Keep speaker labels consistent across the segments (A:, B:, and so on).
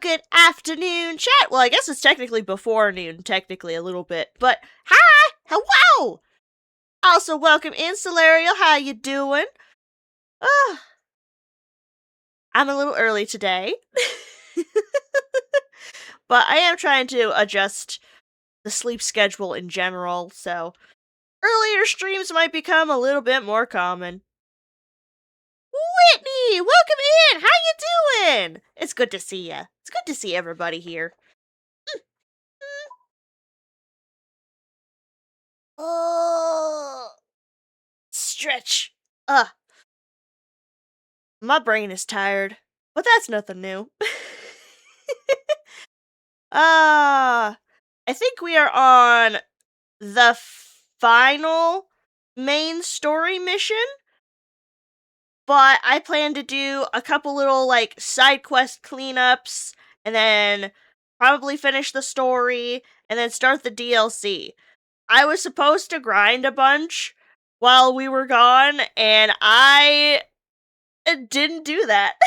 A: good afternoon, chat. Well, I guess it's technically before noon, technically a little bit, but hi, hello. Also, welcome in, Solarial. How you doing? I'm a little early today, but I am trying to adjust the sleep schedule in general, so earlier streams might become a little bit more common. Whitney, welcome in. How you doing? It's good to see ya. It's good to see everybody here. Oh, stretch. My brain is tired, but that's nothing new. I think we are on the final main story mission, but I plan to do a couple little, side quest cleanups, and then probably finish the story, and then start the DLC. I was supposed to grind a bunch while we were gone, and I didn't do that.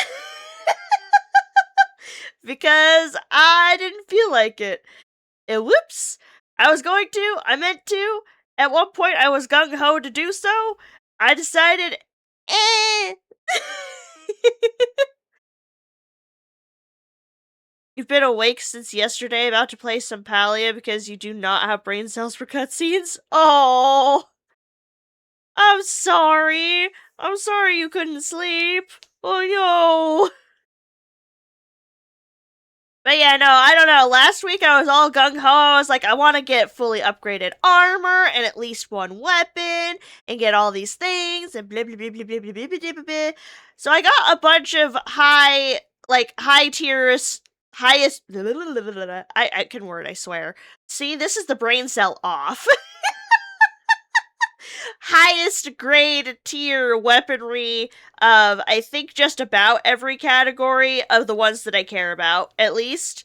A: Because I didn't feel like it. And whoops! I was going to, I meant to. At one point, I was gung-ho to do so. I decided, You've been awake since yesterday, about to play some Palia because you do not have brain cells for cutscenes? Oh! I'm sorry! I'm sorry you couldn't sleep! Oh no! But yeah, no, I don't know. Last week I was all gung-ho. I was like, I want to get fully upgraded armor and at least one weapon and get all these things and blah blah blah blah blah blah blah blah blah blah. So I got a bunch of high tiers, highest. Blah, blah, blah, blah, blah. I can word, I swear. See, this is the brain cell off. Highest grade tier weaponry of, I think, just about every category of the ones that I care about, at least.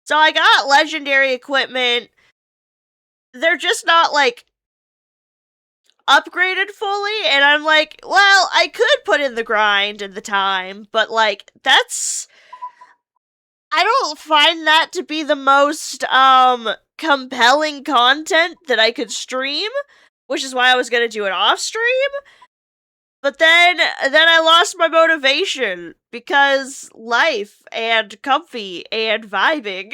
A: So I got legendary equipment. They're just not, upgraded fully, and I'm like, well, I could put in the grind and the time, but, that's... I don't find that to be the most, compelling content that I could stream, which is why I was gonna do it off stream. But then I lost my motivation because life and comfy and vibing.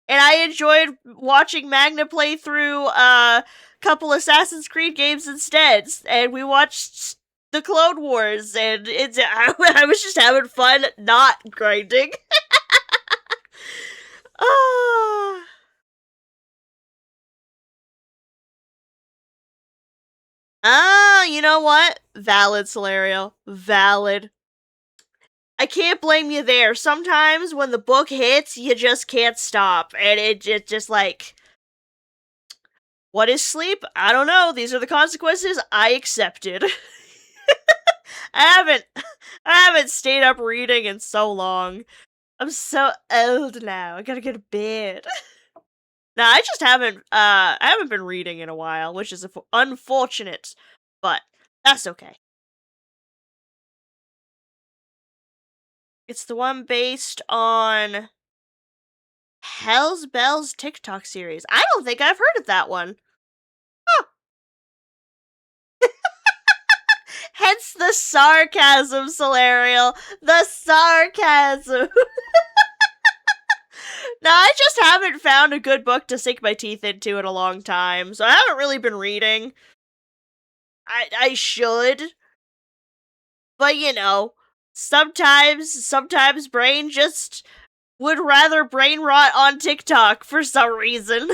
A: And I enjoyed watching Magna play through a couple Assassin's Creed games instead. And we watched the Clone Wars, and I was just having fun not grinding. Ah. You know what? Valid, Solario. Valid. I can't blame you there. Sometimes when the book hits, you just can't stop. And it just what is sleep? I don't know. These are the consequences I accepted. I haven't stayed up reading in so long. I'm so old now. I gotta go to bed. No, I just I haven't been reading in a while, which is unfortunate, but that's okay. It's the one based on Hell's Bells TikTok series. I don't think I've heard of that one. Huh. Hence the sarcasm, Solarial. The sarcasm. Now, I just haven't found a good book to sink my teeth into in a long time, so I haven't really been reading. I should. But, sometimes brain just would rather brain rot on TikTok for some reason.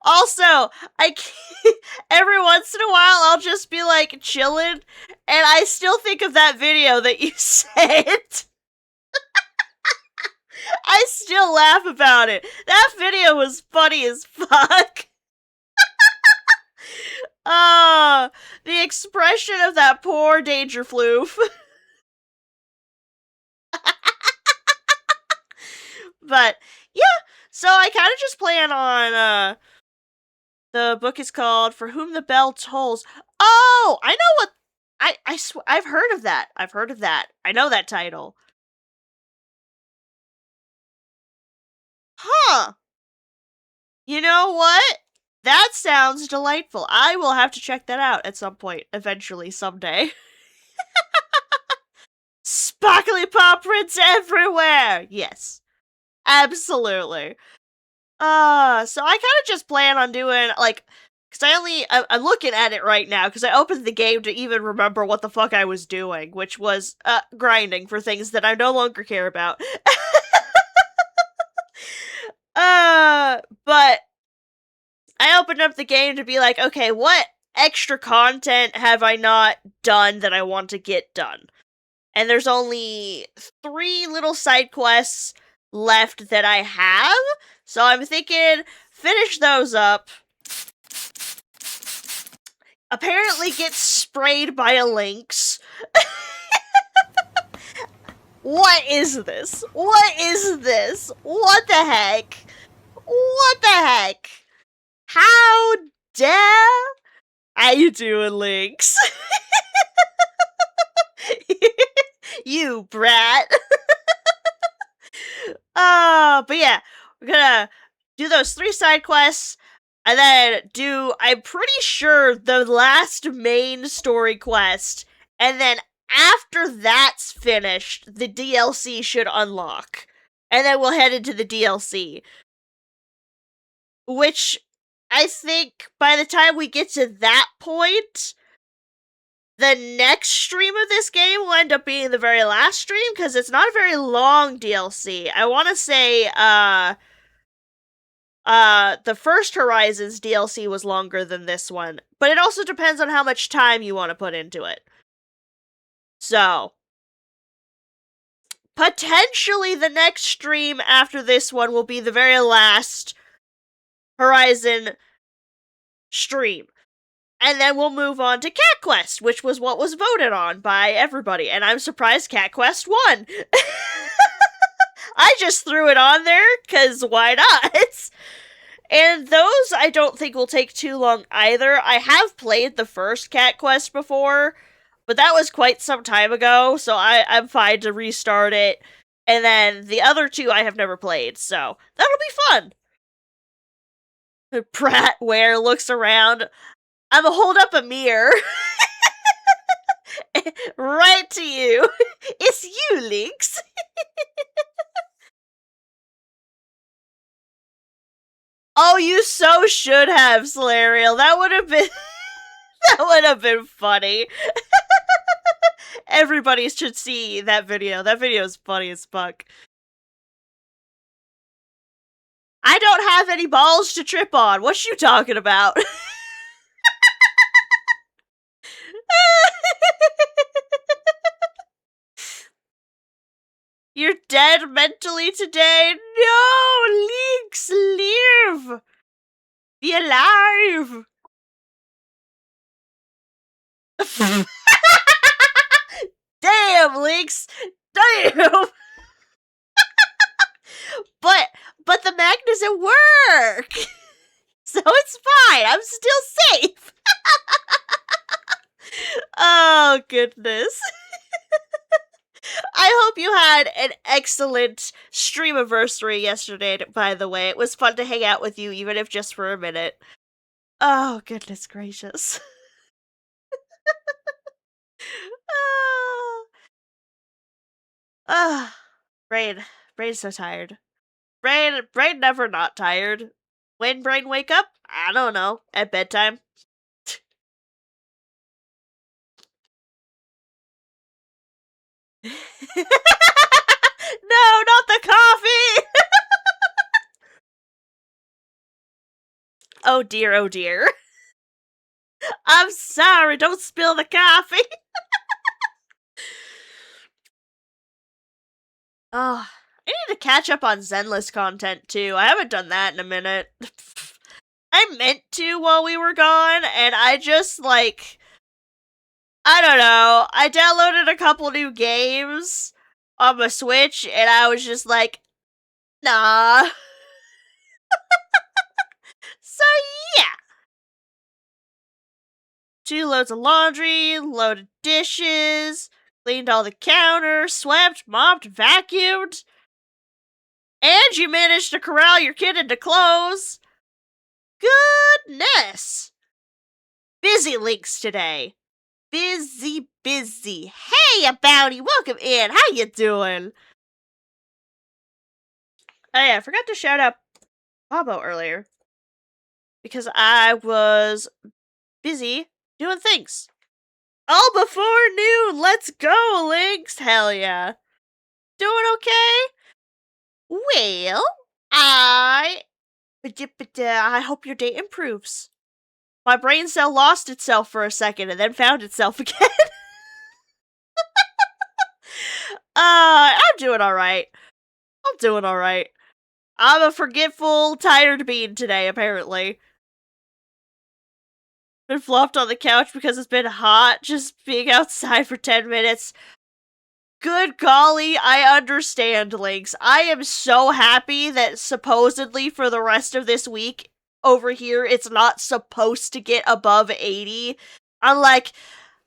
A: Also, every once in a while, I'll just be, chilling, and I still think of that video that you sent. I still laugh about it. That video was funny as fuck. The expression of that poor Dangerfloof. But, yeah, so I kind of just plan on, the book is called For Whom the Bell Tolls. Oh, I know what, I I've heard of that. I've heard of that. I know that title. Huh. You know what? That sounds delightful. I will have to check that out at some point, eventually, someday. Sparkly paw prints everywhere! Yes. Absolutely. So I kind of just plan on doing, like, because I'm looking at it right now, because I opened the game to even remember what the fuck I was doing, which was, grinding for things that I no longer care about. But I opened up the game to be like, okay, what extra content have I not done that I want to get done? And there's only 3 little side quests left that I have, so I'm thinking, finish those up. Apparently get sprayed by a lynx. What is this? What is this? What the heck? What the heck? How dare? How you doing, Lynx? You brat. But yeah, we're gonna do those 3 side quests, and then I'm pretty sure, the last main story quest, and then after that's finished, the DLC should unlock. And then we'll head into the DLC. Which, I think, by the time we get to that point, the next stream of this game will end up being the very last stream, because it's not a very long DLC. I want to say, the first Horizons DLC was longer than this one, but it also depends on how much time you want to put into it. So, potentially the next stream after this one will be the very last Horizon stream. And then we'll move on to Cat Quest, which was what was voted on by everybody, and I'm surprised Cat Quest won. I just threw it on there, because why not? And those I don't think will take too long either. I have played the first Cat Quest before, but that was quite some time ago, so I'm fine to restart it. And then the other 2 I have never played, so that'll be fun. Pratt Ware looks around. I'm gonna hold up a mirror. Right to you. It's you, Lynx. Oh, you so should have, Solarial. That would have been... that would have been funny. Everybody should see that video. That video is funny as fuck. I don't have any balls to trip on. What you talking about? You're dead mentally today. No, Lynx, live. Be alive. Damn, Lynx. Damn. But the mag doesn't work. So it's fine. I'm still safe. Oh, goodness. I hope you had an excellent streamiversary yesterday, by the way. It was fun to hang out with you, even if just for a minute. Oh, goodness gracious. Brain's so tired. Brain never not tired. When Brain wake up? I don't know. At bedtime? No, not the coffee! Oh dear, oh dear. I'm sorry, don't spill the coffee! Oh, I need to catch up on Zenless content too. I haven't done that in a minute. I meant to while we were gone, and I just, like... I don't know. I downloaded a couple new games on my Switch, and I was just like, nah. So, yeah. 2 loads of laundry, load of dishes, cleaned all the counters, swept, mopped, vacuumed. And you managed to corral your kid into clothes. Goodness! Busy links today. Busy. Hey, a bounty, welcome in. How you doing? Oh yeah, I forgot to shout out Bobo earlier. Because I was busy doing things. All before noon, let's go, Lynx! Hell yeah. Doing okay? Well, I hope your day improves. My brain cell lost itself for a second and then found itself again. I'm doing alright. I'm a forgetful, tired bean today, apparently. Been flopped on the couch because it's been hot, just being outside for 10 minutes. Good golly, I understand, Lynx. I am so happy that supposedly for the rest of this week, over here, it's not supposed to get above 80. I'm like,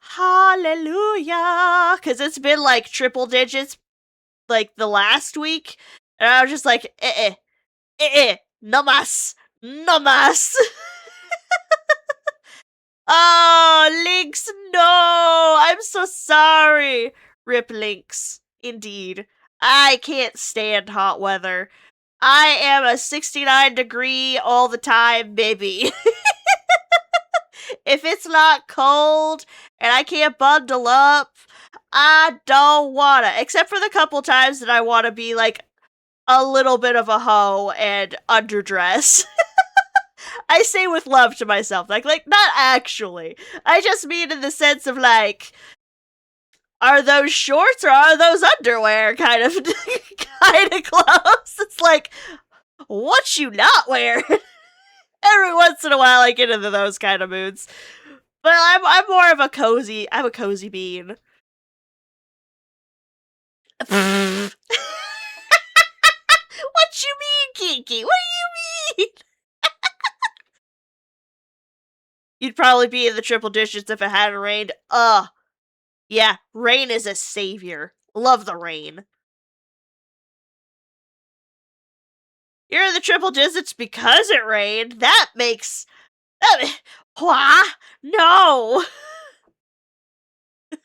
A: hallelujah, because it's been like triple digits, like the last week, and I was just like, no mas. Oh, Lynx, no! I'm so sorry. Rip Lynx. Indeed. I can't stand hot weather. I am a 69 degree all the time, baby. If it's not cold and I can't bundle up, I don't wanna. Except for the couple times that I wanna be like a little bit of a hoe and underdress. I say with love to myself, like not actually. I just mean in the sense of like, are those shorts or are those underwear kind of clothes? It's like, what you not wearing? Every once in a while I get into those kind of moods. But I'm more of a cozy, I'm a cozy bean. What you mean, Kiki? What do you mean? You'd probably be in the triple digits if it hadn't rained. Yeah, rain is a savior. Love the rain. You're in the triple digits because it rained. That makes... What? No! Don't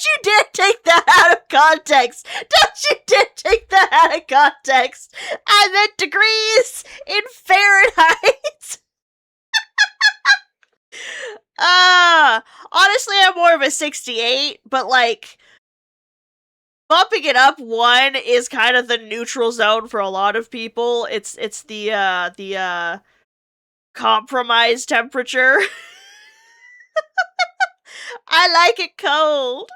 A: you dare take that out of context! Don't you dare take that out of context! I meant degrees in Fahrenheit! Honestly, I'm more of a 68, but like, bumping it up one is kind of the neutral zone for a lot of people. It's the compromise temperature. I like it cold.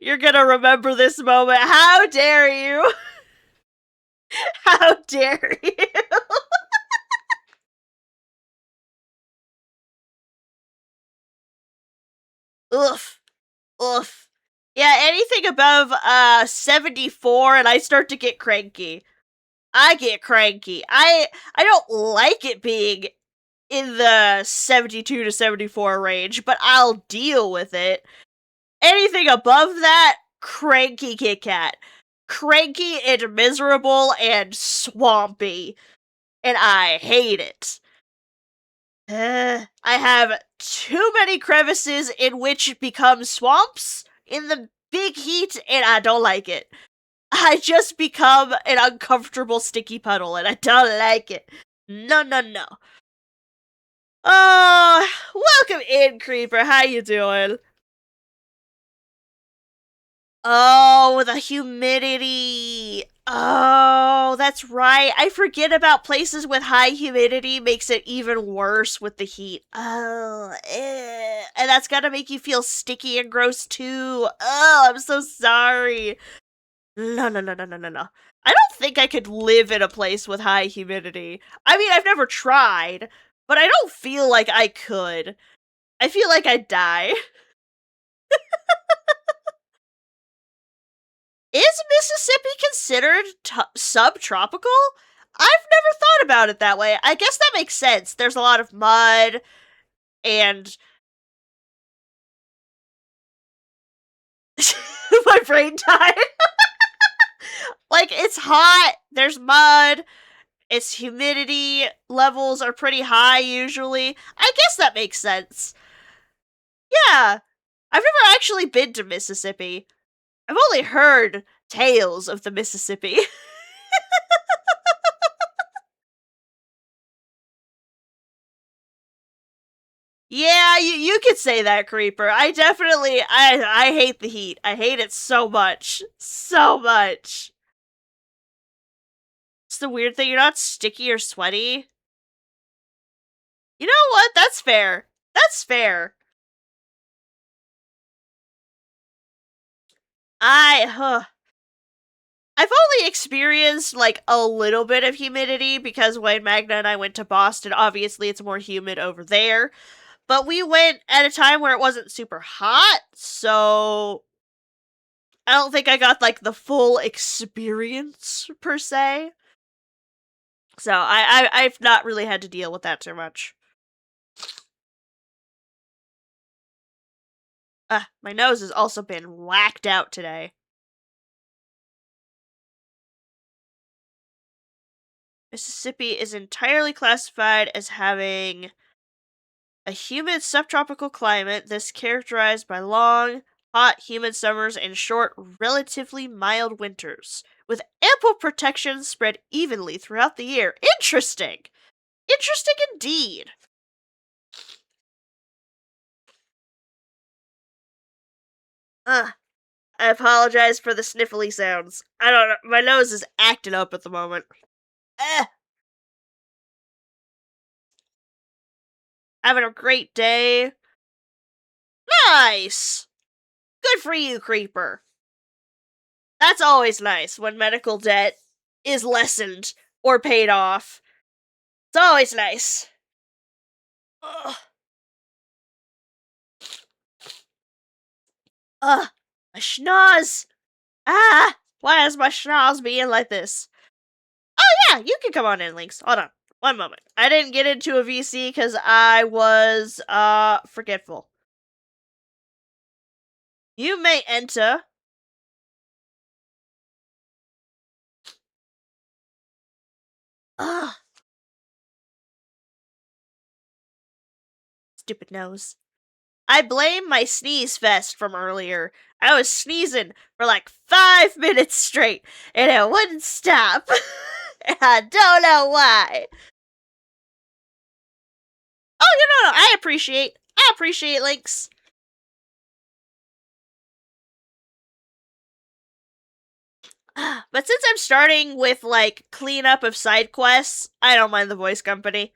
A: You're gonna remember this moment. How dare you? How dare you? Oof. Yeah, anything above 74 and I start to get cranky. I get cranky. I don't like it being in the 72 to 74 range, but I'll deal with it. Anything above that, cranky Kit Kat. Cranky and miserable and swampy. And I hate it. I have too many crevices in which become swamps in the big heat, and I don't like it. I just become an uncomfortable sticky puddle, and I don't like it. No. Oh, welcome in, Creeper. How you doing? Oh, the humidity. Oh, that's right. I forget about places with high humidity makes it even worse with the heat. Oh, and that's gotta make you feel sticky and gross too. Oh, I'm so sorry. No. I don't think I could live in a place with high humidity. I mean, I've never tried, but I don't feel like I could. I feel like I'd die. Is Mississippi considered subtropical? I've never thought about it that way. I guess that makes sense. There's a lot of mud and my brain died. Like, it's hot, there's mud, its humidity levels are pretty high usually. I guess that makes sense. Yeah. I've never actually been to Mississippi. I've only heard tales of the Mississippi. Yeah, you could say that, Creeper. I hate the heat. I hate it so much. So much. It's the weird thing, you're not sticky or sweaty. You know what? That's fair. That's fair. I've only experienced like a little bit of humidity because when Magna and I went to Boston, obviously it's more humid over there. But we went at a time where it wasn't super hot, so I don't think I got like the full experience per se. So I've not really had to deal with that too much. My nose has also been whacked out today. Mississippi is entirely classified as having a humid subtropical climate. This characterized by long, hot, humid summers and short, relatively mild winters, with ample protection spread evenly throughout the year. Interesting! Interesting indeed! I apologize for the sniffly sounds. I don't know, my nose is acting up at the moment. Having a great day. Nice! Good for you, Creeper. That's always nice when medical debt is lessened or paid off. It's always nice. Ugh. My schnoz! Why is my schnoz being like this? Oh yeah, you can come on in, Lynx. Hold on. One moment. I didn't get into a VC because I was, forgetful. You may enter. Ugh. Stupid nose. I blame my sneeze fest from earlier. I was sneezing for like 5 minutes straight, and it wouldn't stop. I don't know why. Oh, no. I appreciate Lynx. But since I'm starting with, like, cleanup of side quests, I don't mind the voice company.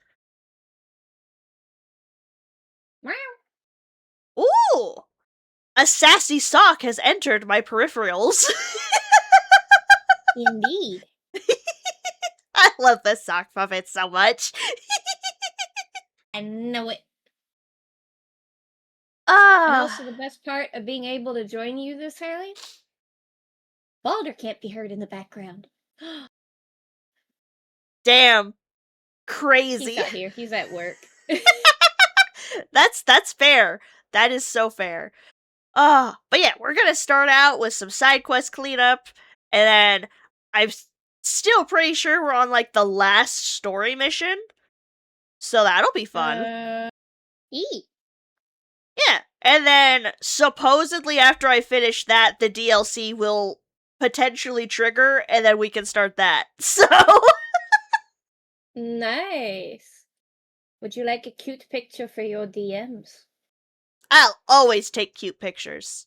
A: Ooh! A sassy sock has entered my peripherals.
B: Indeed.
A: I love the sock puppet so much.
B: I know it.
A: Ah.
B: And also the best part of being able to join you this early? Balder can't be heard in the background.
A: Damn. Crazy.
B: He's not here. He's at work.
A: That's fair. That is so fair. But yeah, we're gonna start out with some side quest cleanup, and then I'm still pretty sure we're on like the last story mission, so that'll be fun. Yeah, and then supposedly after I finish that, the DLC will potentially trigger, and then we can start that. So
B: Nice. Would you like a cute picture for your DMs?
A: I'll always take cute pictures.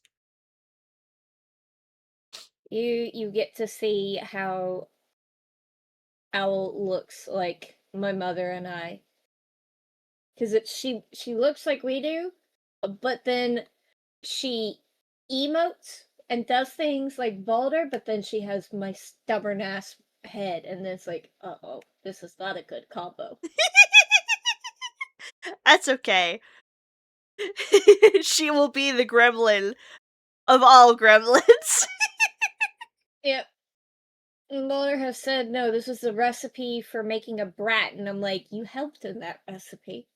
B: You get to see how Owl looks like my mother and I. Because she looks like we do, but then she emotes and does things like Balder, but then she has my stubborn ass head, and it's like, uh-oh, this is not a good combo.
A: That's okay. She will be the gremlin of all gremlins.
B: Yep. Mulder has said, no, this is the recipe for making a brat, and I'm like, you helped in that recipe.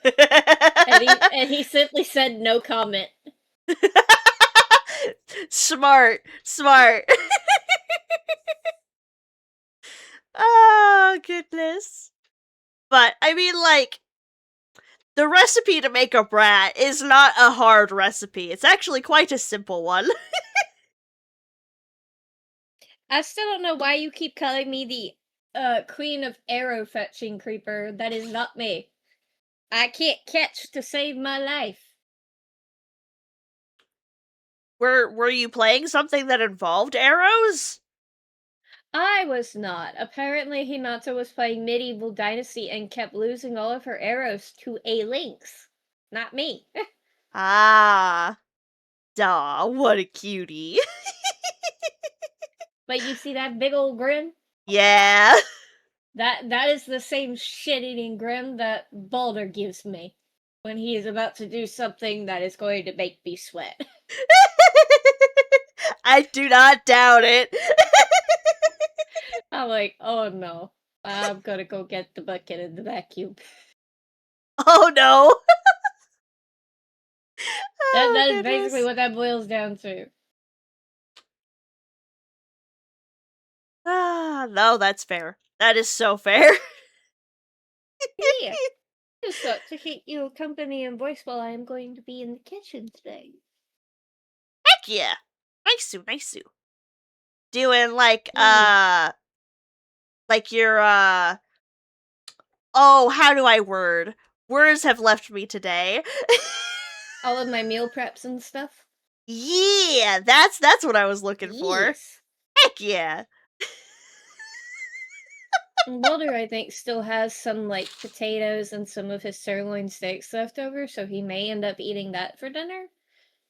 B: And he simply said no comment.
A: Smart. Oh, goodness. But, I mean, like, the recipe to make a brat is not a hard recipe. It's actually quite a simple one.
B: I still don't know why you keep calling me the queen of arrow fetching creeper. That is not me. I can't catch to save my life.
A: Were you playing something that involved arrows?
B: I was not. Apparently, Hinata was playing Medieval Dynasty and kept losing all of her arrows to a lynx. Not me.
A: Ah. Daw, what a cutie.
B: But you see that big old grin?
A: Yeah.
B: That is the same shit-eating grin that Balder gives me when he is about to do something that is going to make me sweat.
A: I do not doubt it.
B: I'm like, oh no, I'm gonna go get the bucket and the vacuum.
A: Oh no.
B: That
A: Oh,
B: that is
A: goodness.
B: basically what that boils down to.
A: Ah, no, that's fair. That is so fair.
B: Yeah, just thought to keep you company and voice while I am going to be in the kitchen today.
A: Heck yeah. Nice. Doing like your oh, how do I word? Words have left me today.
B: All of my meal preps and stuff.
A: Yeah, that's what I was looking for.
B: Yes.
A: Heck yeah.
B: Mulder, I think, still has some like potatoes and some of his sirloin steaks left over, so he may end up eating that for dinner.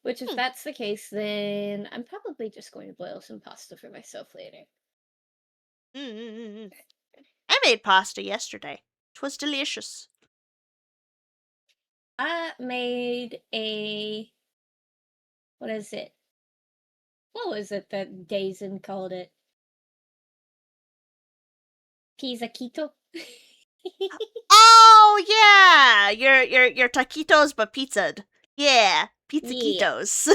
B: Which, if
A: Hmm.
B: that's the case, then I'm probably just going to boil some pasta for myself later.
A: I made pasta yesterday. 'Twas delicious.
B: I made a. What is it? What was it that Dazen called it? Pizzaquito?
A: Oh yeah, your taquitos but pizzaed. Yeah, pizzaquitos.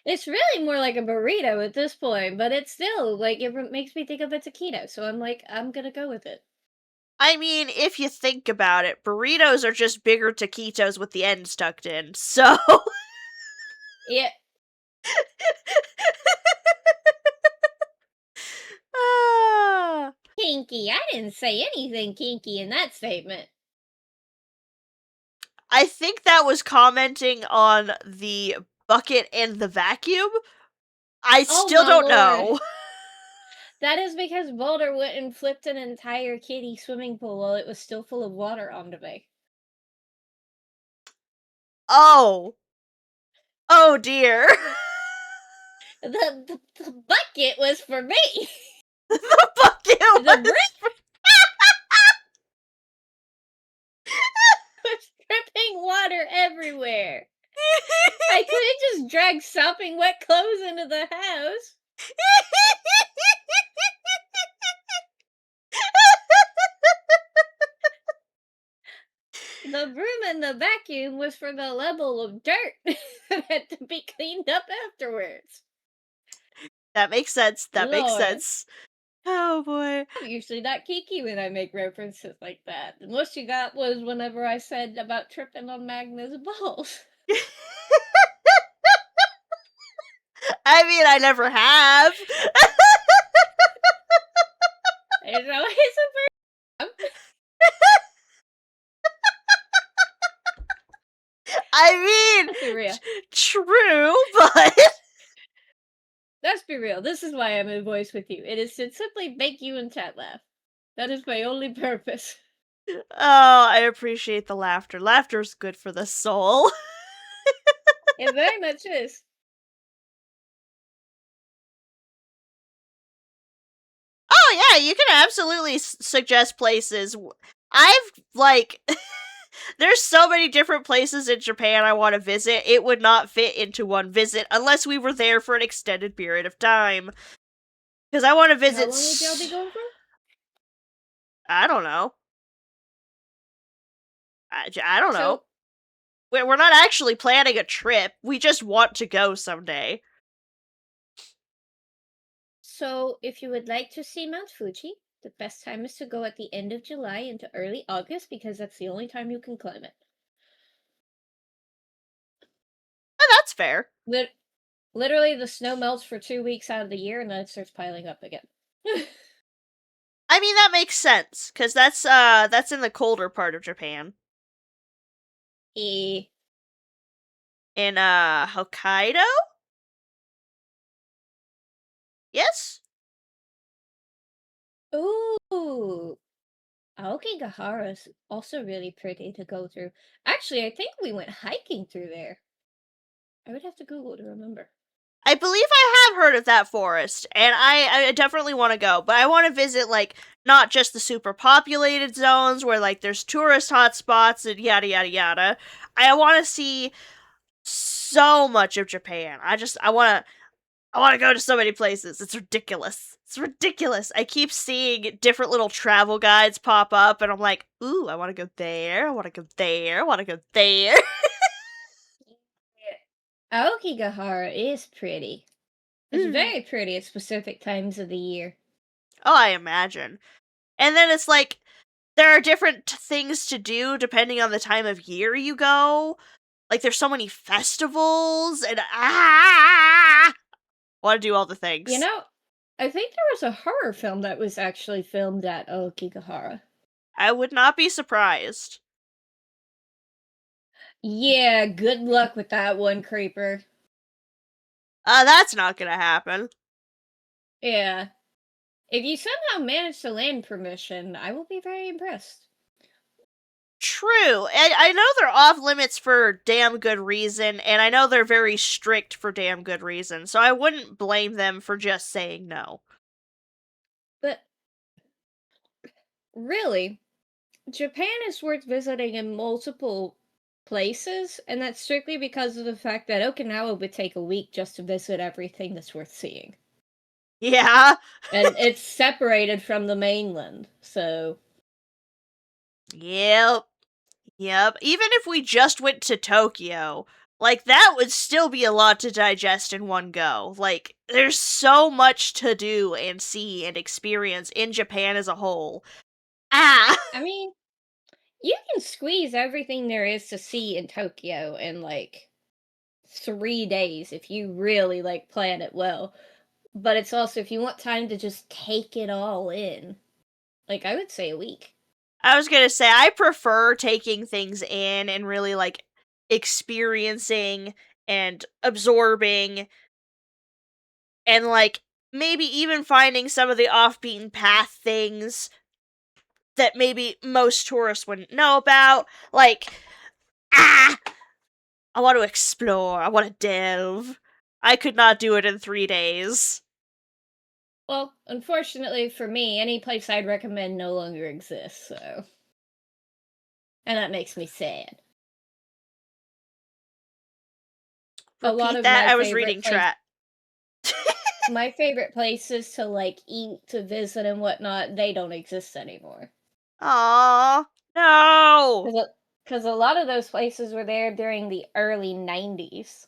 B: It's really more like a burrito at this point, but it's still like it makes me think of a taquito. So I'm like, I'm gonna go with it.
A: I mean, if you think about it, burritos are just bigger taquitos with the ends tucked in. So
B: Yeah.
A: Ah.
B: Kinky. I didn't say anything kinky in that statement.
A: I think that was commenting on the bucket and the vacuum. I
B: Oh
A: still
B: my
A: don't
B: lord.
A: know.
B: That is because Boulder went and flipped an entire kiddie swimming pool while it was still full of water onto me.
A: Oh. Oh dear.
B: The bucket was for me.
A: The bucket
B: The
A: was
B: brick was dripping water everywhere. I couldn't just drag sopping wet clothes into the house. The broom and the vacuum was for the level of dirt that had to be cleaned up afterwards.
A: That makes sense.
B: Lord.
A: Oh boy.
B: I'm usually not kinky when I make references like that. The most you got was whenever I said about tripping on Magna's balls.
A: I mean, I never have.
B: There's always a bird.
A: I mean,
B: Let's be real.
A: True, but
B: Let's be real. This is why I'm in voice with you. It is to simply make you and chat laugh. That is my only purpose.
A: oh, I appreciate the laughter. Laughter's good for the soul.
B: It very much is.
A: Oh yeah, you can absolutely suggest places. I've like there's so many different places in Japan I want to visit. It would not fit into one visit unless we were there for an extended period of time. Because I want to
B: How
A: visit.
B: long would y'all be going for?
A: I don't know. I don't know.
B: So,
A: We're not actually planning a trip. We just want to go someday.
B: so if you would like to see Mount Fuji, the best time is to go at the end of July into early August because that's the only time you can climb it.
A: That's fair.
B: Literally, the snow melts for 2 weeks out of the year and then it starts piling up again.
A: I mean, that makes sense, because that's in the colder part of Japan.
B: E.
A: In, Hokkaido? Yes?
B: Ooh. Aokigahara's also really pretty to go through. Actually, I think we went hiking through there. I would have to Google to remember.
A: I believe I have heard of that forest, and I definitely want to go, but I want to visit, like, not just the super populated zones where, like, there's tourist hotspots and yada yada yada. I want to see so much of Japan. I want to go to so many places. It's ridiculous. It's ridiculous. I keep seeing different little travel guides pop up, and I'm like, ooh, I want to go there. I want to go there. I want to go there.
B: Aokigahara is pretty. It's
A: Mm.
B: very pretty at specific times of the year.
A: Oh, I imagine. And then it's like, there are different things to do depending on the time of year you go. Like, there's so many festivals, and want to do all the things.
B: You know, I think there was a horror film that was actually filmed at Aokigahara.
A: I would not be surprised.
B: Yeah, good luck with that one, Creeper.
A: That's not gonna happen.
B: Yeah. If you somehow manage to land permission, I will be very impressed.
A: True. I know they're off limits for damn good reason, and I know they're very strict for damn good reason, so I wouldn't blame them for just saying no.
B: But really, Japan is worth visiting in multiple places, and that's strictly because of the fact that Okinawa would take a week just to visit everything that's worth seeing.
A: Yeah.
B: And it's separated from the mainland, so.
A: Yep. Yep. Even if we just went to Tokyo, like, that would still be a lot to digest in one go. Like, there's so much to do and see and experience in Japan as a whole. Ah!
B: I mean, you can squeeze everything there is to see in Tokyo in like 3 days if you really like plan it well. But it's also if you want time to just take it all in. Like I would say a week.
A: I was gonna say, I prefer taking things in and really, like, experiencing and absorbing and, like, maybe even finding some of the off-beaten path things that maybe most tourists wouldn't know about. Like, I want to explore, I want to delve. I could not do it in 3 days.
B: Well, unfortunately for me, any place I'd recommend no longer exists, so. And that makes me sad. A lot
A: Repeat
B: of
A: that,
B: my
A: I was
B: favorite
A: reading
B: places.
A: chat.
B: My favorite places to like eat, to visit, and whatnot, they don't exist anymore.
A: Aww, no!
B: Because a lot of those places were there during the early 90s.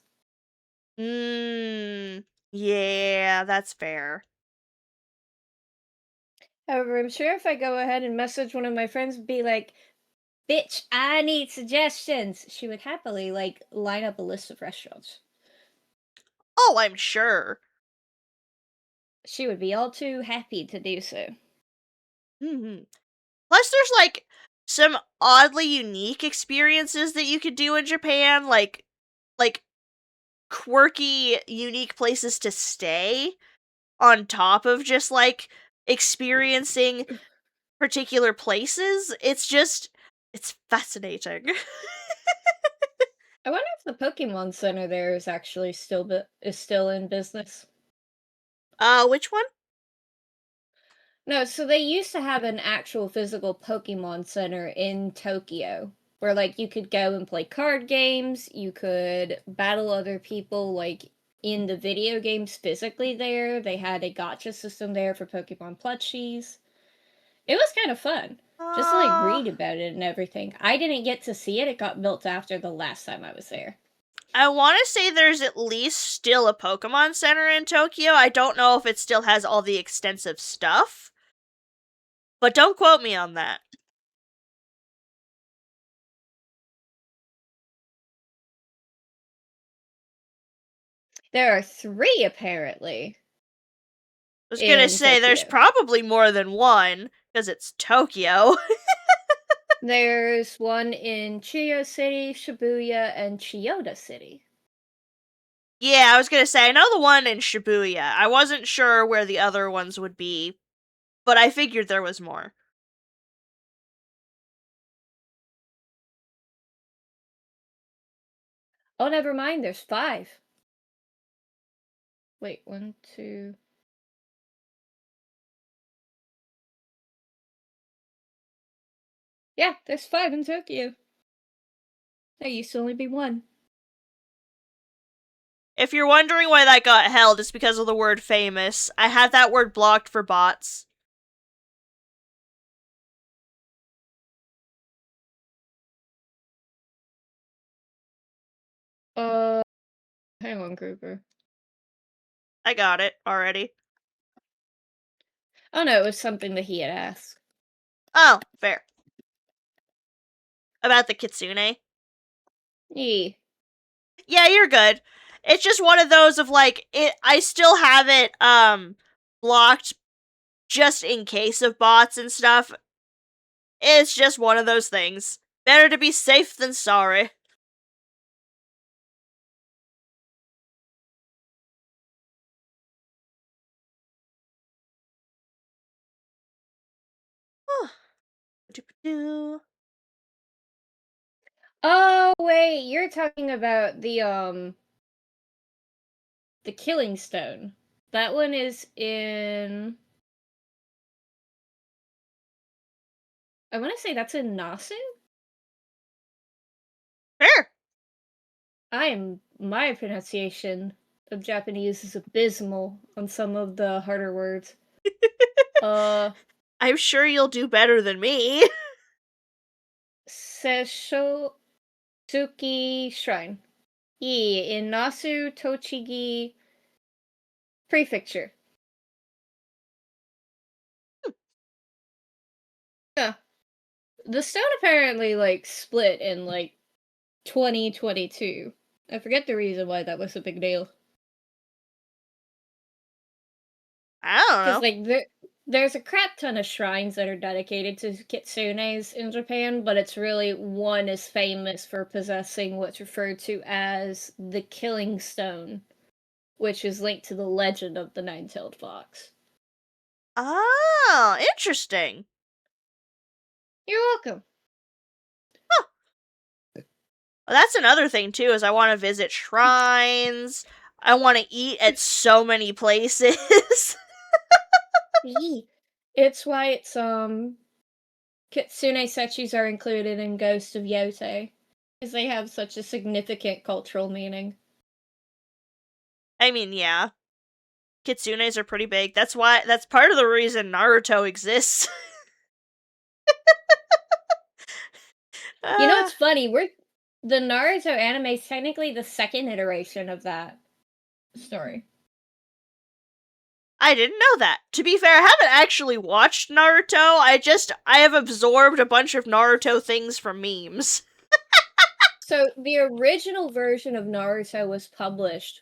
A: Yeah, that's fair.
B: However, I'm sure if I go ahead and message one of my friends and be like, bitch, I need suggestions, she would happily like line up a list of restaurants.
A: Oh, I'm sure.
B: She would be all too happy to do so.
A: Hmm. Plus, there's, like, some oddly unique experiences that you could do in Japan, like quirky, unique places to stay on top of just, like, experiencing particular places. It's fascinating.
B: I wonder if the Pokemon Center there is actually is still in business.
A: Which one?
B: No, so they used to have an actual physical Pokemon Center in Tokyo where like you could go and play card games, you could battle other people like in the video games physically there. They had a gotcha system there for Pokemon plushies. It was kind of fun. Just to like
A: Uh,
B: read about it and everything. I didn't get to see it. It got built after the last time I was there.
A: I want to say there's at least still a Pokemon Center in Tokyo. I don't know if it still has all the extensive stuff, but don't quote me on that.
B: There are 3 apparently
A: I was gonna
B: in
A: say there's
B: Tokyo.
A: probably more than one because it's Tokyo.
B: There's one in Chiyo City, Shibuya, and Chiyoda City.
A: Yeah, I was gonna say I know the one in Shibuya. I wasn't sure where the other ones would be, but I figured there was more.
B: Oh, never mind. There's 5. Wait, 1, 2. Yeah, there's 5 in Tokyo. There used to only be 1.
A: If you're wondering why that got held, it's because of the word famous. I had that word blocked for bots.
B: Uh, hang on, Kruger.
A: I got it already.
B: Oh no, it was something that he had asked.
A: Oh, fair. About the kitsune.
B: Yeah.
A: Yeah, you're good. It's just one of those of like it I still have it blocked just in case of bots and stuff. It's just one of those things. Better to be safe than sorry.
B: Oh wait, you're talking about the Killing Stone. That one is in. I want to say that's in Nasu.
A: Fair.
B: My pronunciation of Japanese is abysmal on some of the harder words.
A: I'm sure you'll do better than me.
B: Seisho Tsuki Shrine. Yeah, in Nasu Tochigi Prefecture. Yeah. The stone apparently like split in like 2022. I forget the reason why that was a big deal.
A: I don't
B: Because
A: know.
B: like there's a crap ton of shrines that are dedicated to kitsunes in Japan, but it's really one is famous for possessing what's referred to as the Killing Stone, which is linked to the legend of the nine-tailed fox.
A: Oh, interesting.
B: You're welcome.
A: Well, that's another thing too, is I want to visit shrines. I want to eat at so many places.
B: It's why it's Kitsune Setchis are included in Ghost of Yotei, because they have such a significant cultural meaning.
A: I mean, yeah. Kitsunes are pretty big. That's part of the reason Naruto exists.
B: You know,
A: uh,
B: it's funny. The Naruto anime is technically the second iteration of that story.
A: I didn't know that. To be fair, I haven't actually watched Naruto. I have absorbed a bunch of Naruto things from memes.
B: So the original version of Naruto was published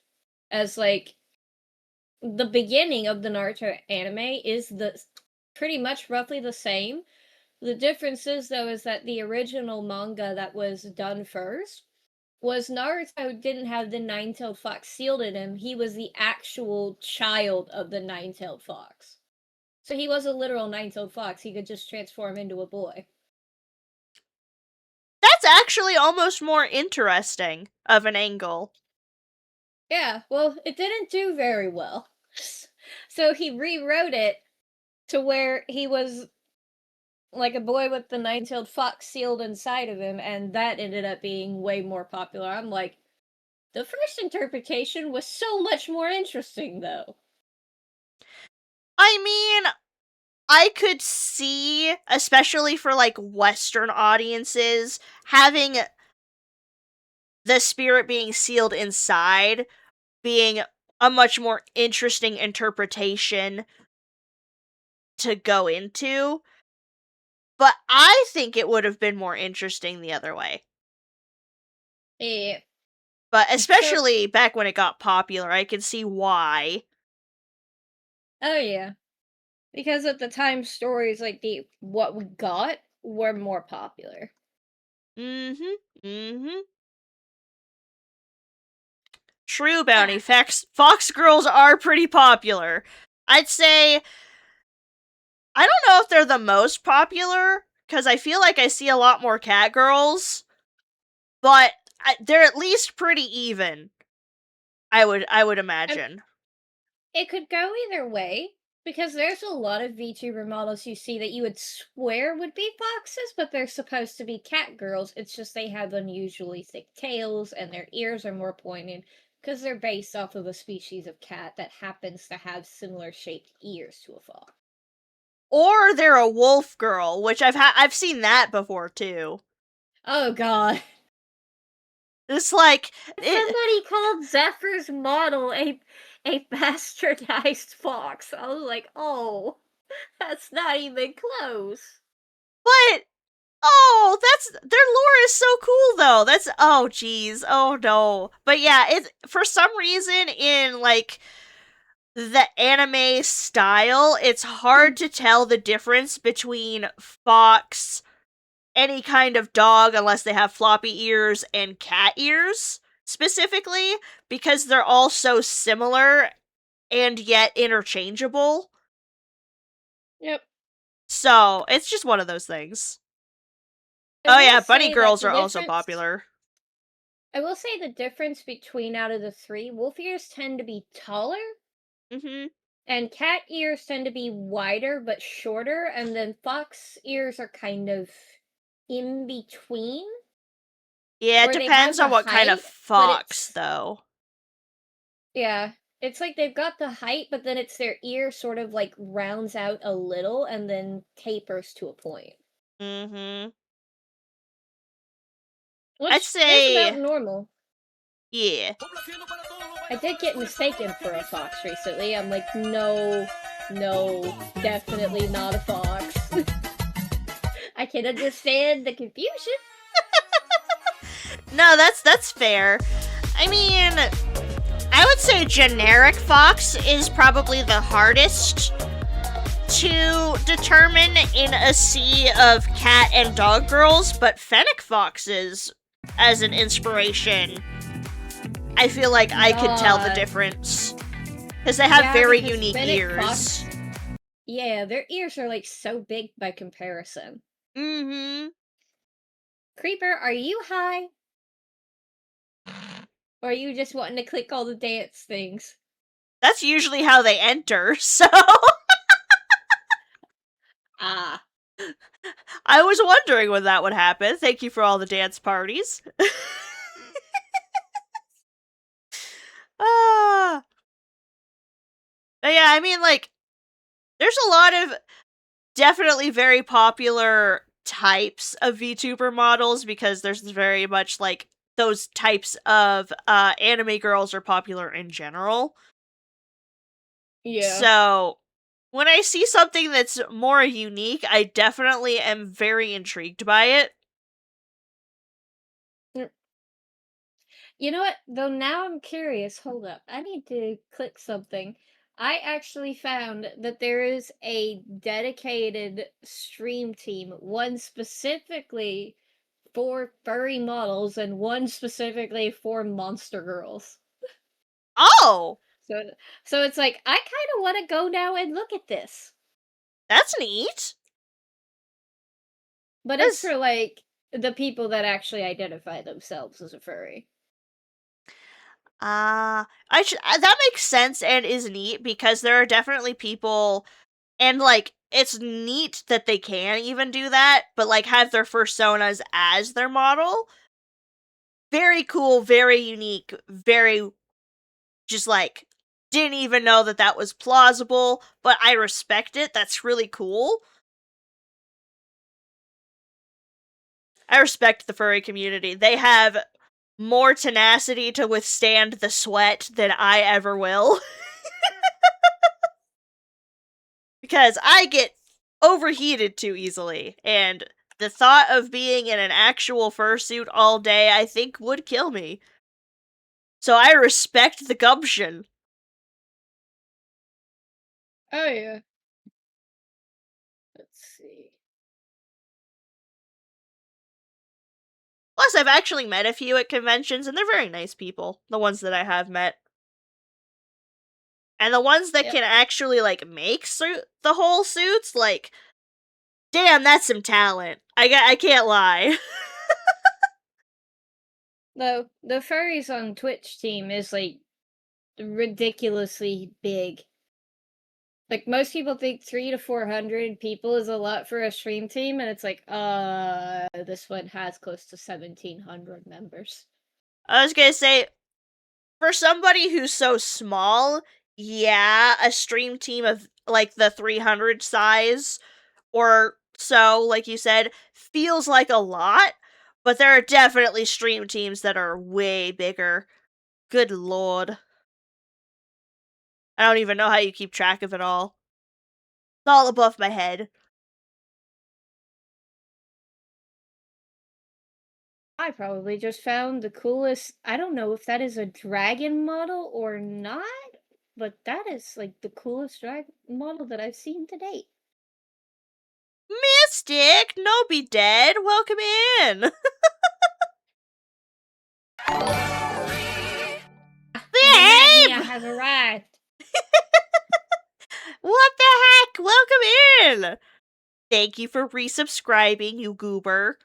B: as like the beginning of the Naruto anime is the pretty much roughly the same. The difference is though is that the original manga that was done first was Naruto didn't have the nine-tailed fox sealed in him. He was the actual child of the nine-tailed fox. So he was a literal nine-tailed fox. He could just transform into a boy.
A: That's actually almost more interesting of an angle.
B: Yeah, well, it didn't do very well. So he rewrote it to where he was like a boy with the nine-tailed fox sealed inside of him, and that ended up being way more popular. I'm like, The first interpretation was so much more interesting, though.
A: I mean, I could see, especially for like Western audiences, having the spirit being sealed inside being a much more interesting interpretation to go into. But I think it would have been more interesting the other way.
B: Yeah.
A: But especially back when it got popular, I can see why.
B: Oh yeah. Because at the time stories like the what we got were more popular.
A: Mm-hmm. Mm-hmm. True, Bounty. Fox girls are pretty popular. I'd say I don't know if they're the most popular, because I feel like I see a lot more cat girls, but they're at least pretty even. I would imagine.
B: It could go either way, because there's a lot of VTuber models you see that you would swear would be foxes, but they're supposed to be cat girls. It's just they have unusually thick tails and their ears are more pointed because they're based off of a species of cat that happens to have similar shaped ears to a fox.
A: Or they're a wolf girl, which I've seen that before too.
B: Oh god.
A: It's like
B: Somebody called Zephyr's model a bastardized fox. I was like, oh, that's not even close.
A: but oh, that's their lore is so cool though. That's oh geez, oh no. But yeah, it's for some reason in like the anime style, it's hard to tell the difference between fox, any kind of dog unless they have floppy ears, and cat ears specifically because they're all so similar and yet interchangeable.
B: Yep.
A: So, it's just one of those things.
B: I
A: Oh
B: will
A: yeah, bunny
B: say that
A: girls
B: the
A: are also
B: difference-
A: popular.
B: I will say the difference between out of the three, wolf ears tend to be taller,
A: Mhm.
B: and cat ears tend to be wider but shorter, and then fox ears are kind of in between.
A: Yeah, it
B: Where they have
A: depends on
B: the
A: what kind of
B: height, but
A: fox
B: it's
A: though.
B: yeah. It's like they've got the height, but then it's their ear sort of like rounds out a little and then tapers to a point.
A: Mhm. I'd
B: Which is about
A: say
B: normal.
A: yeah.
B: I did get mistaken for a fox recently. I'm like, no, definitely not a fox. I can understand the confusion.
A: No, that's fair. I mean, I would say generic fox is probably the hardest to determine in a sea of cat and dog girls, but fennec foxes as an inspiration, I feel like I could tell the
B: God.
A: difference. Because they have
B: Yeah,
A: very
B: because
A: unique
B: fennec
A: ears.
B: fox- Yeah, their ears are like so big by comparison.
A: Mm-hmm.
B: Creeper, are you high? Or are you just wanting to click all the dance things?
A: That's usually how they enter, so
B: Ah.
A: I was wondering when that would happen. Thank you for all the dance parties. Ah. But yeah, I mean, like, there's a lot of definitely very popular types of VTuber models because there's very much like those types of anime girls are popular in general.
B: Yeah.
A: So when I see something that's more unique, I definitely am very intrigued by it.
B: You know what? Though now I'm curious. Hold up. I need to click something. I actually found that there is a dedicated stream team, one specifically for furry models and one specifically for monster girls.
A: Oh,
B: So so it's like I kind of want to go now and look at this.
A: that's neat.
B: But it's for like the people that actually identify themselves as a furry.
A: That makes sense and is neat because there are definitely people, and like it's neat that they can even do that, but like have their personas as their model very cool, very unique, very just like didn't even know that was plausible, but I respect it. That's really cool. I respect the furry community. They have more tenacity to withstand the sweat than I ever will. Because I get overheated too easily, and the thought of being in an actual fursuit all day, I think, would kill me. So I respect the gumption.
B: Oh yeah. Let's see.
A: Plus, I've actually met a few at conventions, and they're very nice people. The ones that I have met. And the ones that can actually, like, make the whole suits, like, damn, that's some talent. I can't lie.
B: Though the furries on Twitch team is like ridiculously big. Like most people think 300 to 400 people is a lot for a stream team, and it's like, this one has close to 1,700 members.
A: I was gonna say, for somebody who's so small, yeah, a stream team of like the 300 size or so, like you said, feels like a lot, but there are definitely stream teams that are way bigger. Good lord. I don't even know how you keep track of it all. It's all above my head.
B: I probably just found the coolest. I don't know if that is a dragon model or not, but that is like the coolest dragon model that I've seen to date.
A: Mystic, no be dead. Welcome in.
B: Babe! I have arrived.
A: What the heck? Welcome in. Thank you for resubscribing, you goober.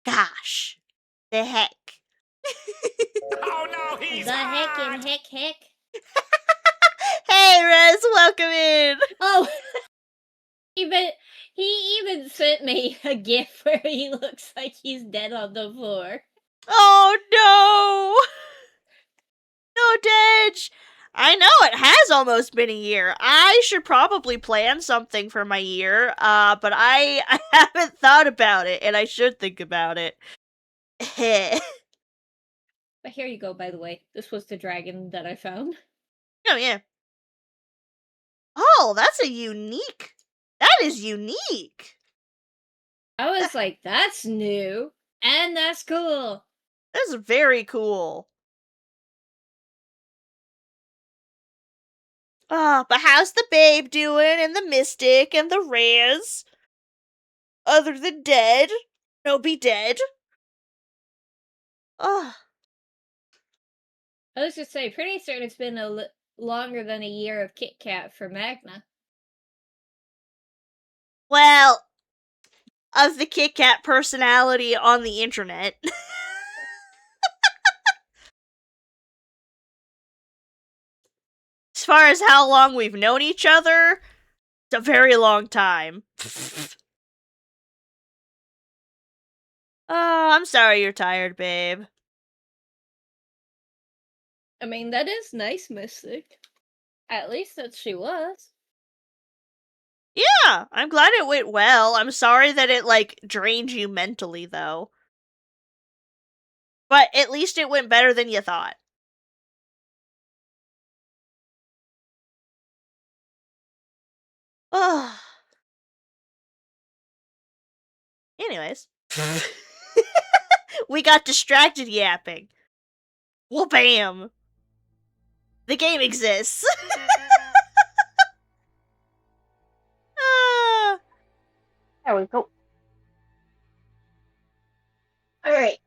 A: Gosh. The heck.
C: Oh no, he's
B: The heck
C: hot!
B: and heck.
A: Hey, Rez, welcome in.
B: Oh, he even sent me a gif where he looks like he's dead on the floor.
A: Oh no. No, Dedge. I know it has almost been a year. I should probably plan something for my year, but I haven't thought about it, and I should think about it.
B: But here you go, by the way. This was the dragon that I found.
A: Oh, yeah. Oh, that's a unique. That is unique.
B: I was like, that's new. And that's cool.
A: That's very cool. But how's the babe doing, and the mystic, and the Rez? Other than dead? No, be dead. Oh.
B: I was just say, pretty certain it's been longer than a year of Kit Kat for Magna.
A: Well, of the Kit Kat personality on the internet. As far as how long we've known each other, it's a very long time. Oh, I'm sorry you're tired, babe.
B: I mean, that is nice, Mystic. At least that she was.
A: Yeah, I'm glad it went well. I'm sorry that it, like, drained you mentally, though. But at least it went better than you thought. Oh. Anyways. We got distracted yapping. Well, bam. The game exists.
D: There we go. Alright.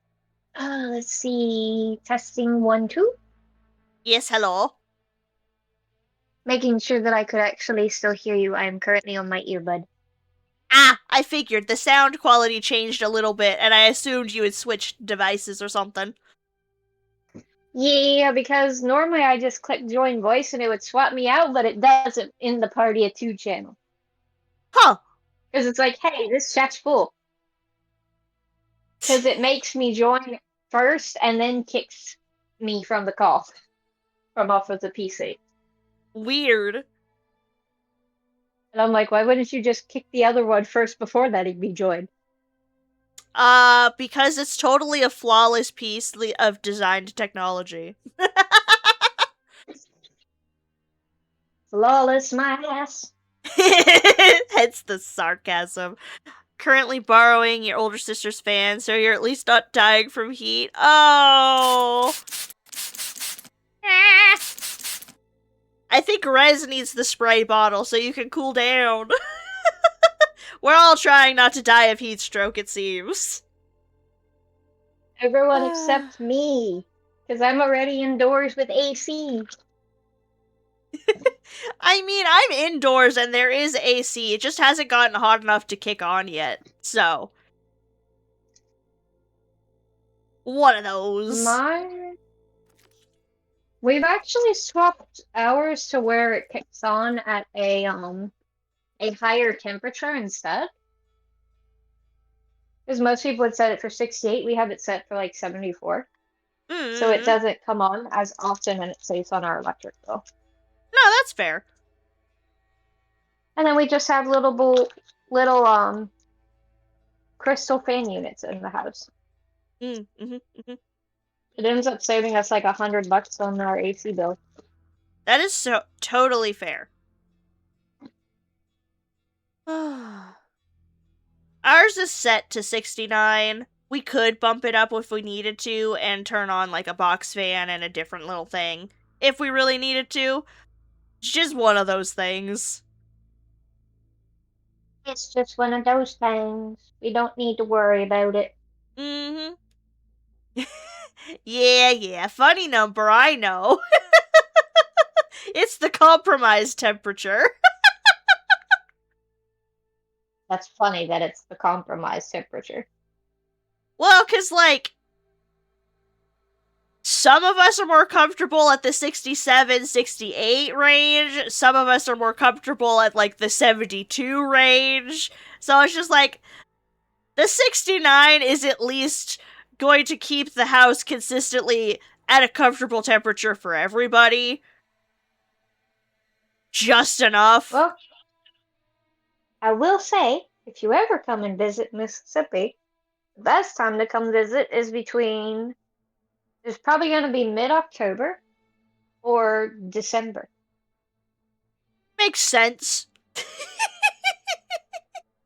D: Let's see. Testing 1, 2.
A: Yes, hello.
D: Making sure that I could actually still hear you. I am currently on my earbud.
A: Ah, I figured the sound quality changed a little bit, and I assumed you had switched devices or something.
D: Yeah, because normally I just click join voice and it would swap me out, but it doesn't in the Party of 2 channel.
A: Huh.
D: Because it's like, hey, this chat's full. Because it makes me join first and then kicks me from the call from off of the PC.
A: Weird.
D: And I'm like, why wouldn't you just kick the other one first before that he'd be joined?
A: Because it's totally a flawless piece of designed technology.
D: Flawless my ass.
A: Hence the sarcasm. Currently borrowing your older sister's fan, so you're at least not dying from heat. Oh! Ah. I think Rez needs the spray bottle so you can cool down. We're all trying not to die of heat stroke, it seems.
D: Everyone except me, because I'm already indoors with AC.
A: I mean, I'm indoors and there is AC. It just hasn't gotten hot enough to kick on yet. So, one of those.
D: We've actually swapped ours to where it kicks on at a higher temperature instead. Because most people would set it for 68, we have it set for like 74. So it doesn't come on as often and it saves on our electric bill.
A: No, that's fair.
D: And then we just have little crystal fan units in the house. It ends up saving us like $100 on our AC bill.
A: That is so totally fair. Ours is set to 69. We could bump it up if we needed to and turn on like a box fan and a different little thing if we really needed to. It's just one of those things.
D: It's just one of those things. We don't need to worry about it.
A: Yeah, funny number, I know. It's the compromise temperature.
D: That's funny that it's the compromise temperature.
A: Well, 'cause, like, some of us are more comfortable at the 67, 68 range. Some of us are more comfortable at, like, the 72 range. So it's just like, the 69 is at least going to keep the house consistently at a comfortable temperature for everybody. Just enough.
D: Well, I will say, if you ever come and visit Mississippi, the best time to come visit is it's probably going to be mid-October or December.
A: Makes sense.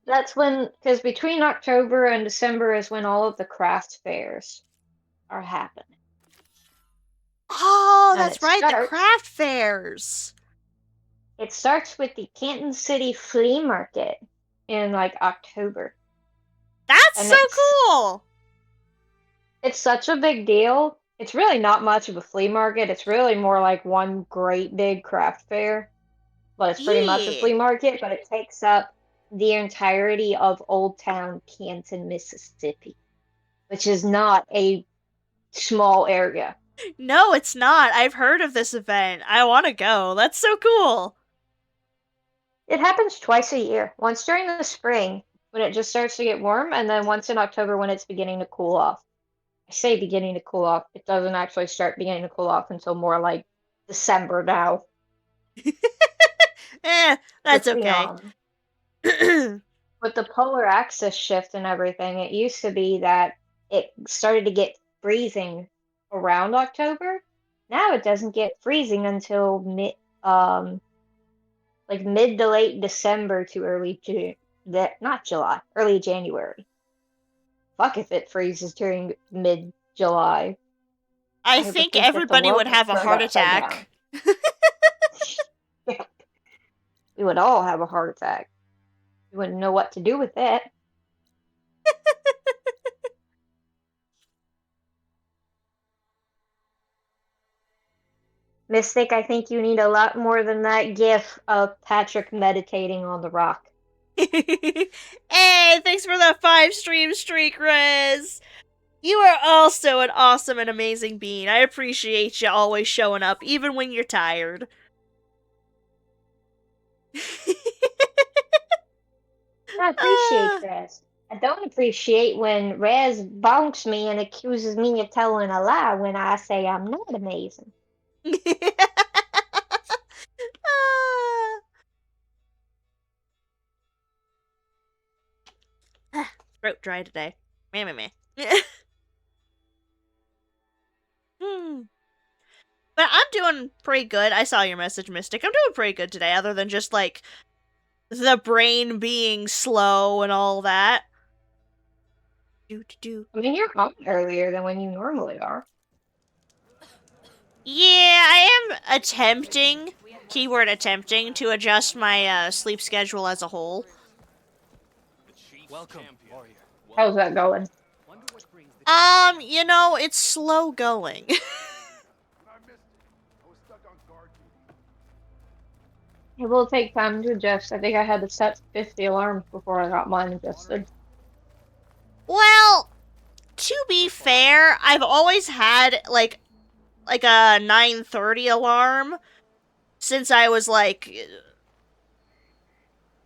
D: That's when, because between October and December is when all of the craft fairs are happening.
A: Oh,
D: And
A: that's
D: it
A: right, the
D: starts-
A: craft fairs.
D: It starts with the Canton City Flea Market in like October.
A: That's
D: And
A: so
D: it's-
A: cool.
D: It's such a big deal. It's really not much of a flea market. It's really more like one great big craft fair. But it's pretty much a
A: Yeah.
D: flea market, but it takes up the entirety of Old Town Canton, Mississippi, which is not a small area.
A: No, it's not. I've heard of this event. I want to go. That's so cool.
D: It happens twice a year. Once during the spring when it just starts to get warm, and then once in October when it's beginning to cool off. I say beginning to cool off. It doesn't actually start beginning to cool off until more like December now.
A: That's
D: With
A: okay.
D: with the polar axis shift and everything, it used to be that it started to get freezing around October. Now it doesn't get freezing until mid to late December to early June. Not July, early January. Fuck if it freezes during mid July.
A: I
D: would
A: think
D: think that the
A: everybody
D: world
A: would have a
D: would turn
A: heart
D: upside
A: attack.
D: Yeah. We would all have a heart attack. We wouldn't know what to do with that. Mystic, I think you need a lot more than that gif of Patrick meditating on the rock.
A: Hey, thanks for the 5-stream streak, Rez. You are also an awesome and amazing being. I appreciate you always showing up, even when you're tired.
D: I appreciate this. I don't appreciate when Rez bonks me and accuses me of telling a lie when I say I'm not amazing.
A: Throat dry today. Meh. Hmm. But I'm doing pretty good. I saw your message, Mystic. I'm doing pretty good today, other than just, like, the brain being slow and all that.
D: I mean, you're home earlier than when you normally are.
A: Yeah, I am attempting, keyword attempting, to adjust my sleep schedule as a whole.
C: Welcome, warrior.
D: How's that going?
A: You know, it's slow going.
D: It will take time to adjust. I think I had to set 50 alarms before I got mine adjusted.
A: Well, to be fair, I've always had, like a 9:30 alarm since I was, like,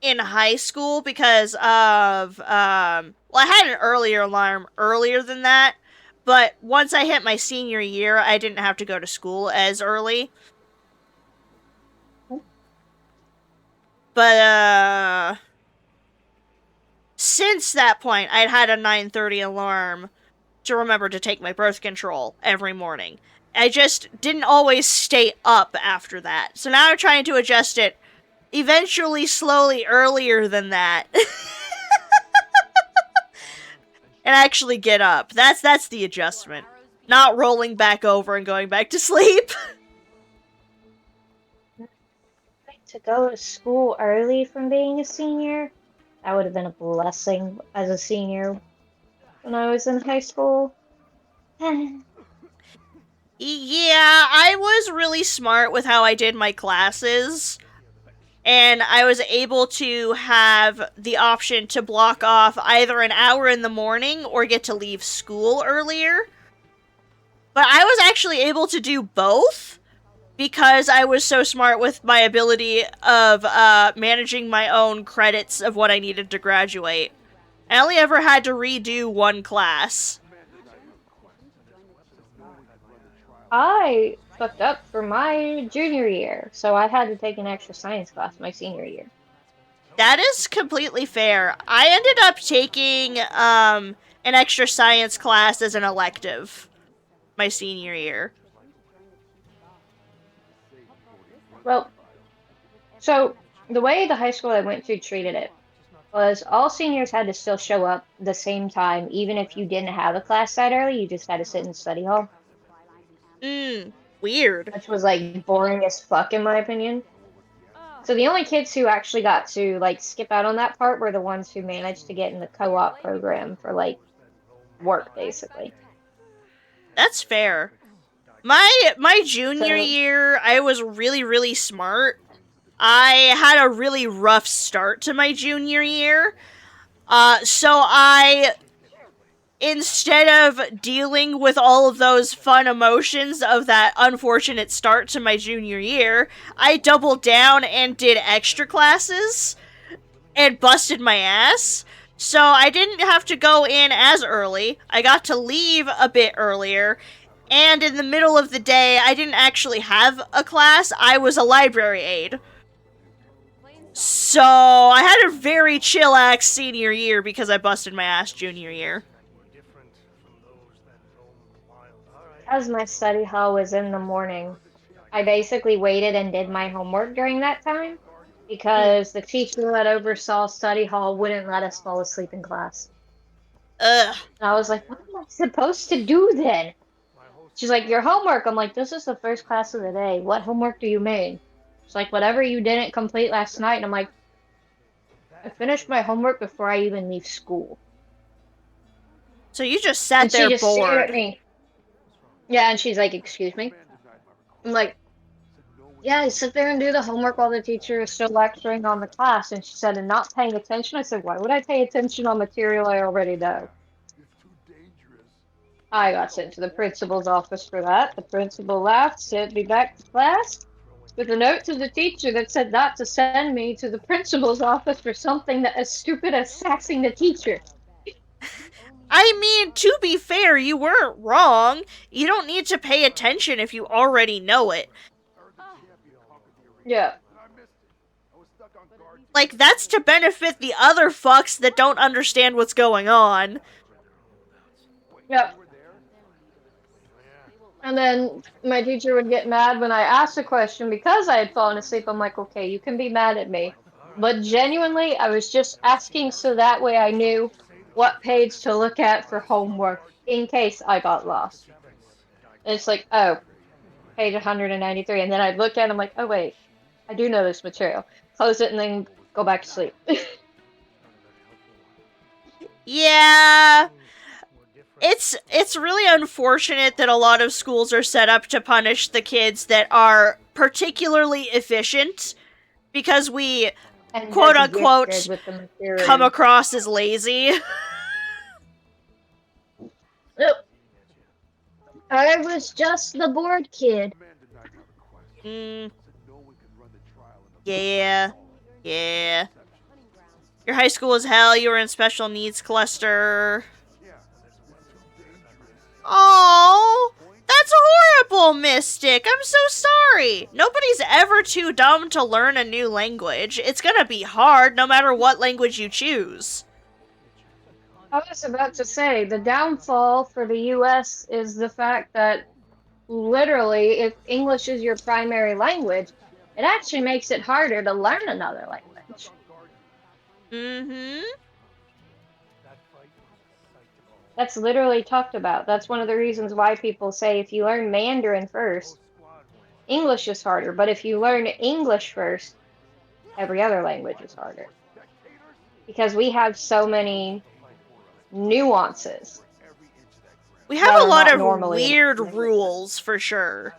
A: in high school because of, well, I had an earlier alarm earlier than that, but once I hit my senior year, I didn't have to go to school as early. But, since that point, I'd had a 9:30 alarm to remember to take my birth control every morning. I just didn't always stay up after that. So now I'm trying to adjust it eventually slowly earlier than that. And actually get up. That's the adjustment. Not rolling back over and going back to sleep.
D: To go to school early from being a senior, that would have been a blessing as a senior when I was in high school.
A: Yeah, I was really smart with how I did my classes. And I was able to have the option to block off either an hour in the morning or get to leave school earlier. But I was actually able to do both because I was so smart with my ability of managing my own credits of what I needed to graduate. I only ever had to redo one class.
D: I fucked up for my junior year, so I had to take an extra science class my senior year.
A: That is completely fair. I ended up taking an extra science class as an elective my senior year.
D: Well, so the way the high school I went to treated it was all seniors had to still show up the same time, even if you didn't have a class that early, you just had to sit in study hall.
A: Weird.
D: Which was like boring as fuck in my opinion. So the only kids who actually got to like skip out on that part were the ones who managed to get in the co-op program for like work basically.
A: That's fair. My junior year, I was really, really smart. I had a really rough start to my junior year. So instead of dealing with all of those fun emotions of that unfortunate start to my junior year, I doubled down and did extra classes and busted my ass. So I didn't have to go in as early. I got to leave a bit earlier. And in the middle of the day, I didn't actually have a class. I was a library aide. So I had a very chillax senior year because I busted my ass junior year.
D: As my study hall was in the morning, I basically waited and did my homework during that time because the teacher that oversaw study hall wouldn't let us fall asleep in class.
A: Ugh.
D: And I was like, what am I supposed to do then? She's like, your homework. I'm like, this is the first class of the day. What homework do you make? She's like, whatever you didn't complete last night. And I'm like, I finished my homework before I even leave school.
A: So you just sat there
D: she just stared
A: bored.
D: at me. Yeah, and she's like, excuse me? I'm like, yeah, I sit there and do the homework while the teacher is still lecturing on the class. And she said, and not paying attention. I said, why would I pay attention on material I already know? I got sent to the principal's office for that. The principal laughed, sent me back to class with a note to the teacher that said not to send me to the principal's office for something that as stupid as sassing the teacher.
A: I mean, to be fair, you weren't wrong. You don't need to pay attention if you already know it.
D: Yeah.
A: Like, that's to benefit the other fucks that don't understand what's going on.
D: Yep. And then my teacher would get mad when I asked a question because I had fallen asleep. I'm like, okay, you can be mad at me. But genuinely, I was just asking so that way I knew what page to look at for homework in case I got lost. And it's like, oh, page 193. And then I'd look at it, I'm like, oh, wait, I do know this material. Close it and then go back to sleep.
A: Yeah. It's really unfortunate that a lot of schools are set up to punish the kids that are particularly efficient because we
D: And
A: quote
D: that's
A: unquote
D: gifted with the material.
A: come across as lazy.
D: Yep. I was just the bored kid.
A: Yeah. Yeah. Your high school was hell, you were in special needs cluster. Oh, that's horrible, Mystic. I'm so sorry. Nobody's ever too dumb to learn a new language. It's gonna be hard no matter what language you choose.
D: I was about to say, the downfall for the US is the fact that literally, if English is your primary language, it actually makes it harder to learn another language.
A: Mm-hmm.
D: That's literally talked about. That's one of the reasons why people say if you learn Mandarin first, English is harder. But if you learn English first, every other language is harder. Because we have so many nuances.
A: We have
D: that
A: a
D: are
A: lot
D: not
A: of
D: normally in
A: weird
D: languages.
A: rules, for sure.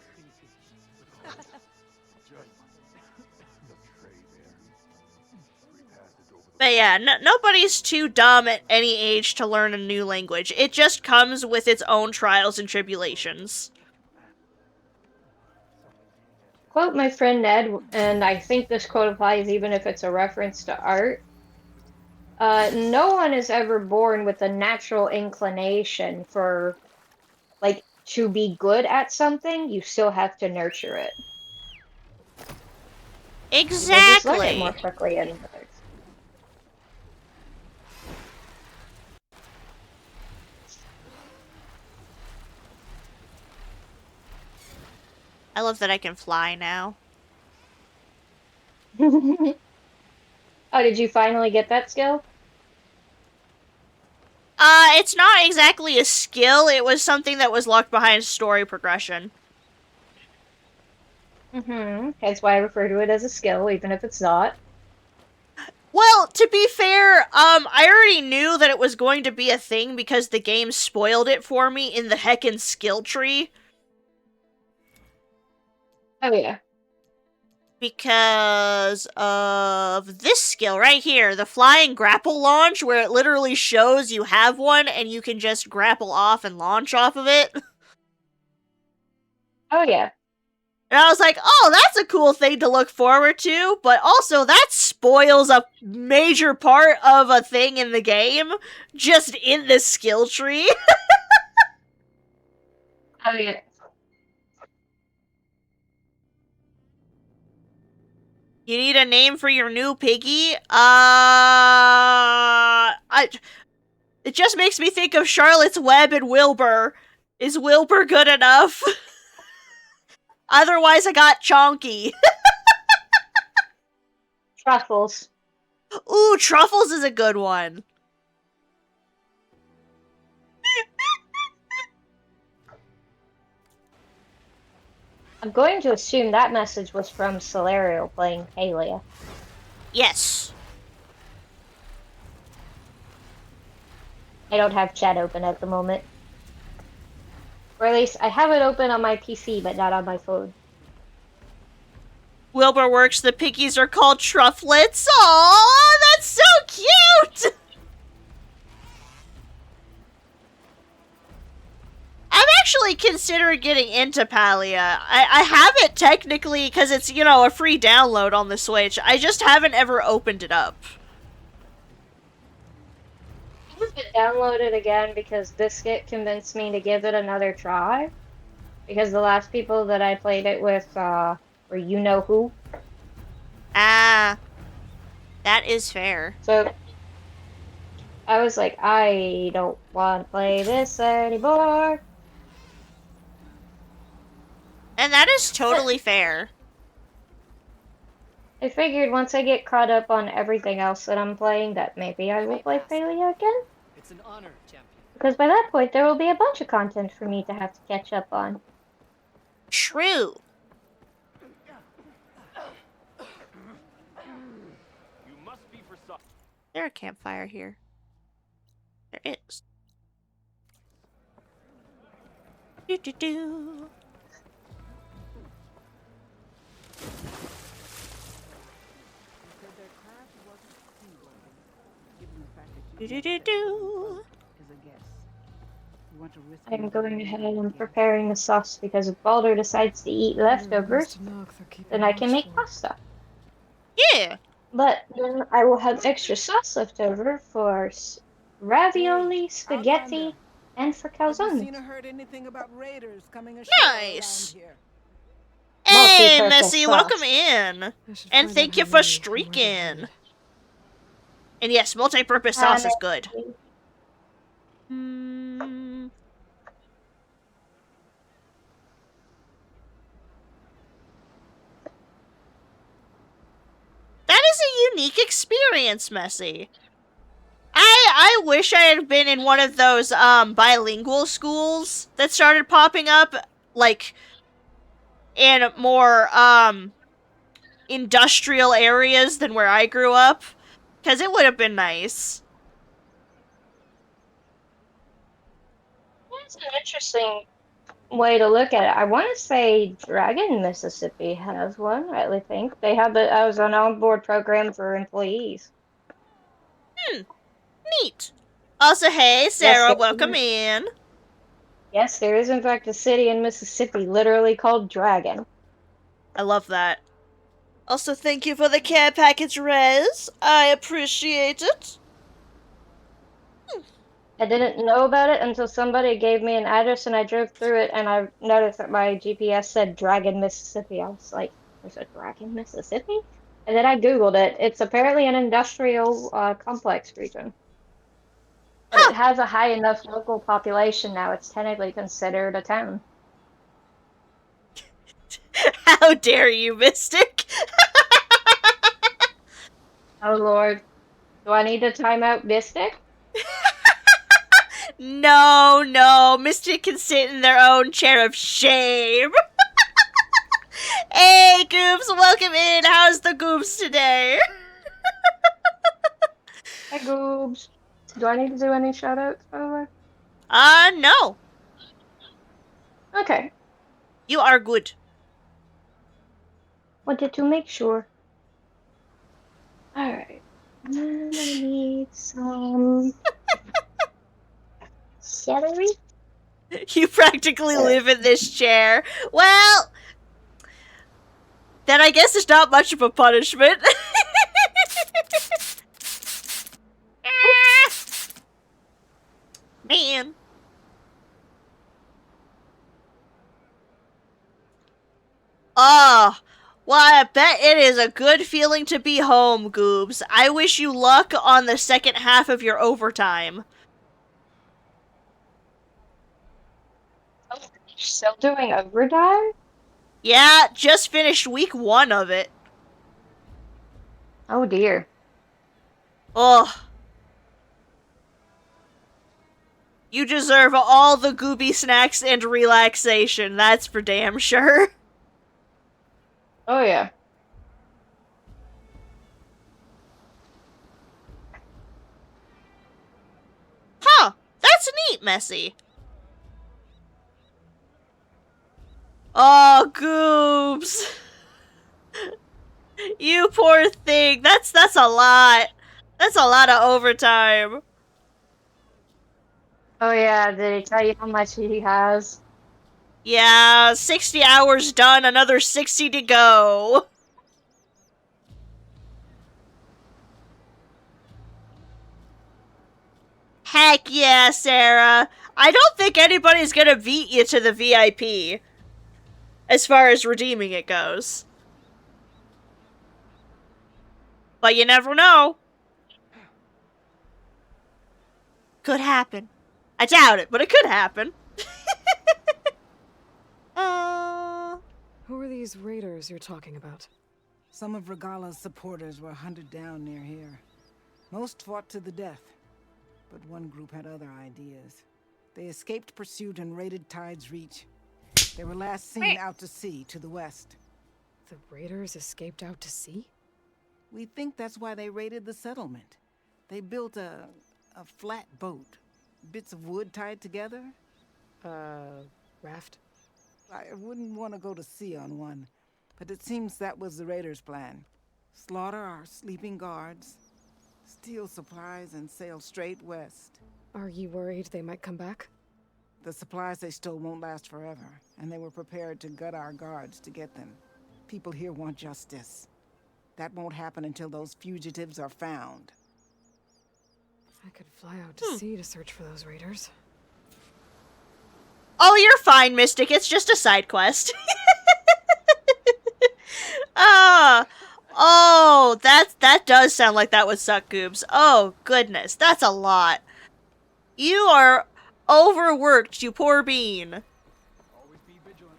A: But yeah, nobody's too dumb at any age to learn a new language. It just comes with its own trials and tribulations.
D: Quote my friend Ned, and I think this quote applies even if it's a reference to art. No one is ever born with a natural inclination for, like, to be good at something. You still have to nurture it. You'll just learn it more
A: Exactly.
D: quickly in others.
A: I love that I can fly now.
D: Oh, did you finally get that skill?
A: It's not exactly a skill, it was something that was locked behind story progression.
D: That's why I refer to it as a skill, even if it's not.
A: Well, to be fair, I already knew that it was going to be a thing because the game spoiled it for me in the heckin' skill tree.
D: Oh, yeah.
A: Because of this skill right here, the flying grapple launch, where it literally shows you have one and you can just grapple off and launch off of it.
D: Oh, yeah.
A: And I was like, oh, that's a cool thing to look forward to, but also that spoils a major part of a thing in the game, just in this skill tree.
D: Oh, yeah.
A: You need a name for your new piggy? It just makes me think of Charlotte's Web and Wilbur. Is Wilbur good enough? Otherwise, I got Chonky.
D: Truffles.
A: Ooh, Truffles is a good one.
D: I'm going to assume that message was from Celerio playing Palia.
A: Yes.
D: I don't have chat open at the moment. Or at least I have it open on my PC, but not on my phone.
A: Wilbur works, the piggies are called Trufflets. Aww, that's so cute! I'm actually considering getting into Palia. I have it technically because it's, you know, a free download on the Switch. I just haven't ever opened it up.
D: haven't downloaded it again because Biscuit convinced me to give it another try. Because the last people that I played it with were you know who.
A: Ah, that is fair.
D: So I was like, I don't want to play this anymore.
A: And that is totally fair.
D: I figured once I get caught up on everything else that I'm playing, that maybe I will play Palia again.
E: It's an honor, champion.
D: Because by that point, there will be a bunch of content for me to have to catch up on.
A: True.
C: You must be for some.
A: There's a campfire here. There is. Do do do. Do do do do.
D: I'm going ahead and preparing the sauce because if Baldur decides to eat leftovers, then I can make pasta.
A: Yeah.
D: But then I will have extra sauce left over for ravioli, spaghetti, and for
F: Have you
D: calzone.
F: seen or heard anything about raiders coming ashore
A: Nice.
F: around here?
A: Hey,
D: Multi-purpose
A: Missy,
D: sauce.
A: welcome in. And thank you for streaking. And yes, multi-purpose sauce is good. Mm. That is a unique experience, Messy. I wish I had been in one of those bilingual schools that started popping up, like, in more industrial areas than where I grew up, because it would have been nice.
D: That's an interesting way to look at it. I want to say Dragon, Mississippi has one, I think. They have it as an onboard program for employees.
A: Neat. Also, hey, Sarah,
D: there
A: welcome
D: is.
A: in.
D: Yes, there is in fact a city in Mississippi literally called Dragon.
A: I love that. Also, thank you for the care package, Rez. I appreciate it.
D: I didn't know about it until somebody gave me an address and I drove through it and I noticed that my GPS said Dragon, Mississippi. I was like, there's a Dragon, Mississippi? And then I Googled it. It's apparently an industrial complex region. But
A: Huh.
D: it has a high enough local population now, it's technically considered a town.
A: How dare you, Mystic?
D: Oh lord. Do I need to time out Mystic?
A: No, no. Mystic can sit in their own chair of shame. Hey, Goobs, welcome in. How's the Goobs today?
D: Hi Goobs. Do I need to do any shoutouts, by the way?
A: No.
D: Okay.
A: You are good.
D: Wanted to make sure. Alright. I'm gonna need some celery.
A: You practically live in this chair. Well, then I guess it's not much of a punishment. Man. Oh, well, I bet it is a good feeling to be home, Goobs. I wish you luck on the second half of your overtime.
D: Oh, you're still doing overtime?
A: Yeah, just finished week 1 of it.
D: Oh dear.
A: Ugh. You deserve all the Gooby snacks and relaxation, that's for damn sure.
D: Oh yeah.
A: Huh, that's neat, Messy. Oh, Goobs. You poor thing. That's a lot. That's a lot of overtime.
D: Oh yeah, did he tell you how much he has?
A: Yeah, 60 hours done, another 60 to go. Heck yeah, Sarah. I don't think anybody's gonna beat you to the VIP. As far as redeeming it goes. But you never know. Could happen. I doubt it, but it could happen.
E: Who are these raiders you're talking about?
F: Some of Regala's supporters were hunted down near here. Most fought to the death, but one group had other ideas. They escaped pursuit and raided Tide's Reach. They were last seen out to sea to the west.
E: The raiders escaped out to sea?
F: We think that's why they raided the settlement. They built a flat boat, bits of wood tied together.
E: Raft?
F: I wouldn't want to go to sea on one, but it seems that was the raiders' plan. Slaughter our sleeping guards, steal supplies, and sail straight west.
E: Are you worried they might come back?
F: The supplies they stole won't last forever, and they were prepared to gut our guards to get them. People here want justice. That won't happen until those fugitives are found.
E: I could fly out to sea to search for those raiders.
A: Oh, you're fine, Mystic. It's just a side quest. Oh, that does sound like that would suck, Goobs. Oh, goodness. That's a lot. You are overworked, you poor bean.
C: Always be vigilant.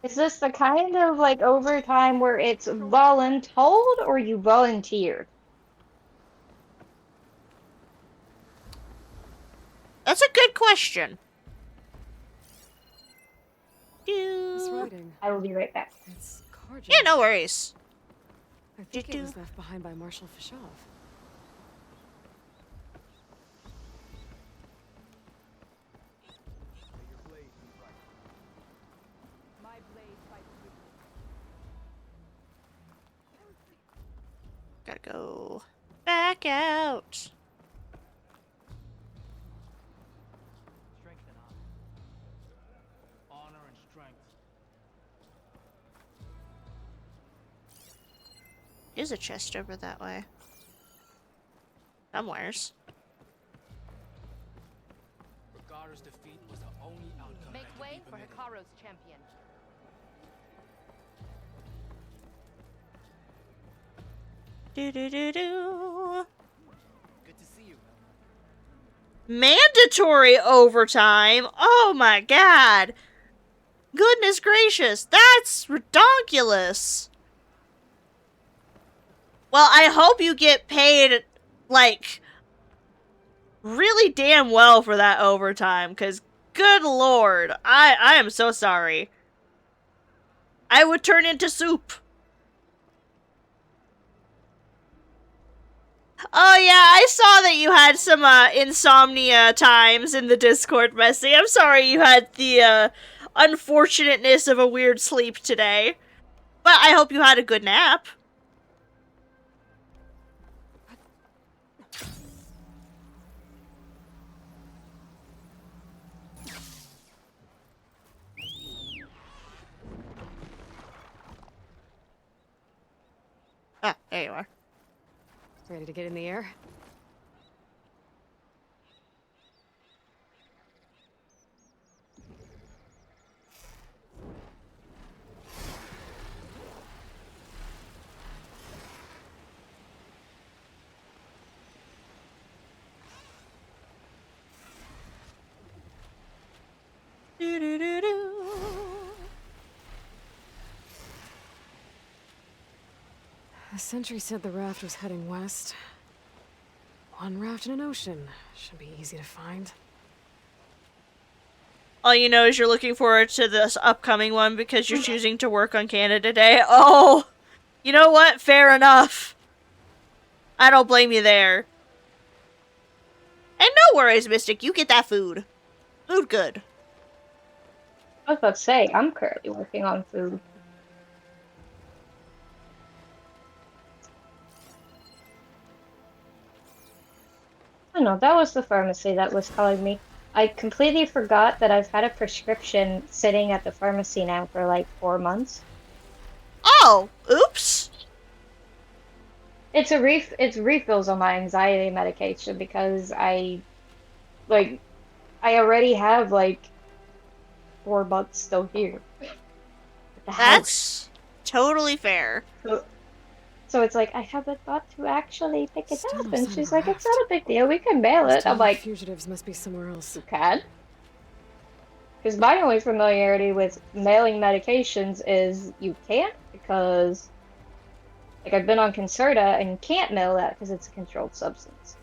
D: Is this the kind of like overtime where it's voluntold or you volunteered?
A: That's a good question.
E: This writing.
D: I will be right back.
E: It's Karja.
A: Yeah, no worries.
E: I think
A: Do-do.
E: it was left behind by Marshal Fashov.
A: Gotta go back out.
C: Strength and honor. Honor and strength.
A: There's a chest over that way. Somewheres.
C: Regardless, defeat was the only outcome.
G: Make
C: that could
G: way
C: be
G: for
C: permitted.
G: Hikaru's champion.
A: Do-do-do-do.
C: Good to see you.
A: Mandatory overtime? Oh my god. Goodness gracious. That's ridiculous. Well, I hope you get paid, like, really damn well for that overtime, because good lord, I am so sorry. I would turn into soup. Oh yeah, I saw that you had some insomnia times in the Discord, Messy. I'm sorry you had the unfortunateness of a weird sleep today. But I hope you had a good nap. Ah, there you are.
E: Ready to get in the air?
A: Do-do-do-do.
E: The sentry said the raft was heading west. One raft in an ocean. Should be easy to find.
A: All you know is you're looking forward to this upcoming one because you're choosing to work on Canada Day. Oh! You know what? Fair enough. I don't blame you there. And no worries, Mystic. You get that food. Food good.
D: I was about to say, I'm currently working on food. Oh no, that was the pharmacy that was calling me. I completely forgot that I've had a prescription sitting at the pharmacy now for like 4 months.
A: Oh! Oops!
D: It's it's refills on my anxiety medication because like I already have like 4 months still here at the house.
A: That's totally fair.
D: So it's like I haven't thought to actually pick it
E: Still
D: up,
E: no
D: and
E: sign
D: she's
E: of a
D: like, "It's not
E: raft.
D: a big deal. We can mail
E: Those
D: it." I'm
E: Talon
D: like,
E: fugitives must be somewhere else.
D: "You can." Because my only familiarity with mailing medications is you can't because like I've been on Concerta and you can't mail that because it's a controlled substance.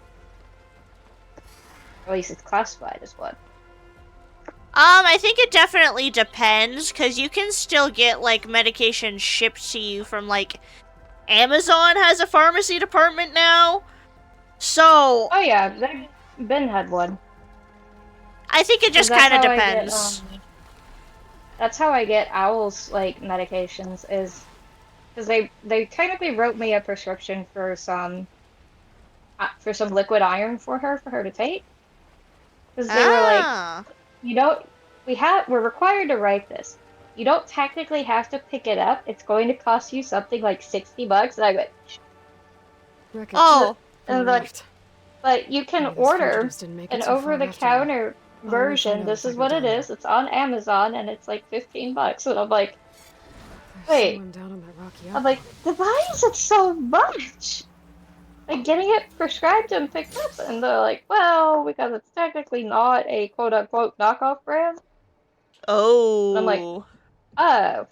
D: Or at least it's classified as one.
A: I think it definitely depends, because you can still get, like, medication shipped to you from, like, Amazon has a pharmacy department now. So,
D: Oh yeah, Ben had one.
A: I think it
D: 'Cause
A: just kind of depends.
D: That's how I get Owl's like medications is because they technically wrote me a prescription for some liquid iron for her to take because they were like,
A: Ah.
D: you don't we're required to write this. You don't technically have to pick it up. It's going to cost you something like $60. And I went,
E: Wreckage.
A: Oh.
E: From
D: and
E: the
D: like,
E: raft.
D: but you can
E: Maybe those
D: order
E: fugitives didn't make it
D: an
E: so far after all.
D: over-the-counter
E: I'll go
D: version.
E: find out
D: This
E: if I
D: is
E: can
D: what it
E: down
D: is. It's on Amazon and it's like $15. And I'm like,
E: There's
D: wait.
E: someone down on that rocky
D: I'm
E: outcrop.
D: like, then why is it so much? Like getting it prescribed and picked up, and they're like, well, because it's technically not a quote unquote knockoff brand. And I'm like,
A: Oh.
D: oh.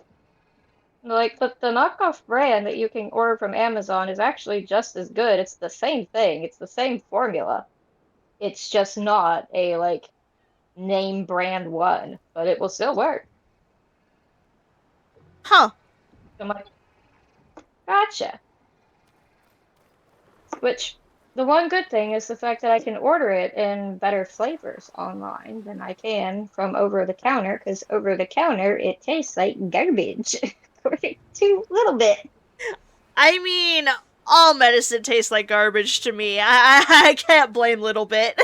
D: And they're like, but the knockoff brand that you can order from Amazon is actually just as good. It's the same thing. It's the same formula. It's just not a like name brand one, but it will still work.
A: Huh.
D: I'm like, gotcha. Which the one good thing is the fact that I can order it in better flavors online than I can from over the counter, because over the counter it tastes like garbage. Too little bit.
A: I mean, all medicine tastes like garbage to me. I can't blame Little Bit.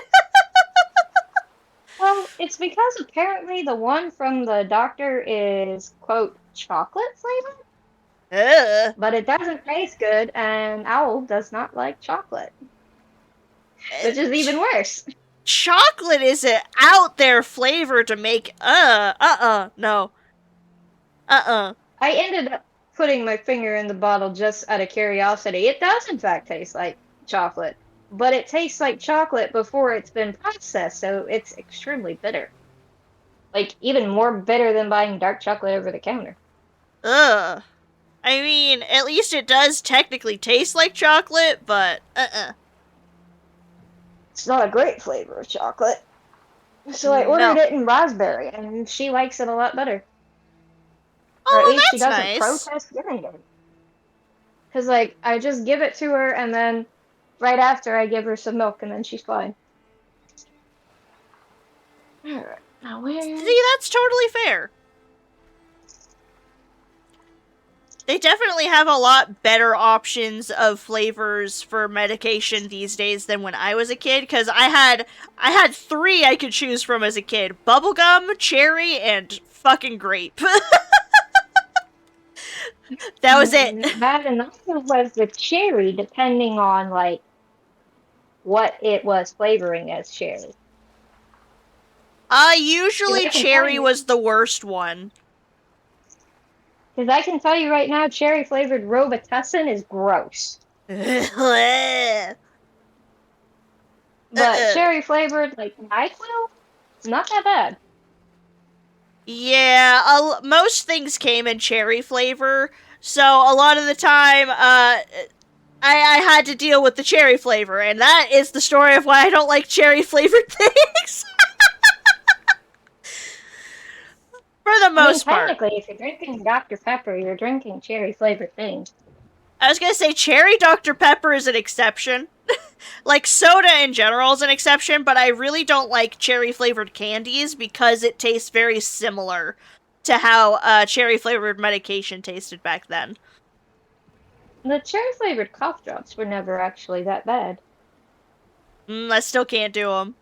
D: Well, it's because apparently the one from the doctor is quote chocolate flavored,
A: Ugh.
D: but it doesn't taste good, and Owl does not like chocolate, which is even worse.
A: Chocolate is an out there flavor to make. No.
D: I ended up putting my finger in the bottle just out of curiosity. It does, in fact, taste like chocolate, but it tastes like chocolate before it's been processed, so it's extremely bitter. Like, even more bitter than buying dark chocolate over the counter.
A: Ugh. I mean, at least it does technically taste like chocolate, but
D: It's not a great flavor of chocolate. So I ordered
A: No.
D: it in raspberry, and she likes it a lot better. Or
A: Oh,
D: at
A: well,
D: least she
A: that's
D: doesn't
A: nice.
D: protest getting it. Because, like, I just give it to her, and then right after I give her some milk, and then she's fine. Alright, now where?
A: See, that's totally fair. They definitely have a lot better options of flavors for medication these days than when I was a kid, because I had 3 I could choose from as a kid. Bubblegum, cherry, and fucking grape. That was it.
D: Bad enough was the cherry, depending on like what it was flavoring as cherry.
A: Usually
D: I can tell
A: cherry
D: you-
A: was the worst one.
D: Because I can tell you right now, cherry flavored Robitussin is gross. But cherry flavored like NyQuil, not that bad.
A: Yeah, most things came in cherry flavor, so a lot of the time, I had to deal with the cherry flavor, and that is the story of why I don't like cherry flavored things. For the most part.
D: Technically, if you're drinking Dr. Pepper, you're drinking cherry flavored things.
A: I was gonna say, cherry Dr. Pepper is an exception. Like, soda in general is an exception, but I really don't like cherry-flavored candies because it tastes very similar to how cherry-flavored medication tasted back then.
D: The cherry flavored cough drops were never actually that bad.
A: I still can't do them.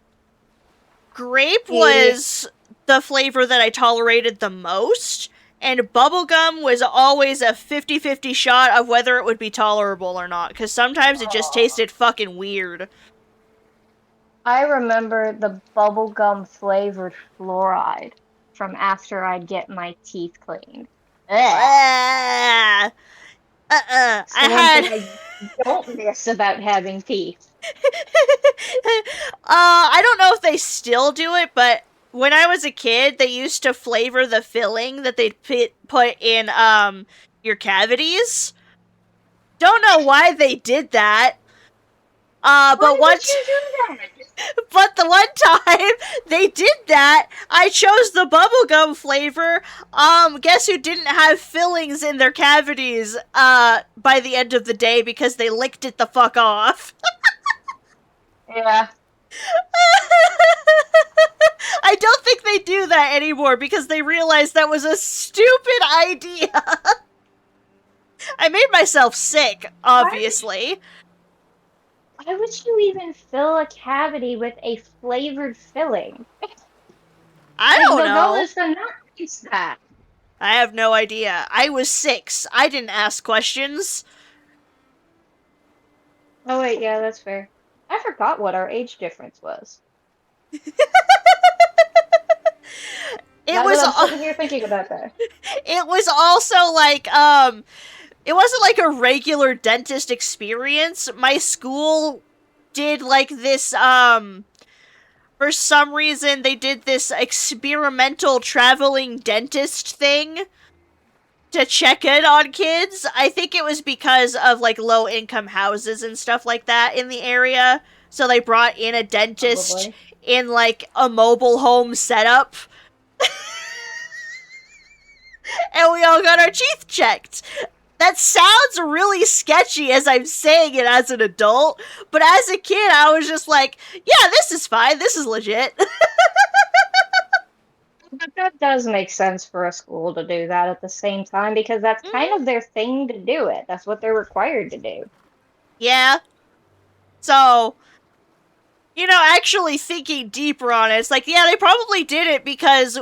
A: Grape was the flavor that I tolerated the most, and bubblegum was always a 50-50 shot of whether it would be tolerable or not, because sometimes it just tasted fucking weird.
D: I remember the bubblegum flavored fluoride from after I'd get my teeth cleaned. Ugh.
A: It's the one
D: I don't miss about having teeth.
A: I don't know if they still do it, but when I was a kid, they used to flavor the filling that they'd put in your cavities. Don't know why they did that. But but the one time they did that, I chose the bubblegum flavor. Guess who didn't have fillings in their cavities by the end of the day because they licked it the fuck off.
D: Yeah.
A: I don't think they do that anymore because they realized that was a stupid idea. I made myself sick, obviously.
D: Why would you even fill a cavity with a flavored filling?
A: I don't
D: the
A: know.
D: Nolas are not used that.
A: I have no idea. I was 6. I didn't ask questions.
D: Oh wait, yeah, that's fair. I forgot what our age difference was.
A: It was
D: I'm sitting here thinking about that.
A: It was also like it wasn't like a regular dentist experience. My school did like this for some reason they did this experimental traveling dentist thing to check in on kids. I think it was because of like low income houses and stuff like that in the area. So they brought in a dentist
D: Probably.
A: in like a mobile home setup. And we all got our teeth checked. That sounds really sketchy as I'm saying it as an adult, but as a kid I was just like, yeah, this is fine, this is legit.
D: But that does make sense for a school to do that at the same time because that's kind of their thing to do it. That's what they're required to do.
A: Yeah. So, you know, actually thinking deeper on it, it's like, yeah, they probably did it because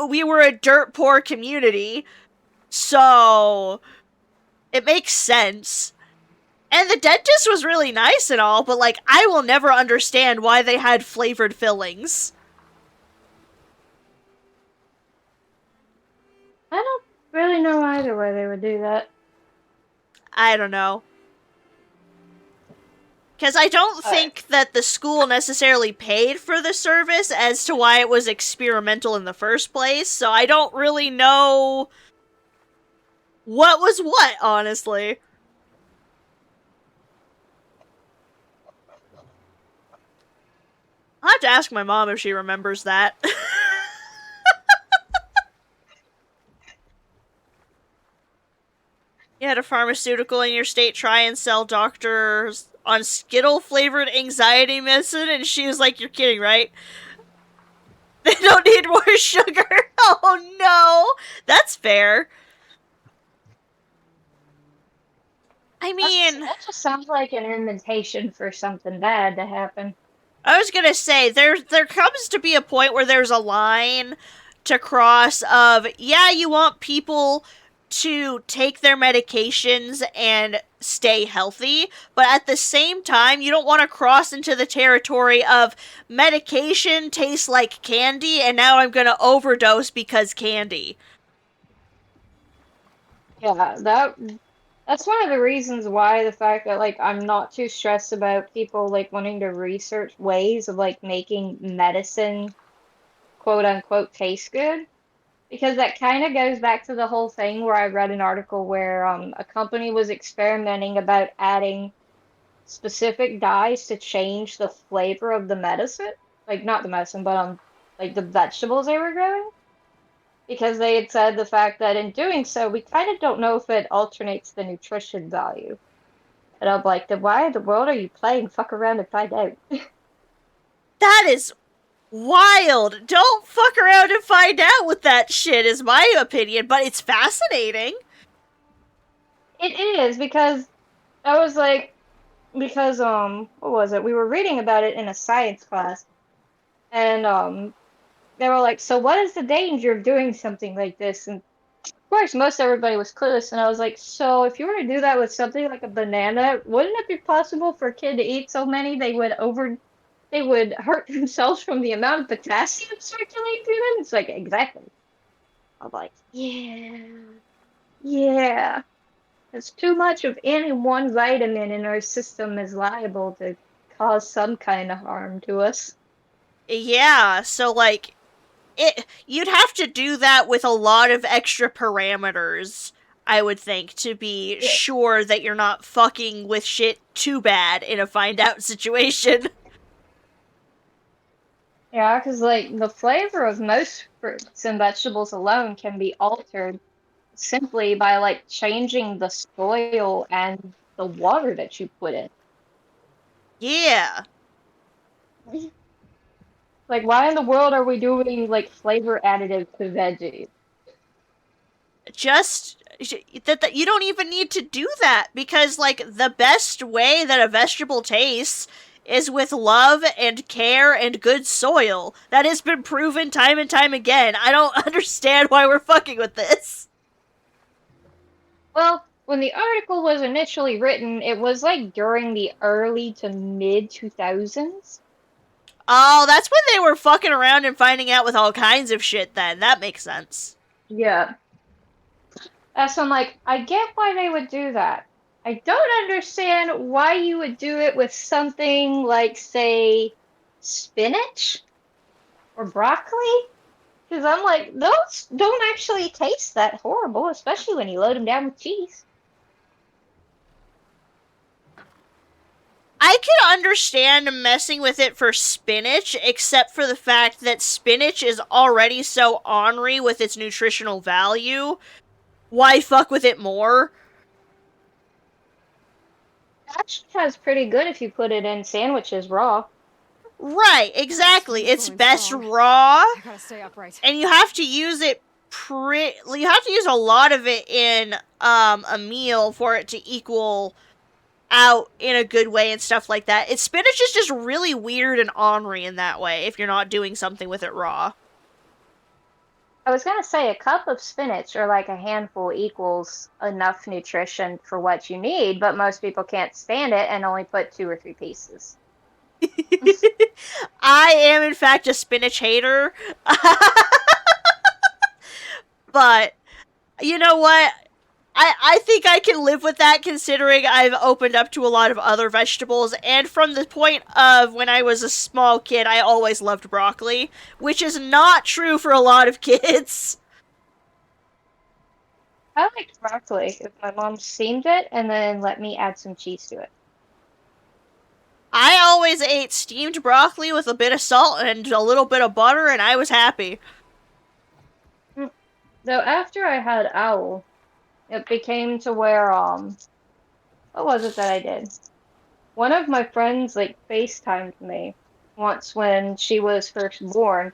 A: we were a dirt poor community. So, it makes sense. And the dentist was really nice and all, but like, I will never understand why they had flavored fillings.
D: I don't really know either why they would do that.
A: I don't know. Because I don't think that the school necessarily paid for the service as to why it was experimental in the first place, so I don't really know what was what, honestly. I'll have to ask my mom if she remembers that. You had a pharmaceutical in your state try and sell doctors on Skittle-flavored anxiety medicine, and she was like, you're kidding, right? They don't need more sugar. Oh no! That's fair. I mean,
D: That just sounds like an invitation for something bad to happen.
A: I was gonna say, there comes to be a point where there's a line to cross of, yeah, you want people to take their medications and stay healthy, but at the same time, you don't want to cross into the territory of medication tastes like candy, and now I'm gonna overdose because candy.
D: Yeah, that's one of the reasons why the fact that like I'm not too stressed about people like wanting to research ways of like making medicine quote unquote taste good. Because that kind of goes back to the whole thing where I read an article where a company was experimenting about adding specific dyes to change the flavor of the medicine. Like not the medicine, but like the vegetables they were growing. Because they had said the fact that in doing so, we kind of don't know if it alternates the nutrition value. And I'm like, then why in the world are you playing fuck around and find out?
A: That is wild. Don't fuck around and find out with that shit, is my opinion, but it's fascinating.
D: It is because I was like, because what was it? We were reading about it in a science class, and they were like, so what is the danger of doing something like this? And course, most everybody was clueless, and I was like, so if you were to do that with something like a banana, wouldn't it be possible for a kid to eat so many they would hurt themselves from the amount of potassium circulating through them? It's like, exactly. I'm like, yeah. There's too much of any one vitamin in our system is liable to cause some kind of harm to us.
A: Yeah, so like you'd have to do that with a lot of extra parameters, I would think, to be
D: Yeah.
A: sure that you're not fucking with shit too bad in a find out situation.
D: Yeah, because like the flavor of most fruits and vegetables alone can be altered simply by like changing the soil and the water that you put in.
A: Yeah.
D: Like, why in the world are we doing like flavor additive to veggies?
A: Just that you don't even need to do that because like the best way that a vegetable tastes is with love and care and good soil. That has been proven time and time again. I don't understand why we're fucking with this.
D: Well, when the article was initially written, it was like during the early to mid 2000s.
A: Oh, that's when they were fucking around and finding out with all kinds of shit then. That makes sense.
D: Yeah. So I'm like, I get why they would do that. I don't understand why you would do it with something like, say, spinach or broccoli. Because I'm like, those don't actually taste that horrible, especially when you load them down with cheese.
A: I can understand messing with it for spinach, except for the fact that spinach is already so ornery with its nutritional value. Why fuck with it more?
D: It actually has pretty good if you put it in sandwiches raw.
A: Right, exactly.
E: This
A: It's
E: one's
A: best
E: strong.
A: raw,
E: I gotta stay upright.
A: and you have to use it you have to use a lot of it in a meal for it to equal out in a good way and stuff like that. Spinach is just really weird and ornery in that way if you're not doing something with it raw.
D: I was gonna say a cup of spinach or like a handful equals enough nutrition for what you need, but most people can't stand it and only put 2 or 3 pieces.
A: I am in fact a spinach hater. But you know what? I think I can live with that considering I've opened up to a lot of other vegetables, and from the point of when I was a small kid, I always loved broccoli, which is not true for a lot of kids.
D: I liked broccoli if my mom steamed it and then let me add some cheese to it.
A: I always ate steamed broccoli with a bit of salt and a little bit of butter, and I was happy.
D: Though after I had Owl, it became to where, what was it that I did? One of my friends, like, FaceTimed me once when she was first born,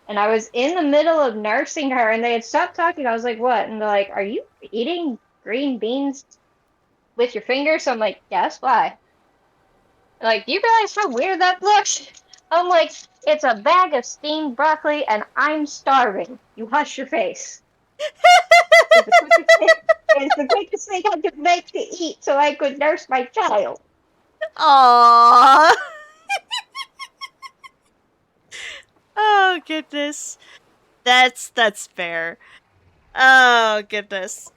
D: and I was in the middle of nursing her, and they had stopped talking. I was like, what? And they're like, are you eating green beans with your fingers? I'm like, yes, why? They're like, do you realize how weird that looks? I'm like, it's a bag of steamed broccoli, and I'm starving. You hush your face. It's the quickest thing I could make to eat so I could nurse my child.
A: Aww. Oh goodness. That's fair. Oh goodness.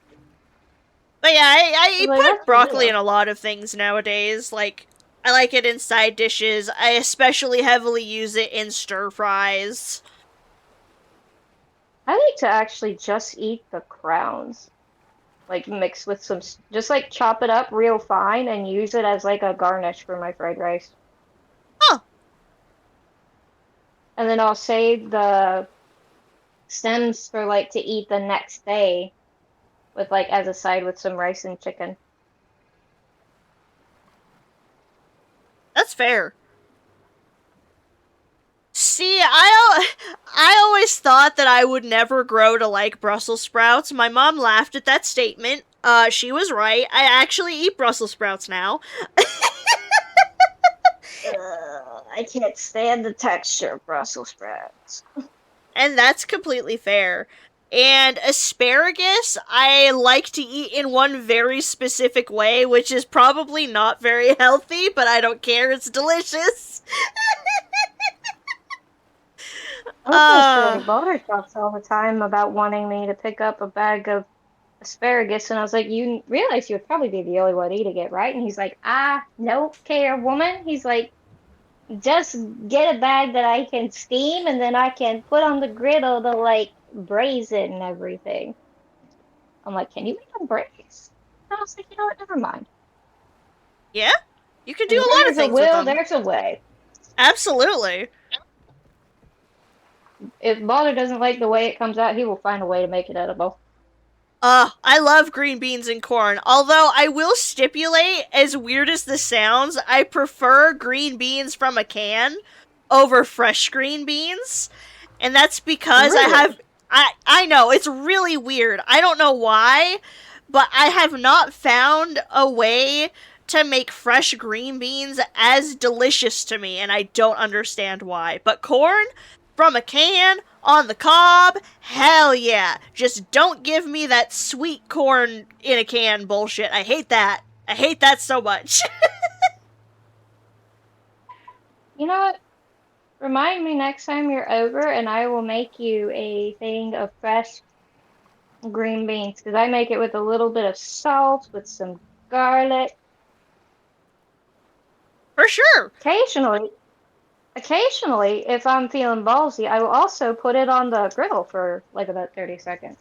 A: But yeah, I
D: Like,
A: put
D: that's
A: broccoli
D: weird.
A: in a lot of things nowadays. Like, I like it in side dishes. I especially heavily use it in stir fries.
D: I like to actually just eat the crowns. Like, mix with some, just like chop it up real fine and use it as like a garnish for my fried rice.
A: Huh.
D: And then I'll save the stems for like to eat the next day with like as a side with some rice and chicken.
A: That's fair. See, I always thought that I would never grow to like Brussels sprouts. My mom laughed at that statement. She was right. I actually eat Brussels sprouts now.
D: I can't stand the texture of Brussels sprouts.
A: And that's completely fair. And asparagus, I like to eat in one very specific way, which is probably not very healthy, but I don't care, it's delicious.
D: Also, Boulder talks all the time about wanting me to pick up a bag of asparagus, and I was like, you realize you would probably be the only one eating it, right? And he's like, I don't care, woman. He's like, just get a bag that I can steam, and then I can put on the griddle to, like, braise it and everything. I'm like, can you make a braise? And I was like, you know what, never mind.
A: Yeah, you can do a lot of
D: There's a
A: things with
D: will,
A: them.
D: there's a way.
A: Absolutely.
D: If Balder doesn't like the way it comes out, he will find a way to make it edible.
A: I love green beans and corn. Although I will stipulate, as weird as this sounds, I prefer green beans from a can over fresh green beans. And that's because
D: Really?
A: I know, it's really weird. I don't know why, but I have not found a way to make fresh green beans as delicious to me, and I don't understand why. But corn from a can on the cob, hell yeah. Just don't give me that sweet corn in a can bullshit. I hate that. I hate that so much.
D: You know what? Remind me next time you're over, and I will make you a thing of fresh green beans, because I make it with a little bit of salt, with some garlic.
A: For sure.
D: Occasionally, if I'm feeling ballsy, I will also put it on the griddle for like about 30 seconds.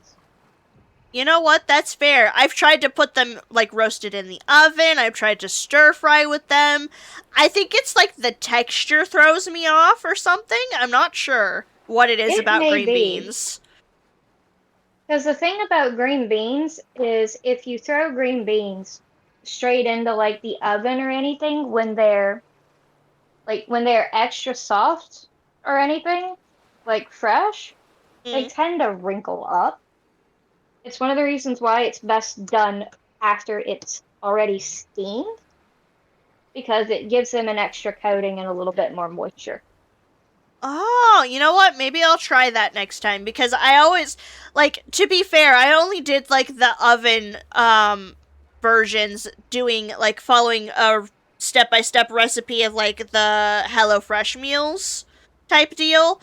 A: You know what? That's fair. I've tried to put them, like, roasted in the oven. I've tried to stir fry with them. I think it's, like, the texture throws me off or something. I'm not sure what it is
D: It
A: about
D: may
A: green
D: be.
A: beans.
D: Because the thing about green beans is if you throw green beans straight into like the oven or anything when they're extra soft or anything, like fresh, they tend to wrinkle up. It's one of the reasons why it's best done after it's already steamed, because it gives them an extra coating and a little bit more moisture.
A: Oh, you know what? Maybe I'll try that next time, because I always, like, to be fair, I only did, like, the oven, versions, doing, like, following a step-by-step recipe of, like, the HelloFresh meals type deal.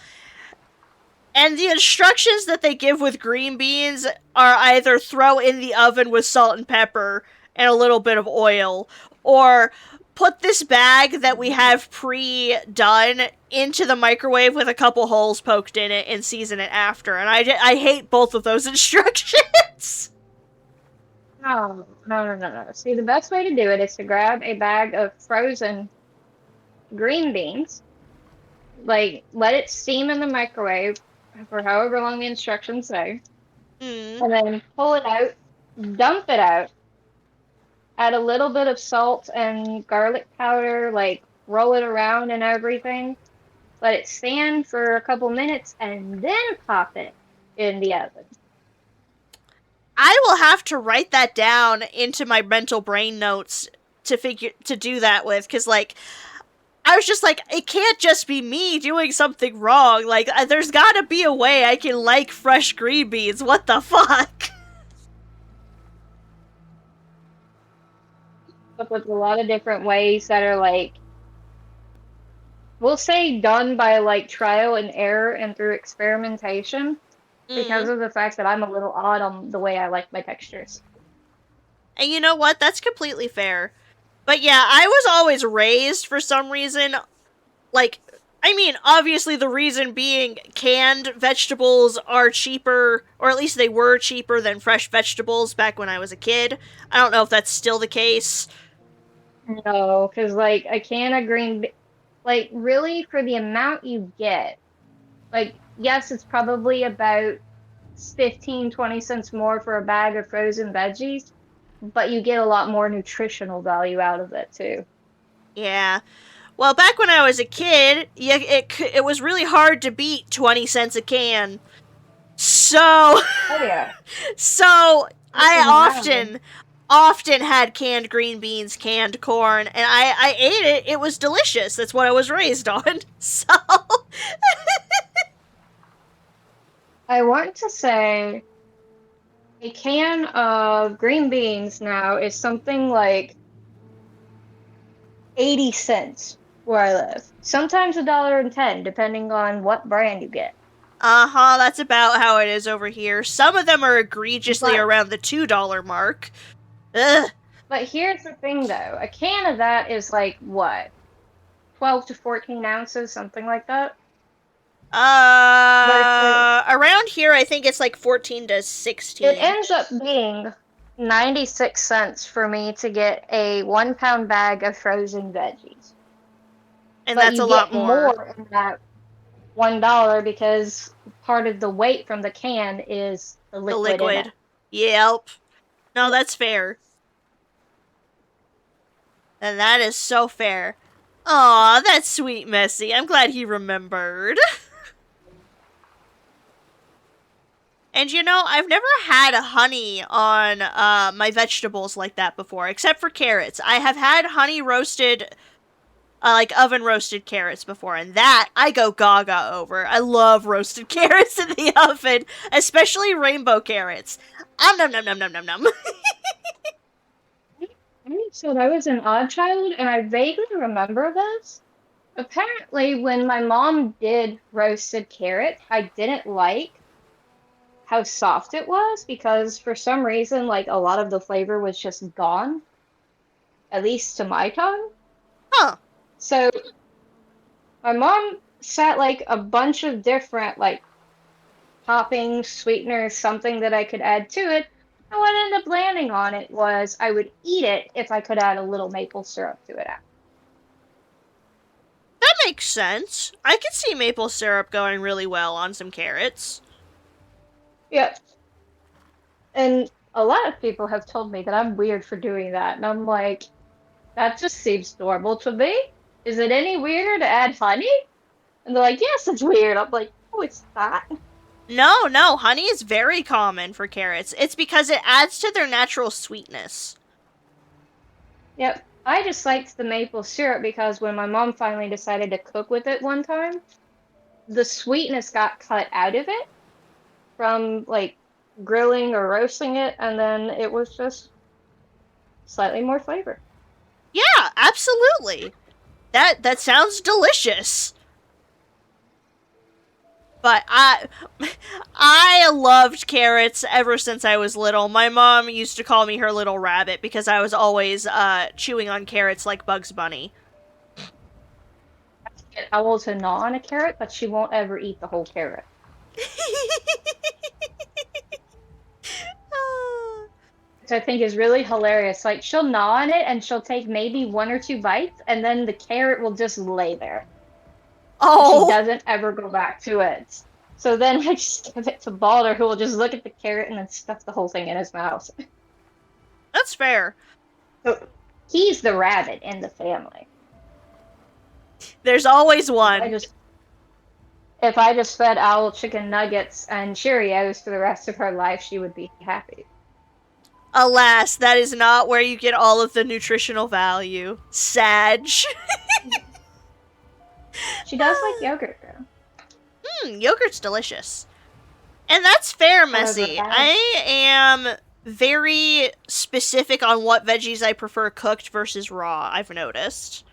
A: And the instructions that they give with green beans are either throw in the oven with salt and pepper and a little bit of oil, or put this bag that we have pre-done into the microwave with a couple holes poked in it and season it after. And I hate both of those instructions.
D: No. See, the best way to do it is to grab a bag of frozen green beans, like, let it steam in the microwave for however long the instructions say, and then pull it out, dump it out, add a little bit of salt and garlic powder, like, roll it around and everything, let it stand for a couple minutes, and then pop it in the oven.
A: I will have to write that down into my mental brain notes to do that with, because, like, I was just like, it can't just be me doing something wrong. Like, there's gotta be a way I can like fresh green beans. What the fuck?
D: But with a lot of different ways that are, like, we'll say done by, like, trial and error and through experimentation, because of the fact that I'm a little odd on the way I like my textures.
A: And you know what? That's completely fair. But yeah, I was always raised for some reason, like, I mean, obviously the reason being canned vegetables are cheaper, or at least they were cheaper than fresh vegetables back when I was a kid. I don't know if that's still the case.
D: No, because, like, a can of like, really, for the amount you get, like, yes, it's probably about 15-20 cents more for a bag of frozen veggies, but you get a lot more nutritional value out of it, too.
A: Yeah. Well, back when I was a kid, it was really hard to beat 20 cents a can. So...
D: Oh, yeah.
A: So, I
D: imagine.
A: often had canned green beans, canned corn, and I ate it. It was delicious. That's what I was raised on. So...
D: I want to say a can of green beans now is something like 80 cents where I live. Sometimes $1.10, depending on what brand you get.
A: Uh-huh, that's about how it is over here. Some of them are egregiously
D: But
A: around the $2 mark. Ugh.
D: but here's the thing though. A can of that is like what? 12 to 14 ounces, something like that. Versus
A: Around here I think it's like 14 to 16.
D: it ends up being 96 cents for me to get a 1 pound bag of frozen veggies.
A: And
D: But
A: that's
D: you
A: a lot
D: get
A: more.
D: in that $1 because part of the weight from the can is the
A: The
D: liquid in it.
A: liquid. Yep. No, that's fair. And that is so fair. Aw, that's sweet, Messy. I'm glad he remembered. And you know, I've never had honey on my vegetables like that before, except for carrots. I have had honey roasted, like oven roasted carrots before, and that I go gaga over. I love roasted carrots in the oven, especially rainbow carrots. Nom nom nom nom nom nom.
D: So I was an odd child, and I vaguely remember this. Apparently, when my mom did roasted carrot, I didn't like how soft it was because for some reason, like a lot of the flavor was just gone, at least to my tongue.
A: Huh.
D: So my mom sat like a bunch of different like toppings, sweeteners, something that I could add to it. And what ended up landing on it was I would eat it if I could add a little maple syrup to it.
A: That makes sense. I could see maple syrup going really well on some carrots.
D: Yep. And a lot of people have told me that I'm weird for doing that. And I'm like, that just seems normal to me. Is it any weirder to add honey? And they're like, yes, it's weird. I'm like, oh, it's not.
A: No, honey is very common for carrots. It's because it adds to their natural sweetness.
D: Yep. I just liked the maple syrup because when my mom finally decided to cook with it one time, the sweetness got cut out of it from like grilling or roasting it, and then it was just slightly more flavor.
A: Yeah, absolutely. That sounds delicious. But I loved carrots ever since I was little. My mom used to call me her little rabbit because I was always chewing on carrots like Bugs Bunny.
D: Get Owl to gnaw on a carrot, but she won't ever eat the whole carrot. Which I think is really hilarious. Like, she'll gnaw on it and she'll take maybe 1 or 2 bites, and then the carrot will just lay there.
A: Oh,
D: She doesn't ever go back to it. So then I just give it to Balder, who will just look at the carrot and then stuff the whole thing in his mouth.
A: that's fair.
D: So he's the rabbit in the family.
A: There's always
D: If
A: one.
D: I just fed Owl chicken nuggets and Cheerios for the rest of her life, she would be happy.
A: Alas, that is not where you get all of the nutritional value. Sag.
D: She does like yogurt, though.
A: Yogurt's delicious. And that's fair, Messy.
D: that.
A: I am very specific on what veggies I prefer cooked versus raw, I've noticed.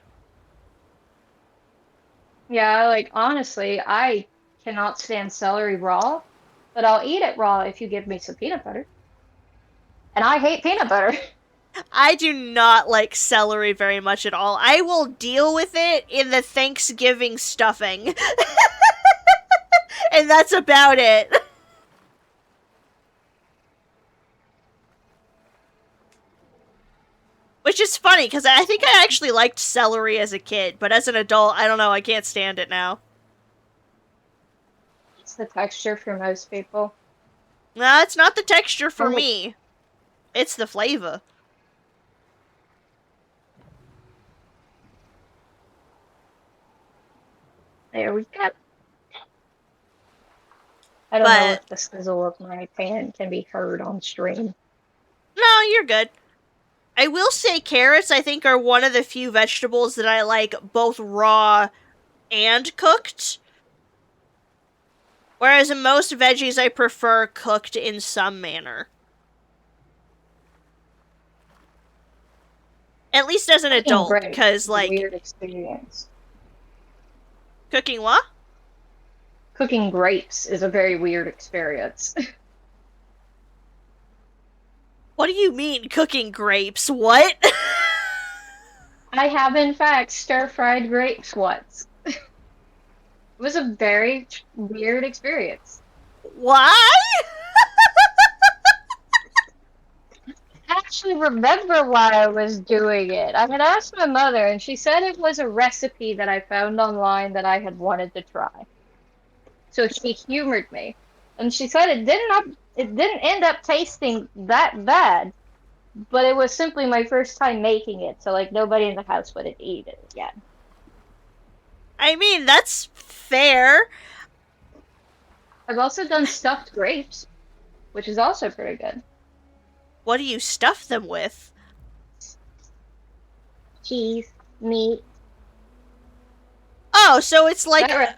D: Yeah, like, honestly, I cannot stand celery raw, but I'll eat it raw if you give me some peanut butter. And I hate peanut butter.
A: I do not like celery very much at all. I will deal with it in the Thanksgiving stuffing. And that's about it. Which is funny, because I think I actually liked celery as a kid, but as an adult, I don't know, I can't stand it now.
D: It's the texture for most people.
A: No, it's not the texture for
D: Oh.
A: me. It's the flavor.
D: There we go. I don't know
A: But-
D: if the sizzle of my pan can be heard on stream.
A: No, you're good. I will say carrots, I think, are one of the few vegetables that I like both raw and cooked. Whereas in most veggies, I prefer cooked in some manner. At least as an
D: Cooking
A: adult,
D: grapes
A: because,
D: is a
A: like,
D: weird experience.
A: cooking what?
D: Cooking grapes is a very weird experience.
A: What do you mean, cooking grapes? What?
D: I have, in fact, stir-fried grapes once. It was a very weird experience.
A: Why?
D: I actually remember why I was doing it. I had asked my mother, and she said it was a recipe that I found online that I had wanted to try. So she humored me, and she said it didn't end up tasting that bad, but it was simply my first time making it, so like nobody in the house would eat it again.
A: I mean, that's fair.
D: I've also done stuffed grapes, which is also pretty good.
A: What do you stuff them with?
D: Cheese, meat.
A: Oh, so it's like
D: That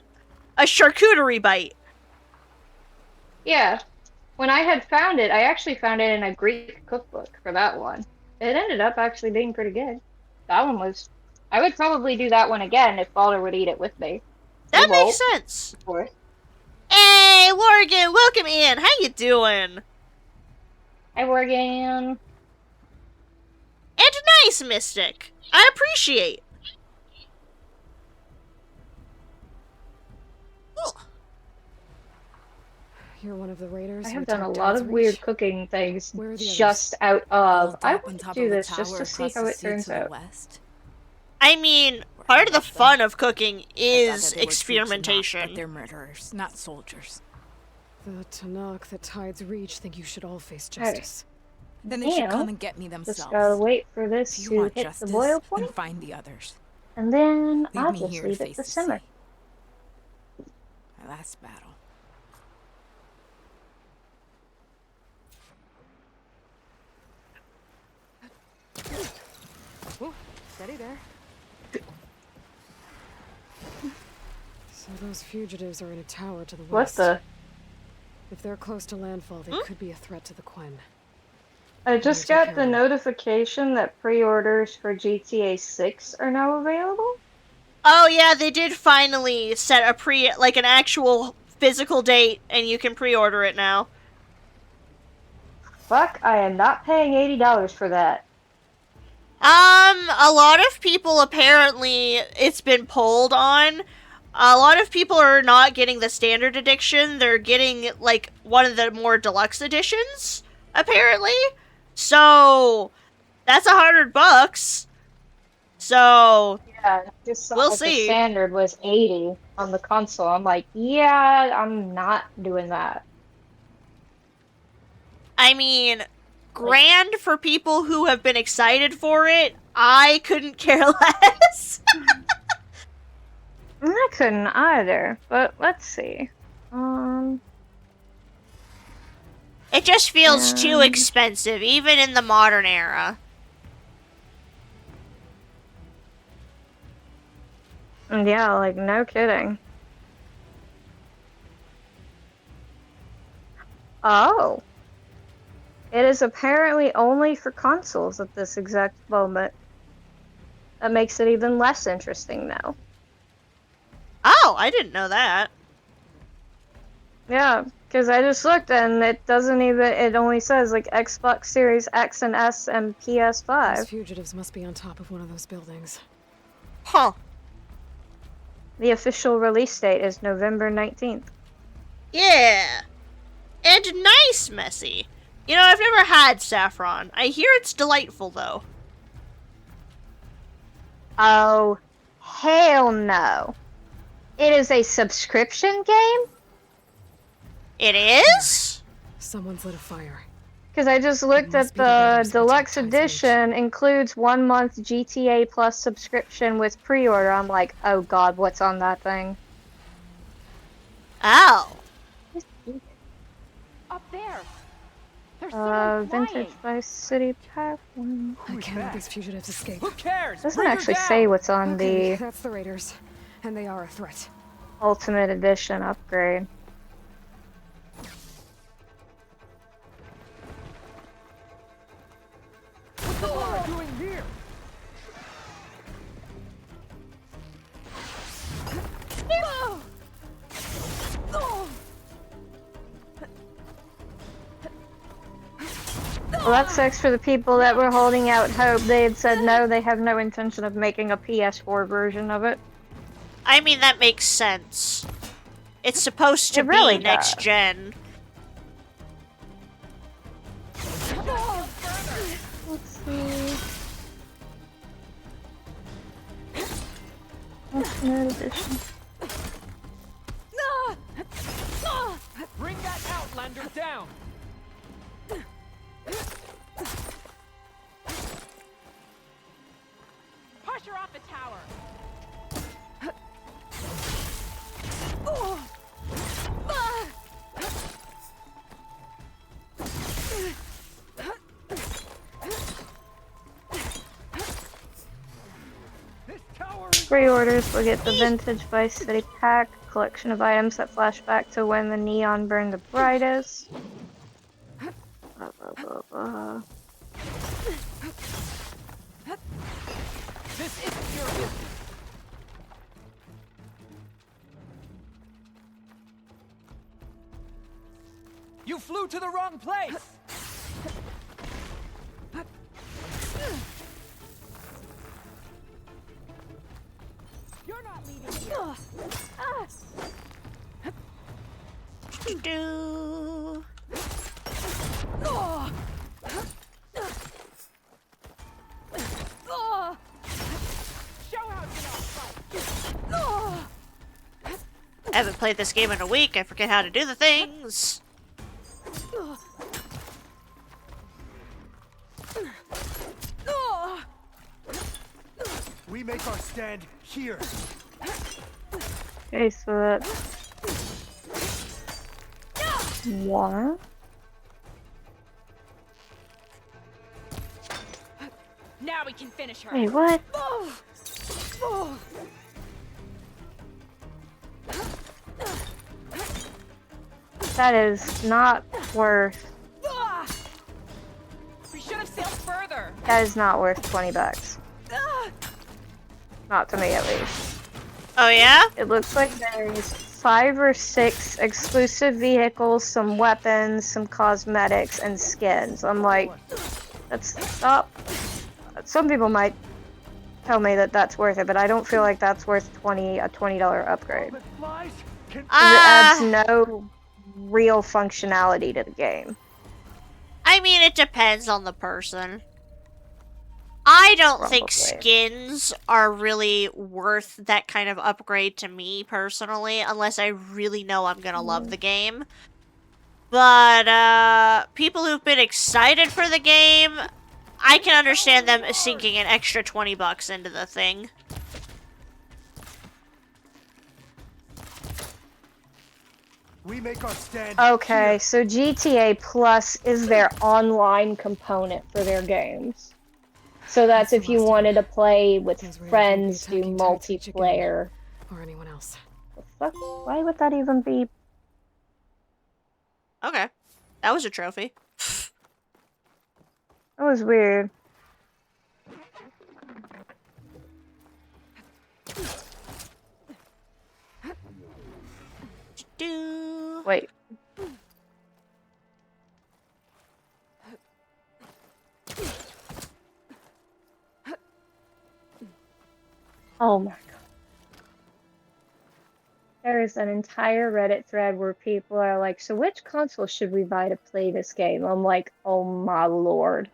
A: a charcuterie bite.
D: Yeah. When I had found it, I actually found it in a Greek cookbook for that one. It ended up actually being pretty good. That one was. I would probably do that one again if Balder would eat it with me.
A: That
D: He
A: makes
D: won't,
A: sense.
D: of course.
A: Hey, Morgan, welcome in. How you doing?
D: Hi, Morgan.
A: And nice, Mystic. I appreciate. Ooh.
E: You're one of the raiders.
D: I
E: who
D: have done a
E: attacked
D: lot
E: Tide's
D: of weird
E: Reach?
D: cooking things
E: Where are the
D: just out of. I
G: Up on
D: want to
G: top
D: do
G: of a
D: this just
G: tower
D: to see
G: across
D: how
G: the
D: it
G: sea
D: turns
G: to the
D: out.
G: west.
A: I mean, part of the
G: left them.
A: fun of cooking
G: I thought
A: is
G: that they were troops or not,
A: experimentation.
G: but they're murderers, not soldiers.
E: The Tanakh that Tides Reach think you should all face
D: Hey.
E: justice.
G: Then they should
D: Yeah.
G: come and get me
D: Just
G: themselves.
D: gotta wait for
G: If
D: this
G: you
D: to
G: want
D: hit
G: justice,
D: the boil
G: then
D: point,
G: find the others.
D: and then
G: Leave
D: I'll
G: me
D: just
G: here to
D: leave it
G: face
D: to
G: the
D: simmer.
G: sea. My last battle.
E: Whoa, steady there. So those fugitives are in a tower to the
D: What
E: west.
D: the?
E: If they're close to landfall, they could be a threat to the Quen.
D: I just
E: Better take
D: got
E: care
D: the
E: of 'em.
D: notification that pre-orders for GTA 6 are now available.
A: Oh yeah, they did finally set a like an actual physical date, and you can pre-order it now.
D: Fuck, I am not paying $80 for that.
A: A lot of people apparently it's been polled on. A lot of people are not getting the standard edition. They're getting like one of the more deluxe editions, apparently. So that's $100. So
D: Yeah, I just saw
A: We'll
D: that the
A: see.
D: standard was 80 on the console. I'm like, yeah, I'm not doing that.
A: I mean, grand for people who have been excited for it. I couldn't care less.
D: I couldn't either, but let's see.
A: It just feels too
D: Um.
A: expensive, even in the modern era.
D: Yeah, like, no kidding. Oh. It is apparently only for consoles at this exact moment. That makes it even less interesting now.
A: Oh, I didn't know that.
D: Yeah, because I just looked and it doesn't even, it only says like Xbox Series X and S and
E: Those
D: PS5.
E: fugitives must be on top of one of those buildings.
A: Huh.
D: The official release date is November 19th.
A: Yeah. And nice, Messy. You know, I've never had saffron. I hear it's delightful, though.
D: Oh, hell no. It is a subscription game?
A: It is?
E: Someone's lit a fire.
D: Because I just looked
E: must
D: at
E: be the raiders
D: the
E: that
D: deluxe
E: took Tide's Reach.
D: edition, includes 1 month GTA Plus subscription with pre-order. I'm like, oh god, what's on that thing?
A: Oh.
H: Up there. There's someone
D: Vintage
H: flying.
D: Vice City Pathway.
E: I can't let these fugitives escape.
C: Who cares?
D: Doesn't
C: Bring her
D: actually
C: down.
D: say what's on
E: Okay,
D: the
E: that's the raiders. And they are a threat.
D: Ultimate Edition upgrade. Well, that sucks for the people that were holding out hope. They had said no, they have no intention of making a PS4 version of it.
A: I mean, that makes sense. It's supposed to
D: It really
A: be next
D: does.
A: gen.
D: Let's see. Ultimate edition.
C: Bring that Outlander down!
H: Push her off the tower.
C: This tower is
D: Pre-orders will get the Vintage Vice City pack, collection of items that flash back to when the neon burned the brightest. Blah, blah, blah, blah.
C: This isn't your business. You flew to the wrong place!
H: You're not leaving here.
A: Do.
H: Show how you know fight.
A: I haven't played this game in a week. I forget how to do the things.
C: We make our stand here.
D: Okay, so that's one.
H: Now we can finish her.
D: Wait, what? That is not worth.
H: We should have sailed further.
D: That is not worth $20. Not to me, at least.
A: Oh yeah?
D: It looks like there's 5 or 6 exclusive vehicles, some weapons, some cosmetics, and skins. I'm like, that's not. Some people might tell me that that's worth it, but I don't feel like that's worth a $20 upgrade.
C: That flies can
D: 'Cause it adds no real functionality to the game.
A: I mean, it depends on the person. I don't think
D: Probably.
A: skins are really worth that kind of upgrade to me personally, unless I really know I'm gonna love the game. But, people who've been excited for the game, I can understand them sinking an extra $20 into the thing.
C: we make our stand
D: Okay,
C: here.
D: so GTA Plus is their online component for their games. So that's if you wanted to play with
E: Things were
D: friends, do
E: attacking Tides Reach again.
D: multiplayer.
E: Or anyone else.
D: The fuck? Why would that even be?
A: Okay. That was a trophy.
D: That was weird.
A: Do.
D: Wait. Oh my god. There is an entire Reddit thread where people are like, so which console should we buy to play this game? I'm like, oh my lord.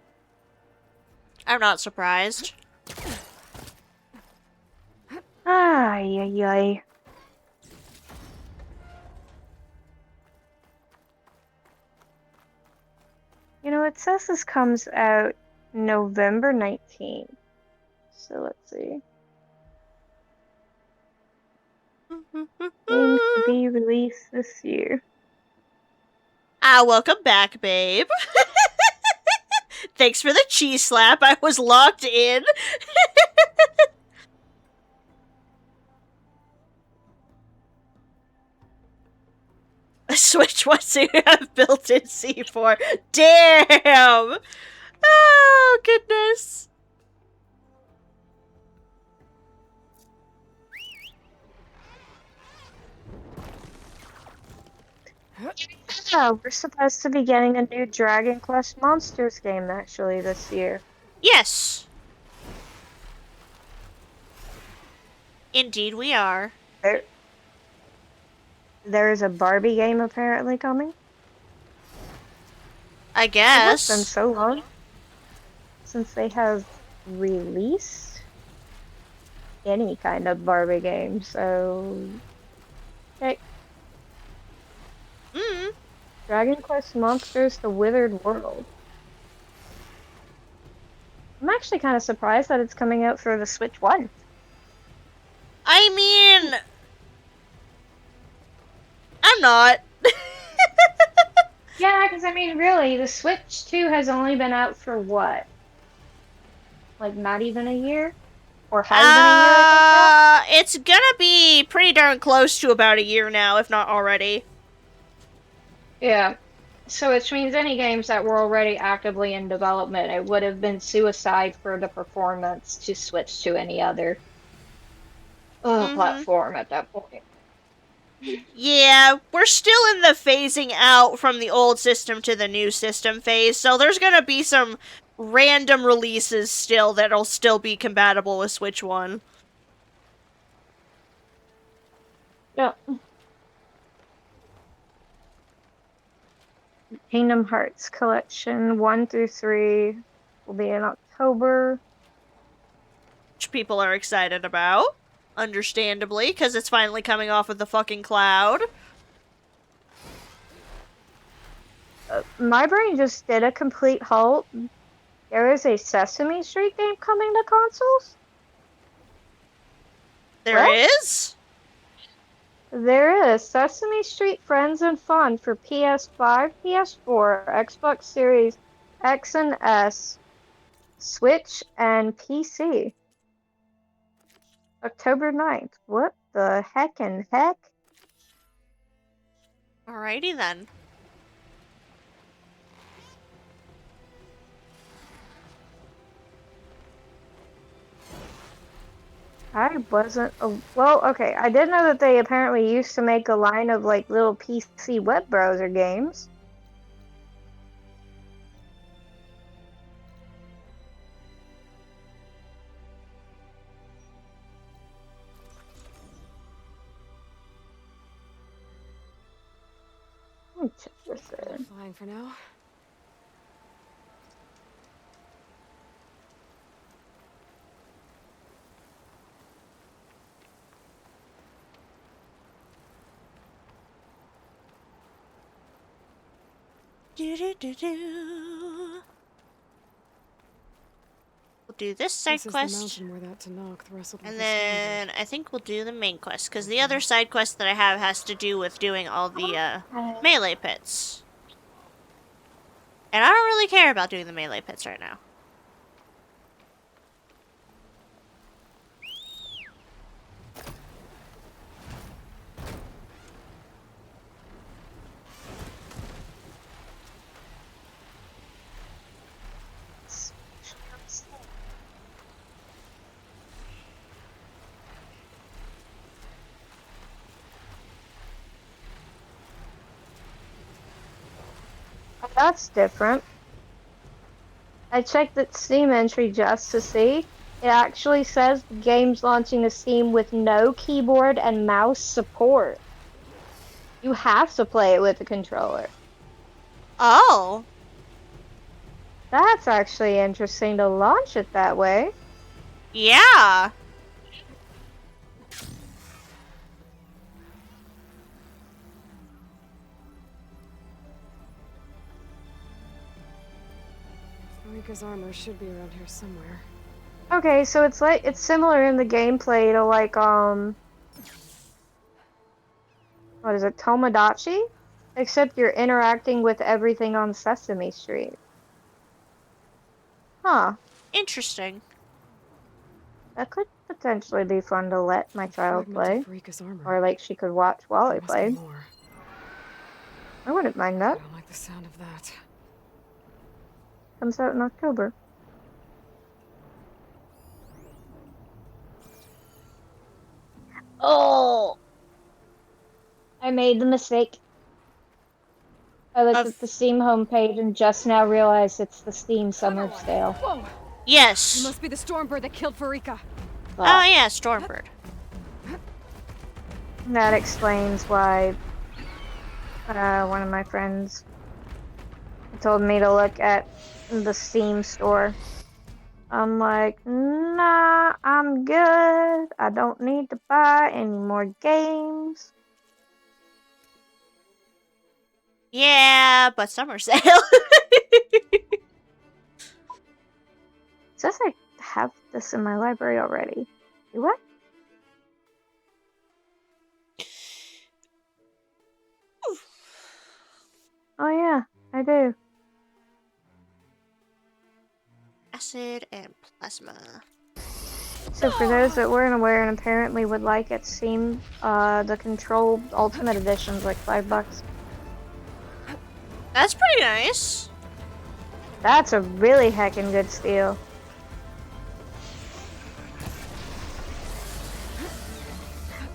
A: I'm not surprised.
D: Ay, ay, ay. You know, it says this comes out November 19th. So let's see. Games to be released this year.
A: Ah, welcome back, babe. Thanks for the cheese slap. I was locked in. A Switch wants to have built-in C4. Damn! Oh, goodness.
D: Yeah, we're supposed to be getting a new Dragon Quest Monsters game actually this year.
A: Yes. Indeed, we are.
D: There is a Barbie game apparently coming.
A: I
D: It has been
A: guess.
D: so long since they have released any kind of Barbie game, so okay.
A: Mm.
D: Dragon Quest Monsters: The Withered World. I'm actually kind of surprised that it's coming out for the Switch 1.
A: I mean, I'm not.
D: Yeah, because I mean, really, the Switch 2 has only been out for what? Like, not even a year? Or has been a year, I think now?
A: It's gonna be pretty darn close to about a year now, if not already.
D: Yeah. So, which means any games that were already actively in development, it would have been suicide for the performance to switch to any other
A: Mm-hmm.
D: platform at that point.
A: Yeah, we're still in the phasing out from the old system to the new system phase, so there's gonna be some random releases still that'll still be compatible with Switch 1.
D: Yeah. Kingdom Hearts Collection 1 through 3 will be in October.
A: Which people are excited about. Understandably, because it's finally coming off of the fucking cloud.
D: My brain just did a complete halt. There is a Sesame Street game coming to consoles?
A: There
D: What?
A: is?
D: There is Sesame Street Friends and Fun for PS5, PS4, Xbox Series X and S, Switch, and PC. October 9th. What the heck and heck?
A: Alrighty then.
D: I wasn't. Well, okay. I did know that they apparently used to make a line of like little PC web browser games. Let me check this in.
E: Flying for now.
A: Do-do-do-do. We'll do this side
E: This is the
A: quest,
E: mountain where that Tanakh wrestled with
A: and
E: the Stormbird.
A: then I think we'll do the main quest, because the other side quest that I have has to do with doing all the melee pits. And I don't really care about doing the melee pits right now.
D: That's different. I checked the Steam entry just to see. It actually says the game's launching to Steam with no keyboard and mouse support. You have to play it with a controller.
A: Oh.
D: That's actually interesting to launch it that way.
A: Yeah.
E: Rika's armor should be around here somewhere.
D: Okay, so it's similar in the gameplay to like what is it, Tomodachi? Except you're interacting with everything on Sesame Street. Huh.
A: Interesting.
D: That could potentially be fun to let my child play.
E: Fragment of Rika's armor.
D: Or like she could watch while I
E: There must be
D: played.
E: more.
D: I wouldn't mind
E: I
D: that.
E: don't like the sound of that.
D: Comes out in October. Oh! I made the mistake. I looked
A: Of-
D: at the Steam homepage and just now realized it's the Steam Summer Sale.
E: Whoa! You
A: Yes.
E: must be the Stormbird that killed Farika.
A: Oh yeah, Stormbird.
D: That explains why one of my friends told me to look at the Steam store. I'm like, nah, I'm good. I don't need to buy any more games.
A: Yeah, but summer sale.
D: It says I have this in my library already. Do I? Oh yeah, I do.
A: Acid and plasma.
D: So for those that weren't aware and apparently would like it, Steam, the Control Ultimate Edition's like $5.
A: That's pretty nice.
D: That's a really heckin' good steal.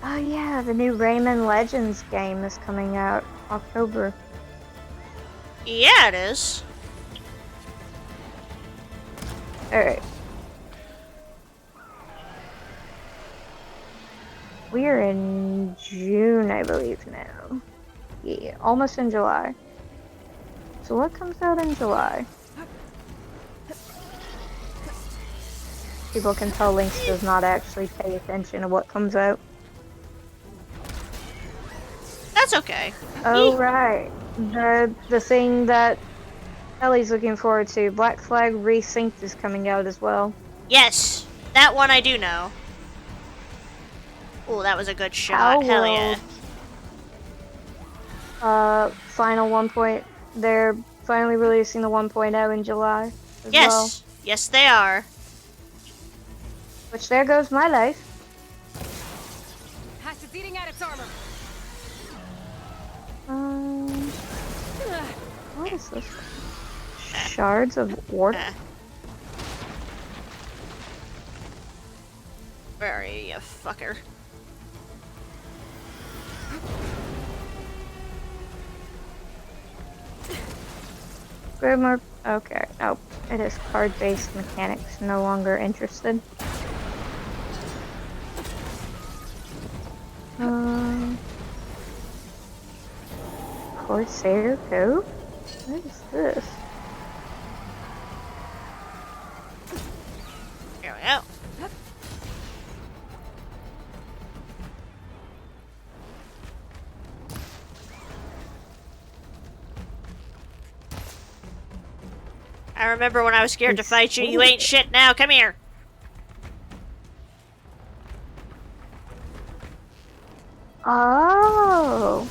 D: Oh yeah, the new Rayman Legends game is coming out October.
A: Yeah, it is.
D: Alright. We're in June, I believe now. Yeah, almost in July. So what comes out in July? People can tell Lynx does not actually pay attention to what comes out.
A: That's okay.
D: Oh right, the thing that Ellie's looking forward to, Black Flag Resynced is coming out as well.
A: Yes, that one I do know. Oh, that was a good shot.
D: How
A: Hell
D: will,
A: yeah.
D: Final 1. They're finally releasing the 1.0 in July as
A: Yes,
D: well.
A: yes they are.
D: Which there goes my life.
E: It's eating at its armor.
D: What is this? Shards of Orc?
A: Where are you, you fucker?
D: Grimmer. Okay, nope. It is card-based mechanics. No longer interested. Corsair Cove? What is this?
A: Here we go. I remember when I was scared to fight you. You ain't shit now. Come here.
D: Oh.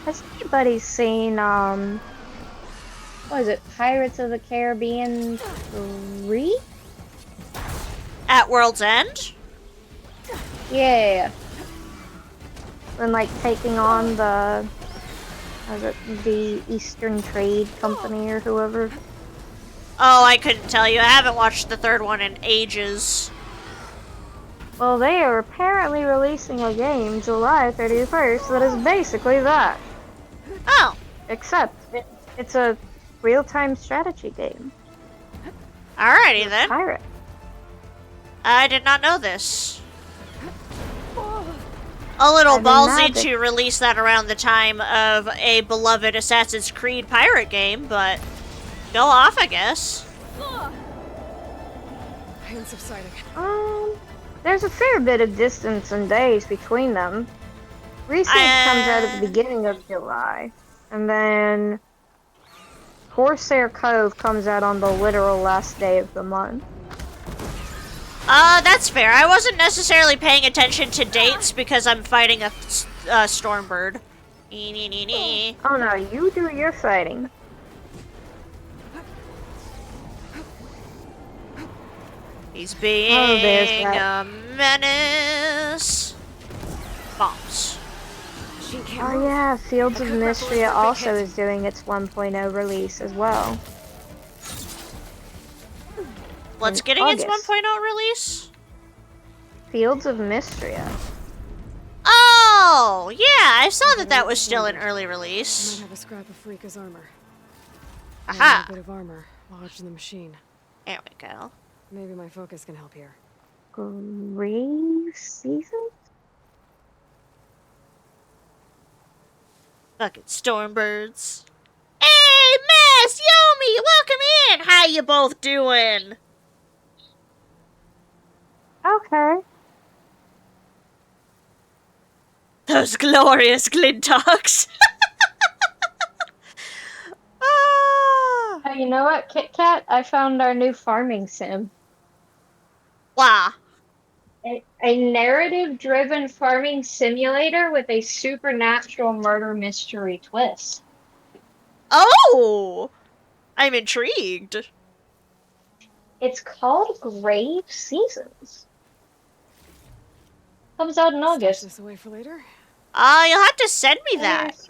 D: Has anybody seen, what is it? Pirates of the Caribbean 3?
A: At World's End?
D: Yeah. When, like, taking on the, what is it, the Eastern Trade Company or whoever.
A: Oh, I couldn't tell you. I haven't watched the third one in ages.
D: Well, they are apparently releasing a game July 31st that is basically that.
A: Oh.
D: Except, it's a real-time strategy game.
A: Alrighty then.
D: Pirate.
A: I did not know this. A little
D: I did not
A: ballsy
D: either.
A: to release that around the time of a beloved Assassin's Creed pirate game, but go off, I guess.
E: Pain subsiding.
D: There's a fair bit of distance and days between them. Research comes out at the beginning of July, and then Corsair Cove comes out on the literal last day of the month.
A: That's fair. I wasn't necessarily paying attention to dates because I'm fighting a Stormbird.
D: Oh no, you do your fighting.
A: He's being
D: there's
A: a menace. Bombs.
D: Oh yeah, Fields of Mystria also is doing its 1.0 release as well.
A: What's
D: In
A: getting its
D: August.
A: 1.0 release?
D: Fields of Mystria.
A: Oh, Oh, yeah, I saw that that was still in early
E: I might
A: release.
E: have a scrap of Frika's armor.
A: Aha!
E: A bit of armor lodged in the machine.
A: There we go.
E: Maybe my focus can help here.
D: Grave season?
A: Fucking Stormbirds. Hey, Miss Yomi, welcome in! How you both doing?
D: Okay.
A: Those glorious Glintox. Ah,
D: Oh, you know what, Kit Kat? I found our new farming sim.
A: wow.
D: A narrative-driven farming simulator with a supernatural murder mystery twist.
A: Oh! I'm intrigued.
D: It's called Grave Seasons. Comes out in
E: Stash
D: August.
E: this away for later.
A: You'll have to send me that.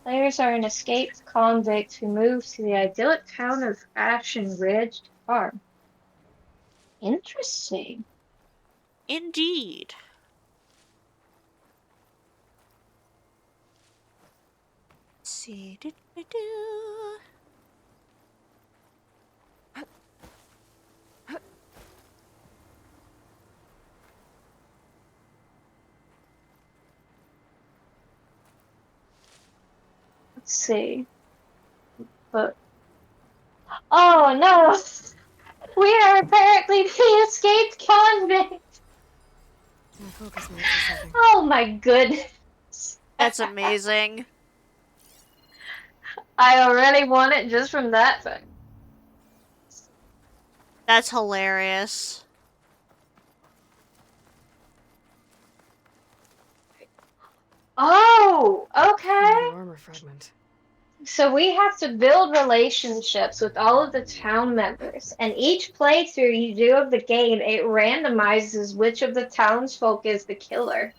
D: Players are an escaped convict who moves to the idyllic town of Ashen Ridge to farm. Interesting.
A: Indeed. Let's see. Do-do-do.
D: Let's see. But oh no! We are apparently the escaped convict!
E: My focus might say something.
D: Oh my goodness.
A: That's amazing.
D: I already want it just from that thing.
A: That's hilarious.
D: Oh, okay.
E: Another armor fragment.
D: So we have to build relationships with all of the town members, and each playthrough you do of the game, it randomizes which of the townsfolk is the killer.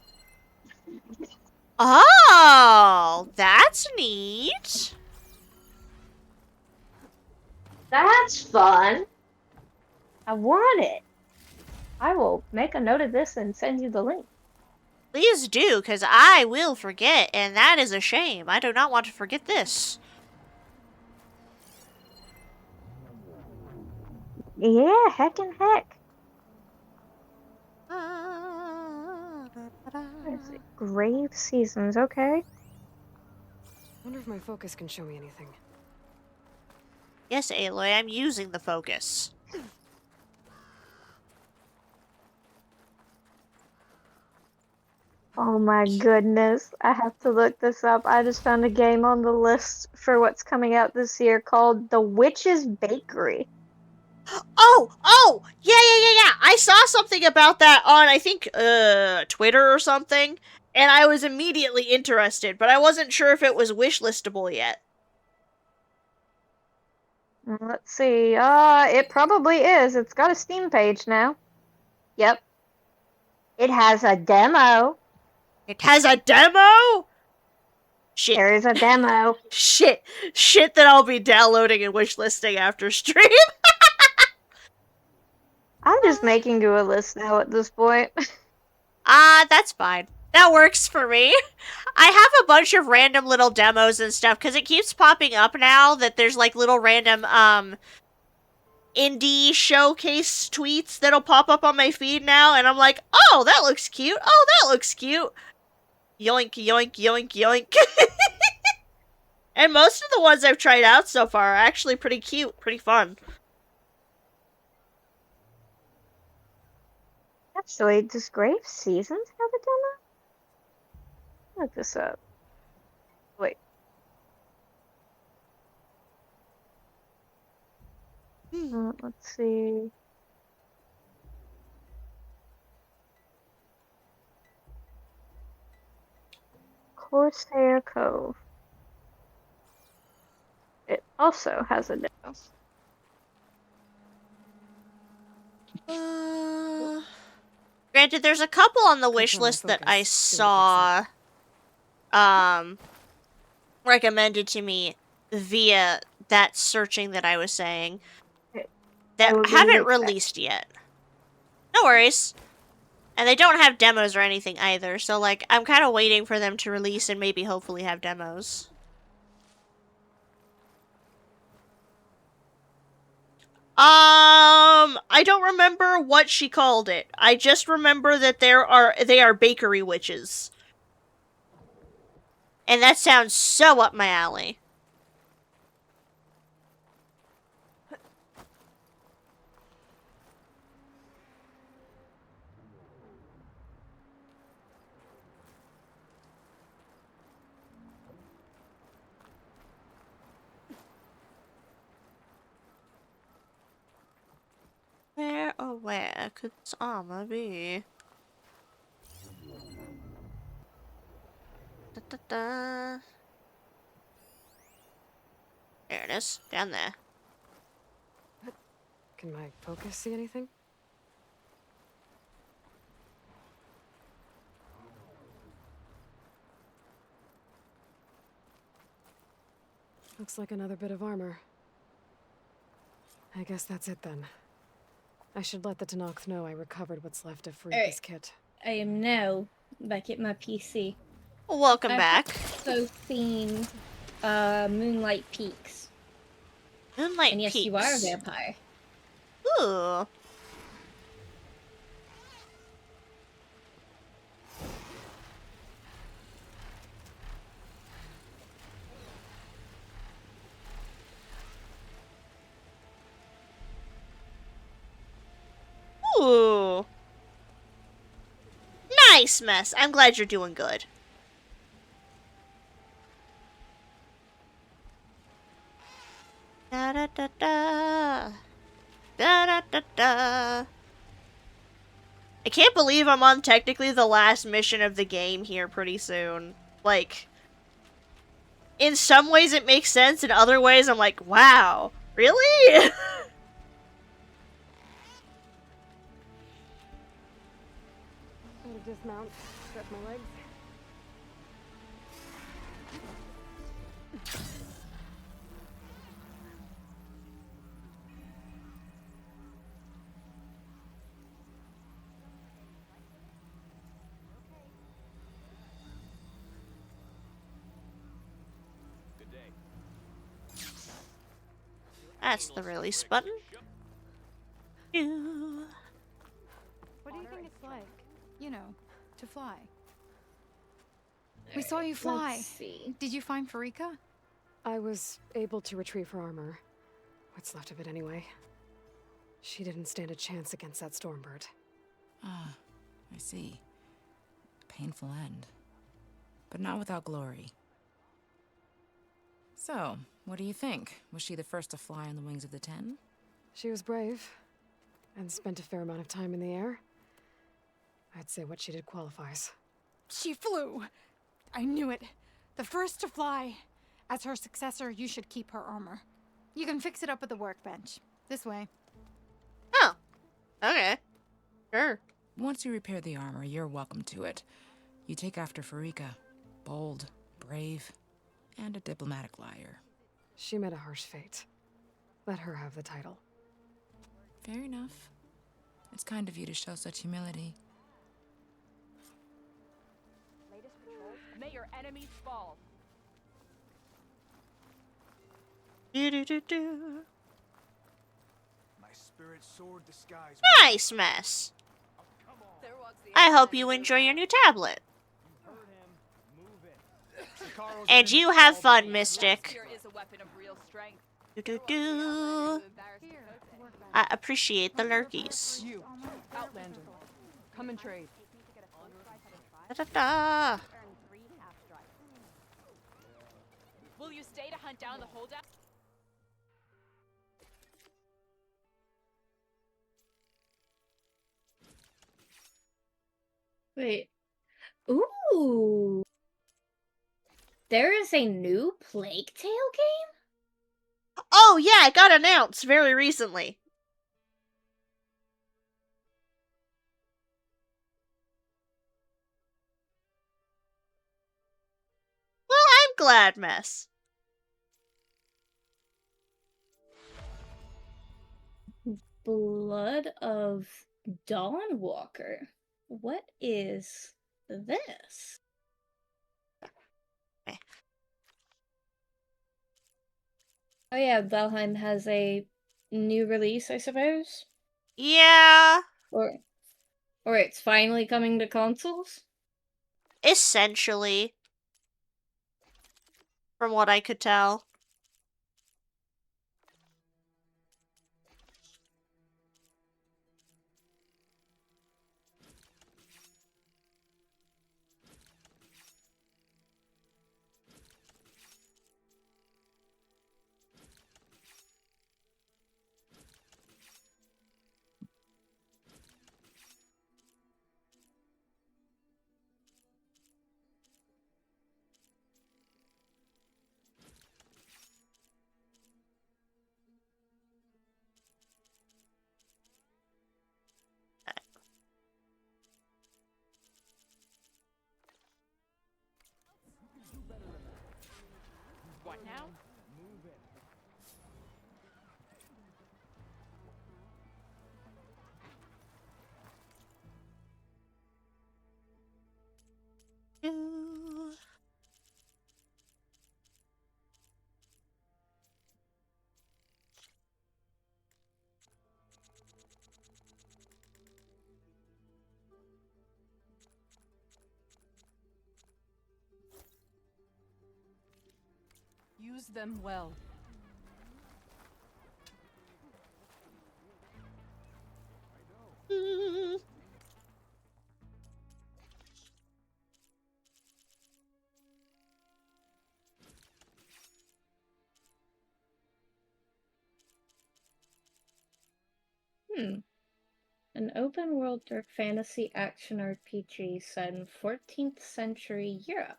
A: Oh, that's neat.
D: That's fun. I want it. I will make a note of this and send you the link.
A: Please do, because I will forget, and that is a shame. I do not want to forget this.
D: Yeah, heck and heck. Where is it? Grave Seasons, okay.
E: Wonder if my focus can show me anything.
A: Yes, Aloy, I'm using the focus.
D: Oh my goodness, I have to look this up. I just found a game on the list for what's coming out this year called The Witch's Bakery.
A: Oh, yeah. I saw something about that on, I think, Twitter or something, and I was immediately interested, but I wasn't sure if it was wishlistable yet.
D: Let's see. It probably is. It's got a Steam page now. Yep. It has a demo.
A: It has a demo? Shit.
D: There is a demo.
A: Shit that I'll be downloading and wishlisting after stream.
D: I'm just making you a list now at this point.
A: That's fine. That works for me. I have a bunch of random little demos and stuff, because it keeps popping up now that there's, like, little random, indie showcase tweets that'll pop up on my feed now, and I'm like, oh, that looks cute. Oh, that looks cute. Yoink, yoink, yoink, yoink. And most of the ones I've tried out so far are actually pretty cute, pretty fun.
D: Actually, does Grave Seasons have a demo? Look this up. Wait. Let's see. Corsair Cove. It also has a demo.
A: Granted, there's a couple on the wish
E: Control my
A: list that I
E: focus. See what
A: saw, recommended to me via that searching that I was saying
D: I will
A: that
D: give you
A: haven't
D: a sec.
A: released yet. No worries. And they don't have demos or anything either, so like I'm kind of waiting for them to release and maybe hopefully have demos. I don't remember what she called it. I just remember that they are bakery witches. And that sounds so up my alley. Where, oh where could this armor be? Da, da, da. There it is, down there.
E: Can my focus see anything? Looks like another bit of armor. I guess that's it then. I should let the Tenakth know I recovered what's left of Farika's kit.
B: I am now back at my PC.
A: Welcome back.
B: So seen Moonlight Peaks.
A: Moonlight
B: And yes,
A: Peaks.
B: you are a vampire.
A: Ooh. Ooh. Nice, Mess. I'm glad you're doing good. Da da da da. Da da da da. I can't believe I'm on technically the last mission of the game here pretty soon. Like, in some ways it makes sense, in other ways I'm like, wow, really?
E: Dismount, stretch my legs.
A: That's the release button.
G: What do you think it's like? You know, to fly. We saw you fly.
B: Let's see.
G: Did you find Farika?
E: I was able to retrieve her armor. What's left of it anyway. She didn't stand a chance against that Stormbird.
I: Ah, I see. Painful end. But not without glory. So, what do you think? Was she the first to fly on the wings of the Ten?
E: She was brave, and spent a fair amount of time in the air. I'd say what she did qualifies.
J: She flew. I knew it. The first to fly. As her successor, you should keep her armor. You can fix it up at the workbench. This way.
A: Oh. Okay. Sure.
I: Once you repair the armor, you're welcome to it. You take after Farika. Bold, brave, and a diplomatic liar.
E: She met a harsh fate. Let her have the title.
I: Fair enough. It's kind of you to show such humility.
H: May your enemies fall.
A: Do do do do.
C: My spirit soared the skies.
A: Nice, Mess. I hope you enjoy your new tablet. And you have fun, Mystic.
H: Here is a weapon of real strength.
A: Do do do. I appreciate the lurkies.
H: You, Outlander, come and trade.
A: Da da da.
H: Will you stay to hunt down the holdout?
B: Wait. Ooh. There is a new Plague Tale game?
A: Oh yeah, it got announced very recently. Well, I'm glad, Mess.
B: Blood of Dawnwalker. what is this?
A: Eh.
B: Oh yeah, Valheim has a new release, I suppose?
A: Yeah,
B: Or it's finally coming to consoles?
A: essentially. From what I could tell.
H: What now?
K: Use them well.
B: An open world dark fantasy action RPG set in 14th century Europe.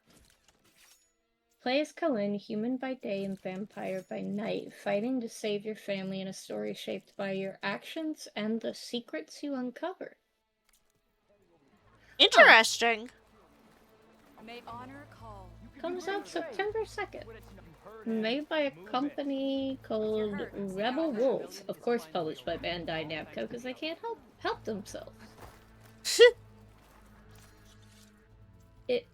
B: Play as Cullen, human by day and vampire by night, fighting to save your family in a story shaped by your actions and the secrets you uncover.
A: Interesting.
K: May honor call.
B: Comes out September 2nd. Made by a company called Rebel Wolves. Of course published by Bandai Namco, because they can't help themselves. It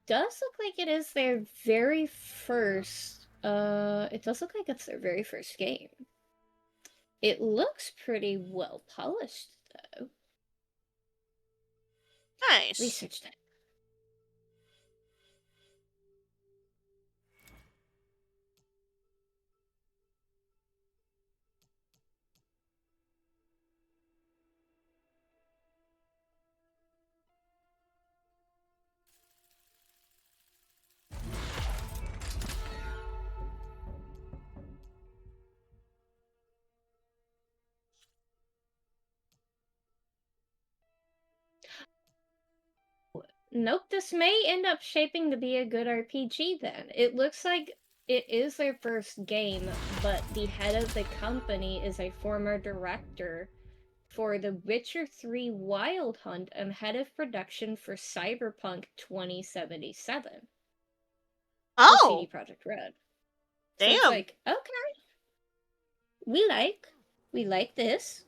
B: does look like it is their very first, it does look like it's their very first game. It looks pretty well polished, though.
A: Nice.
B: Research that. Nope, this may end up shaping to be a good RPG then. It looks like it is their first game, but the head of the company is a former director for The Witcher 3 Wild Hunt and head of production for Cyberpunk 2077.
A: Oh!
B: CD Projekt Red. So
A: Damn.
B: it's like, okay. We like this.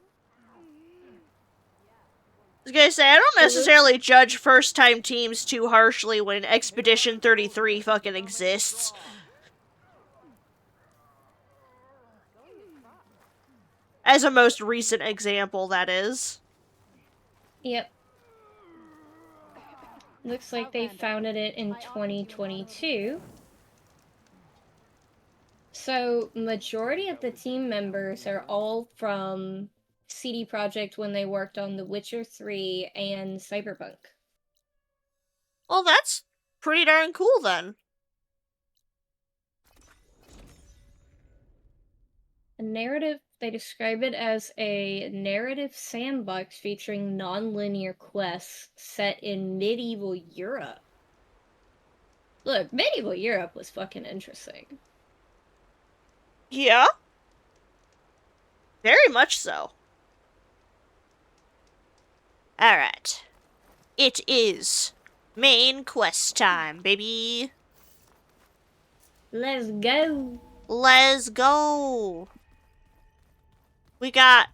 A: I was gonna say, I don't necessarily judge first-time teams too harshly when Expedition 33 fucking exists. As a most recent example, that is.
B: Yep. Looks like they founded it in 2022. So, majority of the team members are all from CD Projekt when they worked on The Witcher 3 and Cyberpunk.
A: Well, that's pretty darn cool then.
B: They describe it as a narrative sandbox featuring non-linear quests set in medieval Europe. Look, medieval Europe was fucking interesting.
A: Yeah. Very much so. Alright. It is main quest time, baby.
B: Let's go.
A: Let's go. We got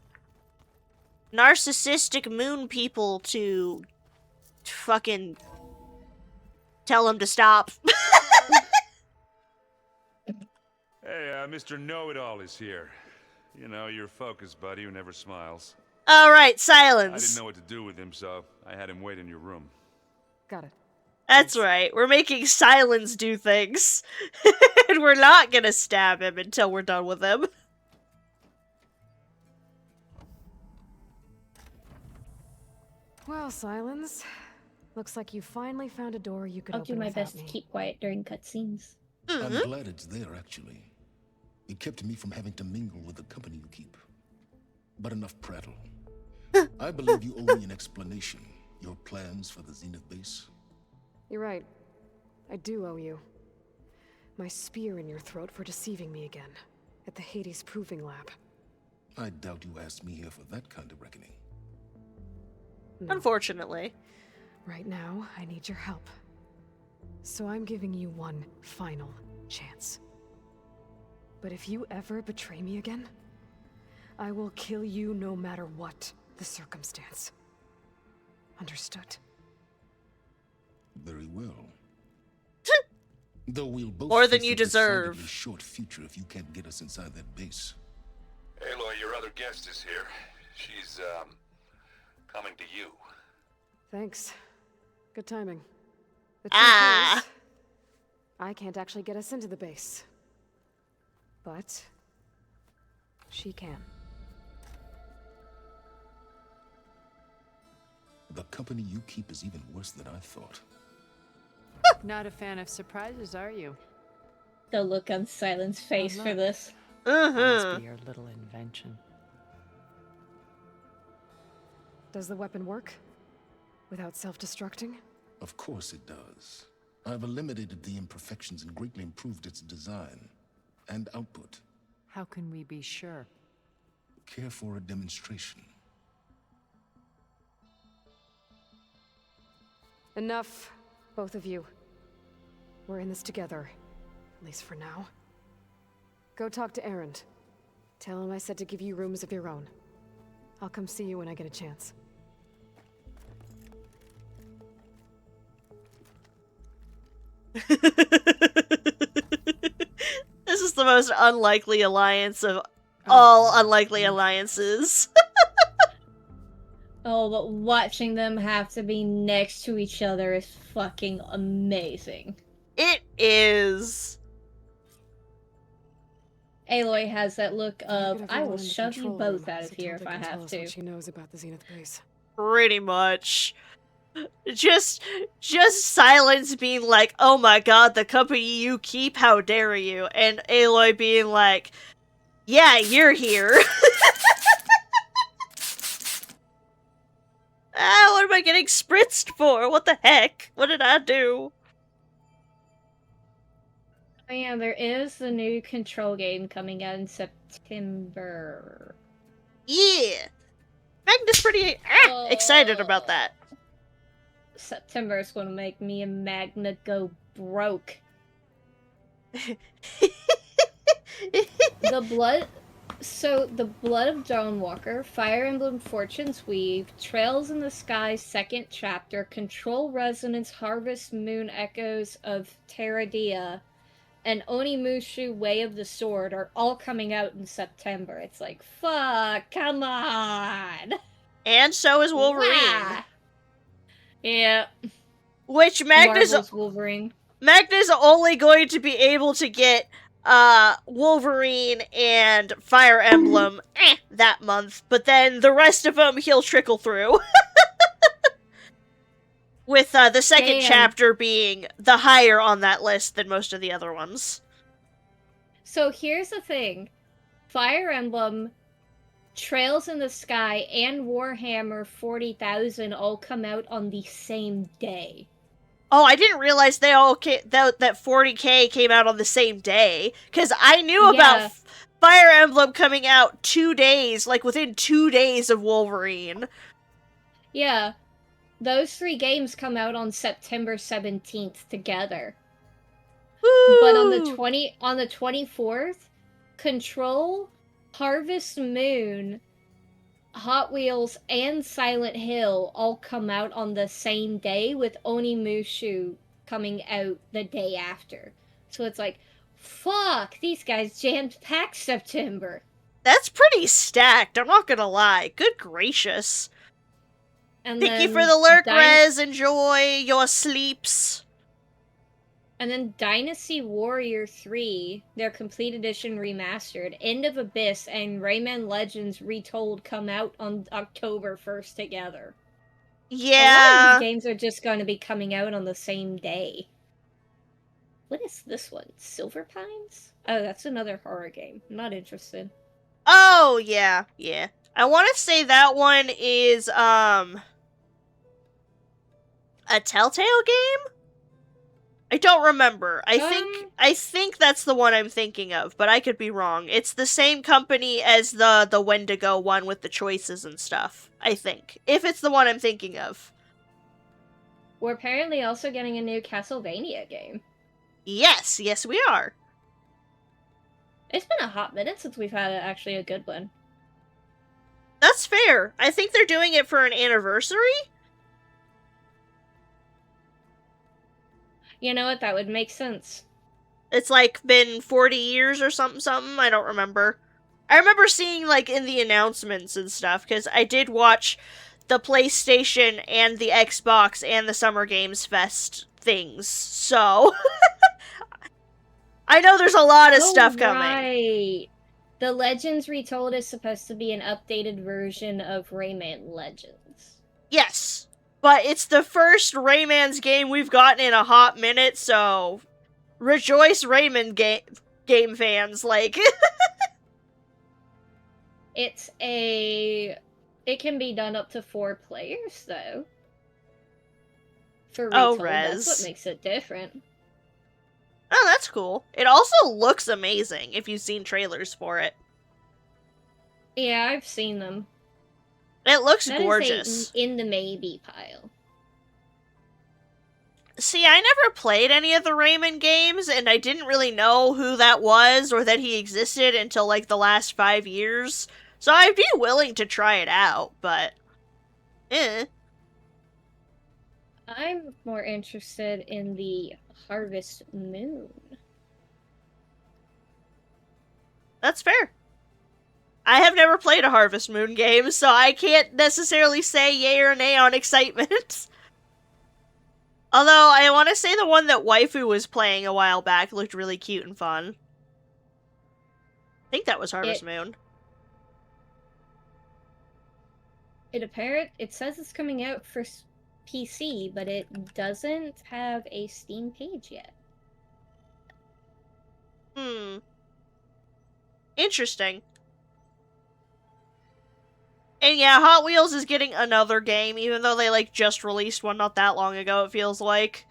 A: narcissistic moon people to fucking tell him to stop.
L: Hey, Mr. Know-It-All is here. You know, your focus buddy who never smiles.
A: All right,
L: I
A: silence.
L: didn't know what to do with him, so I had him wait in your room.
E: Got it.
A: That's right. We're making Silence do things. And we're not gonna stab him until we're done with him.
E: Well, Silence. Looks like you finally found a door you could
B: I'll
E: open
B: do my
E: without
B: best
E: me.
B: to keep quiet during cutscenes.
A: Mm-hmm.
M: I'm glad it's there, actually. It kept me from having to mingle with the company you keep. But enough prattle. I believe you owe me an explanation. Your plans for the Zenith base?
E: You're right. I do owe you. My spear in your throat for deceiving me again. At the Hades Proving Lab.
M: I doubt you asked me here for that kind of reckoning.
E: No.
A: Unfortunately.
E: Right now, I need your help. So I'm giving you one final chance. But if you ever betray me again, I will kill you no matter what the circumstance. Understood?
M: Very well. Though we'll both
A: More than
M: face
A: you
M: a
A: deserve.
M: decidedly short future if you can't get us inside that base.
L: Aloy, your other guest is here. She's, coming to you.
E: Thanks. Good timing. The truth is, I can't actually get us into the base. But she can.
M: The company you keep is even worse than I thought.
N: Not a fan of surprises, are you?
B: The look on Silent's face for this.
N: That must be your little invention.
E: Does the weapon work? Without self-destructing?
M: Of course it does. I've eliminated the imperfections and greatly improved its design and output.
N: How can we be sure?
M: Care for a demonstration?
E: Enough, both of you. We're in this together, at least for now. Go talk to Erend. Tell him I said to give you rooms of your own. I'll come see you when I get a chance.
A: This is the most unlikely alliance of all unlikely alliances.
B: Oh, but watching them have to be next to each other is fucking amazing.
A: It is.
B: Aloy has that look
E: Get
B: of, I
E: everyone
B: will
E: in the
B: shove you
E: control
B: both
E: room
B: out of
E: so
B: here if
E: Tilda
B: I
E: can tell
B: have
E: us
B: to.
E: what she knows about the Zenith base.
A: Pretty much. Just Silence being like, oh my god, the company you keep, how dare you? And Aloy being like, yeah, you're here. What am I getting spritzed for? What the heck? What did I do?
B: Oh yeah, there is the new Control game coming out in September.
A: Yeah. Magnus pretty excited about that.
B: September is going to make me and Magna go broke. The blood of Dawnwalker, Fire Emblem Fortune's Weave, Trails in the Sky second chapter, Control Resonance, Harvest Moon Echoes of Terradia, and Onimusha Way of the Sword are all coming out in September. It's like, fuck, come on!
A: And so is Wolverine.
B: Wah! Yeah.
A: Which Magna's
B: Marvel's Wolverine.
A: Magna's only going to be able to get Wolverine and Fire Emblem that month, but then the rest of them he'll trickle through. With the second chapter being the higher on that list than most of the other ones.
B: So here's the thing. Fire Emblem, Trails in the Sky, and Warhammer 40,000 all come out on the same day.
A: Oh, I didn't realize they all that 40K came out on the same day. Because I knew about Fire Emblem coming out 2 days, like within 2 days of Wolverine.
B: Yeah. Those 3 games come out on September 17th together.
A: Woo!
B: But on the 24th, Control, Harvest Moon, Hot Wheels and Silent Hill all come out on the same day, with Onimushu coming out the day after. So it's like, fuck, these guys jammed-packed September.
A: That's pretty stacked, I'm not gonna lie. Good gracious.
B: And
A: Thank you
B: then
A: for the lurk,
B: Dyn-
A: Rez. Enjoy your sleeps.
B: And then Dynasty Warrior 3, their complete edition remastered, End of Abyss, and Rayman Legends Retold come out on October 1st together. A lot of
A: Yeah.
B: these games are just going to be coming out on the same day. What is this one? Silver Pines? Oh, that's another horror game. I'm not interested.
A: Oh, yeah, yeah. I want to say that one is, a Telltale game? I don't remember. I think that's the one I'm thinking of, but I could be wrong. It's the same company as the Wendigo one with the choices and stuff, I think. If it's the one I'm thinking of.
B: We're apparently also getting a new Castlevania game.
A: Yes, yes we are.
B: It's been a hot minute since we've had actually a good one.
A: That's fair. I think they're doing it for an anniversary?
B: You know what? That would make sense.
A: It's like been 40 years or something. I don't remember. I remember seeing like in the announcements and stuff, because I did watch the PlayStation and the Xbox and the Summer Games Fest things, so I know there's a lot of stuff coming.
B: Right. The Legends Retold is supposed to be an updated version of Rayman Legends.
A: Yes, but it's the first Rayman's game we've gotten in a hot minute, so rejoice, Rayman game fans, like.
B: It can be done up to 4 players, though. For
A: Oh,
B: Retold, that's
A: Rez.
B: what makes it different.
A: Oh, that's cool. It also looks amazing if you've seen trailers for it.
B: Yeah, I've seen them.
A: It looks
B: That is
A: gorgeous.
B: in the maybe pile.
A: See, I never played any of the Rayman games, and I didn't really know who that was or that he existed until like the last 5 years. So I'd be willing to try it out, but
B: I'm more interested in the Harvest Moon.
A: That's fair. I have never played a Harvest Moon game, so I can't necessarily say yay or nay on excitement. Although, I want to say the one that Waifu was playing a while back looked really cute and fun. I think that was Harvest Moon.
B: It says it's coming out for PC, but it doesn't have a Steam page yet.
A: Interesting. And yeah, Hot Wheels is getting another game, even though they, like, just released one not that long ago, it feels like.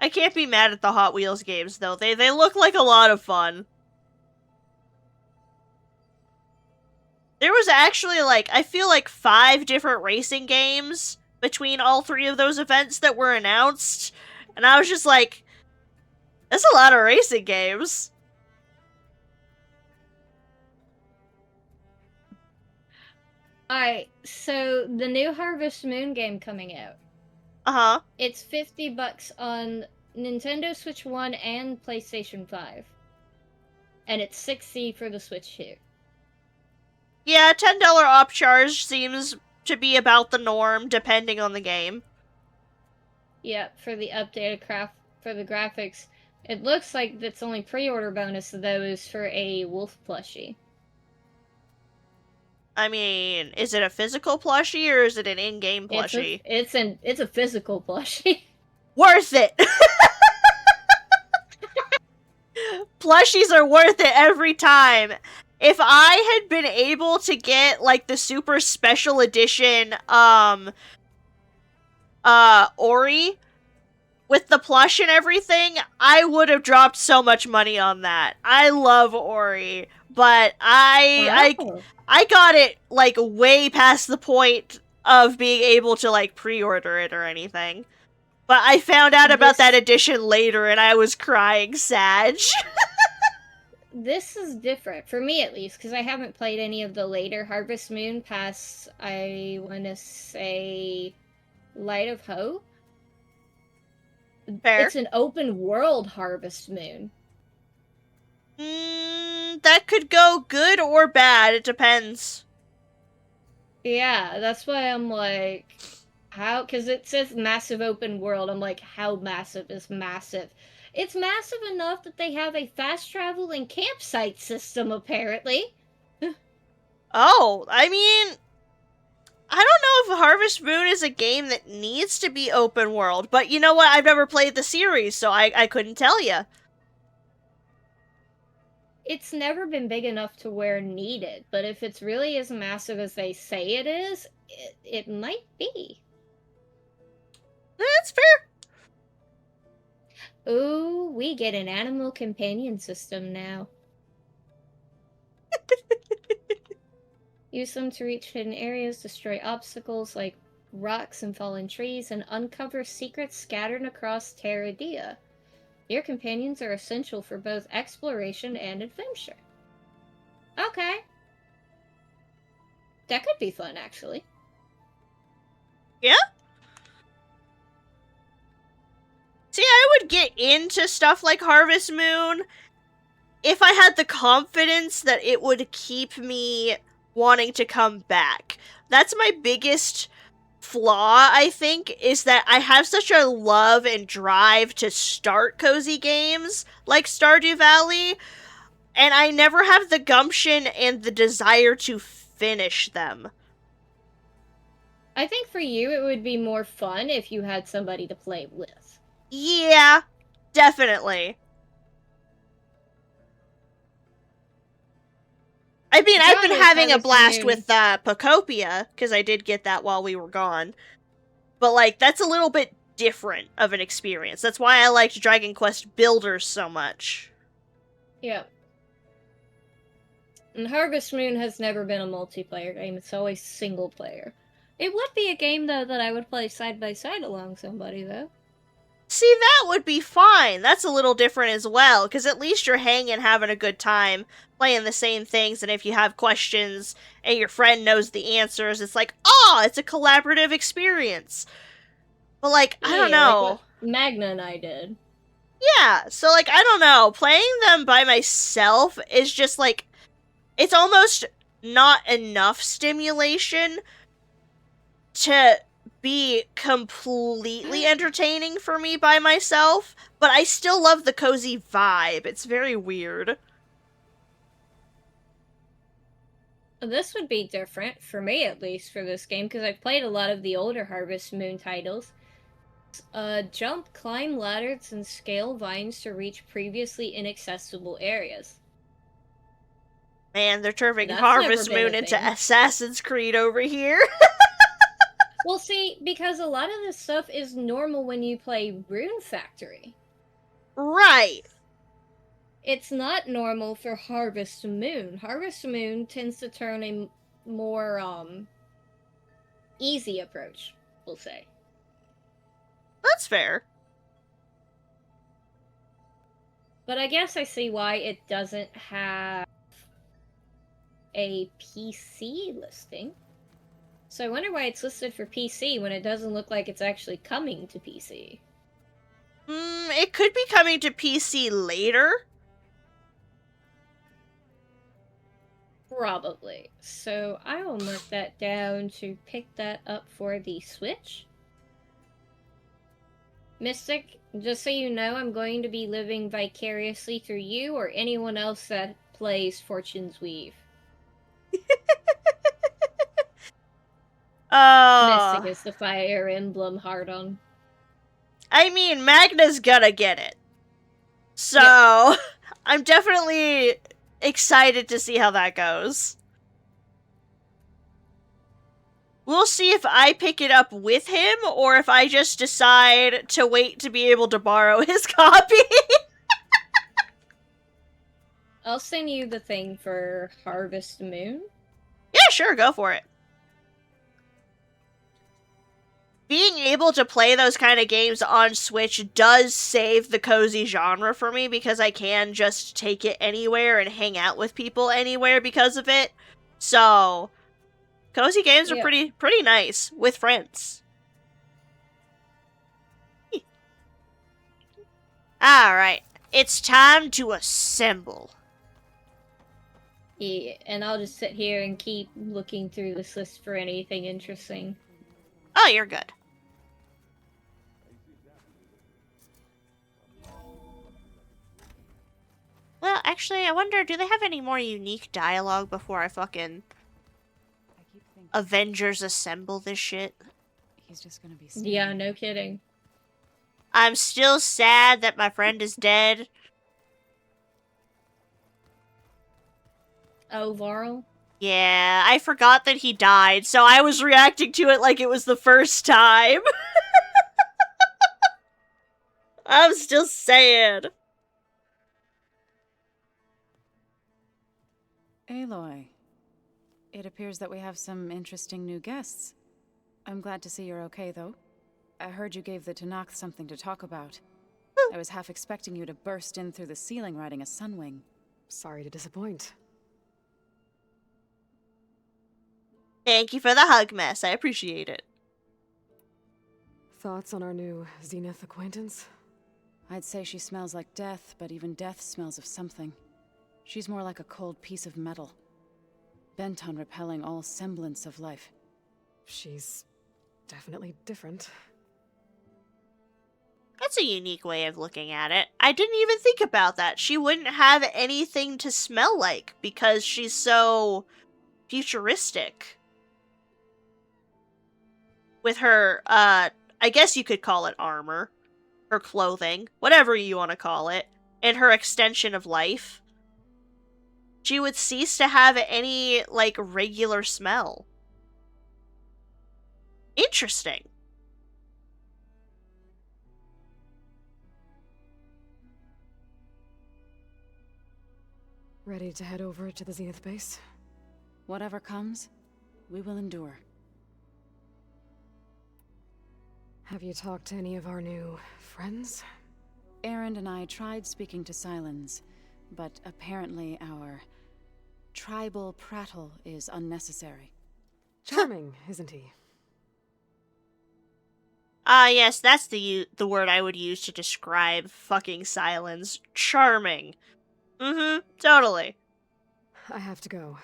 A: I can't be mad at the Hot Wheels games, though. They look like a lot of fun. There was actually, like, I feel like 5 different racing games between all 3 of those events that were announced. And I was just like, that's a lot of racing games.
B: Alright, so the new Harvest Moon game coming out.
A: Uh-huh.
B: It's $50 on Nintendo Switch 1 and PlayStation 5. And it's $60 for the Switch 2.
A: Yeah, $10 upcharge seems to be about the norm, depending on the game.
B: Yep, for the updated for the graphics. It looks like its only pre-order bonus, though, is for a wolf plushie.
A: I mean, is it a physical plushie or is it an in-game plushie?
B: It's a physical plushie.
A: Worth it! Plushies are worth it every time. If I had been able to get, like, the super special edition, Ori, with the plush and everything, I would have dropped so much money on that. I love Ori, but I got it, like, way past the point of being able to, like, pre-order it or anything. But I found out about that edition later, and I was crying sad.
B: this is different for me, at least, because I haven't played any of the later Harvest Moon past, I want to say, Light of Hope.
A: Fair.
B: It's an open world Harvest Moon.
A: That could go good or bad. It depends.
B: Yeah, that's why I'm like, how? Because it says massive open world. I'm like, how massive is massive? It's massive enough that they have a fast travel and campsite system, apparently.
A: Oh, I mean, I don't know if Harvest Moon is a game that needs to be open world, but you know what? I've never played the series, so I couldn't tell you.
B: It's never been big enough to where needed, but if it's really as massive as they say it is, it might be.
A: That's fair.
B: Ooh, we get an animal companion system now. Use them to reach hidden areas, destroy obstacles like rocks and fallen trees, and uncover secrets scattered across Terradia. Your companions are essential for both exploration and adventure. Okay. That could be fun, actually.
A: Yeah? See, I would get into stuff like Harvest Moon if I had the confidence that it would keep me wanting to come back. That's my biggest flaw, I think, is that I have such a love and drive to start cozy games like Stardew Valley, and I never have the gumption and the desire to finish them.
B: I think for you it would be more fun if you had somebody to play with.
A: Yeah, definitely. I mean, I've been having a blast with Pocopia, because I did get that while we were gone. But, like, that's a little bit different of an experience. That's why I liked Dragon Quest Builders so much.
B: Yeah. And Harvest Moon has never been a multiplayer game. It's always single player. It would be a game, though, that I would play side by side along somebody, though.
A: See, that would be fine. That's a little different as well, because at least you're hanging, having a good time, playing the same things, and if you have questions and your friend knows the answers, it's like, oh, it's a collaborative experience. But, like, I don't know.
B: Like what Magna and I did.
A: Yeah, so, like, I don't know. Playing them by myself is just, like, it's almost not enough stimulation to be completely entertaining for me by myself, but I still love the cozy vibe. It's very weird.
B: This would be different, for me at least, for this game, because I've played a lot of the older Harvest Moon titles. Jump, climb ladders, and scale vines to reach previously inaccessible areas.
A: Man, they're turning
B: That's
A: Harvest
B: never been
A: Moon
B: a
A: into
B: thing.
A: Assassin's Creed over here.
B: Well, see, because a lot of this stuff is normal when you play Rune Factory.
A: Right.
B: It's not normal for Harvest Moon. Harvest Moon tends to turn a more, easy approach, we'll say.
A: That's fair.
B: But I guess I see why it doesn't have a PC listing. So I wonder why it's listed for PC when it doesn't look like it's actually coming to PC.
A: It could be coming to PC later.
B: Probably. So I will mark that down to pick that up for the Switch. Mystic, just so you know, I'm going to be living vicariously through you or anyone else that plays Fortune's Weave. Mystic is the Fire Emblem hard-on.
A: I mean, Magna's gonna get it. So, I'm definitely excited to see how that goes. We'll see if I pick it up with him, or if I just decide to wait to be able to borrow his copy.
B: I'll send you the thing for Harvest Moon.
A: Yeah, sure, go for it. being able to play those kind of games on Switch does save the cozy genre for me, because I can just take it anywhere and hang out with people anywhere because of it. So, cozy games are pretty nice with friends. Alright, it's time to assemble.
B: Yeah, and I'll just sit here and keep looking through this list for anything interesting.
A: Oh, you're good. Well, actually, I wonder, do they have any more unique dialogue before I fucking Avengers assemble this shit?
I: He's just gonna be
B: Yeah, no kidding.
A: I'm still sad that my friend is dead.
B: Oh, Varl?
A: Yeah, I forgot that he died, so I was reacting to it like it was the first time. I'm still sad.
I: Aloy, it appears that we have some interesting new guests. I'm glad to see you're okay, though. I heard you gave the Tanakh something to talk about. I was half expecting you to burst in through the ceiling riding a Sunwing.
E: Sorry to disappoint.
A: Thank you for the hug, Mess. I appreciate it.
E: Thoughts on our new Zenith acquaintance?
I: I'd say she smells like death, but even death smells of something. She's more like a cold piece of metal, bent on repelling all semblance of life.
E: She's definitely different.
A: That's a unique way of looking at it. I didn't even think about that. She wouldn't have anything to smell like because she's so futuristic. With her, I guess you could call it armor, her clothing, whatever you want to call it, and her extension of life. She would cease to have any, like, regular smell. Interesting.
E: Ready to head over to the Zenith base?
I: Whatever comes, we will endure.
E: Have you talked to any of our new friends?
I: Erend and I tried speaking to Sylens, but apparently our tribal prattle is unnecessary.
E: Charming, isn't he?
A: Yes, that's the word I would use to describe fucking Sylens. Charming. Totally.
E: I have to go.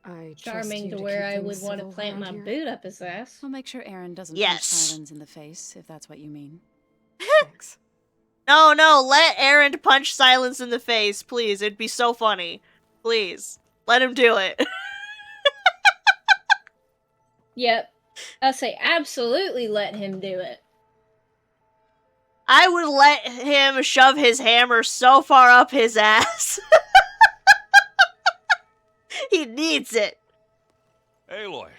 E: I
B: Charming to where I would want to plant my boot up his ass.
I: I'll make sure Erend doesn't punch
A: Yes.
I: Sylens in the face, if that's what you mean.
E: Thanks.
A: No, let Erend punch Sylens in the face, please. It'd be so funny. Please. Let him do it.
B: Yep. I'll say absolutely let him do it.
A: I would let him shove his hammer so far up his ass. He needs it.
L: Aloy,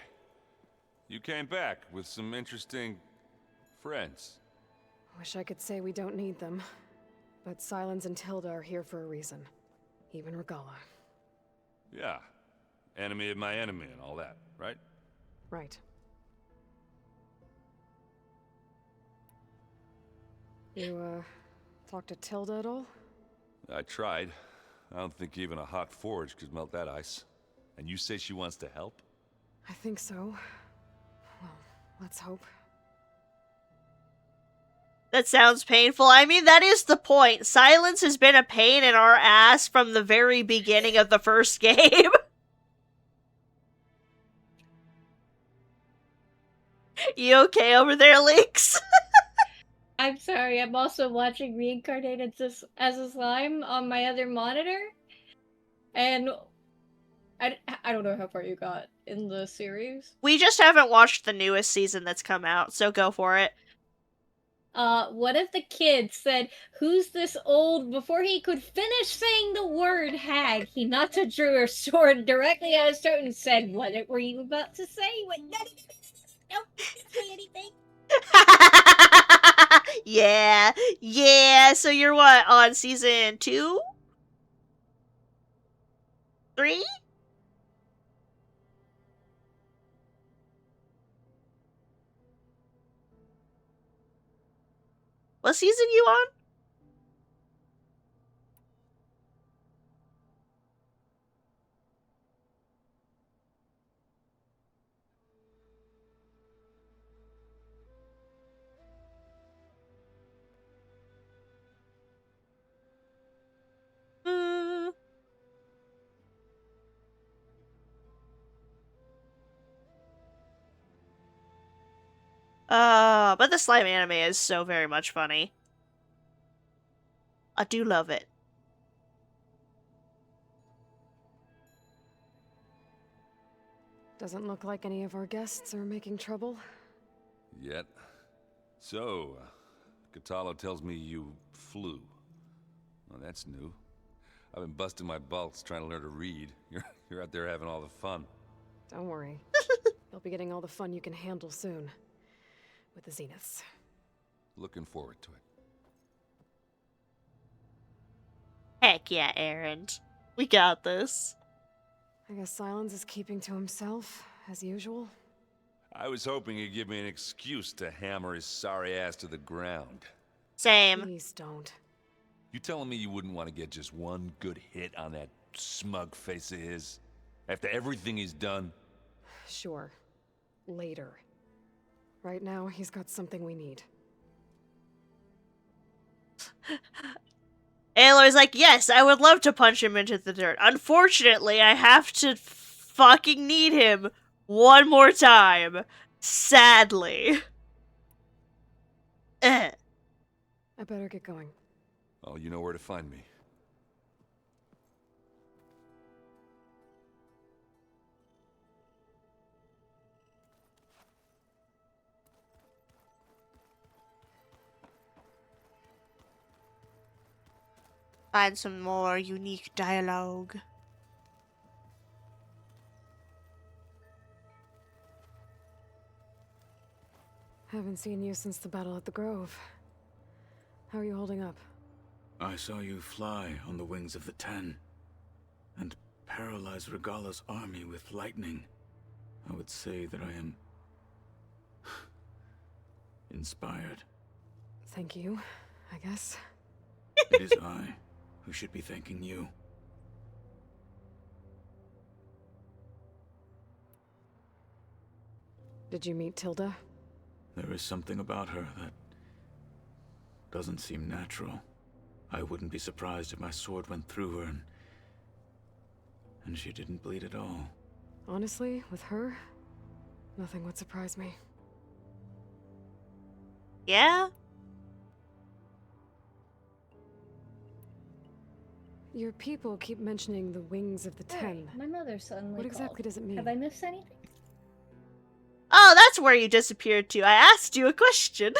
L: you came back with some interesting friends.
E: Wish I could say we don't need them. But Sylens and Tilda are here for a reason. Even Regala.
L: Yeah, enemy of my enemy and all that, right?
E: Right. You, talked to Tilda at all?
L: I tried. I don't think even a hot forge could melt that ice. And you say she wants to help?
E: I think so. Well, let's hope.
A: That sounds painful. I mean, that is the point. Sylens has been a pain in our ass from the very beginning of the first game. You okay over there, Lynx?
B: I'm sorry, I'm also watching Reincarnated as a Slime on my other monitor. And I don't know how far you got in the series.
A: We just haven't watched the newest season that's come out, so go for it.
B: What if the kid said, "Who's this old?" Before he could finish saying the word hag, he knocked a Drew sword directly at his throat and said, "What were you about to say?" Nope, didn't say anything.
A: Yeah, so you're what, on season 2? 3? What season you on? Hmm. But the slime anime is so very much funny. I do love it.
E: Doesn't look like any of our guests are making trouble.
L: Yet. So, Katalo tells me you flew. Well, that's new. I've been busting my balls trying to learn to read. You're out there having all the fun.
E: Don't worry. You'll be getting all the fun you can handle soon. With the Zeniths.
L: Looking forward to it.
A: Heck yeah, Aaron. We got this.
E: I guess Silence is keeping to himself, as usual.
L: I was hoping he'd give me an excuse to hammer his sorry ass to the ground.
A: Same.
E: Please don't.
L: You telling me you wouldn't want to get just one good hit on that smug face of his? After everything he's done?
E: Sure. Later. Right now, he's got something we need.
A: Aloy's like, yes, I would love to punch him into the dirt. Unfortunately, I have to fucking need him one more time. Sadly.
E: I better get going.
L: Oh, you know where to find me.
A: Find some more unique dialogue.
E: Haven't seen you since the battle at the Grove. How are you holding up?
O: I saw you fly on the wings of the Ten, and paralyze Regala's army with lightning. I would say that I am inspired.
E: Thank you, I guess.
O: It is I who should be thanking you.
E: Did you meet Tilda?
O: There is something about her that doesn't seem natural. I wouldn't be surprised if my sword went through her and she didn't bleed at all.
E: Honestly, with her, nothing would surprise me.
A: Yeah?
E: Your people keep mentioning the wings of the Ten.
B: My mother suddenly
E: What exactly does it mean?
B: Have I missed anything?
A: Oh, that's where you disappeared to. I asked you a question.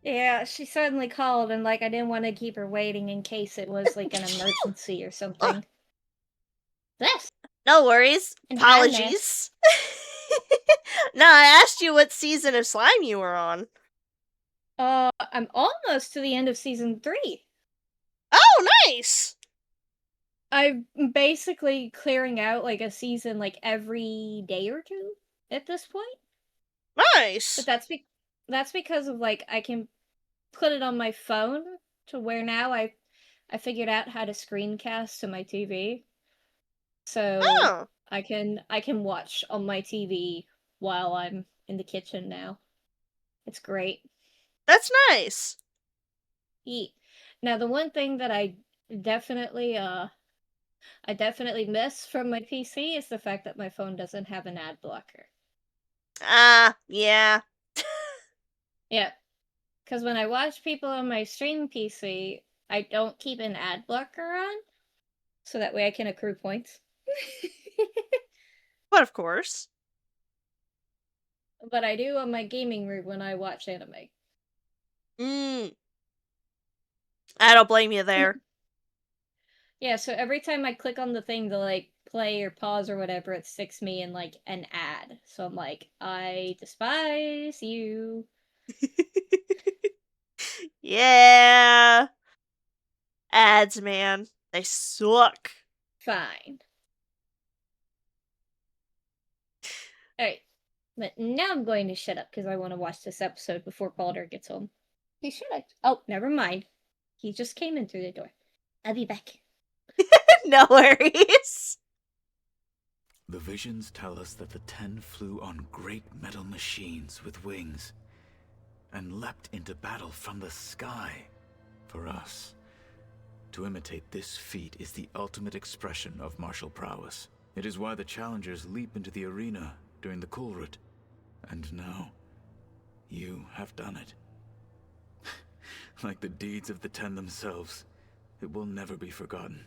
B: Yeah, she suddenly called and like I didn't want to keep her waiting in case it was like an emergency or something. This.
A: No worries.
B: And
A: Apologies. No, I asked you what season of Slime you were on.
B: I'm almost to the end of season 3.
A: Oh, nice!
B: I'm basically clearing out like a season like every day or two at this point.
A: Nice!
B: But that's because of like I can put it on my phone to where now I figured out how to screencast to my TV. So I can watch on my TV while I'm in the kitchen now. It's great.
A: That's nice.
B: Eat. Now the one thing that I definitely miss from my PC is the fact that my phone doesn't have an ad blocker.
A: Yeah.
B: Yeah. Because when I watch people on my stream PC, I don't keep an ad blocker on, so that way I can accrue points.
A: But of course.
B: But I do on my gaming rig when I watch anime.
A: I don't blame you there.
B: Yeah, so every time I click on the thing to like play or pause or whatever, it sticks me in like an ad. So I'm like, I despise you.
A: Yeah. Ads, man. They suck.
B: Fine. Alright. But now I'm going to shut up because I want to watch this episode before Baldur gets home. He should have. Oh, never mind. He just came in through the door. I'll be back.
A: No worries.
O: The visions tell us that the 10 flew on great metal machines with wings and leapt into battle from the sky. For us, to imitate this feat is the ultimate expression of martial prowess. It is why the challengers leap into the arena during the Kulrut. And now, you have done it. Like the deeds of the 10 themselves, it will never be forgotten.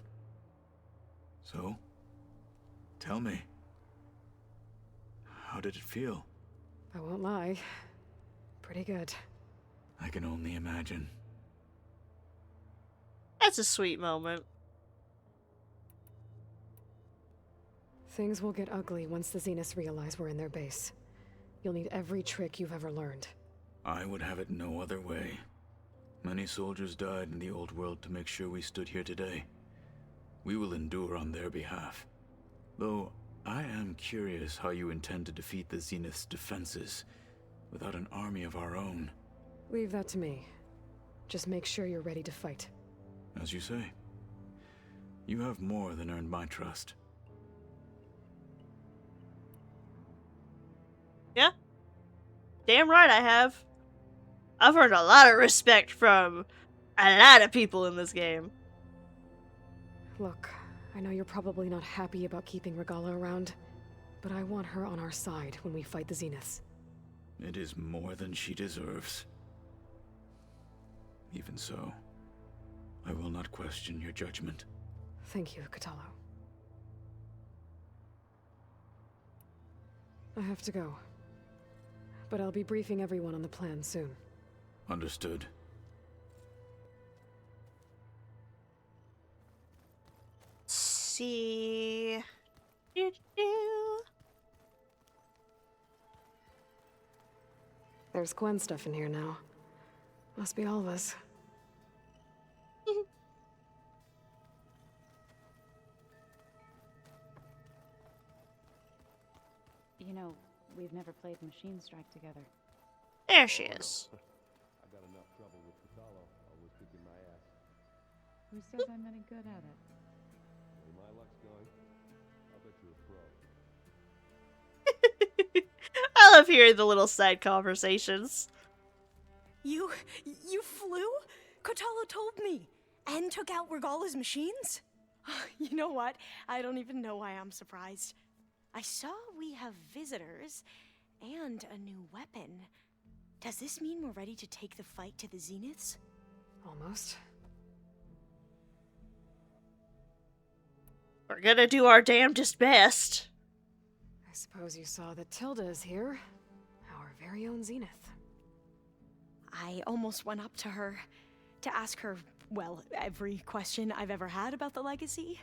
O: So, tell me, how did it feel?
E: I won't lie. Pretty good.
O: I can only imagine.
A: That's a sweet moment.
E: Things will get ugly once the Zeniths realize we're in their base. You'll need every trick you've ever learned.
O: I would have it no other way. Many soldiers died in the old world to make sure we stood here today. We will endure on their behalf. Though, I am curious how you intend to defeat the Zenith's defenses without an army of our own.
E: Leave that to me. Just make sure you're ready to fight.
O: As you say. You have more than earned my trust.
A: Yeah. Damn right I have. I've earned a lot of respect from a lot of people in this game.
E: Look, I know you're probably not happy about keeping Regala around, but I want her on our side when we fight the Zeniths.
O: It is more than she deserves. Even so, I will not question your judgment.
E: Thank you, Kotallo. I have to go. But I'll be briefing everyone on the plan soon.
O: Understood.
A: See.
E: There's Gwen stuff in here now. Must be all of us.
I: You know, we've never played Machine Strike together.
A: There she is.
L: I got enough trouble with Kotallo, always kicking my ass.
I: Who says I'm any good at it?
L: The way my luck's going, I'll bet you're a pro.
A: I love hearing the little side conversations.
P: You flew? Kotallo told me. And took out Regala's machines? You know what? I don't even know why I'm surprised. I saw we have visitors and a new weapon. Does this mean we're ready to take the fight to the Zeniths?
E: Almost.
A: We're gonna do our damnedest best.
E: I suppose you saw that Tilda is here. Our very own Zenith.
P: I almost went up to her to ask her, well, every question I've ever had about the legacy.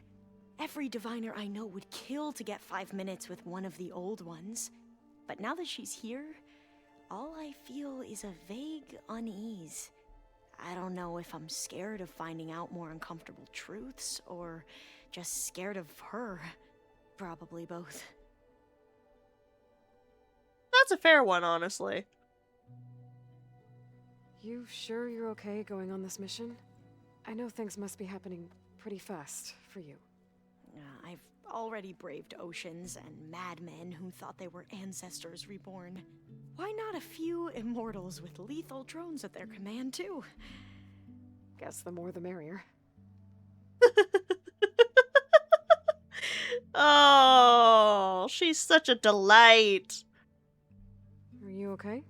P: Every diviner I know would kill to get 5 minutes with one of the old ones. But now that she's here, all I feel is a vague unease. I don't know if I'm scared of finding out more uncomfortable truths, or just scared of her. Probably both.
A: That's a fair one, honestly.
E: You sure you're okay going on this mission? I know things must be happening pretty fast for you.
P: I've already braved oceans and madmen who thought they were ancestors reborn. Why not a few immortals with lethal drones at their command, too?
E: Guess the more the merrier.
A: Oh, she's such a delight.
E: Are you okay?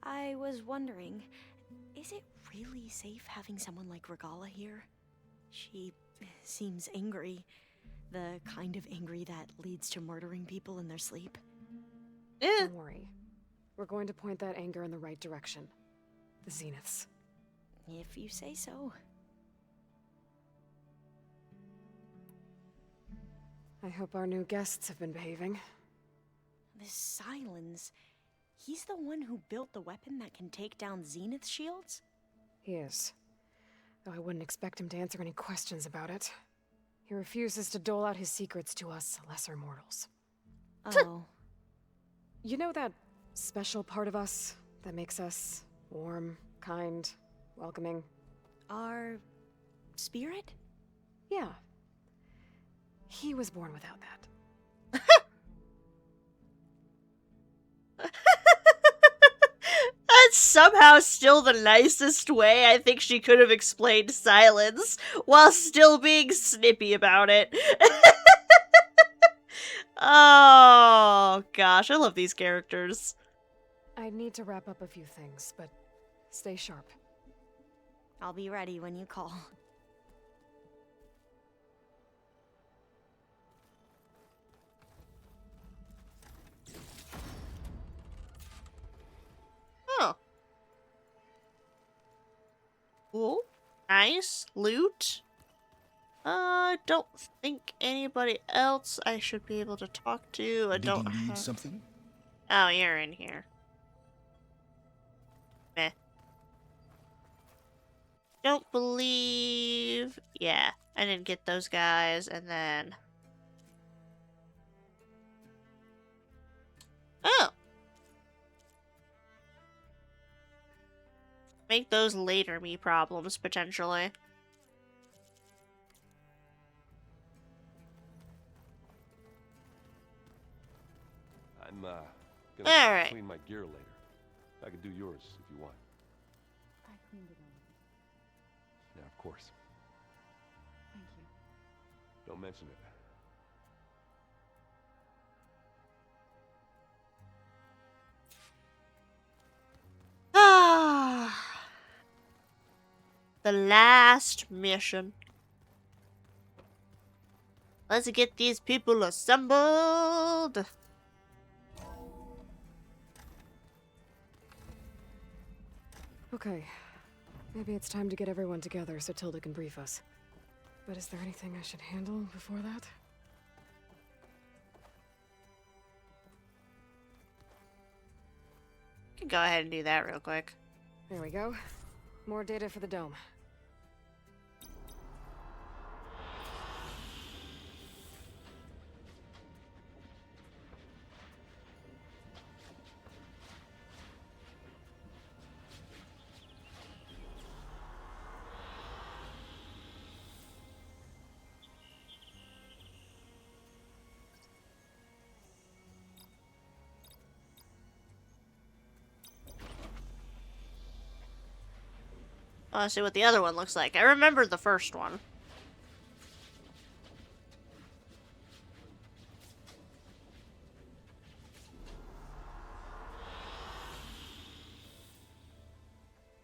P: I was wondering, is it really safe having someone like Regala here? She seems angry. The kind of angry that leads to murdering people in their sleep.
E: Don't worry. We're going to point that anger in the right direction. The Zeniths.
P: If you say so.
E: I hope our new guests have been behaving.
P: This Silence, he's the one who built the weapon that can take down Zenith shields?
E: He is. Though I wouldn't expect him to answer any questions about it. He refuses to dole out his secrets to us lesser mortals.
P: Oh.
E: You know that special part of us that makes us warm kind, welcoming.
P: Our spirit?
E: Yeah. He was born without that.
A: That's somehow still the nicest way I think she could have explained silence, while still being snippy about it. Oh, gosh, I love these characters.
E: I need to wrap up a few things, but stay sharp.
P: I'll be ready when you call.
A: Oh. Cool. Nice. Loot. Don't think anybody else I should be able to talk to. I don't
M: Did you need
A: have...
M: something?
A: Oh, you're in here. Meh. Don't believe... Yeah, I didn't get those guys, and then... Oh! Make those later me problems, potentially.
L: I'm, gonna
A: All right.
L: clean my gear later. I could do yours if you want.
I: I cleaned it all.
L: Yeah, of course.
I: Thank you.
L: Don't mention it.
A: Ah. The last mission. Let's get these people assembled.
E: Okay. Maybe it's time to get everyone together so Tilda can brief us. But is there anything I should handle before that?
A: You can go ahead and do that real quick.
E: There we go. More data for the dome.
A: I want to see what the other one looks like. I remember the first one.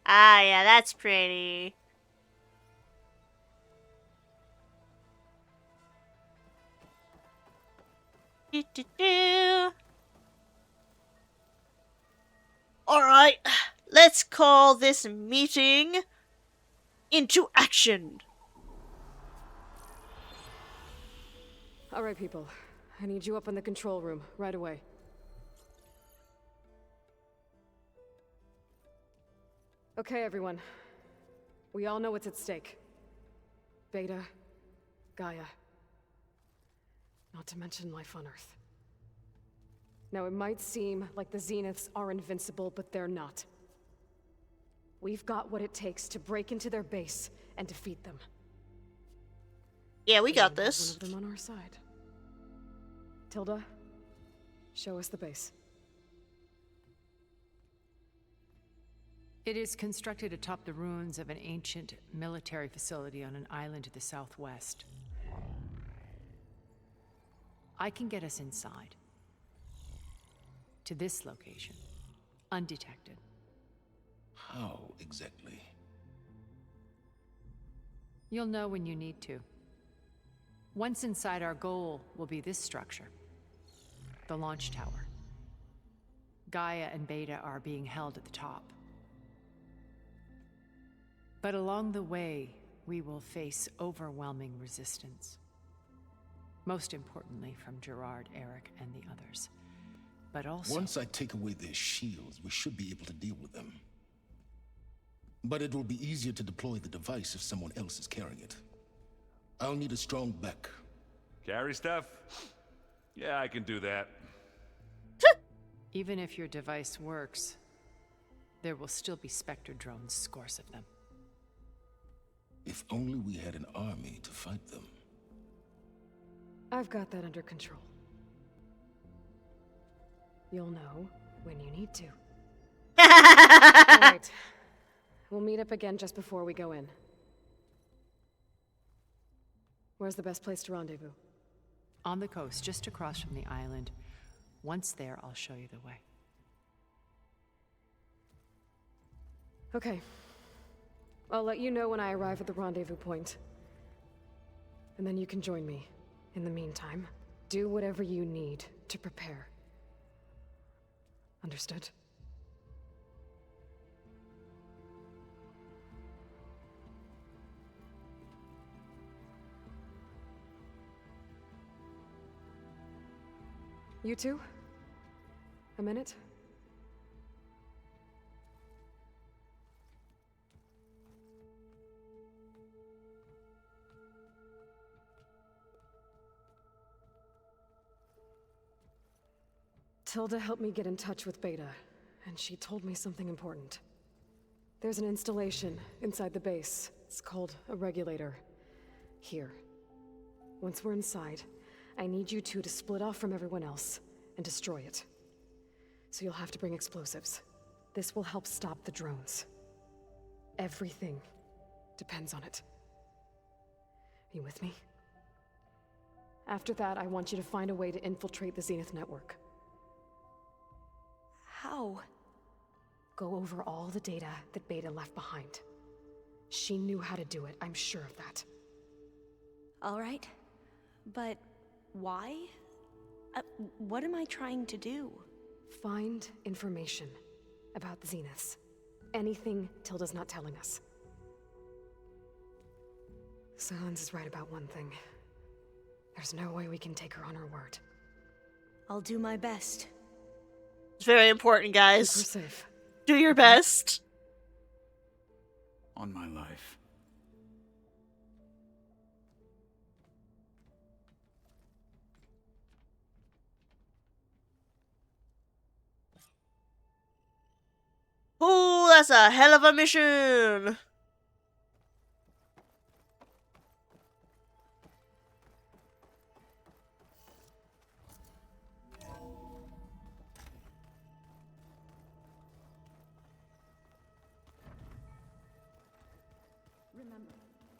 A: Ah, yeah, that's pretty. Alright, let's call this meeting into action.
E: Alright, people. I need you up in the control room, right away. Okay, everyone. We all know what's at stake. Beta, Gaia. Not to mention life on Earth. Now, it might seem like the Zeniths are invincible, but they're not. We've got what it takes to break into their base and defeat them.
A: Yeah, we got this.
E: One of them on our side. Tilda, show us the base.
N: It is constructed atop the ruins of an ancient military facility on an island to the southwest. I can get us inside. To this location. Undetected.
M: How exactly?
N: You'll know when you need to. Once inside, our goal will be this structure. The launch tower. Gaia and Beta are being held at the top. But along the way, we will face overwhelming resistance. Most importantly from Gerard, Eric, and the others. But also...
M: Once I take away their shields, we should be able to deal with them. But it will be easier to deploy the device if someone else is carrying it. I'll need a strong back.
L: Carry stuff? Yeah, I can do that.
N: Even if your device works, there will still be Spectre drones, scores of them.
M: If only we had an army to fight them.
E: I've got that under control. You'll know when you need to. Alright. We'll meet up again just before we go in. Where's the best place to rendezvous?
N: On the coast, just across from the island. Once there, I'll show you the way.
E: Okay. I'll let you know when I arrive at the rendezvous point. And then you can join me. In the meantime, do whatever you need to prepare. Understood? You two? A minute? Tilda helped me get in touch with Beta, and she told me something important. There's an installation inside the base. It's called a regulator. Here. Once we're inside, I need you two to split off from everyone else and destroy it. So you'll have to bring explosives. This will help stop the drones. Everything depends on it. Are you with me? After that, I want you to find a way to infiltrate the Zenith network.
P: How?
E: Go over all the data that Beta left behind. She knew how to do it, I'm sure of that.
P: All right. But why? What am I trying to do?
E: Find information about the Zeniths. Anything Tilda's not telling us. Silence is right about one thing. There's no way we can take her on her word.
P: I'll do my best.
A: It's very important, guys.
E: Keep her safe.
A: Do your best.
O: On my life.
A: Ooh, that's a hell of a mission.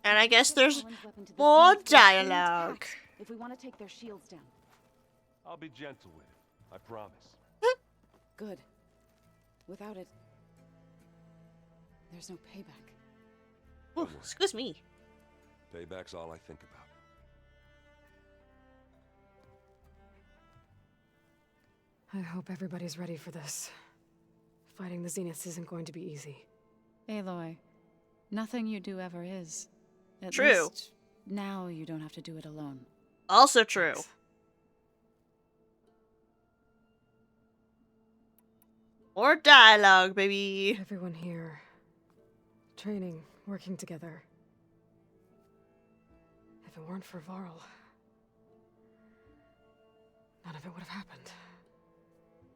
A: And I guess there's more dialogue.
Q: If we want to take their shields down.
C: I'll be gentle with it, I promise.
I: Good. Without it, there's no payback.
A: Ooh, excuse me.
L: Payback's all I think about.
E: I hope everybody's ready for this. Fighting the Zeniths isn't going to be easy.
I: Aloy, nothing you do ever is. At
A: True.
I: least now you don't have to do it alone.
A: Also true. More dialogue, baby.
E: Everyone here. Training, working together. If it weren't for Varl, none of it would have happened.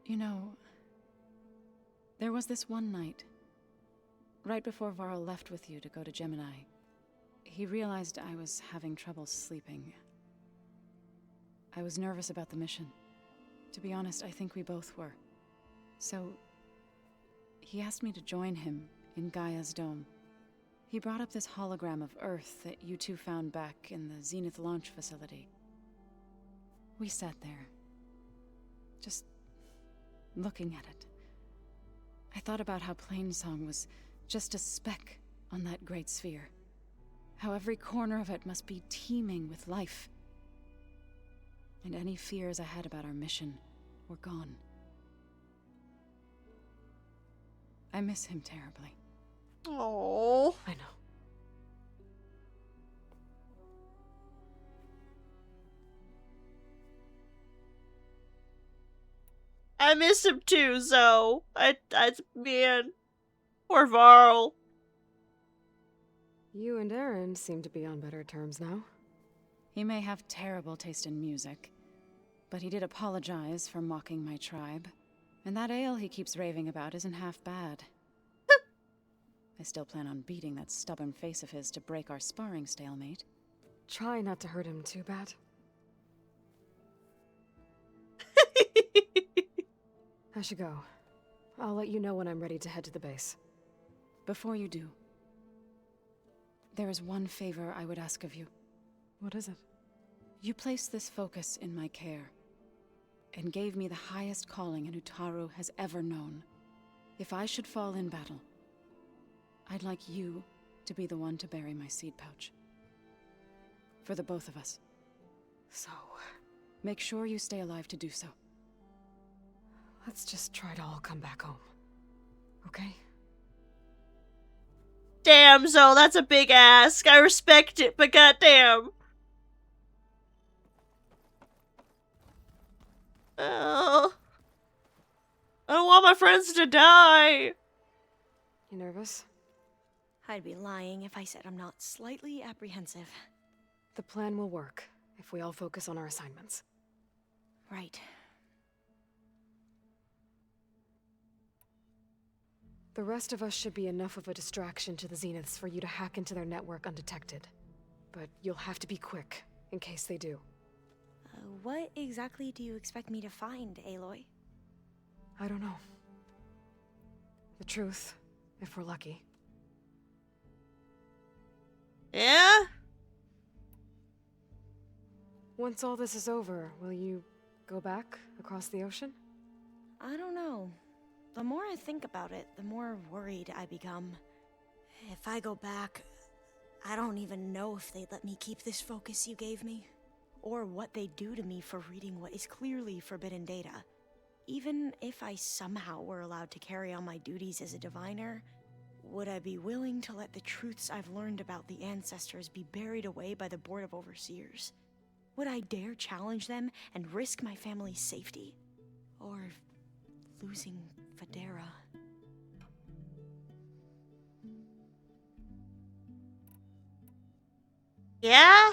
I: You know, there was this one night, right before Varl left with you to go to Gemini. He realized I was having trouble sleeping. I was nervous about the mission. To be honest, I think we both were. So, he asked me to join him in Gaia's dome. He brought up this hologram of Earth that you two found back in the Zenith launch facility. We sat there, just looking at it. I thought about how Plainsong was just a speck on that great sphere. How every corner of it must be teeming with life. And any fears I had about our mission were gone. I miss him terribly.
A: Oh,
E: I know.
A: I miss him too, so man, poor Varl.
E: You and Aaron seem to be on better terms now.
I: He may have terrible taste in music, but he did apologize for mocking my tribe. And that ale he keeps raving about isn't half bad. I still plan on beating that stubborn face of his to break our sparring stalemate.
E: Try not to hurt him too bad. I should go. I'll let you know when I'm ready to head to the base.
I: Before you do, there is one favor I would ask of you.
E: What is it?
I: You placed this focus in my care, and gave me the highest calling an Utaru has ever known. If I should fall in battle, I'd like you to be the one to bury my seed pouch. For the both of us.
E: So...
I: make sure you stay alive to do so.
E: let's just try to all come back home. Okay?
A: Damn, Zoe, that's a big ask. I respect it, but goddamn. Oh. I don't want my friends to die.
E: You nervous?
P: I'd be lying if I said I'm not slightly apprehensive.
E: The plan will work if we all focus on our assignments.
P: Right.
E: The rest of us should be enough of a distraction to the Zeniths for you to hack into their network undetected. But you'll have to be quick, in case they do.
P: What exactly do you expect me to find, Aloy?
E: I don't know. The truth, if we're lucky.
A: Yeah?
E: Once all this is over, will you go back across the ocean?
P: I don't know. The more I think about it, the more worried I become. If I go back, I don't even know if they'd let me keep this focus you gave me, or what they'd do to me for reading what is clearly forbidden data. Even if I somehow were allowed to carry on my duties as a diviner, would I be willing to let the truths I've learned about the ancestors be buried away by the Board of Overseers? Would I dare challenge them and risk my family's safety? Or losing Federa?
A: Yeah?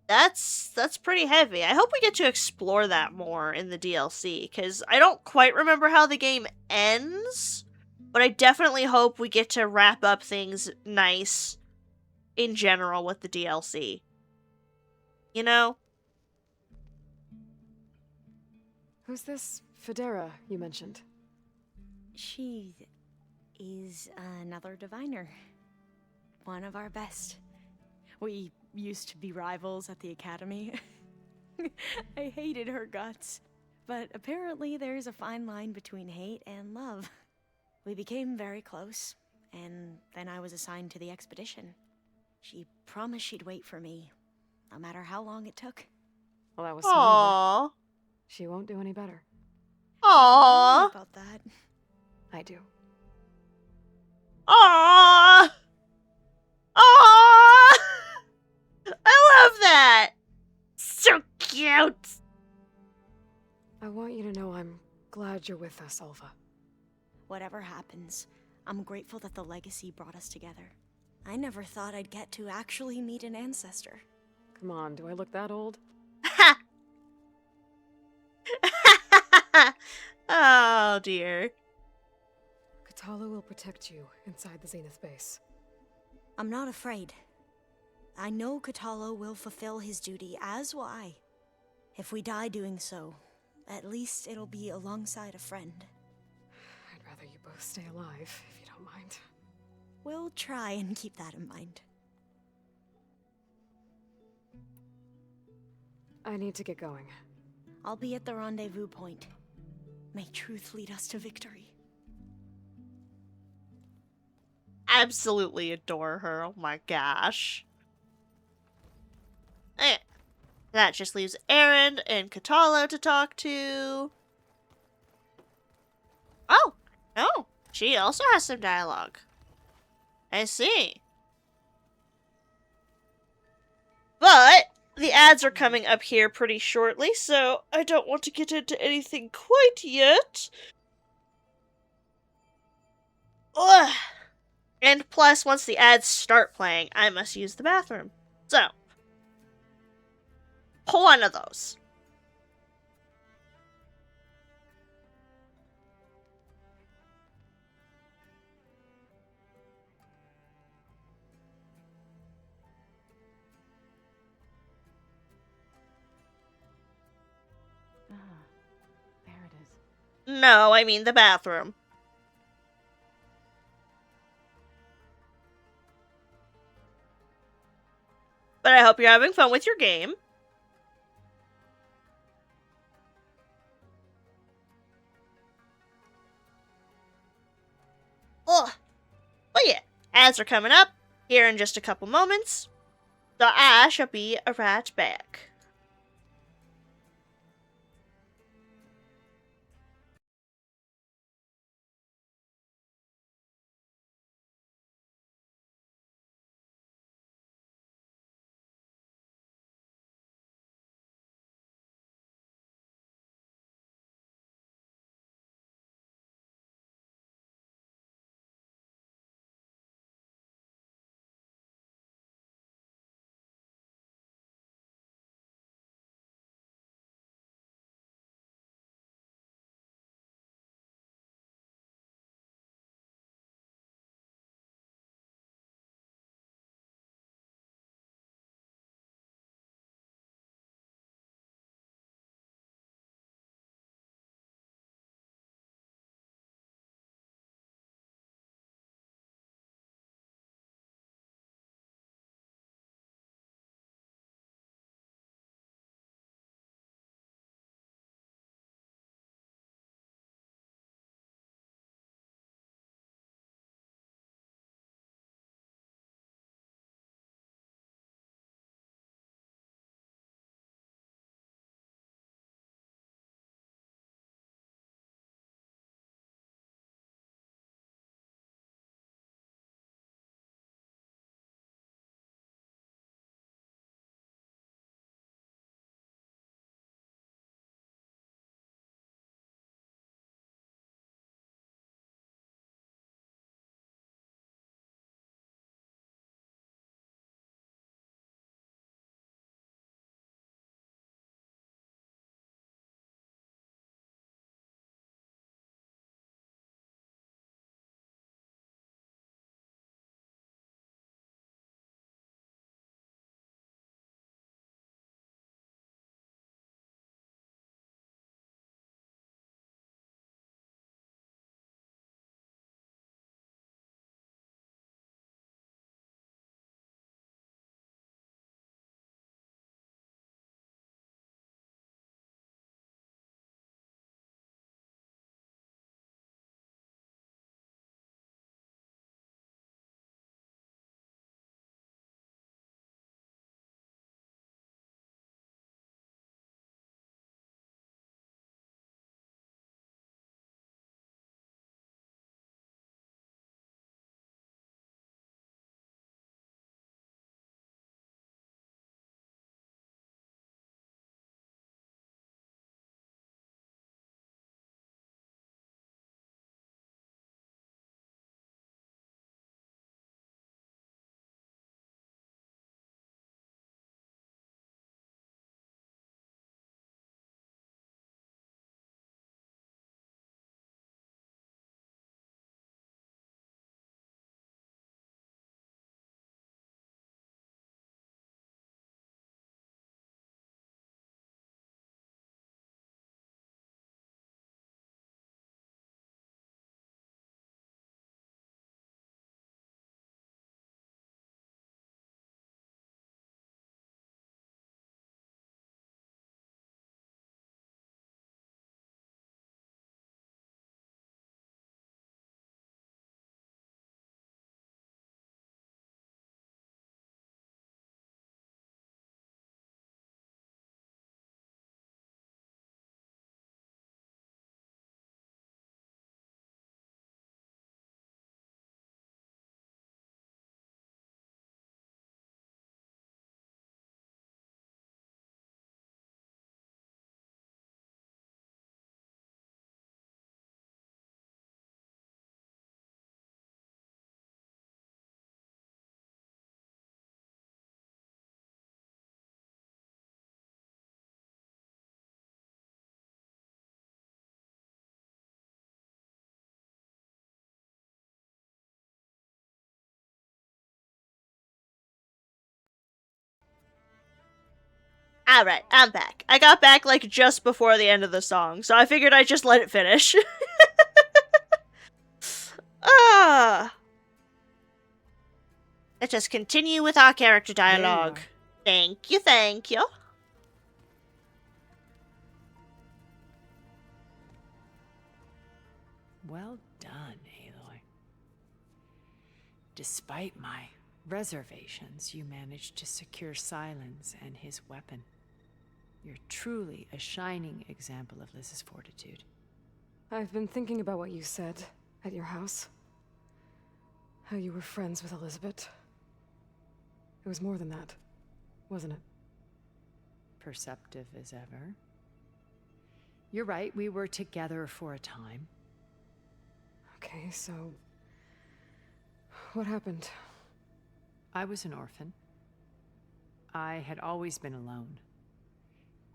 A: That's pretty heavy. I hope we get to explore that more in the DLC, because I don't quite remember how the game ends, but I definitely hope we get to wrap up things nice in general with the DLC. You know?
E: Who's this Federa you mentioned?
P: She is another diviner. One of our best. We used to be rivals at the academy. I hated her guts. But apparently there's a fine line between hate and love. We became very close, and then I was assigned to the expedition. She promised she'd wait for me, no matter how long it took.
E: Well, that was
A: Aww.
E: sweet of her. She won't do any better.
A: Aww.
P: About that.
E: I do.
A: Aww. Aww. I love that. So cute.
E: I want you to know I'm glad you're with us, Alva.
P: Whatever happens, I'm grateful that the legacy brought us together. I never thought I'd get to actually meet an ancestor.
E: Come on, do I look that old?
A: Oh dear.
E: Kotallo will protect you inside the Zenith base.
P: I'm not afraid. I know Kotallo will fulfill his duty, as will I. If we die doing so, at least it'll be alongside a friend.
E: I'd rather you both stay alive, if you don't mind.
P: We'll try and keep that in mind.
E: I need to get going.
P: I'll be at the rendezvous point. May truth lead us to victory.
A: Absolutely adore her. Oh my gosh. That just leaves Aaron and Kotallo to talk to. Oh, no. She also has some dialogue. I see. But the ads are coming up here pretty shortly, so I don't want to get into anything quite yet. Ugh. And plus, once the ads start playing, I must use the bathroom. So, pull one of those. No, I mean the bathroom. But I hope you're having fun with your game. Ugh. But yeah, ads are coming up here in just a couple moments. So I shall be right back. Alright, I'm back. I got back, like, just before the end of the song, so I figured I'd just let it finish. Let's just continue with our character dialogue. Thank you, thank you.
N: Well done, Aloy. Despite my reservations, you managed to secure Silence and his weapon. You're truly a shining example of Liz's fortitude.
E: I've been thinking about what you said at your house. How you were friends with Elizabeth. It was more than that, wasn't it?
N: Perceptive as ever. You're right, we were together for a time.
E: Okay, so... what happened?
N: I was an orphan. I had always been alone.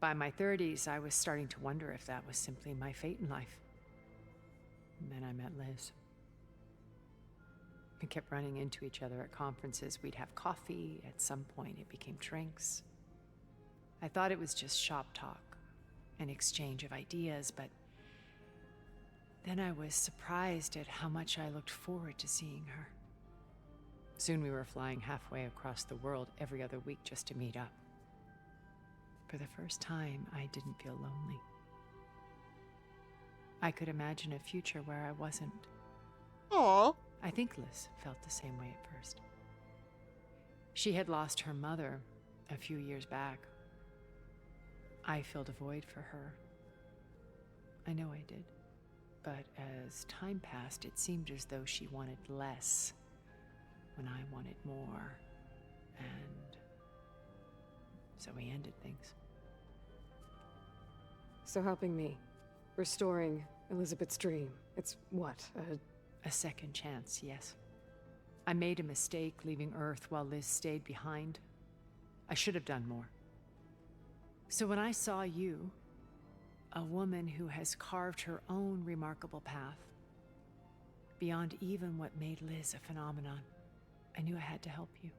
N: By my 30s, I was starting to wonder if that was simply my fate in life. And then I met Liz. We kept running into each other at conferences. We'd have coffee. At some point, it became drinks. I thought it was just shop talk, an exchange of ideas, but then I was surprised at how much I looked forward to seeing her. Soon we were flying halfway across the world every other week just to meet up. For the first time, I didn't feel lonely. I could imagine a future where I wasn't.
A: Aww.
N: I think Liz felt the same way at first. She had lost her mother a few years back. I filled a void for her. I know I did. But as time passed, it seemed as though she wanted less when I wanted more. And so we ended things.
E: So helping me, restoring Elizabeth's dream, it's what,
N: a second chance, yes. I made a mistake leaving Earth while Liz stayed behind. I should have done more. So when I saw you, a woman who has carved her own remarkable path, beyond even what made Liz a phenomenon, I knew I had to help you.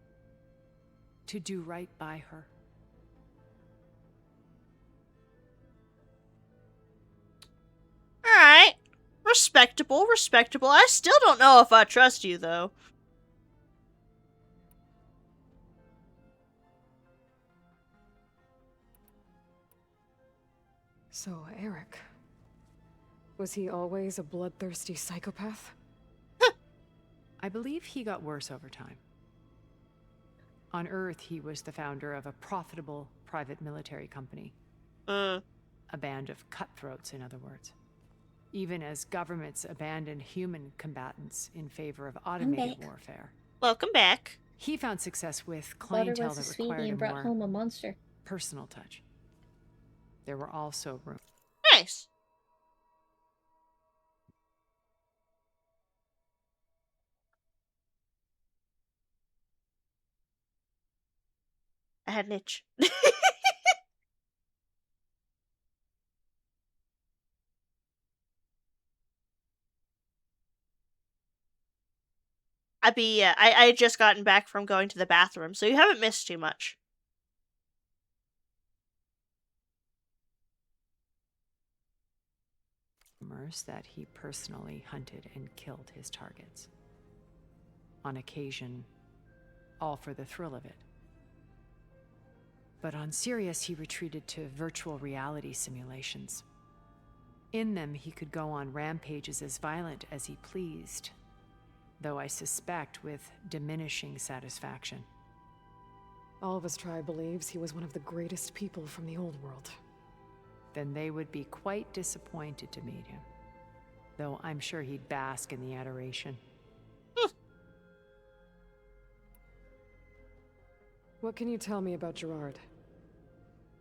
N: To do right by her.
A: Alright. Respectable, respectable. I still don't know if I trust you, though.
E: So, Eric... was he always a bloodthirsty psychopath?
N: I believe he got worse over time. On Earth, he was the founder of a profitable private military company. A band of cutthroats, in other words. Even as governments abandoned human combatants in favor of automated warfare.
A: Welcome back.
N: He found success with
B: Butter
N: clientele
B: was a
N: that
B: sweetie
N: required a
B: and brought
N: more
B: home a monster.
N: personal touch. There were also rooms.
A: Nice. I had an itch. I had just gotten back from going to the bathroom, so you haven't missed too much.
N: That he personally hunted and killed his targets. On occasion, all for the thrill of it. But on Sirius, he retreated to virtual reality simulations. In them, he could go on rampages as violent as he pleased, though I suspect with diminishing satisfaction.
E: All of his tribe believes he was one of the greatest people from the old world.
N: Then they would be quite disappointed to meet him. Though I'm sure he'd bask in the adoration.
E: What can you tell me about Gerard?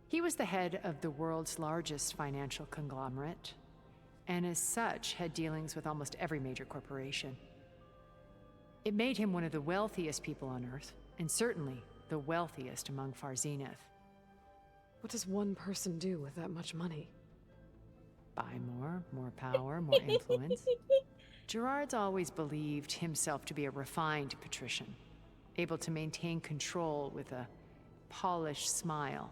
N: He was the head of the world's largest financial conglomerate, and as such had dealings with almost every major corporation. It made him one of the wealthiest people on Earth, and certainly the wealthiest among Far Zenith.
E: What does one person do with that much money?
N: Buy more power, more influence. Gerard's always believed himself to be a refined patrician, able to maintain control with a polished smile.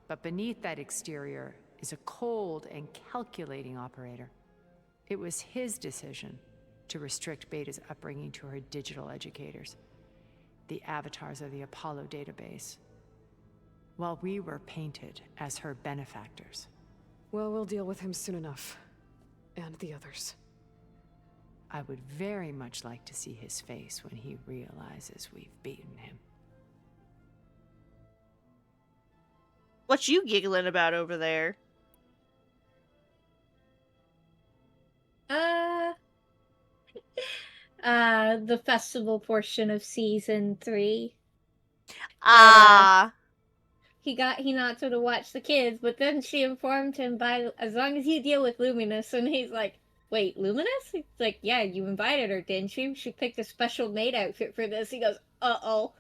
N: But beneath that exterior is a cold and calculating operator. It was his decision to restrict Beta's upbringing to her digital educators, the avatars of the Apollo database, while we were painted as her benefactors.
E: Well, we'll deal with him soon enough. And the others.
N: I would very much like to see his face when he realizes we've beaten him.
A: What you giggling about over there?
B: The festival portion of season 3. He knocked her to watch the kids, but then she informed him as long as you deal with Luminous, and he's like, wait, Luminous? He's like, yeah, you invited her, didn't you? She picked a special maid outfit for this. He goes, uh-oh.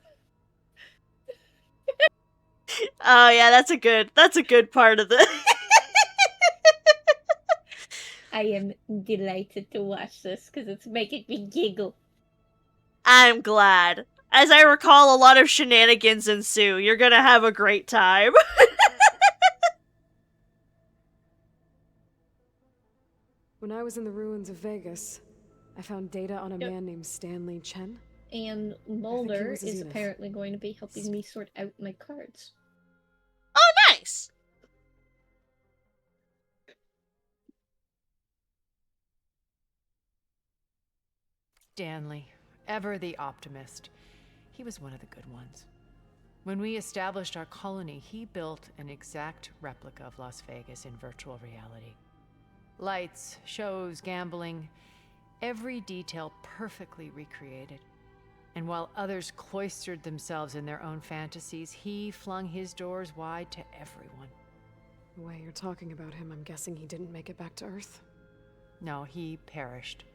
A: Oh yeah, that's a good part of the
B: I am delighted to watch this, because it's making me giggle.
A: I'm glad. As I recall, a lot of shenanigans ensue. You're gonna have a great time.
E: When I was in the ruins of Vegas, I found data on a man named Stanley Chen.
B: And Mulder
E: was a
B: is
E: Zenith.
B: apparently going to be helping me sort out my cards.
A: Oh, nice!
N: Stanley, ever the optimist. He was one of the good ones. When we established our colony, he built an exact replica of Las Vegas in virtual reality. Lights, shows, gambling, every detail perfectly recreated. And while others cloistered themselves in their own fantasies, he flung his doors wide to everyone.
E: The way you're talking about him, I'm guessing he didn't make it back to Earth?
N: No, he perished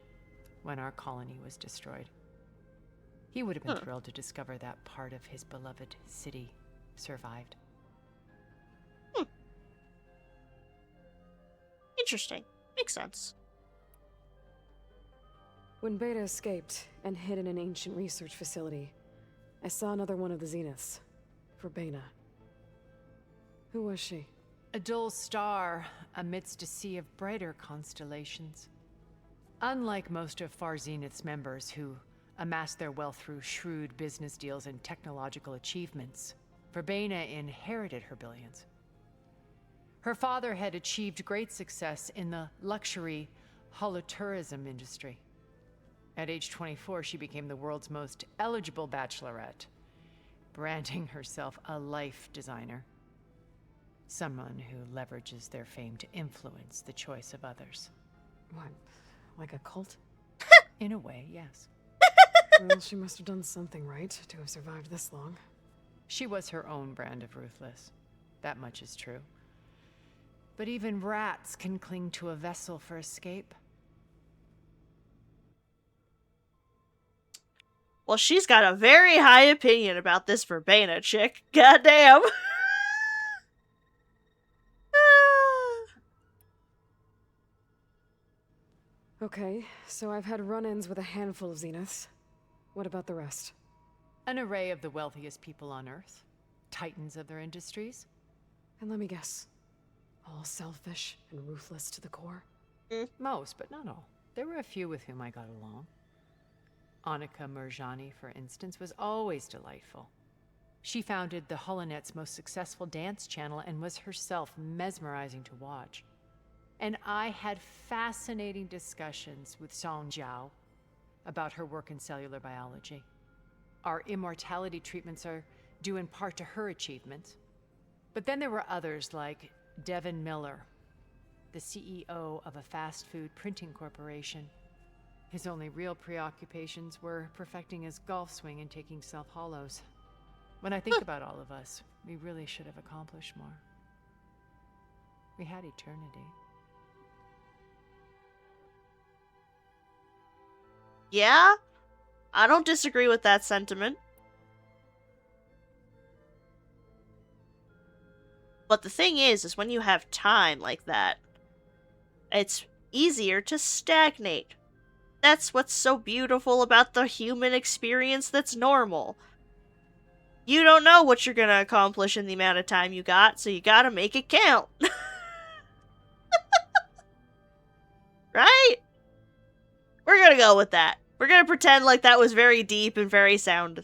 N: when our colony was destroyed. He would have been thrilled to discover that part of his beloved city survived.
A: Interesting. Makes sense.
E: When Beta escaped and hid in an ancient research facility, I saw another one of the Zeniths, Verbena. Who was she?
N: A dull star amidst a sea of brighter constellations. Unlike most of Far Zenith's members who amassed their wealth through shrewd business deals and technological achievements, Verbena inherited her billions. Her father had achieved great success in the luxury holotourism industry. At age 24, she became the world's most eligible bachelorette, branding herself a life designer. Someone who leverages their fame to influence the choice of others.
E: What, like a cult?
N: In a way, yes.
E: Well, she must have done something right to have survived this long.
N: She was her own brand of ruthless. That much is true. But even rats can cling to a vessel for escape.
A: Well, she's got a very high opinion about this Verbena chick. Goddamn.
E: Okay, so I've had run-ins with a handful of Zeniths. What about the rest?
N: An array of the wealthiest people on Earth. Titans of their industries.
E: And let me guess. All selfish and ruthless to the core?
N: Most, but not all. There were a few with whom I got along. Annika Murjani, for instance, was always delightful. She founded the Holonet's most successful dance channel and was herself mesmerizing to watch. And I had fascinating discussions with Song Jiao about her work in cellular biology. Our immortality treatments are due in part to her achievements. But then there were others like Devin Miller, the CEO of a fast food printing corporation. His only real preoccupations were perfecting his golf swing and taking self-hollows. When I think about all of us, we really should have accomplished more. We had eternity.
A: Yeah, I don't disagree with that sentiment. But the thing is when you have time like that, it's easier to stagnate. That's what's so beautiful about the human experience that's normal. you don't know what you're gonna accomplish in the amount of time you got, so you gotta make it count. Right? We're gonna go with that. We're gonna pretend like that was very deep and very sound.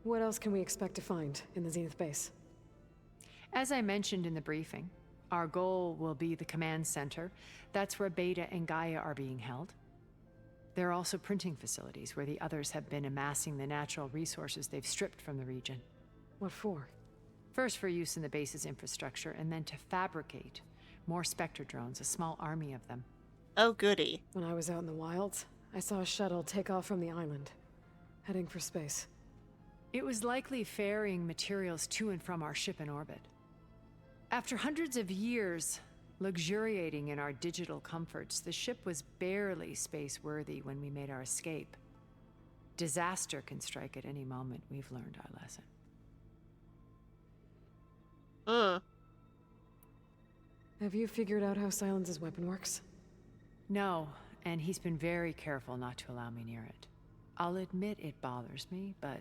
E: What else can we expect to find in the Zenith base?
N: As I mentioned in the briefing, our goal will be the command center. That's where Beta and Gaia are being held. There are also printing facilities where the others have been amassing the natural resources they've stripped from the region.
E: What for?
N: First for use in the base's infrastructure, and then to fabricate more Spectre drones, a small army of them.
A: Oh, goody.
E: When I was out in the wilds, I saw a shuttle take off from the island, heading for space.
N: It was likely ferrying materials to and from our ship in orbit. After hundreds of years luxuriating in our digital comforts, the ship was barely space-worthy when we made our escape. Disaster can strike at any moment. We've learned our lesson.
E: Have you figured out how Silence's weapon works?
N: No, and he's been very careful not to allow me near it. I'll admit it bothers me, but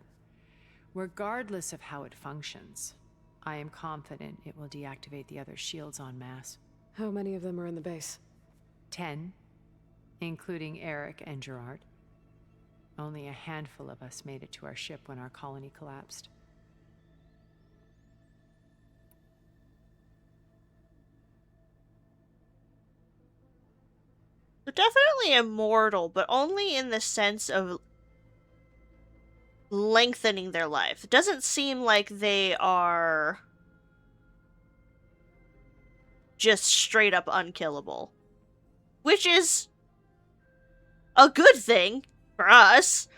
N: regardless of how it functions, I am confident it will deactivate the other shields en masse.
E: How many of them are in the base?
N: 10, including Eric and Gerard. Only a handful of us made it to our ship when our colony collapsed.
A: They're definitely immortal, but only in the sense of lengthening their life. It doesn't seem like they are just straight up unkillable. Which is a good thing for us.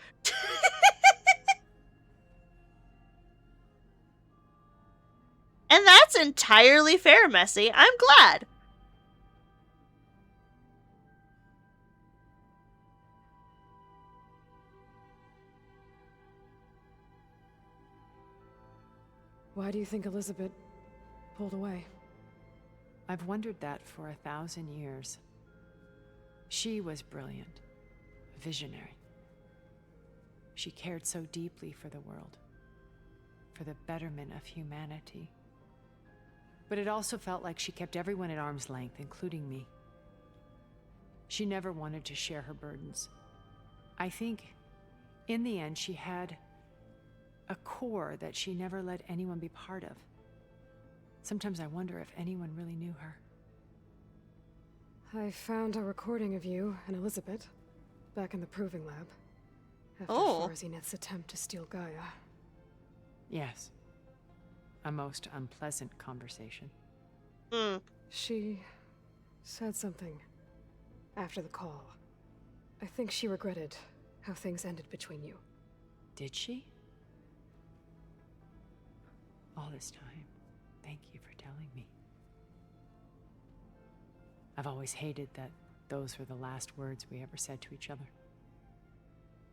A: And that's entirely fair, Messy. I'm glad.
E: Why do you think Elizabeth pulled away?
N: I've wondered that for 1,000 years. She was brilliant, visionary. She cared so deeply for the world, for the betterment of humanity. But it also felt like she kept everyone at arm's length, including me. She never wanted to share her burdens. I think, in the end, she had a core that she never let anyone be part of. Sometimes I wonder if anyone really knew her.
E: I found a recording of you and Elizabeth back in the proving lab after Farzineth's attempt to steal Gaia.
N: Yes. A most unpleasant conversation.
E: She said something after the call. I think she regretted how things ended between you.
N: Did she? All this time, thank you for telling me. I've always hated that those were the last words we ever said to each other.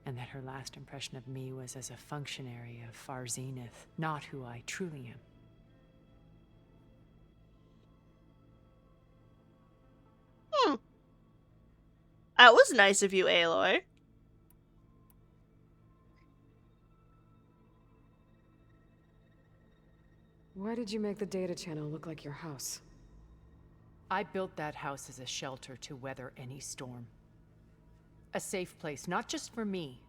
N: And that her last impression of me was as a functionary of Far Zenith, not who I truly am.
A: That was nice of you, Aloy.
E: Why did you make the data channel look like your house?
N: I built that house as a shelter to weather any storm. A safe place, not just for me,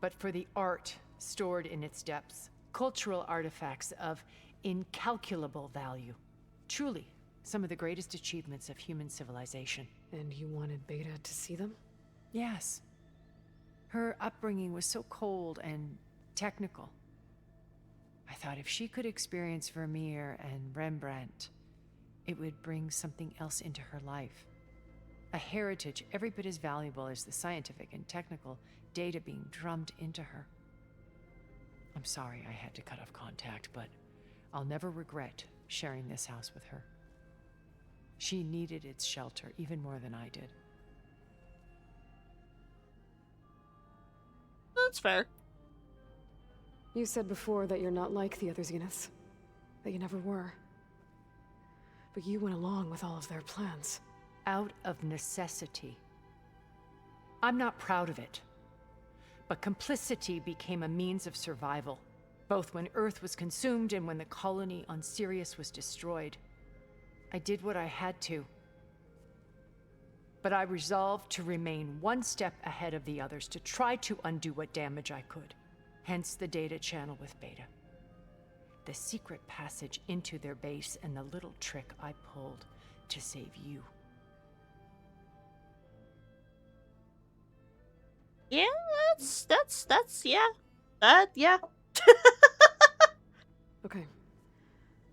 N: but for the art stored in its depths. Cultural artifacts of incalculable value. Truly, some of the greatest achievements of human civilization.
E: And you wanted Beta to see them?
N: Yes. Her upbringing was so cold and technical. I thought if she could experience Vermeer and Rembrandt, it would bring something else into her life. A heritage every bit as valuable as the scientific and technical data being drummed into her. I'm sorry I had to cut off contact, but I'll never regret sharing this house with her. She needed its shelter even more than I did.
A: That's fair.
E: You said before that you're not like the other Zeniths. That you never were. But you went along with all of their plans.
N: Out of necessity. I'm not proud of it. But complicity became a means of survival, both when Earth was consumed and when the colony on Sirius was destroyed. I did what I had to. But I resolved to remain one step ahead of the others, to try to undo what damage I could. Hence the data channel with Beta. The secret passage into their base and the little trick I pulled to save you.
A: Yeah, that's yeah. Yeah.
E: Okay.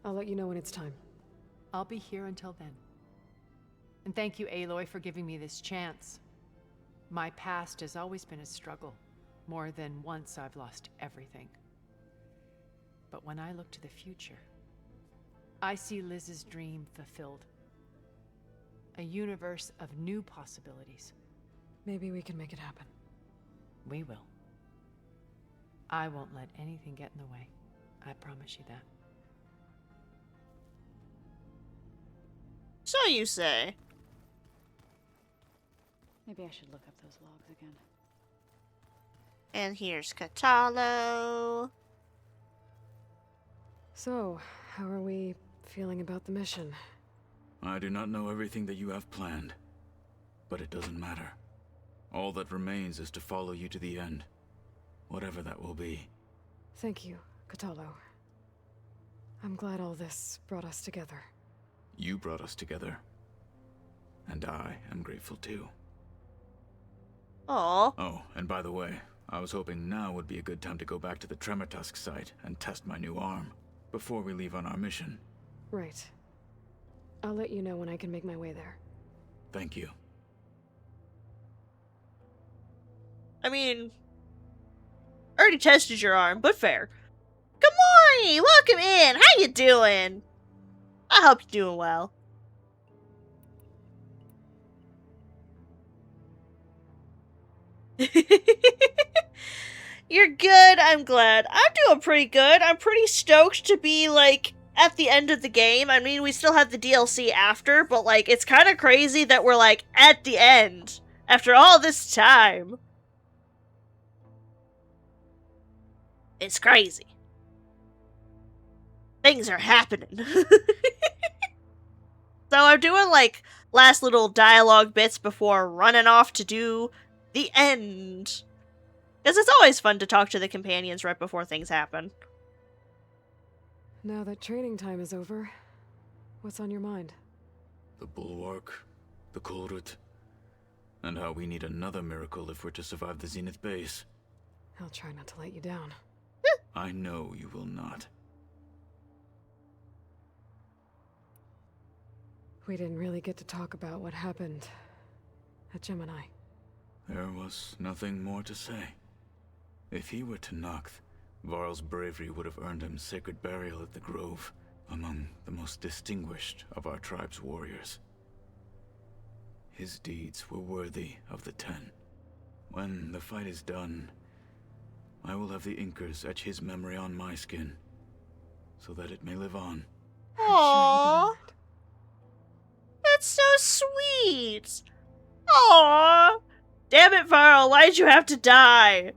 E: I'll let you know when it's time.
N: I'll be here until then. And thank you, Aloy, for giving me this chance. My past has always been a struggle. More than once I've lost everything. But when I look to the future, I see Liz's dream fulfilled. A universe of new possibilities.
E: Maybe we can make it happen.
N: We will. I won't let anything get in the way. I promise you that.
A: So you say.
K: Maybe I should look up those logs again.
A: And here's Kotallo.
E: So, how are we feeling about the mission?
O: I do not know everything that you have planned, but it doesn't matter. All that remains is to follow you to the end, whatever that will be.
E: Thank you, Kotallo. I'm glad all this brought us together.
O: You brought us together, and I am grateful too.
A: Aww.
O: Oh, and by the way, I was hoping now would be a good time to go back to the Tremortusk site and test my new arm, before we leave on our mission.
E: Right. I'll let you know when I can make my way there.
O: Thank you.
A: I mean, already tested your arm, but fair. Good morning! Welcome in! How you doing? I hope you're doing well. You're good, I'm glad. I'm doing pretty good. I'm pretty stoked to be, like, at the end of the game. I mean, we still have the DLC after, but, like, it's kind of crazy that we're, like, at the end after all this time. It's crazy. Things are happening. So I'm doing, like, last little dialogue bits before running off to do the end. Because it's always fun to talk to the companions right before things happen.
E: Now that training time is over, what's on your mind?
O: The Bulwark, the Kulrut, and how we need another miracle if we're to survive the Zenith base.
E: I'll try not to let you down.
O: I know you will not.
E: We didn't really get to talk about what happened at Gemini.
O: There was nothing more to say. If he were Tenakth, Varl's bravery would have earned him sacred burial at the Grove, among the most distinguished of our tribe's warriors. His deeds were worthy of the Ten. When the fight is done, I will have the Inkers etch his memory on my skin, so that it may live on.
A: Aww. That's so sweet. Aww. Damn it, Varl, why'd you have to die?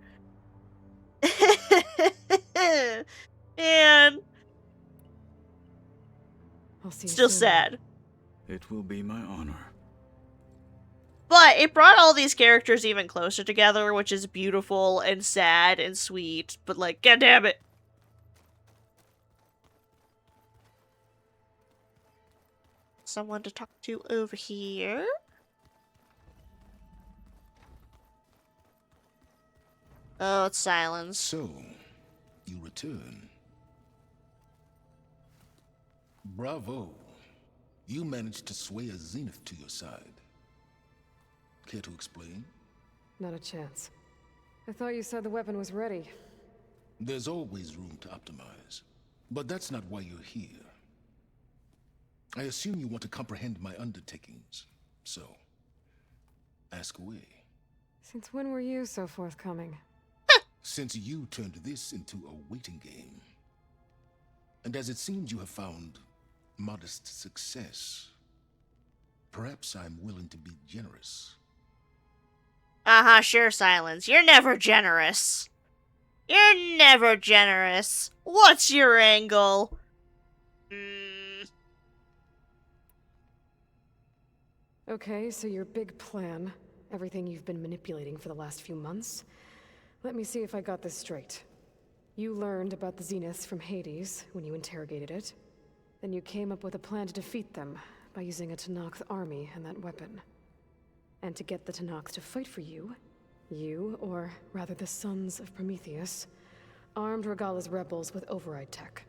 A: Man.
E: I'll see you
A: Still
E: soon.
A: sad.
O: It will be my honor.
A: But it brought all these characters even closer together, which is beautiful and sad and sweet. But, like, goddammit. it. Someone to talk to over here. Oh, it's silence.
M: So, you return. Bravo. You managed to sway a Zenith to your side. Care to explain?
E: Not a chance. I thought you said the weapon was ready.
M: There's always room to optimize. But that's not why you're here. I assume you want to comprehend my undertakings. So, ask away.
E: Since when were you so forthcoming?
M: Since you turned this into a waiting game. And as it seems you have found modest success, perhaps I'm willing to be generous.
A: Uh-huh, sure, Silence. You're never generous. You're never generous. What's your angle?
E: Okay, so your big plan, everything you've been manipulating for the last few months. Let me see if I got this straight. You learned about the Zeniths from Hades when you interrogated it. Then you came up with a plan to defeat them by using a Tenakth army and that weapon. And to get the Tenakth to fight for you, or rather the Sons of Prometheus, armed Regalla's rebels with override tech.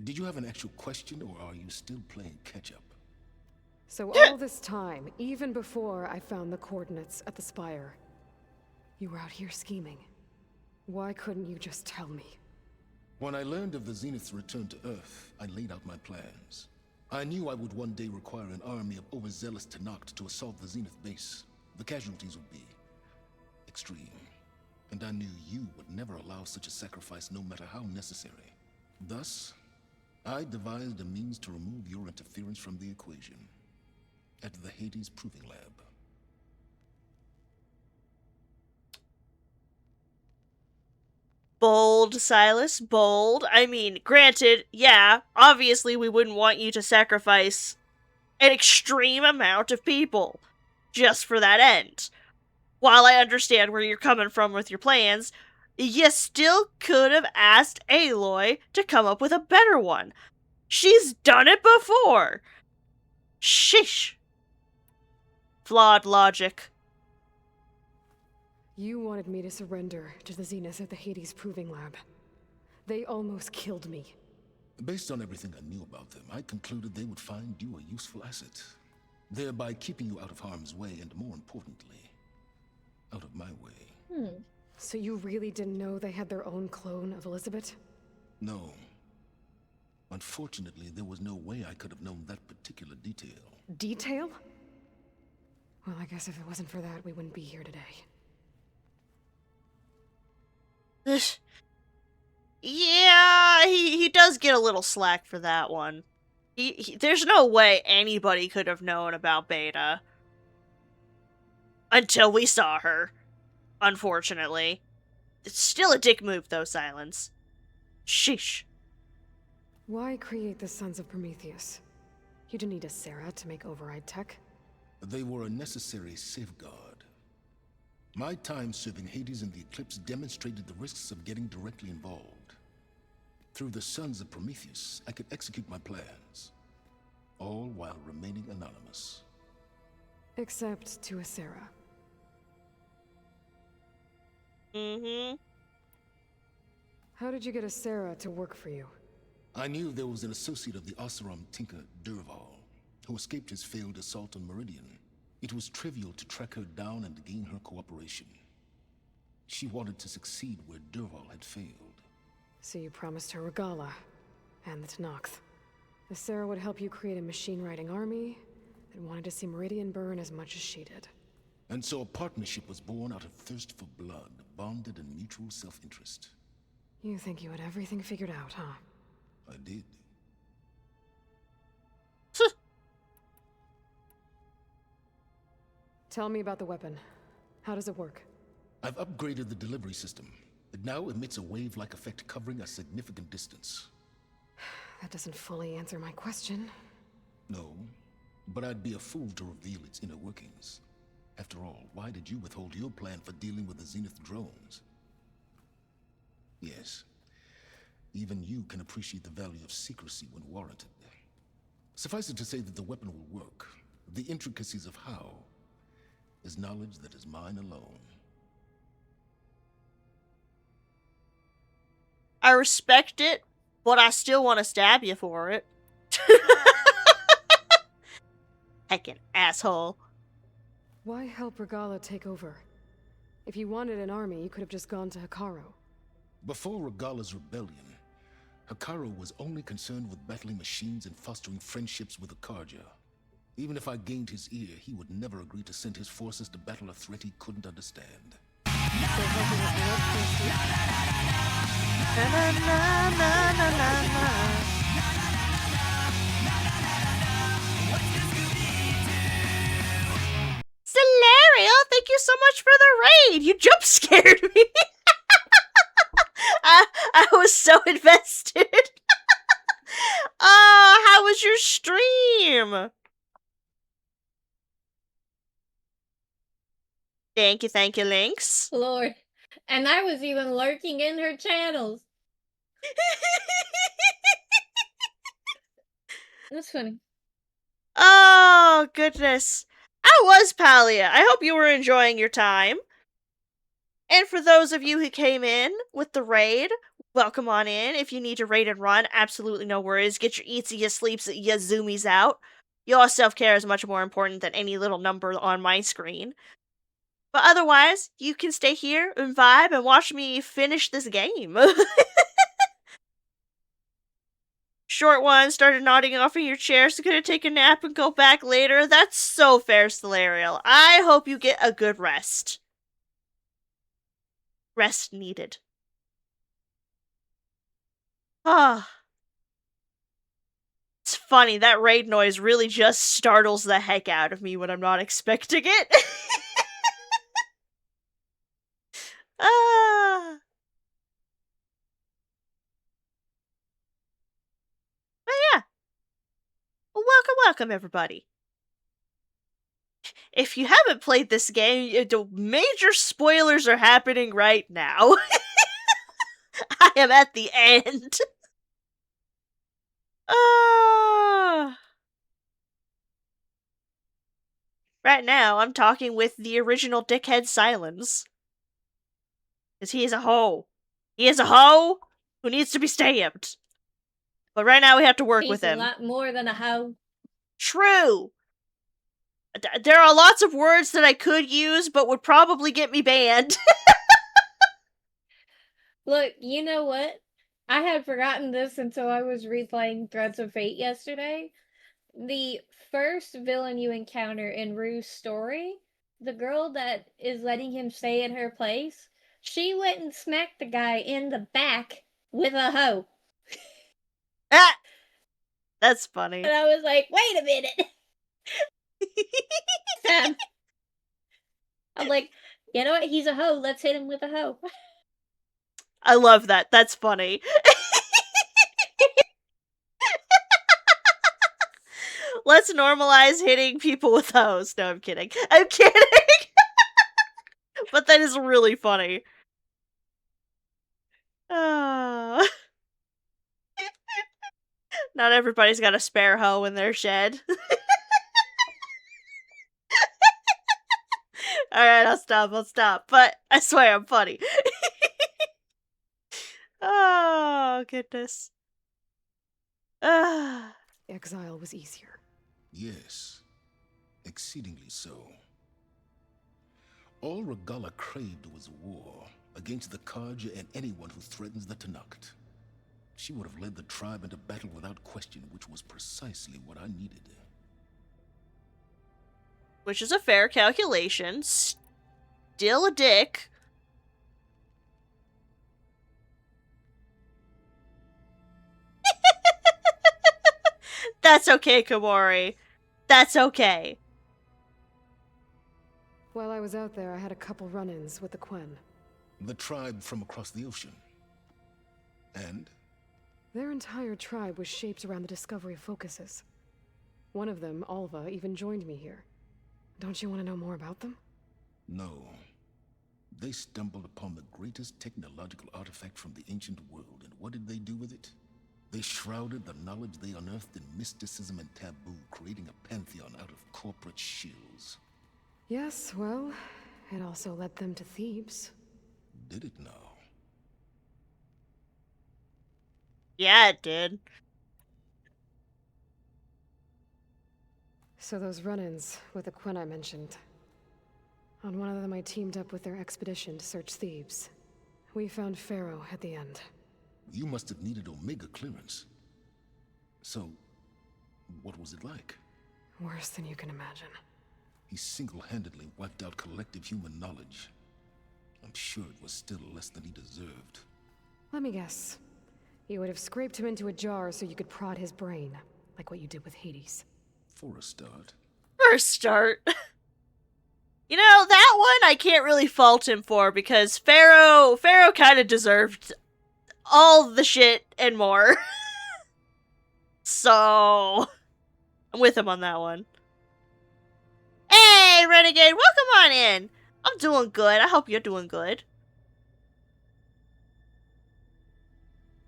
M: Did you have an actual question, or are you still playing catch-up?
E: So all this time, even before I found the coordinates at the Spire, you were out here scheming. Why couldn't you just tell me?
M: When I learned of the Zenith's return to Earth, I laid out my plans. I knew I would one day require an army of overzealous Tenakth to assault the Zenith base. The casualties would be extreme. And I knew you would never allow such a sacrifice, no matter how necessary. Thus, I devised a means to remove your interference from the equation. At the Hades Proving Lab.
A: Bold, Silas, bold. I mean, granted, yeah, obviously we wouldn't want you to sacrifice an extreme amount of people just for that end. While I understand where you're coming from with your plans, you still could have asked Aloy to come up with a better one. She's done it before. Sheesh. Flawed logic.
E: You wanted me to surrender to the Zeniths at the Hades Proving Lab. They almost killed me.
M: Based on everything I knew about them, I concluded they would find you a useful asset, thereby keeping you out of harm's way and, more importantly, out of my way.
E: So you really didn't know they had their own clone of Elizabeth?
M: No. Unfortunately, there was no way I could have known that particular detail.
E: Detail? Well, I guess if it wasn't for that, we wouldn't be here today.
A: Yeah, he does get a little slack for that one. There's no way anybody could have known about Beta. Until we saw her. Unfortunately. It's still a dick move, though, Silence. Sheesh.
E: Why create the Sons of Prometheus? You didn't need a Sarah to make override tech.
M: They were a necessary safeguard. My time serving Hades in the Eclipse demonstrated the risks of getting directly involved. Through the Sons of Prometheus, I could execute my plans, all while remaining anonymous.
E: Except to a Sarah. How did you get a Sarah to work for you?
M: I knew there was an associate of the Oseram tinker, Dervahl, who escaped his failed assault on Meridian. It was trivial to track her down and gain her cooperation. She wanted to succeed where Dervahl had failed.
E: So you promised her Regalla, and the Tenakth. The Sarah would help you create a machine-riding army that wanted to see Meridian burn as much as she did.
M: And so a partnership was born out of thirst for blood, bonded in mutual self-interest.
E: You think you had everything figured out, huh?
M: I did.
E: Tell me about the weapon. How does it work?
M: I've upgraded the delivery system. It now emits a wave-like effect covering a significant distance.
E: That doesn't fully answer my question.
M: No, but I'd be a fool to reveal its inner workings. After all, why did you withhold your plan for dealing with the Zenith drones? Yes, even you can appreciate the value of secrecy when warranted. Suffice it to say that the weapon will work. The intricacies of how is knowledge that is mine alone.
A: I respect it, but I still want to stab you for it. Heckin' asshole.
E: Why help Regalla take over? If you wanted an army, you could have just gone to Hekarro.
M: Before Regalla's rebellion, Hekarro was only concerned with battling machines and fostering friendships with the Karja. Even if I gained his ear, he would never agree to send his forces to battle a threat he couldn't understand.
A: Celerio, thank thank you so much for the raid. You jump scared me. I was so invested. Oh, how was your stream? Thank you, Lynx.
B: Lord. And I was even lurking in her channels. That's funny.
A: Oh, goodness. How was Palia? I hope you were enjoying your time. And for those of you who came in with the raid, welcome on in. If you need to raid and run, absolutely no worries. Get your eatsy, your sleeps, your zoomies out. Your self-care is much more important than any little number on my screen. But otherwise, you can stay here and vibe and watch me finish this game. Short one, started nodding off in your chair, so gonna take a nap and go back later. That's so fair, Solarial. I hope you get a good rest. Rest needed. Ah. It's funny, that raid noise really just startles the heck out of me when I'm not expecting it. Ah. But yeah. Well, welcome, everybody. If you haven't played this game, the major spoilers are happening right now. I am at the end. Right now, I'm talking with the original dickhead Silence. Because he is a hoe. He is a hoe who needs to be stamped. But right now we have to work with him.
B: He's a lot more than a hoe.
A: True. There are lots of words that I could use, but would probably get me banned.
B: Look, you know what? I had forgotten this until I was replaying Threads of Fate yesterday. The first villain you encounter in Rue's story, the girl that is letting him stay in her place, she went and smacked the guy in the back with a hoe.
A: Ah! That's funny.
B: And I was like, wait a minute. I'm like, you know what? He's a hoe. Let's hit him with a hoe.
A: I love that. That's funny. Let's normalize hitting people with hoes. No, I'm kidding. I'm kidding. But that is really funny. Not everybody's got a spare hoe in their shed. Alright, I'll stop. But I swear I'm funny. Oh, goodness.
E: Exile was easier.
M: Yes, exceedingly so. All Regalla craved was war against the Carja and anyone who threatens the Tenakth. She would have led the tribe into battle without question, which was precisely what I needed.
A: Which is a fair calculation. Still a dick. That's okay, Komori. That's okay.
E: While I was out there, I had a couple run-ins with the Quen.
M: The tribe from across the ocean. And?
E: Their entire tribe was shaped around the discovery of focuses. One of them, Alva, even joined me here. Don't you want to know more about them?
M: No. They stumbled upon the greatest technological artifact from the ancient world, and what did they do with it? They shrouded the knowledge they unearthed in mysticism and taboo, creating a pantheon out of corporate shills.
E: Yes, well, it also led them to Thebes.
M: Did it now?
A: Yeah, it did.
E: So those run-ins with the Quen I mentioned. On one of them I teamed up with their expedition to search Thebes. We found Pharaoh at the end.
M: You must have needed Omega clearance. So, what was it like?
E: Worse than you can imagine.
M: He single-handedly wiped out collective human knowledge. I'm sure it was still less than he deserved.
E: Let me guess. You would have scraped him into a jar so you could prod his brain, like what you did with Hades.
M: For a start.
A: For a start. You know, that one I can't really fault him for, because Pharaoh kind of deserved all the shit and more. So, I'm with him on that one. Hey, Renegade, welcome on in. I'm doing good. I hope you're doing good.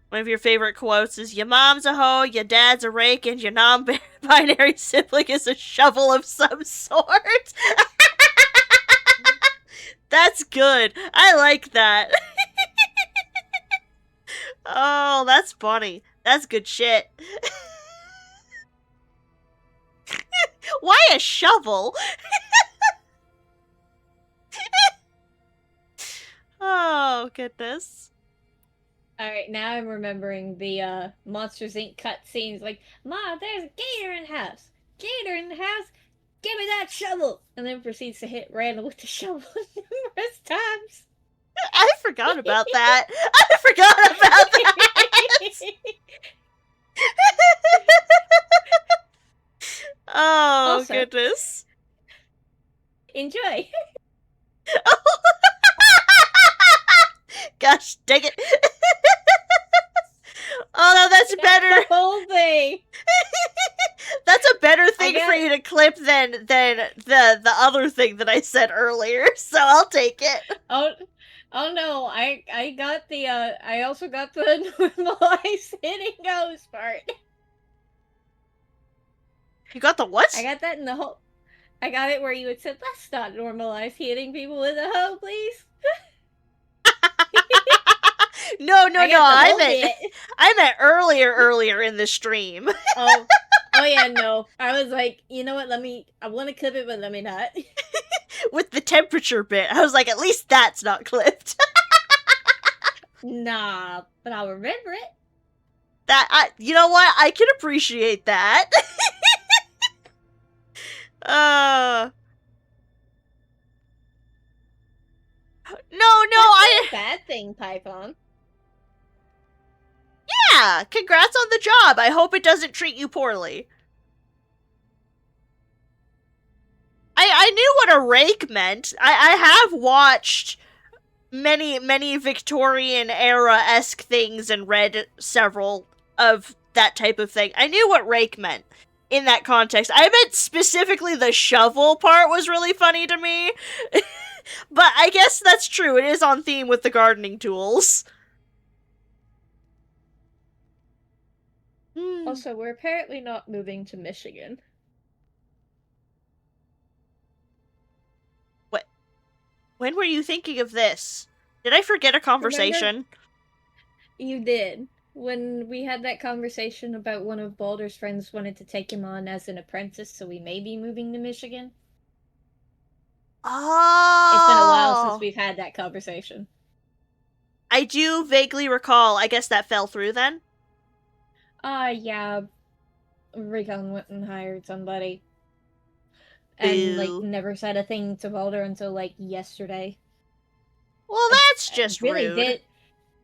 A: One of your favorite quotes is, your mom's a hoe, your dad's a rake, and your non-binary sibling is a shovel of some sort. That's good. I like that. Oh, that's funny. That's good shit. Why a shovel? Oh, goodness.
B: Alright, now I'm remembering the Monsters Inc. cutscenes. Like, Ma, there's a gator in the house. Gator in the house? Give me that shovel! And then proceeds to hit Randall with the shovel numerous times.
A: I forgot about that. I forgot about that. Oh,
B: Also,
A: goodness.
B: Enjoy.
A: Gosh, dang it. Oh, no, that's better.
B: The whole thing.
A: That's a better thing for you to clip than the other thing that I said earlier, so I'll take it.
B: Oh no, I got the I also got the normalized hitting ghost part.
A: You got the what?
B: I got that in the whole. I got it where you had said, let's not normalize hitting people with a hoe, please.
A: No, I meant earlier in the stream.
B: Oh yeah, no. I was like, you know what, I want to clip it, but let me not.
A: With the temperature bit, I was like, at least that's not clipped.
B: Nah, but I'll remember it.
A: You know what? I can appreciate that. No,
B: bad thing, Python.
A: Yeah, congrats on the job. I hope it doesn't treat you poorly. I knew what a rake meant. I have watched many Victorian era-esque things and read several of that type of thing. I knew what rake meant in that context. I meant specifically the shovel part was really funny to me. But I guess that's true. It is on theme with the gardening tools.
B: Also, we're apparently not moving to Michigan.
A: What? When were you thinking of this? Did I forget a conversation?
B: Remember? You did. When we had that conversation about one of Balder's friends wanted to take him on as an apprentice, so we may be moving to Michigan.
A: Oh!
B: It's been a while since we've had that conversation.
A: I do vaguely recall. I guess that fell through then?
B: Yeah. Recon went and hired somebody. And, like, never said a thing to Balder until, like, yesterday.
A: Well, that's just rude.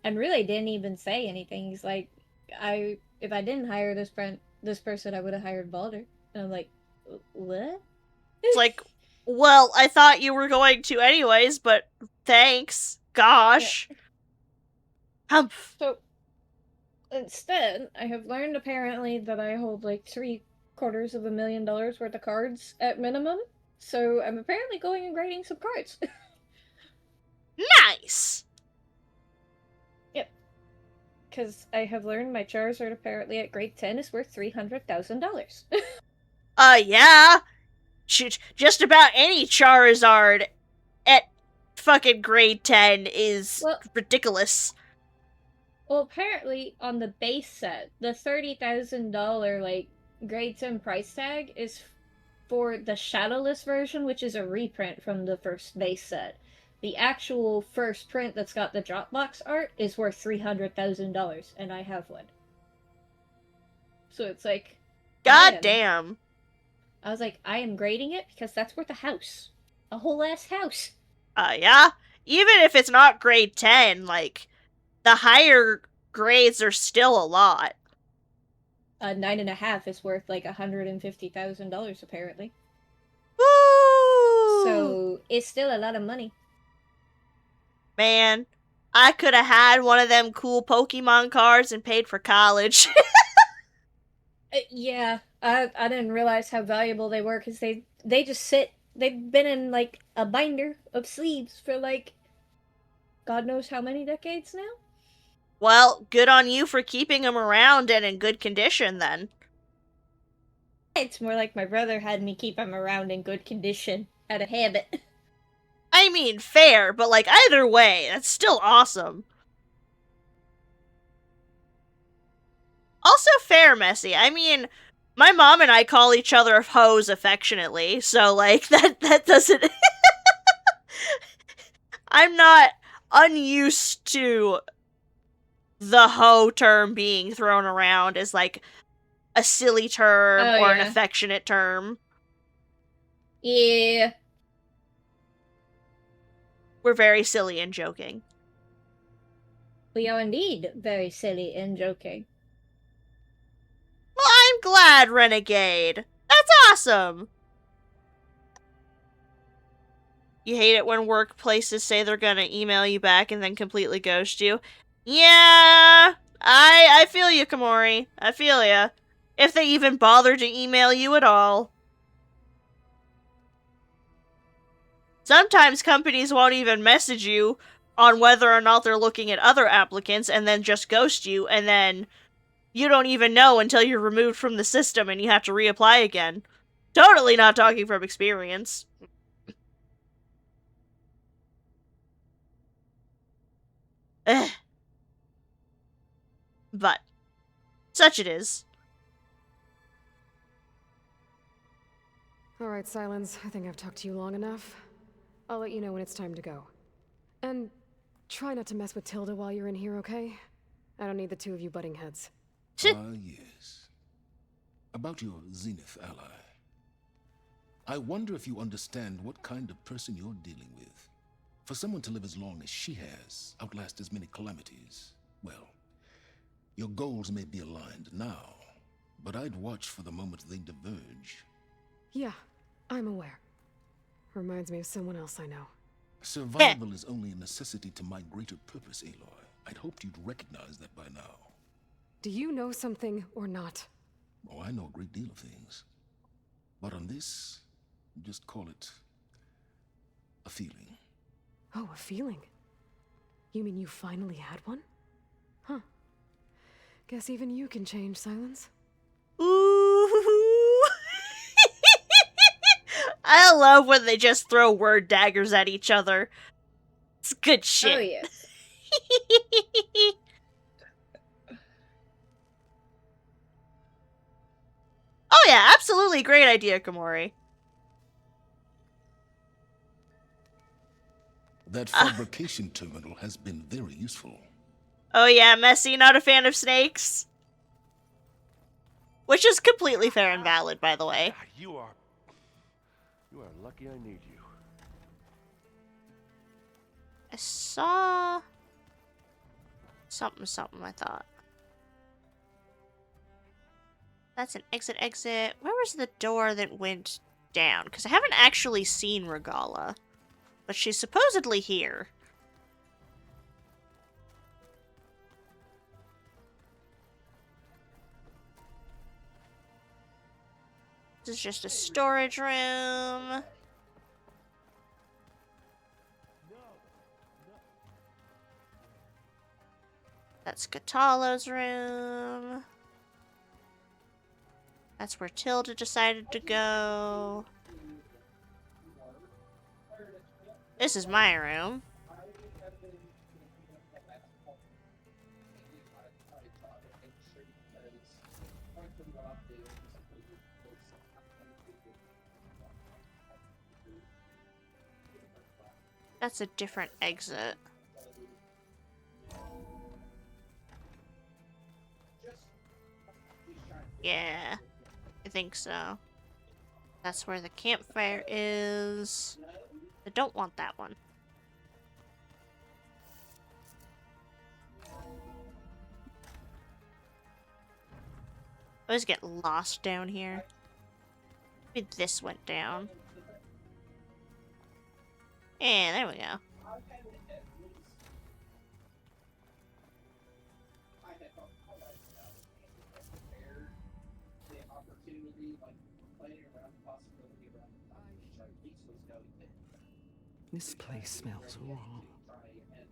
B: And really didn't even say anything. He's like, if I didn't hire this person, I would have hired Balder. And I'm like, what?
A: It's like, well, I thought you were going to anyways, but thanks. Gosh.
B: Yeah. So, instead, I have learned apparently that I hold like $750,000 worth of cards at minimum. So I'm apparently going and grading some cards.
A: Nice!
B: Yep. Because I have learned my Charizard apparently at grade 10 is worth $300,000.
A: Yeah. Just about any Charizard at fucking grade 10 is ridiculous.
B: Well, apparently, on the base set, the $30,000, like, grade 10 price tag is for the Shadowless version, which is a reprint from the first base set. The actual first print that's got the Dropbox art is worth $300,000, and I have one. So it's like...
A: God damn.
B: I was like, I am grading it because that's worth a house. A whole ass house.
A: Yeah? Even if it's not grade 10, like, the higher grades are still a lot.
B: 9.5 is worth like $150,000 apparently.
A: Woo!
B: So it's still a lot of money.
A: Man, I could have had one of them cool Pokemon cards and paid for college.
B: Yeah, I didn't realize how valuable they were because they just sit. They've been in like a binder of sleeves for like God knows how many decades now.
A: Well, good on you for keeping them around and in good condition then.
B: It's more like my brother had me keep them around in good condition out of habit.
A: I mean, fair, but like either way, that's still awesome. Also fair, Messy. I mean, my mom and I call each other hoes affectionately, so like that doesn't I'm not unused to the hoe term being thrown around as like a silly term or an affectionate term.
B: Yeah.
A: We're very silly and joking.
B: We are indeed very silly and joking.
A: Well, I'm glad, Renegade. That's awesome. You hate it when workplaces say they're gonna email you back and then completely ghost you. Yeah, I feel you, Komori. I feel ya. If they even bother to email you at all. Sometimes companies won't even message you on whether or not they're looking at other applicants and then just ghost you, and then you don't even know until you're removed from the system and you have to reapply again. Totally not talking from experience. Ugh. But, such it is.
E: Alright, Silence. I think I've talked to you long enough. I'll let you know when it's time to go. And try not to mess with Tilda while you're in here, okay? I don't need the two of you butting heads.
M: Yes. About your Zenith ally. I wonder if you understand what kind of person you're dealing with. For someone to live as long as she has, outlast as many calamities, well, your goals may be aligned now, but I'd watch for the moment they diverge.
E: Yeah, I'm aware. Reminds me of someone else I know.
M: Survival is only a necessity to my greater purpose, Aloy. I'd hoped you'd recognize that by now.
E: Do you know something or not?
M: Oh, I know a great deal of things. But on this, just call it a feeling.
E: Oh, a feeling? You mean you finally had one? Huh. Guess even you can change, Silence.
A: Ooh. I love when they just throw word daggers at each other. It's good shit.
B: Oh, yes.
A: Oh yeah, absolutely great idea, Komori.
M: That fabrication terminal has been very useful.
A: Oh yeah, Messy, not a fan of snakes? Which is completely fair and valid, by the way.
C: You are lucky I need you.
A: I saw something, I thought. That's an exit. Where was the door that went down? Because I haven't actually seen Regala. But she's supposedly here. This is just a storage room. That's Kotallo's room. That's where Tilda decided to go. This is my room. That's a different exit. Yeah, I think so. That's where the campfire is. I don't want that one. I always get lost down here. Maybe this went down. Yeah, there we go.
R: This place smells wrong.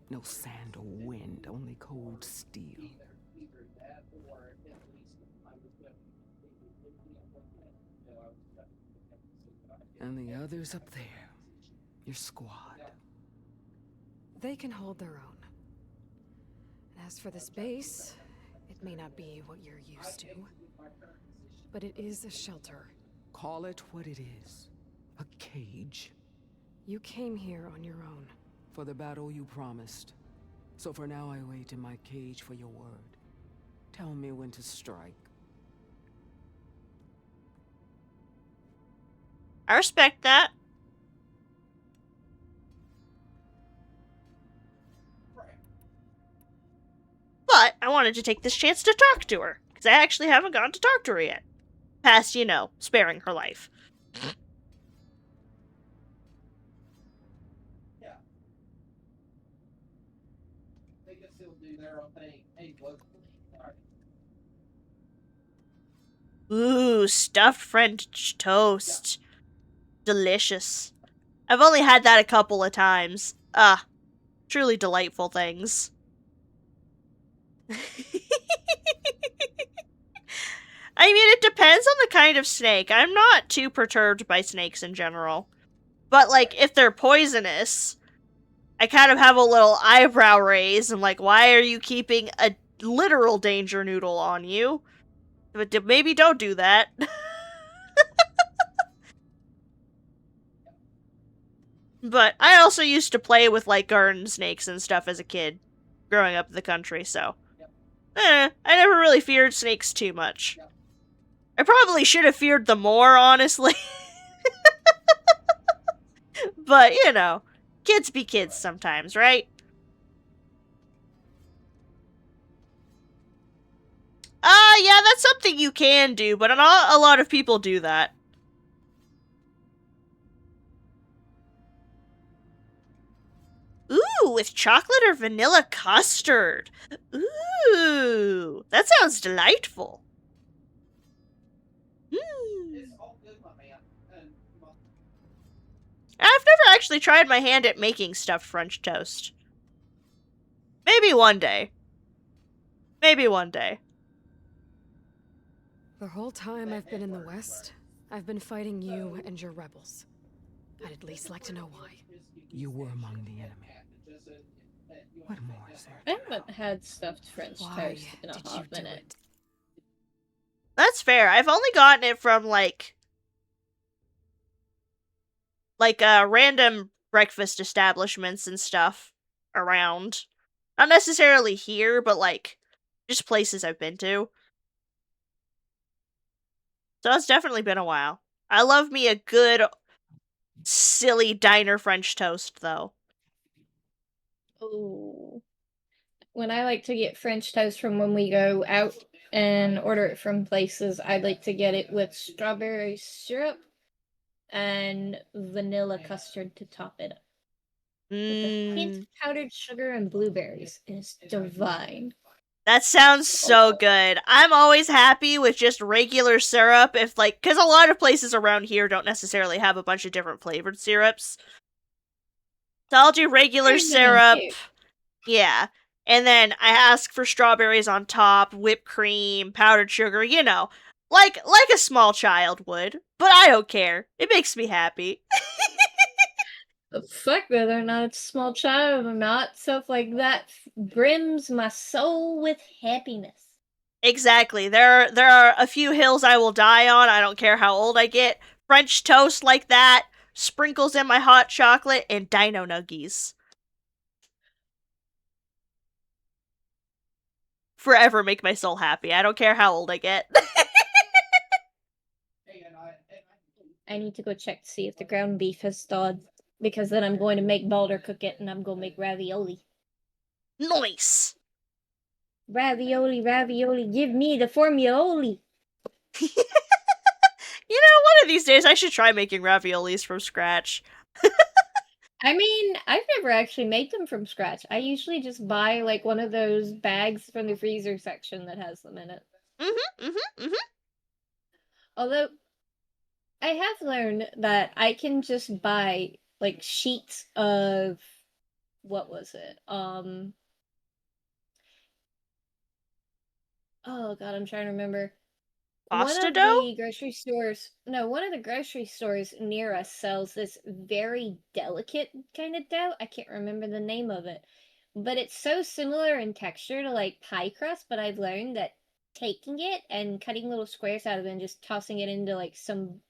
R: No sand or wind, only cold steel. And the others up there. Your squad.
E: They can hold their own. As for this base, it may not be what you're used to, but it is a shelter.
R: Call it what it is. A cage.
E: You came here on your own.
R: For the battle you promised. So for now I wait in my cage for your word. Tell me when to strike.
A: I respect that. But I wanted to take this chance to talk to her, because I actually haven't gotten to talk to her yet. Past, you know, sparing her life. Ooh, stuffed French toast. Delicious. I've only had that a couple of times. Truly delightful things. I mean, it depends on the kind of snake. I'm not too perturbed by snakes in general. But, like, if they're poisonous, I kind of have a little eyebrow raise. And, like, why are you keeping a literal danger noodle on you? But maybe don't do that. But I also used to play with, like, garden snakes and stuff as a kid, growing up in the country, so... I never really feared snakes too much. I probably should have feared them more, honestly. But, you know, kids be kids sometimes, right? Yeah, that's something you can do, but not a lot of people do that. Ooh, with chocolate or vanilla custard. Ooh, that sounds delightful. I've never actually tried my hand at making stuffed French toast. Maybe one day. Maybe one day.
E: The whole time I've been in the West, I've been fighting you and your rebels. I'd at least like to know why.
R: You were among the enemy. What more is there?
B: I haven't had stuffed French toast in a hot minute.
A: That's fair. I've only gotten it from, like random breakfast establishments and stuff around. Not necessarily here, but, like, just places I've been to. So it's definitely been a while. I love me a good, silly diner French toast, though.
B: Ooh. When I like to get French toast from when we go out and order it from places, I like to get it with strawberry syrup and vanilla custard to top it up. With a hint of powdered sugar and blueberries. It's divine.
A: That sounds so good. I'm always happy with just regular syrup if, like, because a lot of places around here don't necessarily have a bunch of different flavored syrups. So I'll do regular syrup. Yeah. And then I ask for strawberries on top, whipped cream, powdered sugar, you know. Like a small child would. But I don't care. It makes me happy.
B: The fuck whether or not it's a small child or not, stuff like that brims my soul with happiness.
A: Exactly. There are a few hills I will die on. I don't care how old I get. French toast like that, sprinkles in my hot chocolate, and dino nuggies. Forever make my soul happy. I don't care how old I get.
B: I need to go check to see if the ground beef has thawed, because then I'm going to make Baldur cook it and I'm going to make ravioli.
A: Nice!
B: Ravioli, ravioli, give me the formuoli!
A: You know, one of these days I should try making raviolis from scratch.
B: I mean, I've never actually made them from scratch. I usually just buy like one of those bags from the freezer section that has them in it. Although I have learned that I can just buy like sheets of what was it? Oh god, I'm trying to remember.
A: Pasta dough?
B: One of the grocery stores near us sells this very delicate kind of dough. I can't remember the name of it. But it's so similar in texture to like pie crust, but I've learned that taking it and cutting little squares out of it and just tossing it into like some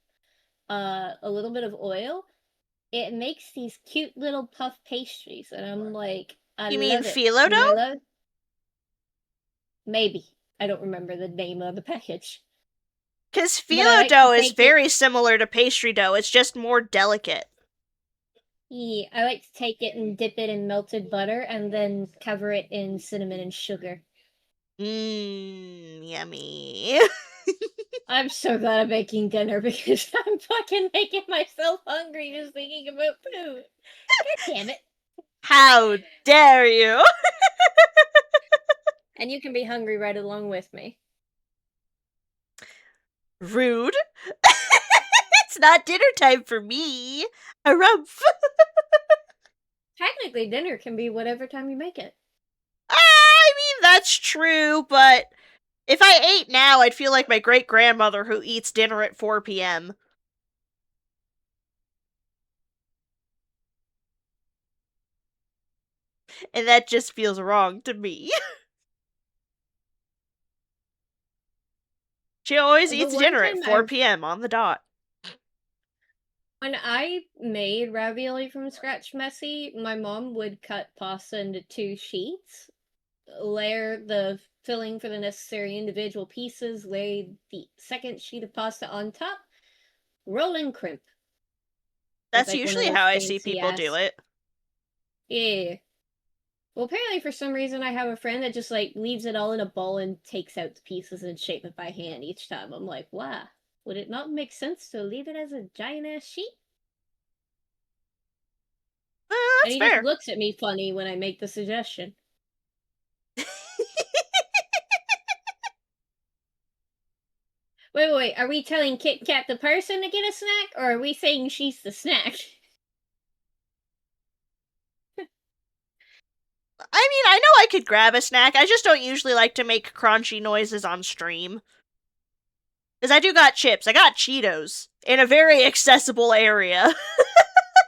B: a little bit of oil, it makes these cute little puff pastries, and I'm like, I
A: You mean
B: love it.
A: phyllo
B: And I
A: dough?
B: love maybe. I don't remember the name of the package.
A: Because
B: But I
A: phyllo
B: like to
A: dough is
B: take it-
A: very similar to pastry dough. It's just more delicate.
B: Yeah, I like to take it and dip it in melted butter and then cover it in cinnamon and sugar.
A: Mmm, yummy.
B: I'm so glad I'm making dinner because I'm fucking making myself hungry just thinking about food. God damn it.
A: How dare you?
B: And you can be hungry right along with me.
A: Rude. It's not dinner time for me. Harumph.
B: Technically, dinner can be whatever time you make it.
A: I mean, that's true, but if I ate now, I'd feel like my great-grandmother who eats dinner at 4 p.m. And that just feels wrong to me. She always
B: The
A: eats
B: one
A: dinner at
B: time
A: 4
B: I've-
A: p.m. on the dot.
B: When I made ravioli from scratch messy, my mom would cut pasta into 2 sheets, layer the filling for the necessary individual pieces, lay the second sheet of pasta on top, roll and crimp.
A: That's
B: like one of
A: usually
B: those
A: how I see
B: fancy
A: people do
B: ass-
A: it.
B: Yeah. Well, apparently for some reason I have a friend that just like leaves it all in a bowl and takes out the pieces and shape it by hand each time. I'm like, wow, would it not make sense to leave it as a giant ass sheet? And
A: That's
B: he
A: fair.
B: just looks at me funny when I make the suggestion. Wait, are we telling Kit Kat the person to get a snack, or are we saying she's the snack?
A: I mean, I know I could grab a snack, I just don't usually like to make crunchy noises on stream. Because I do got chips, I got Cheetos, in a very accessible area,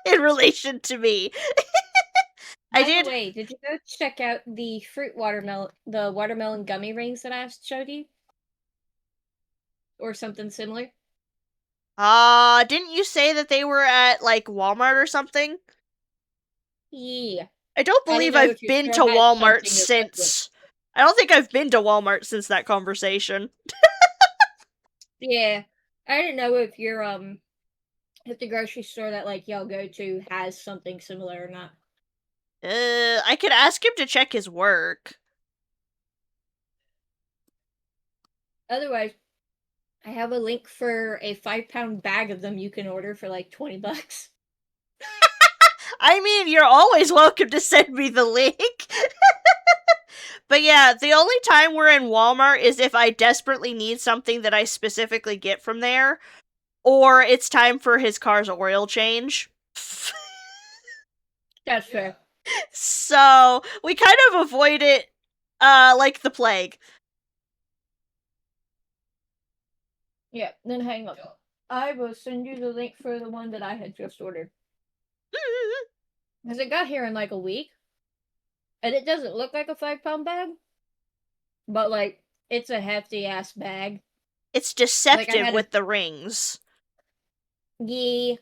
A: in relation to me.
B: By the way, did you go check out the the watermelon gummy rings that I showed you? Or something similar?
A: Didn't you say that they were at, like, Walmart or something?
B: Yeah.
A: I don't
B: I didn't
A: believe
B: know
A: I've
B: if your
A: been to
B: store had
A: Walmart
B: something
A: since... I don't think I've been to Walmart since that conversation.
B: Yeah. I didn't know if your if the grocery store that like y'all go to has something similar or not.
A: I could ask him to check his work.
B: Otherwise, I have a link for a 5-pound bag of them you can order for like $20.
A: I mean, you're always welcome to send me the link. But yeah, the only time we're in Walmart is if I desperately need something that I specifically get from there, or it's time for his car's oil change.
B: That's fair.
A: So, we kind of avoid it, like the plague.
B: Yeah, then hang on. I will send you the link for the one that I had just ordered. Because it got here in like a week. And it doesn't look like a 5-pound bag. But like, it's a hefty ass bag.
A: It's deceptive with the rings.
B: Yeah.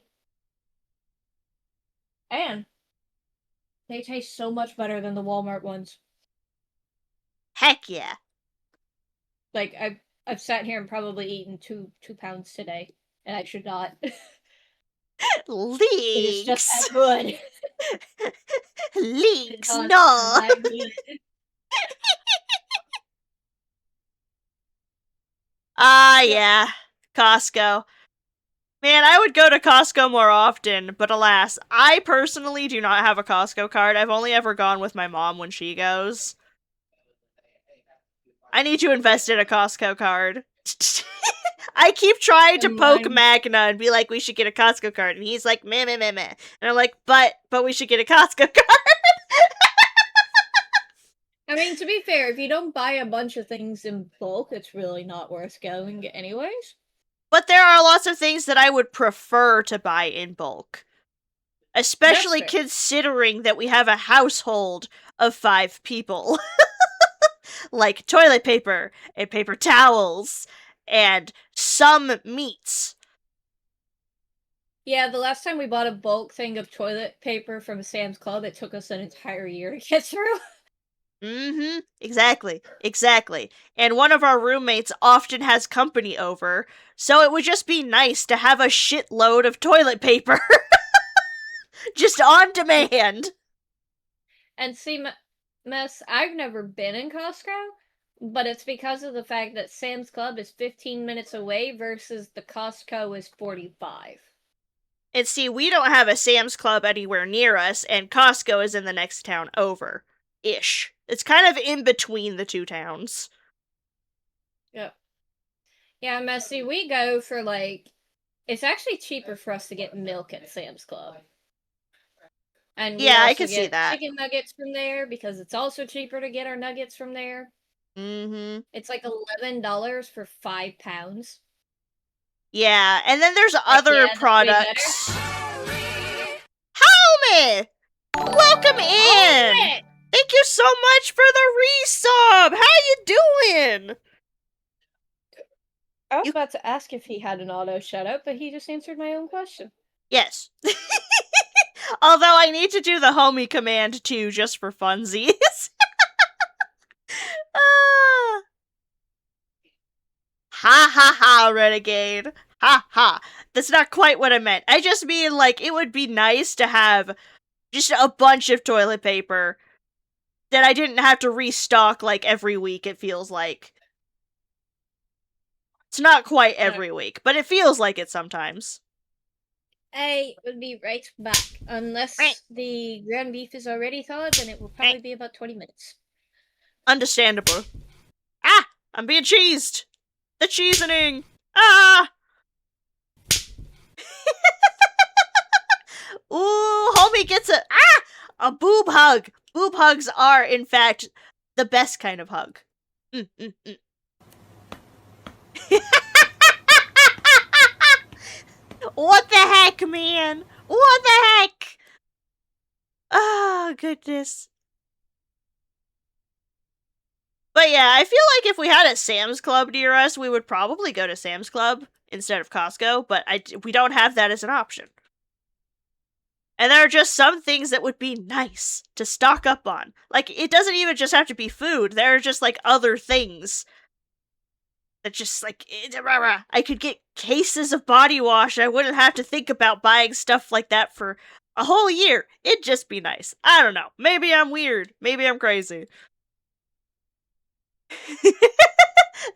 B: And they taste so much better than the Walmart ones.
A: Heck yeah.
B: Like, I've sat here and probably eaten 2 pounds today. And I should not.
A: Leaks.
B: It is just that good.
A: Leaks, no. Yeah. Costco. Man, I would go to Costco more often, but alas, I personally do not have a Costco card. I've only ever gone with my mom when she goes. I need to invest in a Costco card. I keep trying to poke Magna and be like, we should get a Costco card, and he's like, meh, meh, meh, meh. And I'm like, but we should get a Costco card.
B: I mean, to be fair, if you don't buy a bunch of things in bulk, it's really not worth going anyways.
A: But there are lots of things that I would prefer to buy in bulk. Especially considering that we have a household of 5 people. Like toilet paper and paper towels and some meats.
B: Yeah, the last time we bought a bulk thing of toilet paper from Sam's Club, it took us an entire year to get through.
A: Mm-hmm. Exactly. And one of our roommates often has company over, so it would just be nice to have a shitload of toilet paper. Just on demand.
B: And see, Mess, I've never been in Costco, but it's because of the fact that Sam's Club is 15 minutes away versus the Costco is 45.
A: And see, we don't have a Sam's Club anywhere near us, and Costco is in the next town over. Ish. It's kind of in between the two towns.
B: Yep. Yeah, Messy, we go for it's actually cheaper for us to get milk at Sam's Club. And we
A: I
B: also
A: can see
B: get
A: that.
B: chicken nuggets from there because it's also cheaper to get our nuggets from there.
A: Mm-hmm.
B: It's like $11 for 5 pounds.
A: Yeah, and then there's other products. Homie! Welcome in!
B: Homie!
A: Thank you so much for the resub! How you doing?
B: I was about to ask if he had an auto shutout, but he just answered my own question.
A: Yes. Although I need to do the homie command too, just for funsies. Ha ha ha, Renegade. Ha ha. That's not quite what I meant. I just mean, it would be nice to have just a bunch of toilet paper that I didn't have to restock, every week, it feels like. It's not quite every week, but it feels like it sometimes.
B: I would be right back. Unless the ground beef is already thawed, then it will probably be about 20 minutes.
A: Understandable. Ah! I'm being cheesed! The cheesening! Ah! Ooh, homie gets a boob hug! Boob hugs are, in fact, the best kind of hug. What the heck, man? What the heck? Oh, goodness. But yeah, I feel like if we had a Sam's Club near us, we would probably go to Sam's Club instead of Costco, but we don't have that as an option. And there are just some things that would be nice to stock up on. It doesn't even just have to be food. There are just, other things that just, I could get cases of body wash. I wouldn't have to think about buying stuff like that for a whole year. It'd just be nice. I don't know. Maybe I'm weird. Maybe I'm crazy.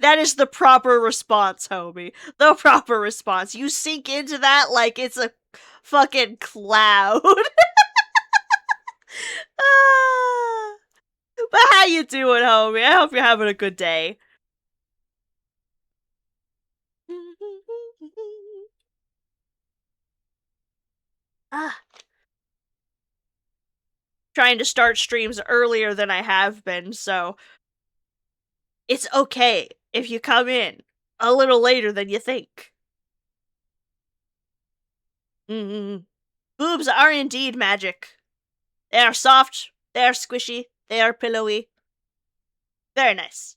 A: That is the proper response, homie. The proper response. You sink into that like it's a fucking cloud. But how you doing, homie? I hope you're having a good day. Trying to start streams earlier than I have been, so it's okay if you come in a little later than you think. Boobs are indeed magic. They are soft, they are squishy, they are pillowy. Very nice.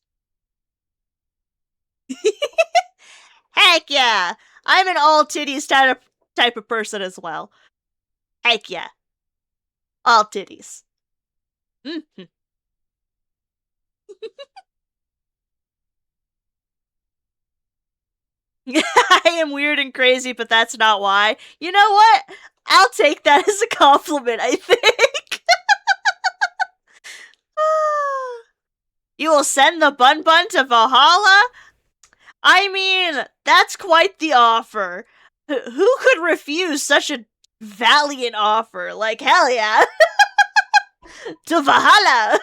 A: Heck yeah! I'm an all titties type of person as well. Heck yeah. All titties. I am weird and crazy, but that's not why. You know what? I'll take that as a compliment, I think. You will send the Bun Bun to Valhalla? I mean, that's quite the offer. Who could refuse such a valiant offer? Like, hell yeah. To Valhalla.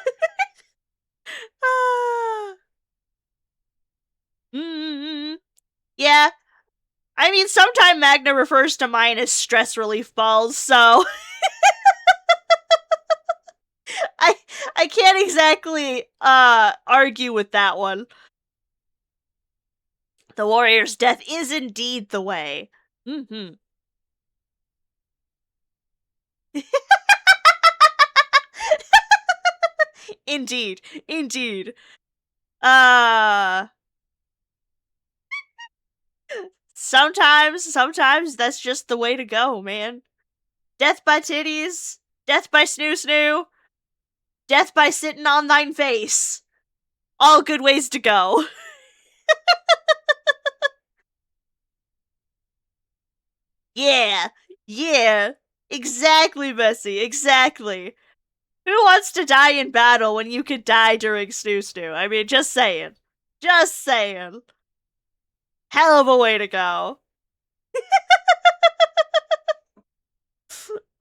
A: Yeah. I mean, sometime Magna refers to mine as stress relief balls, so I can't exactly argue with that one. The warrior's death is indeed the way. Mm-hmm. Indeed. Indeed. Sometimes that's just the way to go, man. Death by titties, death by snoo, death by sitting on thine face. All good ways to go. Yeah, exactly, Bessie, exactly. Who wants to die in battle when you could die during snoo? I mean, just saying. Just saying. Hell of a way to go.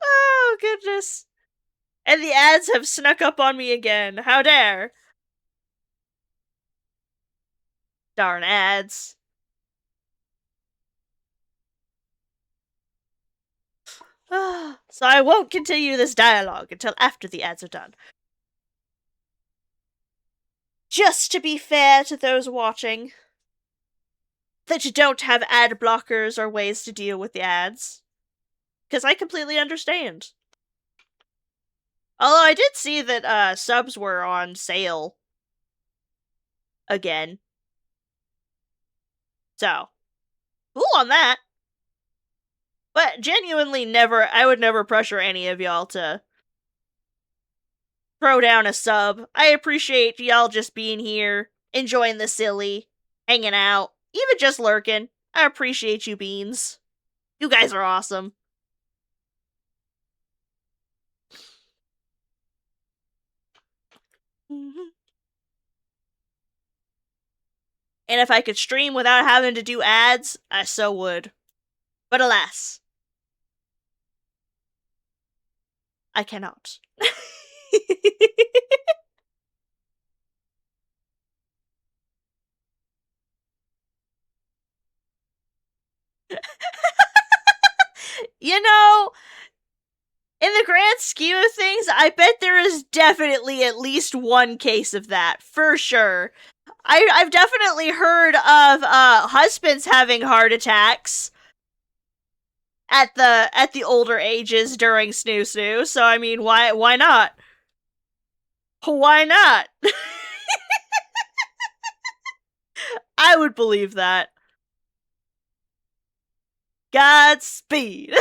A: Oh, goodness. And the ads have snuck up on me again. How dare. Darn ads. So I won't continue this dialogue until after the ads are done. Just to be fair to those watching, that you don't have ad blockers or ways to deal with the ads. Because I completely understand. Although I did see that subs were on sale. Again. So, cool on that. But genuinely I would never pressure any of y'all to throw down a sub. I appreciate y'all just being here, enjoying the silly, hanging out, even just lurking. I appreciate you, beans. You guys are awesome. And if I could stream without having to do ads, I so would. But alas, I cannot. You know, in the grand scheme of things, I bet there is definitely at least one case of that, for sure. I've definitely heard of husbands having heart attacks at the older ages during snoo, so I mean, why not? Why not? I would believe that. Godspeed.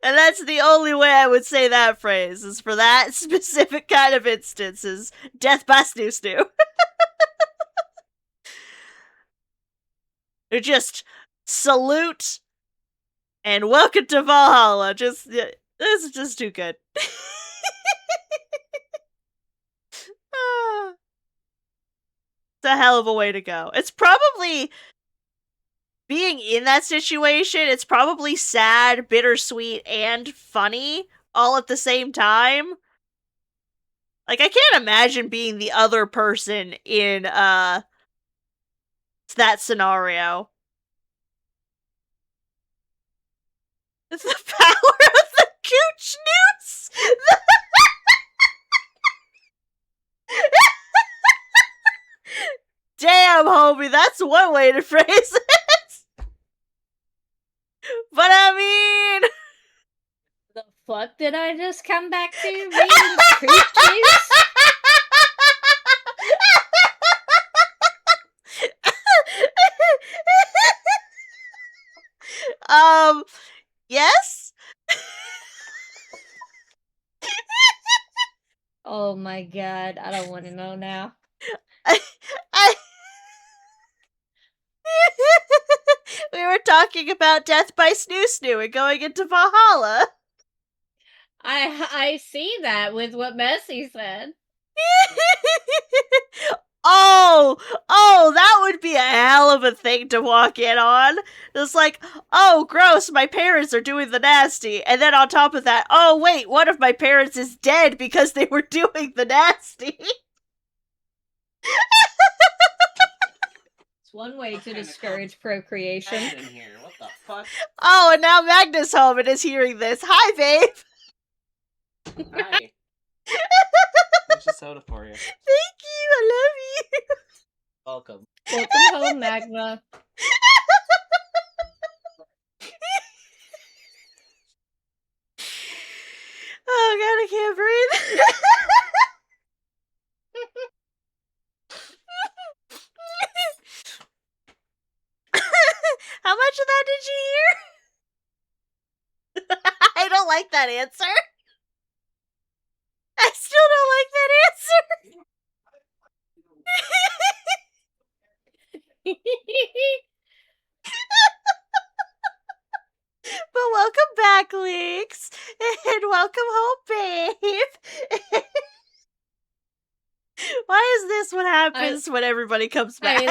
A: And that's the only way I would say that phrase, is for that specific kind of instance, is death by snoo. Or just salute and welcome to Valhalla. This is just too good. It's a hell of a way to go. It's probably, being in that situation, it's probably sad, bittersweet, and funny all at the same time. Like, I can't imagine being the other person in that scenario. The power of the cooch newts! Damn, homie, that's one way to phrase it. But I mean,
B: The fuck did I just come back to? Reading creatures?
A: Yes?
B: Oh my god, I don't want to know now.
A: We were talking about death by snoo and going into Valhalla.
B: I see that with what Messi said.
A: Oh, that would be a hell of a thing to walk in on. It's like, oh, gross, my parents are doing the nasty. And then on top of that, oh, wait, one of my parents is dead because they were doing the nasty.
B: It's one way to discourage procreation.
S: In here. What the fuck?
A: Oh, and now Magnus Holman is hearing this. Hi, babe.
S: Hi. Here's a soda for you.
A: Thank you, I love you.
S: Welcome.
B: Welcome home, Magna.
A: Oh god, I can't breathe. How much of that did you hear? I don't like that answer. I still don't like that answer. But welcome back, Leeks. And welcome home, babe. Why is this what happens when everybody comes back?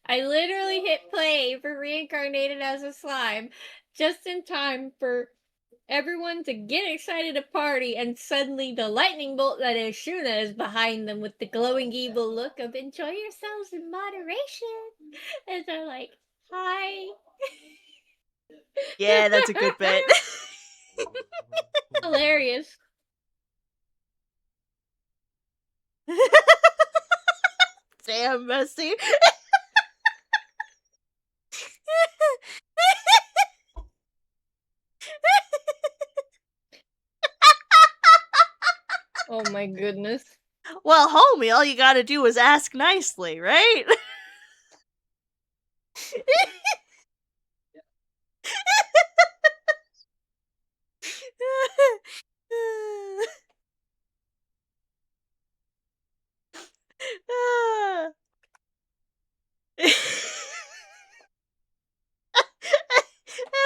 B: I literally hit play for Reincarnated as a Slime just in time for everyone to get excited to party, and suddenly the lightning bolt that is Shuna is behind them with the glowing evil look of enjoy yourselves in moderation. And they're like, hi.
A: Yeah, that's a good bit.
B: Hilarious.
A: Damn, Messy.
B: Oh my goodness.
A: Well, homie, all you gotta do is ask nicely, right?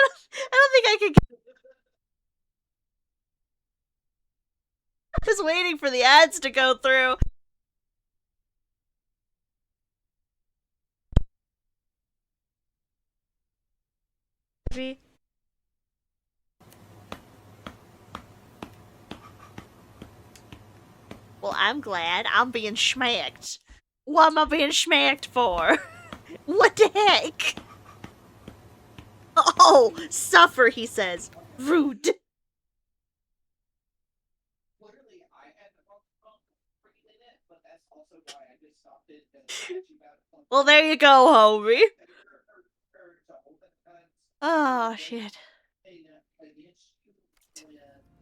A: I don't think I can. Just waiting for the ads to go through. Well, I'm glad I'm being schmacked. What am I being schmacked for? What the heck? Oh, suffer, he says. Rude. Well, there you go, homie. Oh, shit.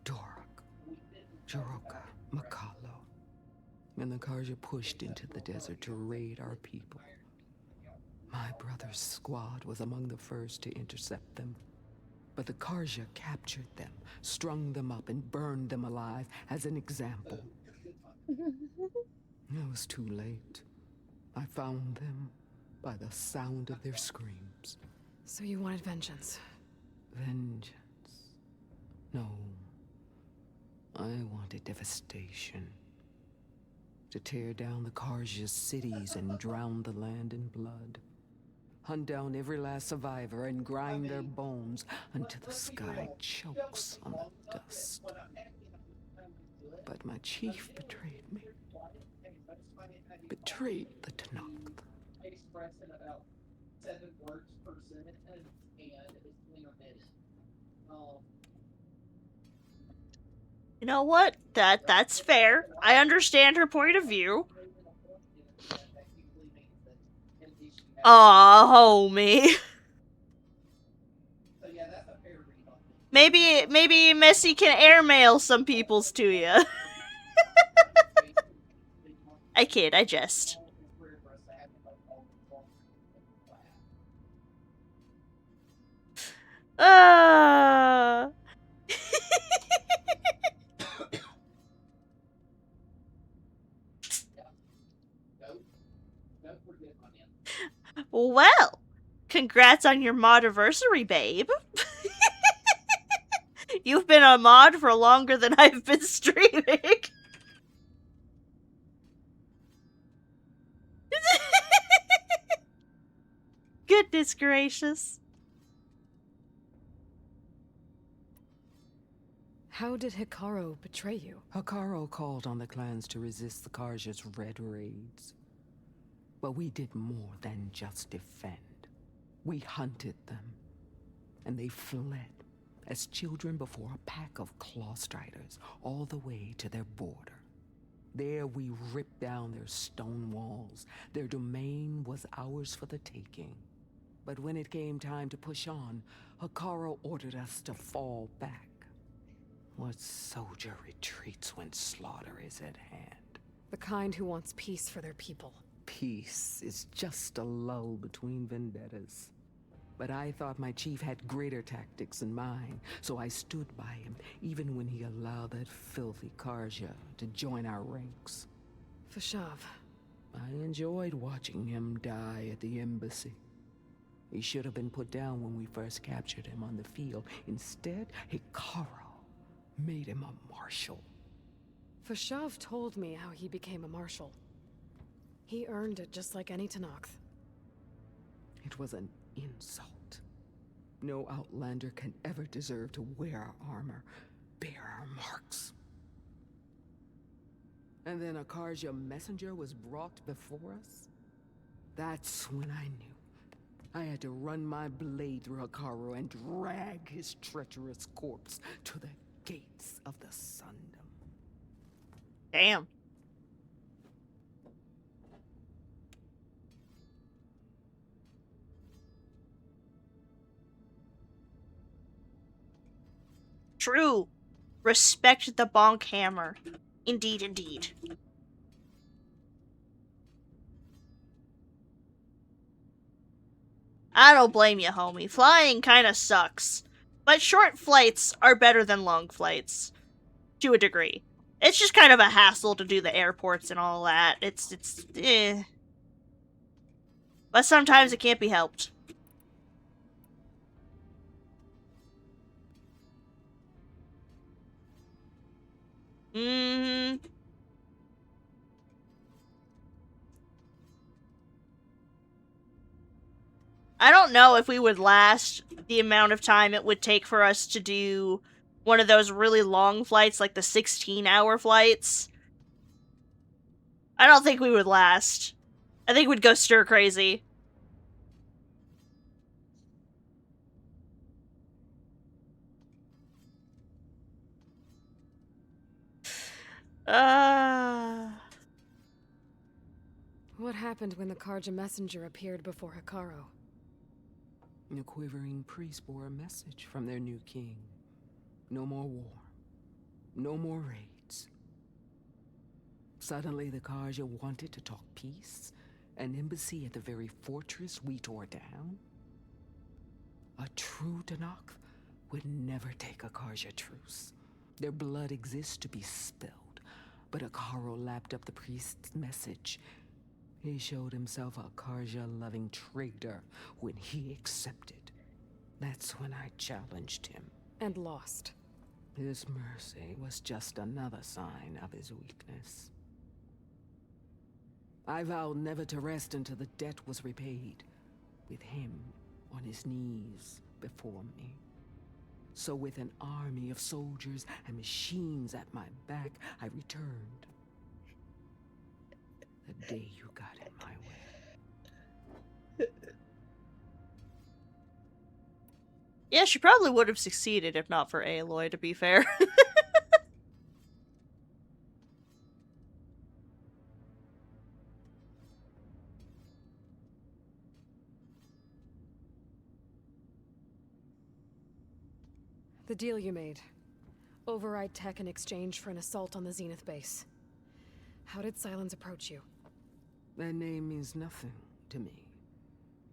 R: Dorak, Jiroka, Makalo, and the Karja pushed into the desert to raid our people. My brother's squad was among the first to intercept them, but the Karja captured them, strung them up, and burned them alive as an example. It was too late. I found them by the sound of their screams.
E: So you wanted vengeance?
R: Vengeance? No. I wanted devastation. To tear down the Karja's cities and drown the land in blood. Hunt down every last survivor and grind their bones until the sky chokes on the dust. But my chief betrayed me. Betrayed the Tenakth.
A: You know what? That's fair. I understand her point of view. Aw, homie. Maybe Messy can airmail some peoples to you. I kid, I jest. Well, congrats on your mod-anniversary, babe. You've been a mod for longer than I've been streaming. Goodness gracious.
E: How did Hikaru betray you?
R: Hikaru called on the clans to resist the Karja's red raids. But we did more than just defend. We hunted them, and they fled as children before a pack of Clawstriders all the way to their border. There we ripped down their stone walls. Their domain was ours for the taking. But when it came time to push on, Hikaru ordered us to fall back. What soldier retreats when slaughter is at hand?
E: The kind who wants peace for their people.
R: Peace is just a lull between vendettas. But I thought my chief had greater tactics than mine, so I stood by him, even when he allowed that filthy Karja to join our ranks.
E: Fashav.
R: I enjoyed watching him die at the embassy. He should have been put down when we first captured him on the field. Instead, Hikaru made him a marshal.
E: Fashav told me how he became a marshal. He earned it just like any Tenakth.
R: It was an insult. No Outlander can ever deserve to wear our armor, bear our marks. And then a Karja messenger was brought before us? That's when I knew. I had to run my blade through Hikaru and drag his treacherous corpse to the gates of the Sundom.
A: Damn. True. Respect the bonk hammer. Indeed, indeed. I don't blame you, homie. Flying kinda sucks. But short flights are better than long flights. To a degree. It's just kind of a hassle to do the airports and all that. It's eh. But sometimes it can't be helped. I don't know if we would last the amount of time it would take for us to do one of those really long flights, like the 16-hour flights. I don't think we would last. I think we'd go stir crazy.
E: What happened when the Karja messenger appeared before Hikaru?
R: The quivering priests bore a message from their new king. No more war. No more raids. Suddenly the Karja wanted to talk peace. An embassy at the very fortress we tore down? A true Tenakth would never take a Karja truce. Their blood exists to be spilled. But Hikaru lapped up the priest's message. He showed himself a Karja-loving traitor when he accepted. That's when I challenged him.
E: And lost.
R: His mercy was just another sign of his weakness. I vowed never to rest until the debt was repaid, with him on his knees before me. So with an army of soldiers and machines at my back, I returned. The day you got in my way.
A: Yeah, she probably would have succeeded if not for Aloy, to be fair.
E: The deal you made. Override tech in exchange for an assault on the Zenith base. How did Sylens approach you?
R: That name means nothing to me.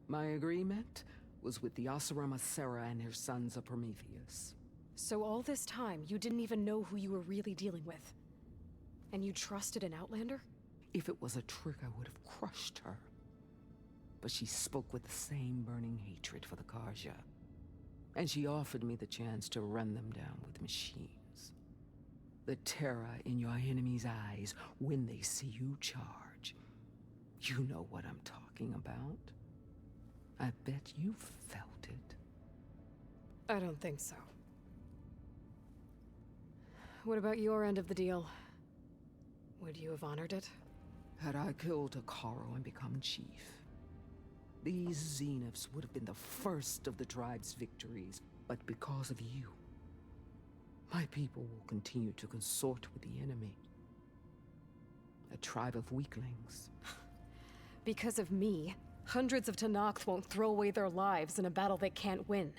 R: My agreement was with the Oseram Asera and her sons of Prometheus.
E: So all this time, you didn't even know who you were really dealing with? And you trusted an Outlander?
R: If it was a trick, I would have crushed her. But she spoke with the same burning hatred for the Karja. And she offered me the chance to run them down with machines. The terror in your enemy's eyes when they see you charge. You know what I'm talking about. I bet you felt it.
E: I don't think so. What about your end of the deal? Would you have honored it?
R: Had I killed Hekarro and become chief, these Zeniths would have been the first of the tribe's victories. But because of you, my people will continue to consort with the enemy. A tribe of weaklings.
E: Because of me, hundreds of Tenakth won't throw away their lives in a battle they can't win.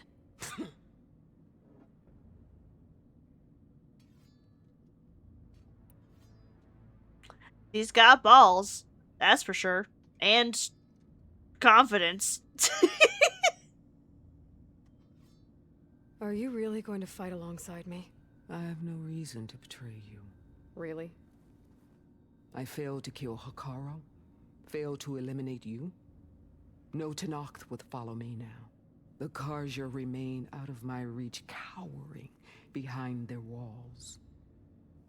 A: He's got balls, that's for sure. And confidence.
E: Are you really going to fight alongside me?
R: I have no reason to betray you.
E: Really?
R: I failed to kill Hekarro, failed to eliminate you. No Tenakth would follow me now. The Carja remain out of my reach, cowering behind their walls.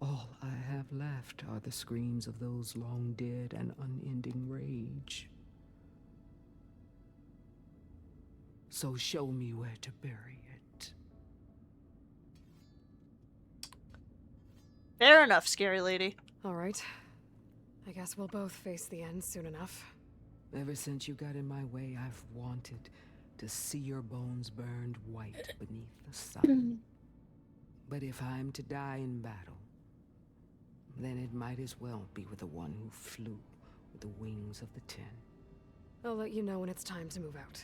R: All I have left are the screams of those long dead and unending rage. So show me where to bury it.
A: Fair enough, scary lady.
E: All right. I guess we'll both face the end soon enough.
R: Ever since you got in my way, I've wanted to see your bones burned white beneath the sun. But if I'm to die in battle, then it might as well be with the one who flew with the wings of the Ten.
E: I'll let you know when it's time to move out.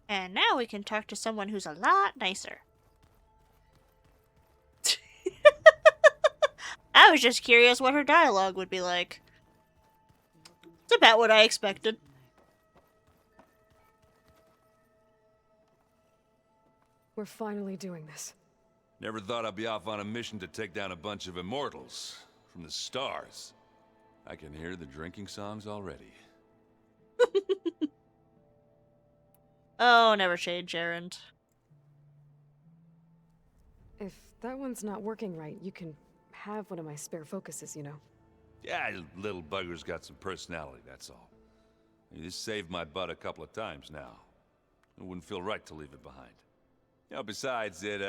A: And now we can talk to someone who's a lot nicer. I was just curious what her dialogue would be like. It's about what I expected.
E: We're finally doing this.
L: Never thought I'd be off on a mission to take down a bunch of immortals from the stars. I can hear the drinking songs already.
A: Oh, never change, Erend.
E: If that one's not working right, you can have one of my spare focuses, you know.
L: Yeah, little bugger's got some personality, that's all. This saved my butt a couple of times now. It wouldn't feel right to leave it behind. You know, besides, it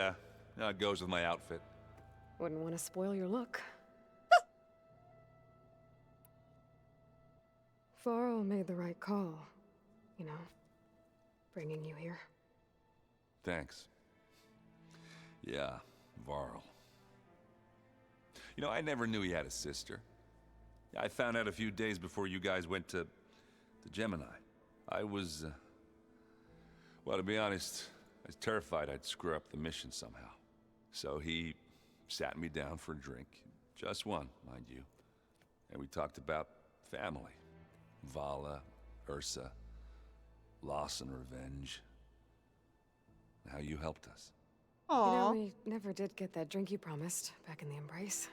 L: goes with my outfit.
E: Wouldn't want to spoil your look. Varl made the right call, you know, bringing you here.
L: Thanks. Yeah, Varl. You know, I never knew he had a sister. I found out a few days before you guys went to Gemini. I was, well, to be honest, I was terrified I'd screw up the mission somehow. So he sat me down for a drink. Just one, mind you. And we talked about family. Vala, Ursa, loss and revenge. How you helped us.
E: You know, we never did get that drink you promised back in the Embrace.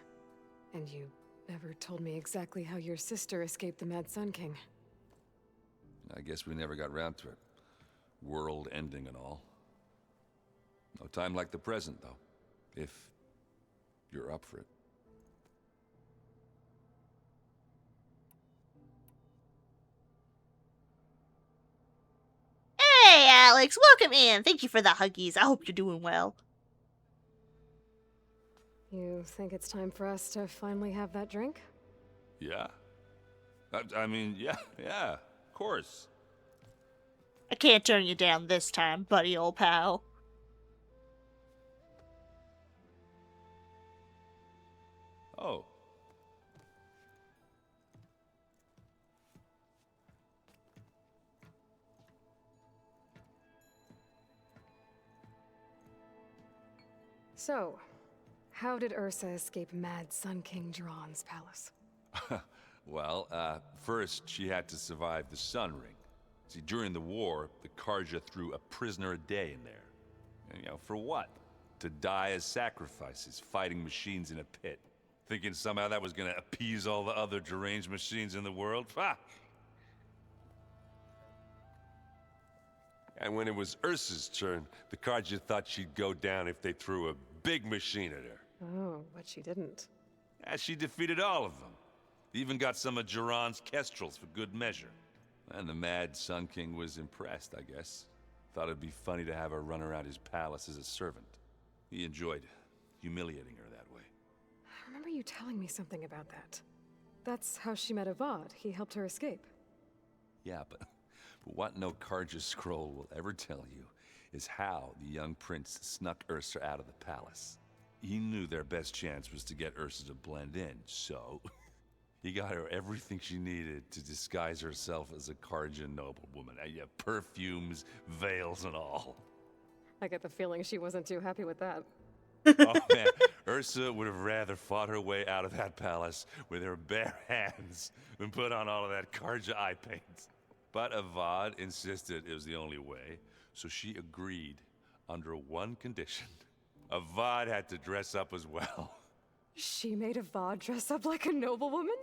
E: And you never told me exactly how your sister escaped the Mad Sun King.
L: I guess we never got round to it. World ending and all. No time like the present, though. If you're up for it.
A: Hey, Alex, welcome in. Thank you for the huggies. I hope you're doing well.
E: You think it's time for us to finally have that drink?
L: Yeah. I mean, yeah, of course.
A: I can't turn you down this time, buddy old pal.
L: Oh.
E: So, how did Ursa escape Mad Sun King Jiran's palace?
L: Well, first she had to survive the Sun Ring. See, during the war, the Carja threw a prisoner a day in there. And, you know, for what? To die as sacrifices, fighting machines in a pit. Thinking somehow that was gonna appease all the other deranged machines in the world? Ha! And when it was Ursa's turn, the Carja thought she'd go down if they threw a big machine at her.
E: Oh, but she didn't.
L: And she defeated all of them. Even got some of Jiran's Kestrels for good measure. And the mad Sun King was impressed, I guess. Thought it'd be funny to have her run around his palace as a servant. He enjoyed humiliating her that way.
E: I remember you telling me something about that. That's how she met Avad. He helped her escape.
L: Yeah, but what no Carja scroll will ever tell you is how the young prince snuck Ursa out of the palace. He knew their best chance was to get Ursa to blend in, so he got her everything she needed to disguise herself as a Carja noblewoman. Yeah, perfumes, veils, and all.
E: I get the feeling she wasn't too happy with that.
L: Oh man, Ursa would have rather fought her way out of that palace with her bare hands than put on all of that Carja eye paint. But Avad insisted it was the only way, so she agreed under one condition. Avad had to dress up as well.
E: She made Avad dress up like a noblewoman?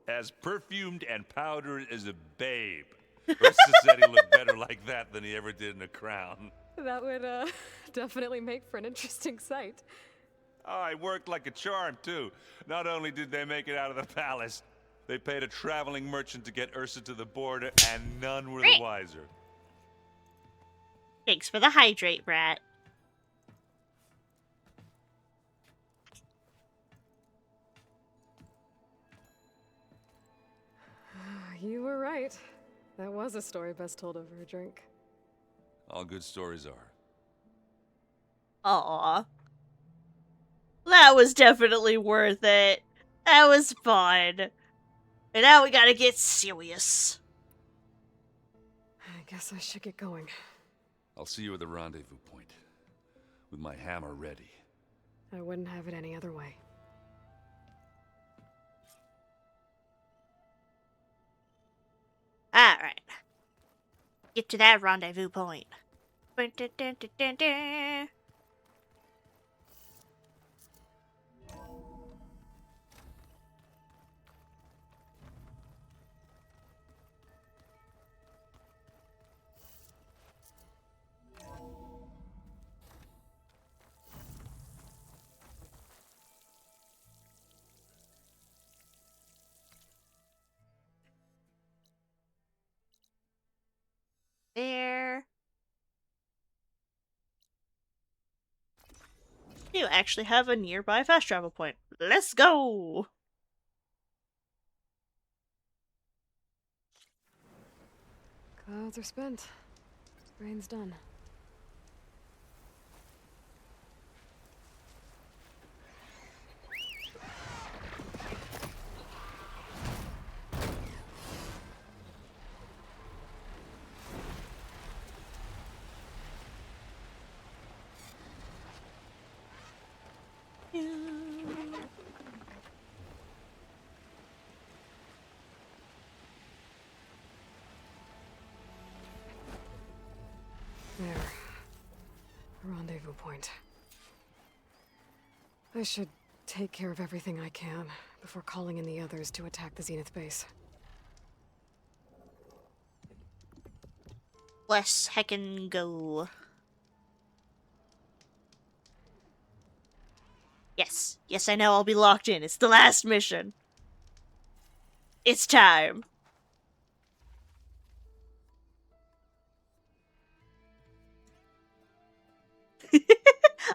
L: As perfumed and powdered as a babe. Ursa said he looked better like that than he ever did in a crown.
E: That would, definitely make for an interesting sight.
L: Oh, it worked like a charm, too. Not only did they make it out of the palace, they paid a traveling merchant to get Ursa to the border, and none were the wiser.
A: Thanks for the hydrate, Brat.
E: You were right. That was a story best told over a drink.
L: All good stories are.
A: Aw. That was definitely worth it. That was fun. And now we gotta get serious.
E: I guess I should get going.
L: I'll see you at the rendezvous point, with my hammer ready.
E: I wouldn't have it any other way.
A: Alright. Get to that rendezvous point. Dun, dun, dun, dun, dun, dun. There. You actually have a nearby fast travel point. Let's go!
E: Clouds are spent. Rain's done. There. Rendezvous point. I should take care of everything I can before calling in the others to attack the Zenith base.
A: Let's heckin' go. Yes. Yes, I know I'll be locked in. It's the last mission. It's time.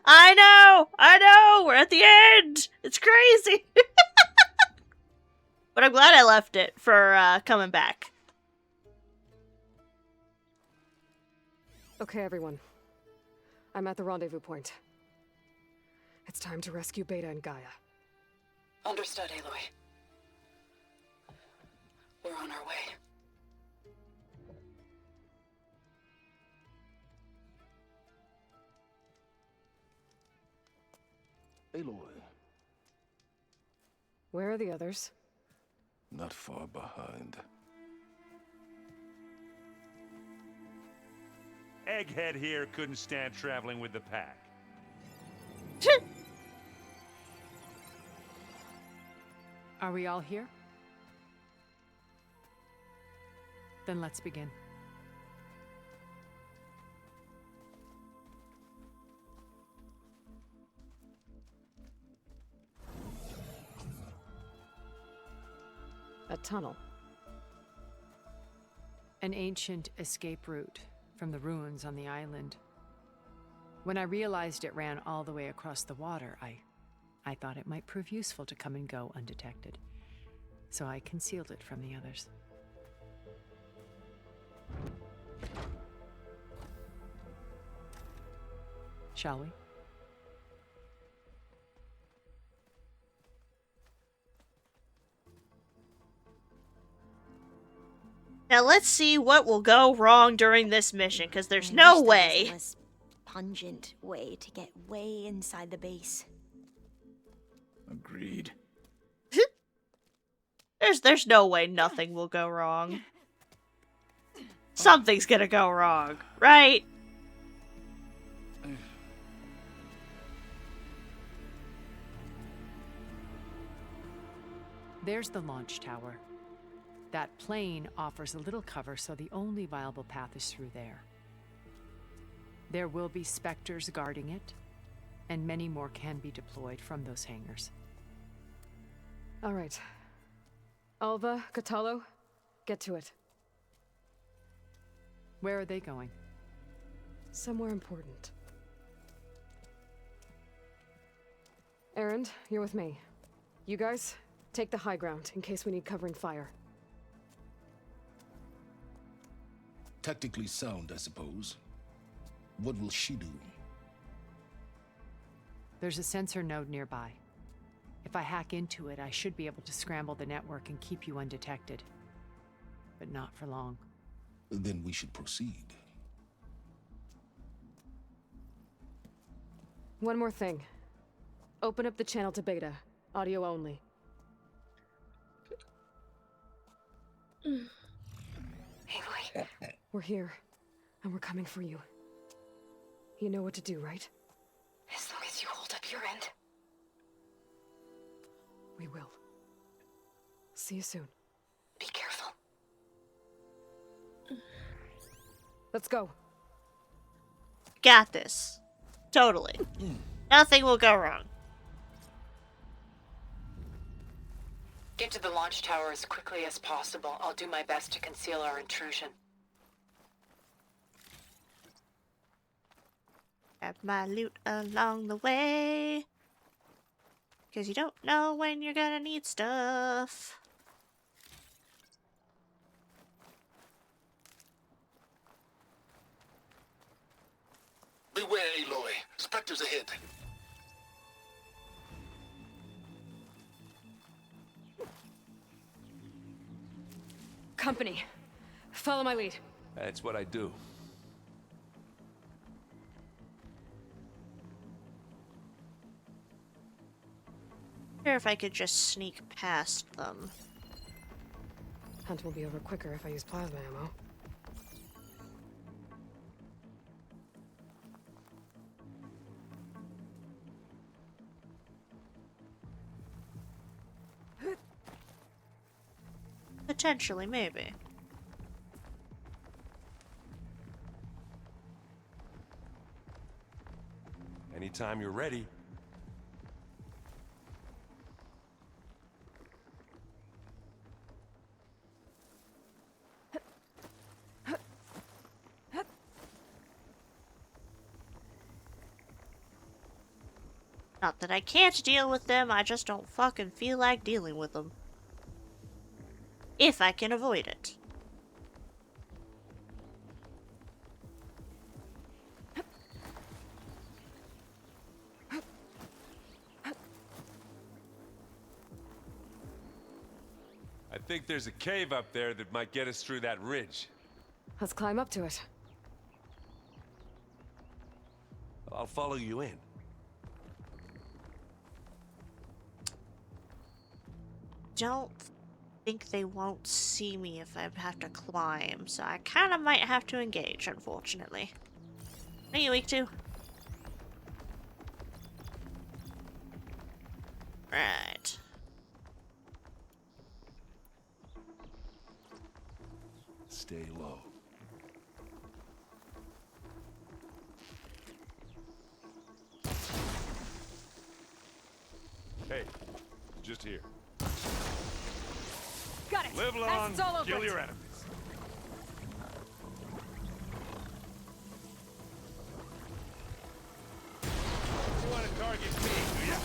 A: I know! We're at the end! It's crazy! But I'm glad I left it for coming back.
E: Okay, everyone. I'm at the rendezvous point. It's time to rescue Beta and Gaia.
T: Understood, Aloy. We're on our way.
M: Aloy,
E: Where are the others?
M: not far behind.
L: Egghead here couldn't stand traveling with the pack.
N: Are we all here? Then let's begin.
E: tunnel?
N: An ancient escape route from the ruins on the island. When I realized it ran all the way across the water, I thought it might prove useful to come and go undetected. So I concealed it from the others. Shall we?
A: Now let's see what will go wrong during this mission, because there's
P: I
A: no
P: wish there was
A: way.
P: a less pungent way to get way inside the base.
O: Agreed.
A: There's no way nothing will go wrong. Something's gonna go wrong, right?
N: There's the launch tower. That plane offers a little cover, so the only viable path is through there. There will be Spectres guarding it, and many more can be deployed from those hangars.
E: All right. Alva, Kotallo, get to it.
N: Where are they going?
E: Somewhere important. Erend, you're with me. You guys, take the high ground in case we need covering fire.
M: Tactically sound, I suppose. What will she do?
N: There's a sensor node nearby. If I hack into it, I should be able to scramble the network and keep you undetected. But not for long.
M: Then we should proceed.
E: One more thing. Open up the channel to Beta. Audio only.
T: Aloy.
E: We're here, and we're coming for you. You know what to do, right?
T: As long as you hold up your end.
E: We will. See you soon.
T: Be careful.
E: Let's go.
A: Got this. Totally. Nothing will go wrong.
T: Get to the launch tower as quickly as possible. I'll do my best to conceal our intrusion.
A: Grab my loot along the way. Because you don't know when you're gonna need stuff.
M: Beware, Aloy. Spectres ahead.
E: Company, follow my lead.
L: That's what I do.
A: Wonder if I could just sneak past them.
E: Hunt will be over quicker if I use plasma ammo.
A: Potentially, maybe.
L: Anytime you're ready.
A: Not that I can't deal with them, I just don't fucking feel like dealing with them. If I can avoid it.
L: I think there's a cave up there that might get us through that ridge.
E: Let's climb up to it.
L: I'll follow you in.
A: Don't think they won't see me if I have to climb, so I kind of might have to engage, unfortunately. Are you weak to? Right.
L: Stay low. Hey, just here.
J: Got it.
C: Live long,
J: Acids all over
C: kill
J: it.
C: your enemies. You want to target me, do ya?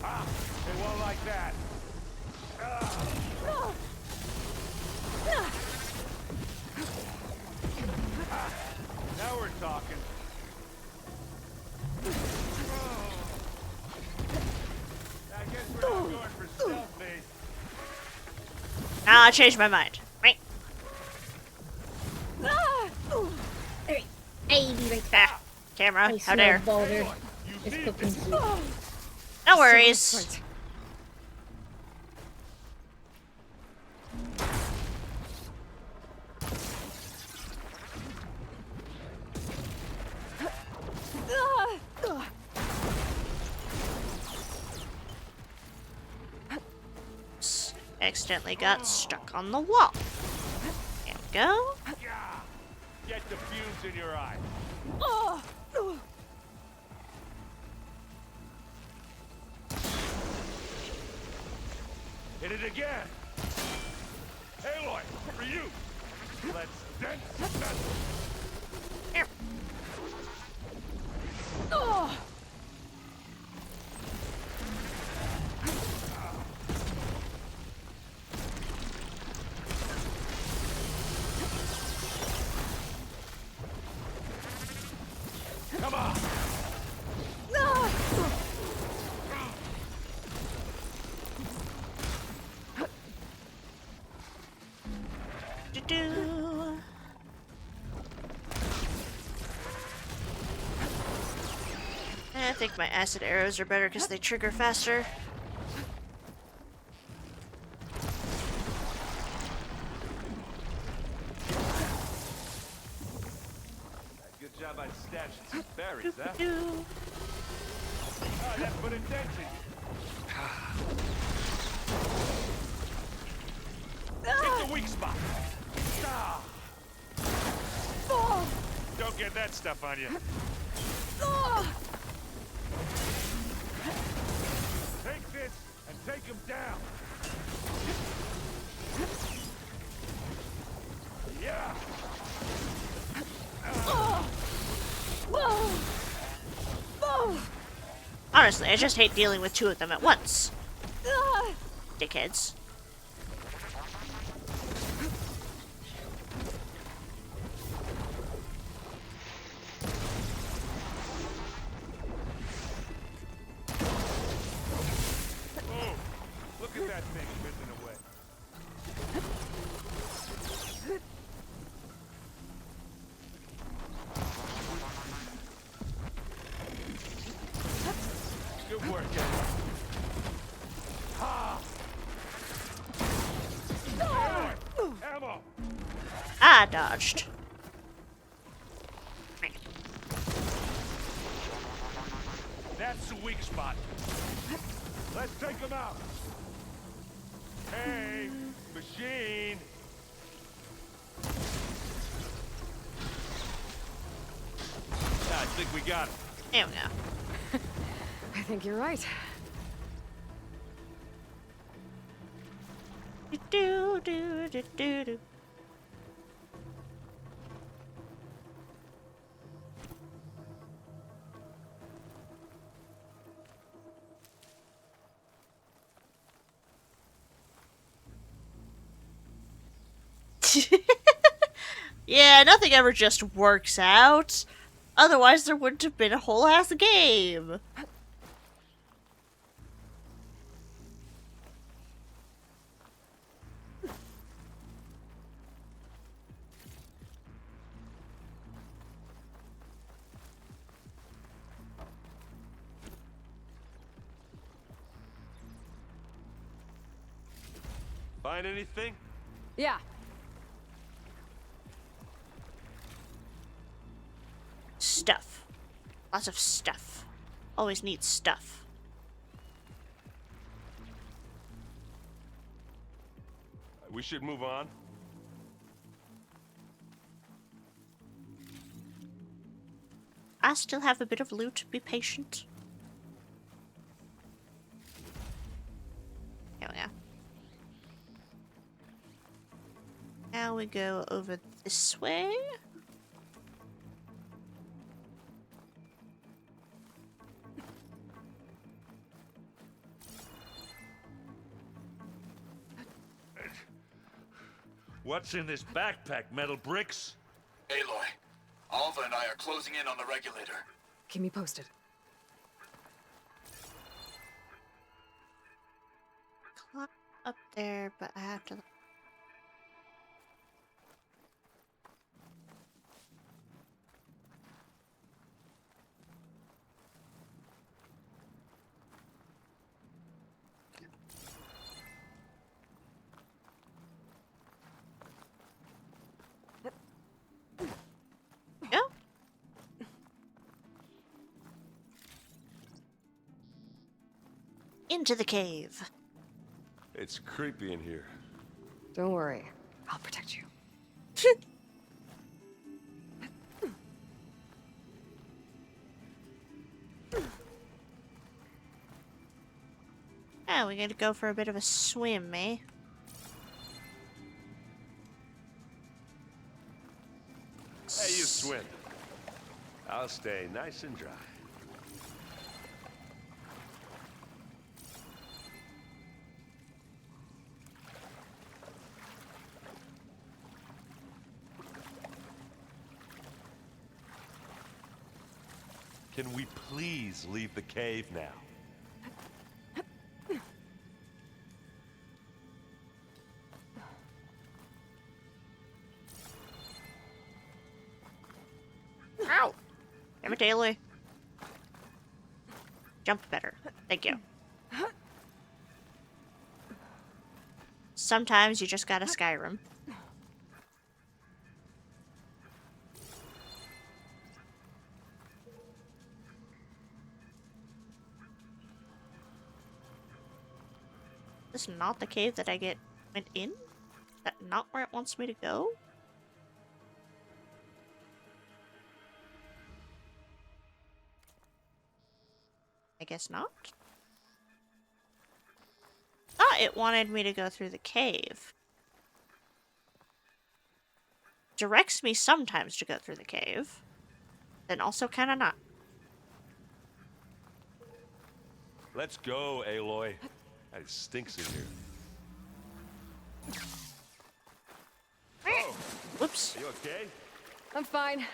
C: Ah, they won't like that. Now we're talking. I guess we're not going for stealth bait.
A: Ah, I changed my mind. Right.
B: Hey, be right back.
A: Camera,
B: I
A: how
B: smell
A: dare.
B: Baldur is cooking soup.
A: No worries. Accidentally got stuck on the wall. There we go.
C: Get the fumes in your eye. Hit it again. Aloy, for you. Let's dance metal.
A: Here.
C: Come on.
A: Do-do. I think my acid arrows are better because they trigger faster.
C: Good job on stashing some berries, huh? Oh, that's put attention. Hit the weak spot. Ah. Don't get that stuff on you. Take this and take him down. Yeah.
A: Honestly, I just hate dealing with two of them at once. Dickheads.
C: Oh, look at that thing whizzing away. Good work, Eddie. Ha! Ammo!
A: I dodged.
C: That's the weak spot. Let's take him out. Hey, machine. I think we got him.
A: There we go.
E: I think you're right.
A: Do do do do do. Yeah, nothing ever just works out. Otherwise, there wouldn't have been a whole ass game.
C: Find anything?
E: Yeah.
A: Stuff. Lots of stuff. Always need stuff.
C: We should move on.
A: I still have a bit of loot. Be patient. Here we go. Now we go over this way.
C: What's in this backpack, metal bricks?
U: Aloy, Alva and I are closing in on the regulator.
E: Keep me posted.
A: Climb up there, but I have to. Yeah. Into the cave.
V: It's creepy in here.
E: Don't worry. I'll protect you.
A: Oh, we gotta go for a bit of a swim, eh?
V: Hey, you swim. I'll stay nice and dry. Can we please leave the cave now?
A: Ow! Damn it, Aloy. Jump better. Thank you. Sometimes you just gotta Skyrim. This is not the cave that I went in? Is that not where it wants me to go? I guess not. Thought it wanted me to go through the cave. Directs me sometimes to go through the cave. Then also kind of not.
V: Let's go, Aloy. It stinks in here. Oh,
A: whoops.
V: Are you okay?
E: I'm fine.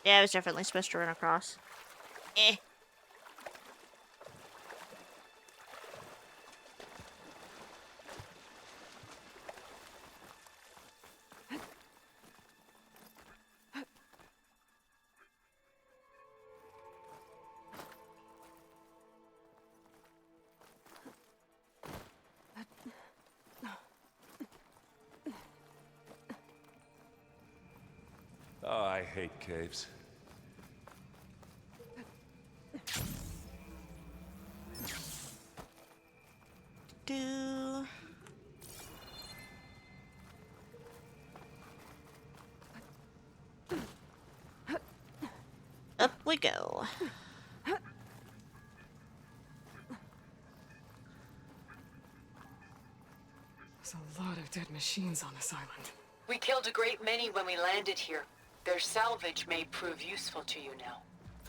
A: Yeah, I was definitely supposed to run across. Eh.
V: Oh, I hate caves.
A: Do. Up we go.
E: There's a lot of dead machines on this island.
T: We killed a great many when we landed here. Their salvage may prove useful to you now.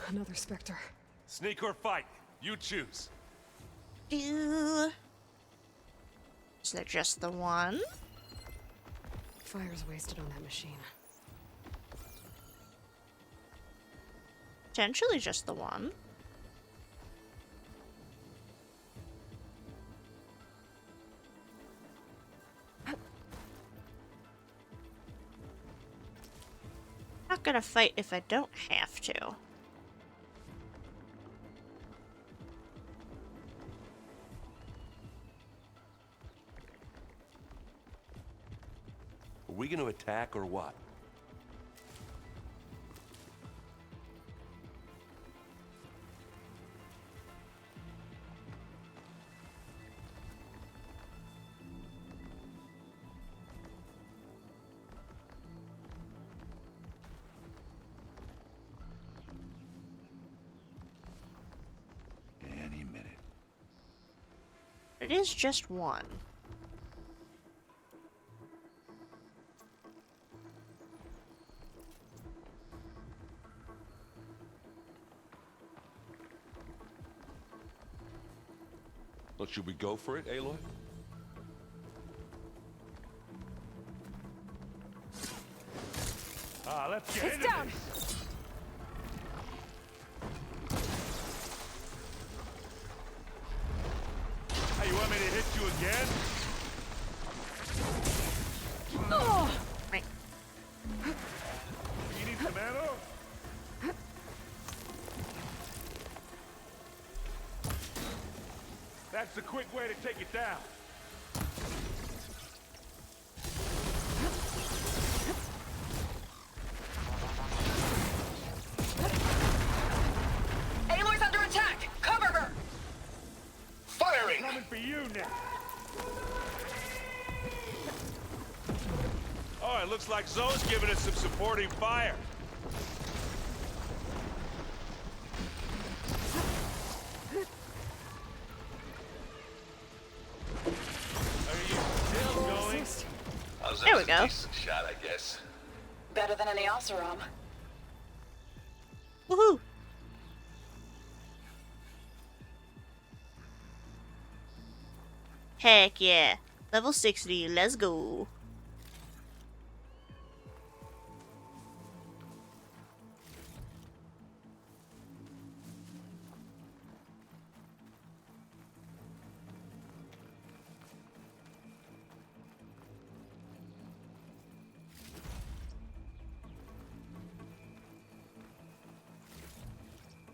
E: Another Spectre.
V: Sneak or fight, you choose.
A: Do. Is there just the one?
E: Fire's wasted on that machine.
A: Potentially just the one. Not gonna fight if I don't have to.
V: Are we gonna attack or what?
A: It is just one.
L: Well, should we go for it, Aloy?
C: Let's get
H: It's
C: into
H: down.
C: this. Hey, you want me to hit you again?
H: Oh.
C: You need some ammo? That's the quick way to take it down.
T: Aloy's under attack! Cover her!
U: Firing!
C: Coming for you now. Oh, it looks like Zoe's giving us some supporting fire. Are you still going?
A: There we go.
U: Decent shot, I guess.
T: Better than any Oseram.
A: Woohoo! Heck yeah. Level 60, let's go.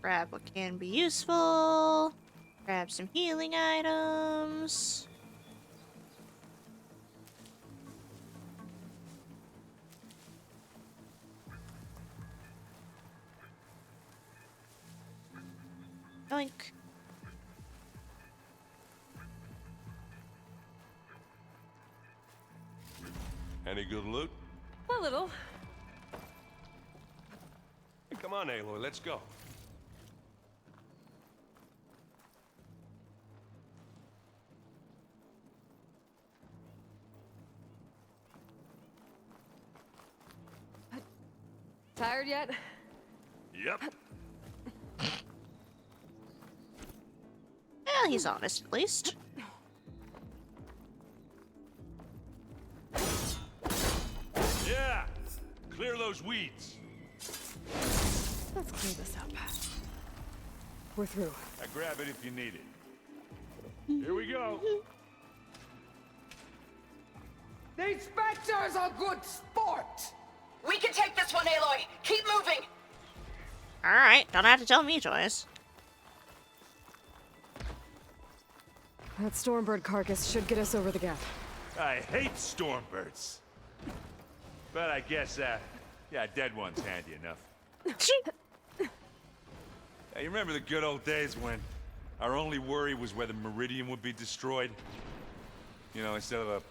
A: Grab what can be useful. Grab some healing items. Yoink.
L: Any good loot?
H: A little.
L: Hey, come on, Aloy, let's go.
H: Tired yet?
C: Yep.
A: Well, he's honest at least.
C: Yeah. Clear those weeds.
H: Let's clear this up. We're through.
C: I grab it if you need it. Here we go.
H: These Spectres are good sport!
T: We can take this one, Aloy! Keep moving!
A: Alright, don't have to tell me twice.
H: That Stormbird carcass should get us over the gap.
C: I hate Stormbirds. But I guess, yeah, dead one's handy enough. Hey, you remember the good old days when our only worry was whether Meridian would be destroyed? You know, instead of a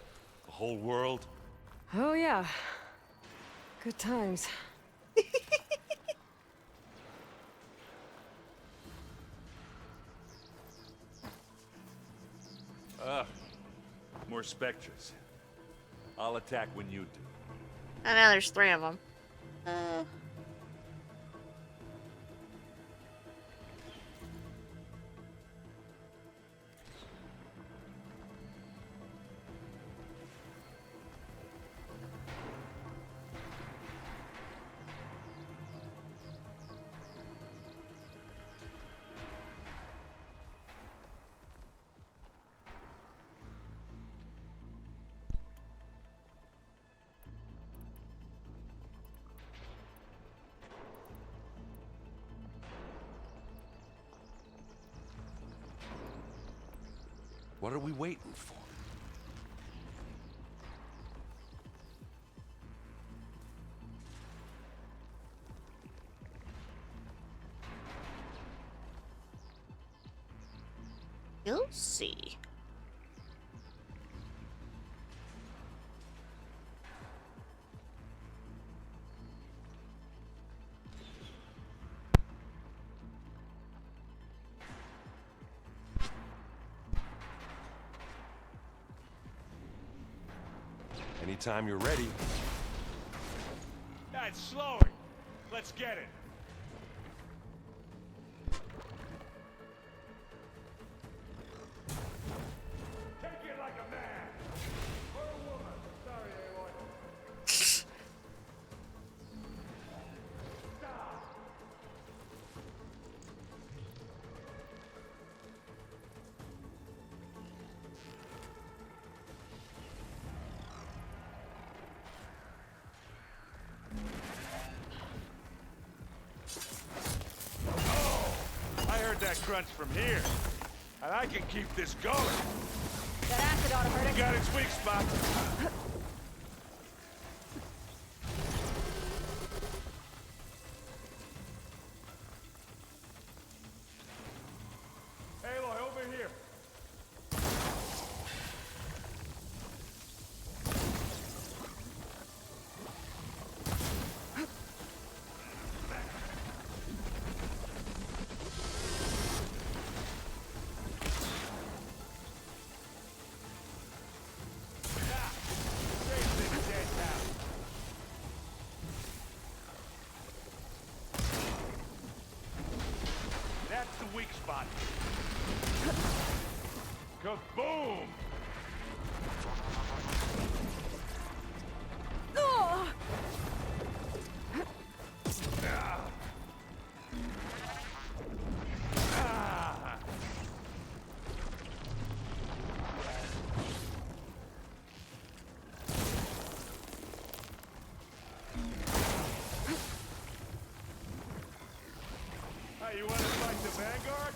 C: whole world?
H: Oh, yeah. Good times.
C: More Spectres. I'll attack when you do.
A: And now there's 3 of them.
L: What are we waiting for?
A: You'll see.
C: Anytime you're ready. That's slowing. Let's get it. Take it like a man. Or a woman. Sorry, Aloy. Stop. I heard that crunch from here. And I can keep this going.
H: That acid ought to hurt it.
C: You got its weak spot. Aloy, over here. That's the weak spot. Kaboom! Ah. Hey, you want to fight the Vanguard?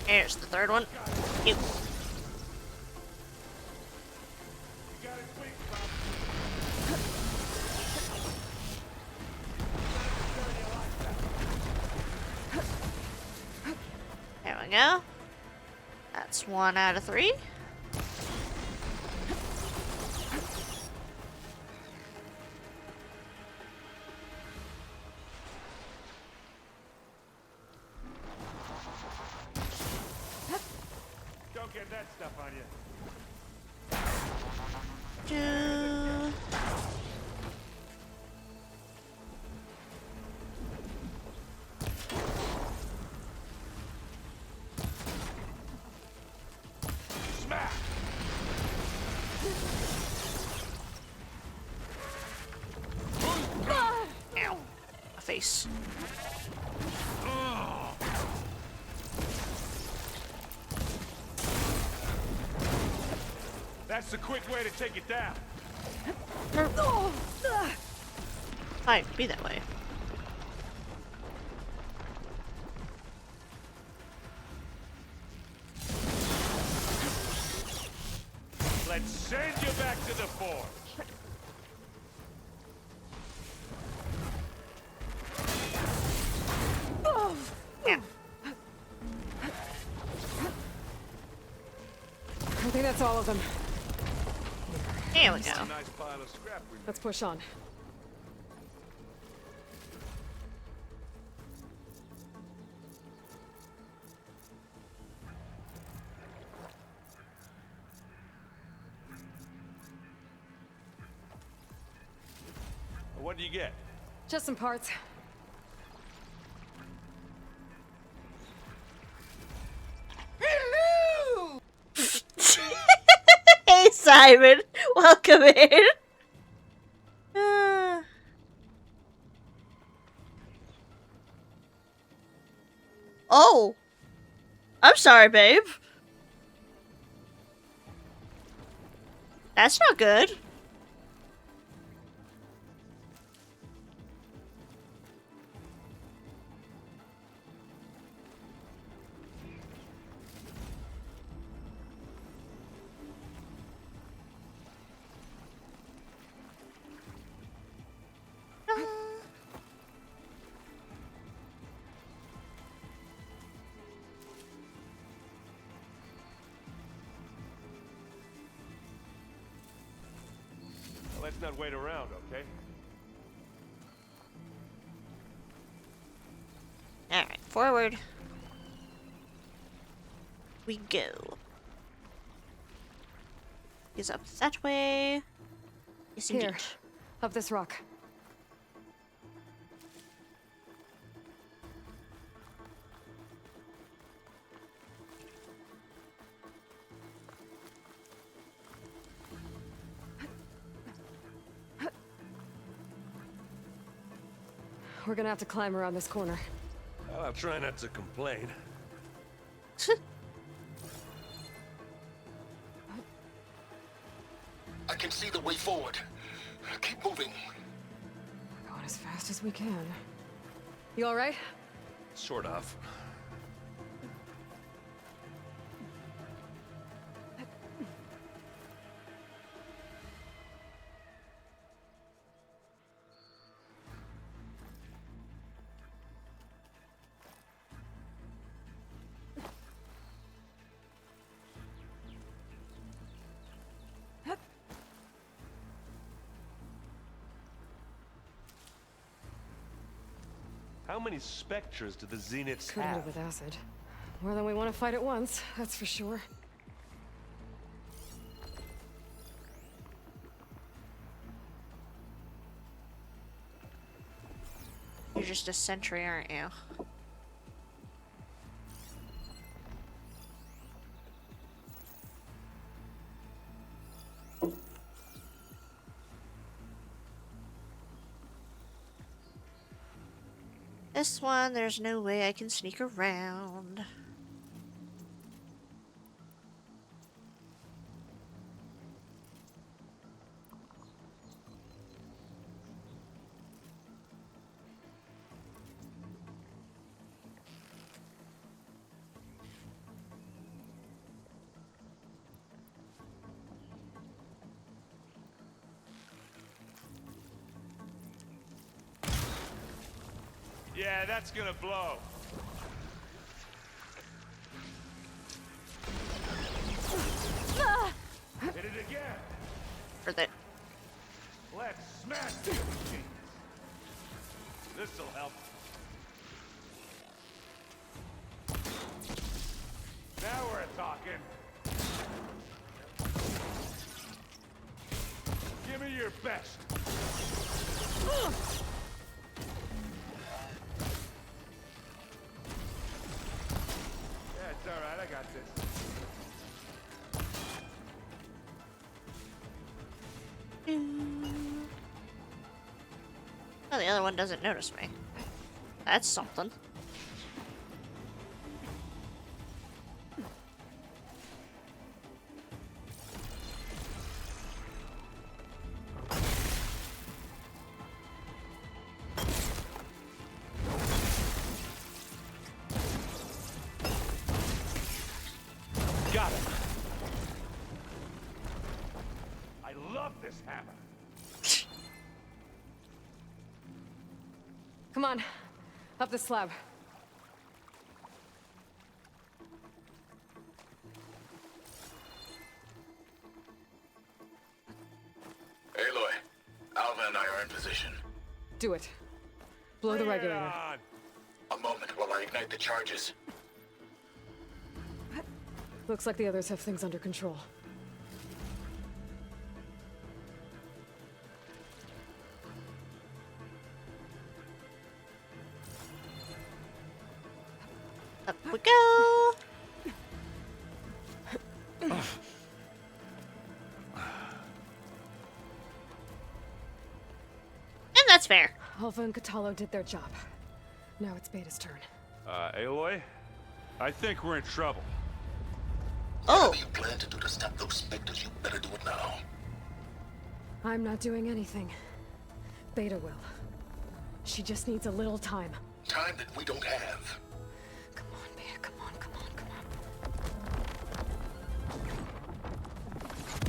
A: Here's the third one. Ew. There we go. That's 1 out of 3.
C: Don't get that stuff on you. Smack!
A: Ow. My face.
C: That's the quick way to take it down.
A: Fine, be that way.
C: Let's send you back to the fort.
A: Yeah.
E: I think that's all of them.
A: There we go.
C: Nice pile of scrap we
E: Let's push on.
C: What do you get?
E: Just some parts.
A: Hello! Hey, Simon. Welcome in. Oh. I'm sorry, babe. That's not good.
V: Let's not wait around, okay?
A: Alright, forward. We go. He's up that way. Yes,
E: Here,
A: indeed.
E: up this rock. We're gonna have to climb around this corner.
V: Well, I'll try not to complain.
M: I can see the way forward. Keep moving.
E: We're going as fast as we can. You all right?
V: Sort of. How many specters do the Zeniths
E: Could hit it
V: have?
E: with acid. More than we want to fight at once, that's for sure.
A: You're just a sentry, aren't you? This one, there's no way I can sneak around.
V: Yeah, that's gonna blow. Hit it again.
A: For that.
V: Let's smash these machines. This'll help. Now we're talking. Give me your best. Yeah, it's all right. I got this.
A: Oh, the other one doesn't notice me. That's something.
V: Got it. I love this hammer.
E: Come on, up the slab.
U: Aloy, Alva and I are in position.
E: Do it. Blow the regulator.
U: A moment while I ignite the charges.
E: Looks like the others have things under control.
A: Up we go! And that's fair.
E: Alva and Kotallo did their job. Now it's Beta's turn.
V: Aloy? I think we're in trouble.
A: Oh!
M: You plan to do to stop those specters, you better do it now.
E: I'm not doing anything. Beta will. She just needs a little time.
M: Time that we don't have.
E: Come on, Beta, come on, come on, come on.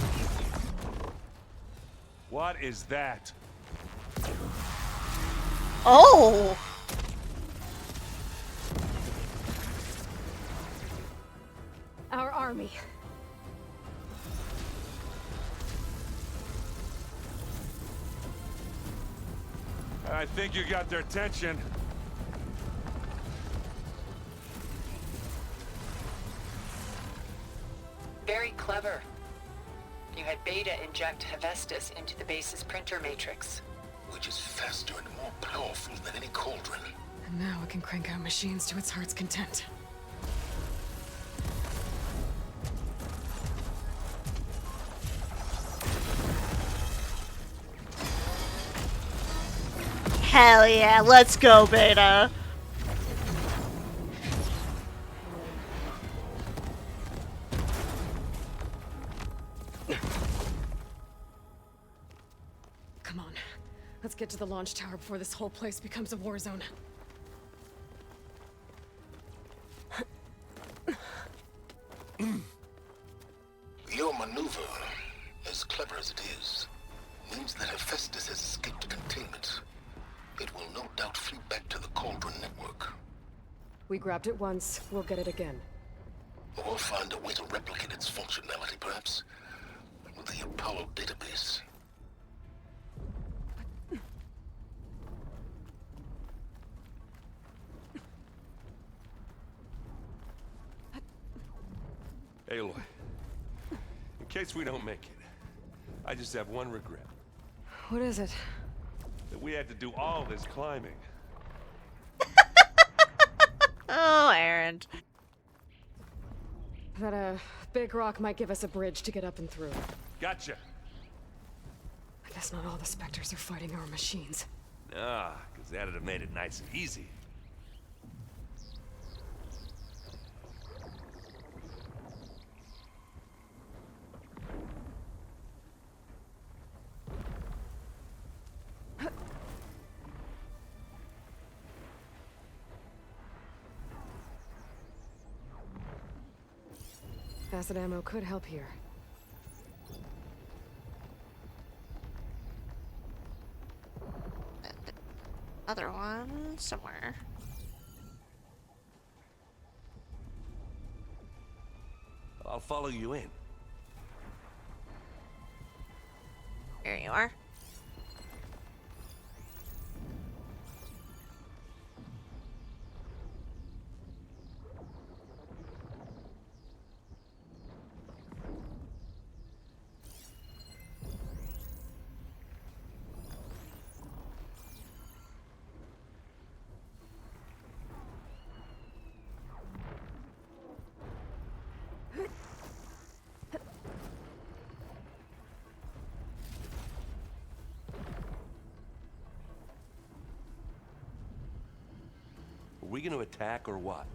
V: What is that?
A: Oh!
E: Our army.
C: I think you got their attention.
T: Very clever. You had Beta inject Hephaestus into the base's printer matrix.
M: Which is faster and more powerful than any cauldron.
E: And now it can crank out machines to its heart's content.
A: Hell yeah, let's go, Beta.
E: Come on. Let's get to the launch tower before this whole place becomes a war zone.
M: Your maneuver, as clever as it is, means that Hephaestus has escaped containment. It will no doubt flee back to the Cauldron network.
E: We grabbed it once, we'll get it again.
M: Or find a way to replicate its functionality, perhaps, with the Apollo database.
C: Aloy, in case we don't make it, I just have one regret.
E: What is it?
C: That we had to do all this climbing.
A: Oh, Aaron.
E: That, big rock might give us a bridge to get up and through.
C: Gotcha.
E: I guess not all the Spectres are fighting our machines.
C: Nah, because that'd have made it nice and easy.
E: Acid ammo could help here.
A: Other one somewhere.
C: I'll follow you in.
A: Here you are.
C: Are we gonna attack or what?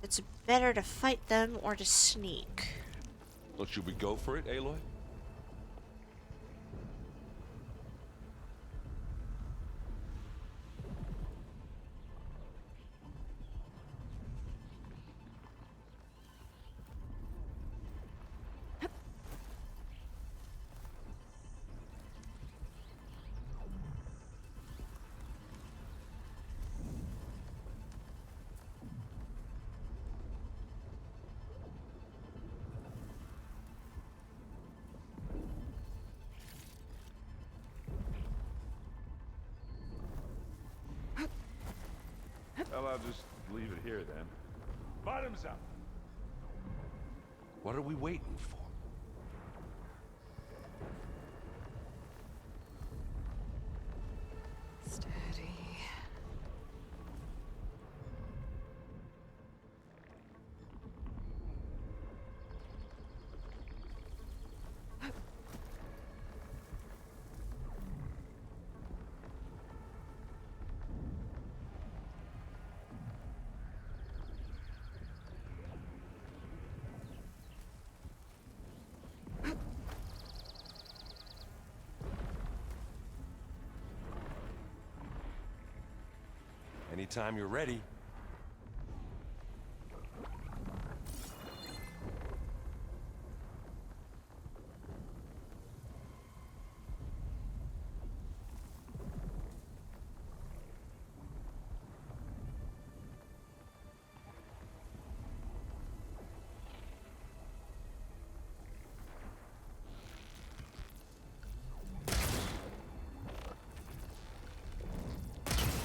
A: It's better to fight them or to sneak.
C: Well, should we go for it, Aloy? Well, I'll just leave it here then. Bottoms up! What are we waiting for?
E: Steady.
C: Anytime you're ready.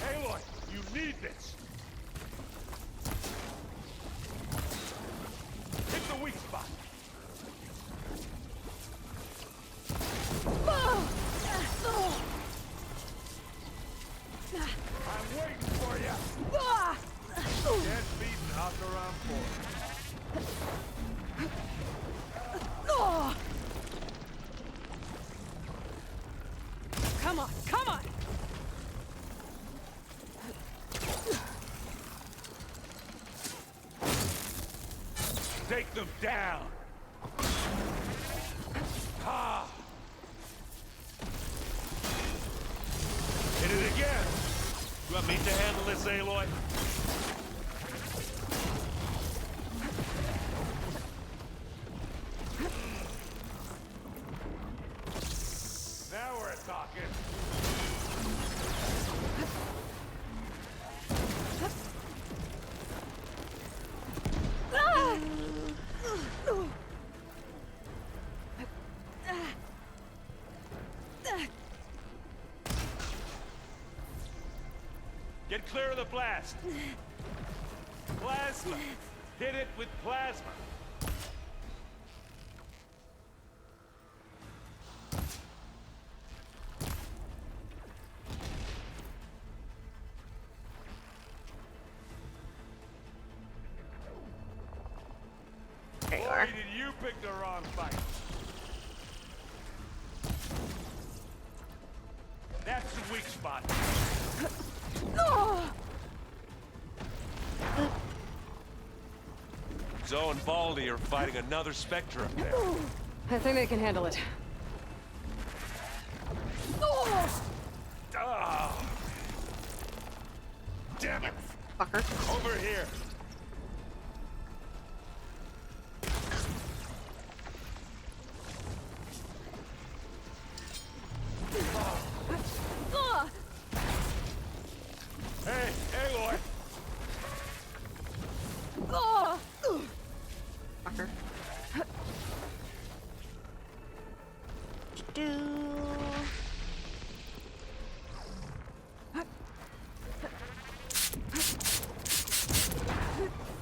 C: Aloy, you need this. Hit the weak spot. I'm waiting for you. Get beaten after round 4.
H: Come on, come on!
C: Take them down. Ah. Hit it again. You want me to handle this, Aloy? Now we're talking. Get clear of the blast. Plasma. Hit it with plasma.
A: There you are.
C: Boy, did you pick the wrong fight. That's the weak spot. Zoe and Baldy are fighting another Spectre up there.
E: I think they can handle it.
C: Ah. Damn it!
A: Fucker.
C: Over here. Hey, Aloy!
A: Fucker. Do.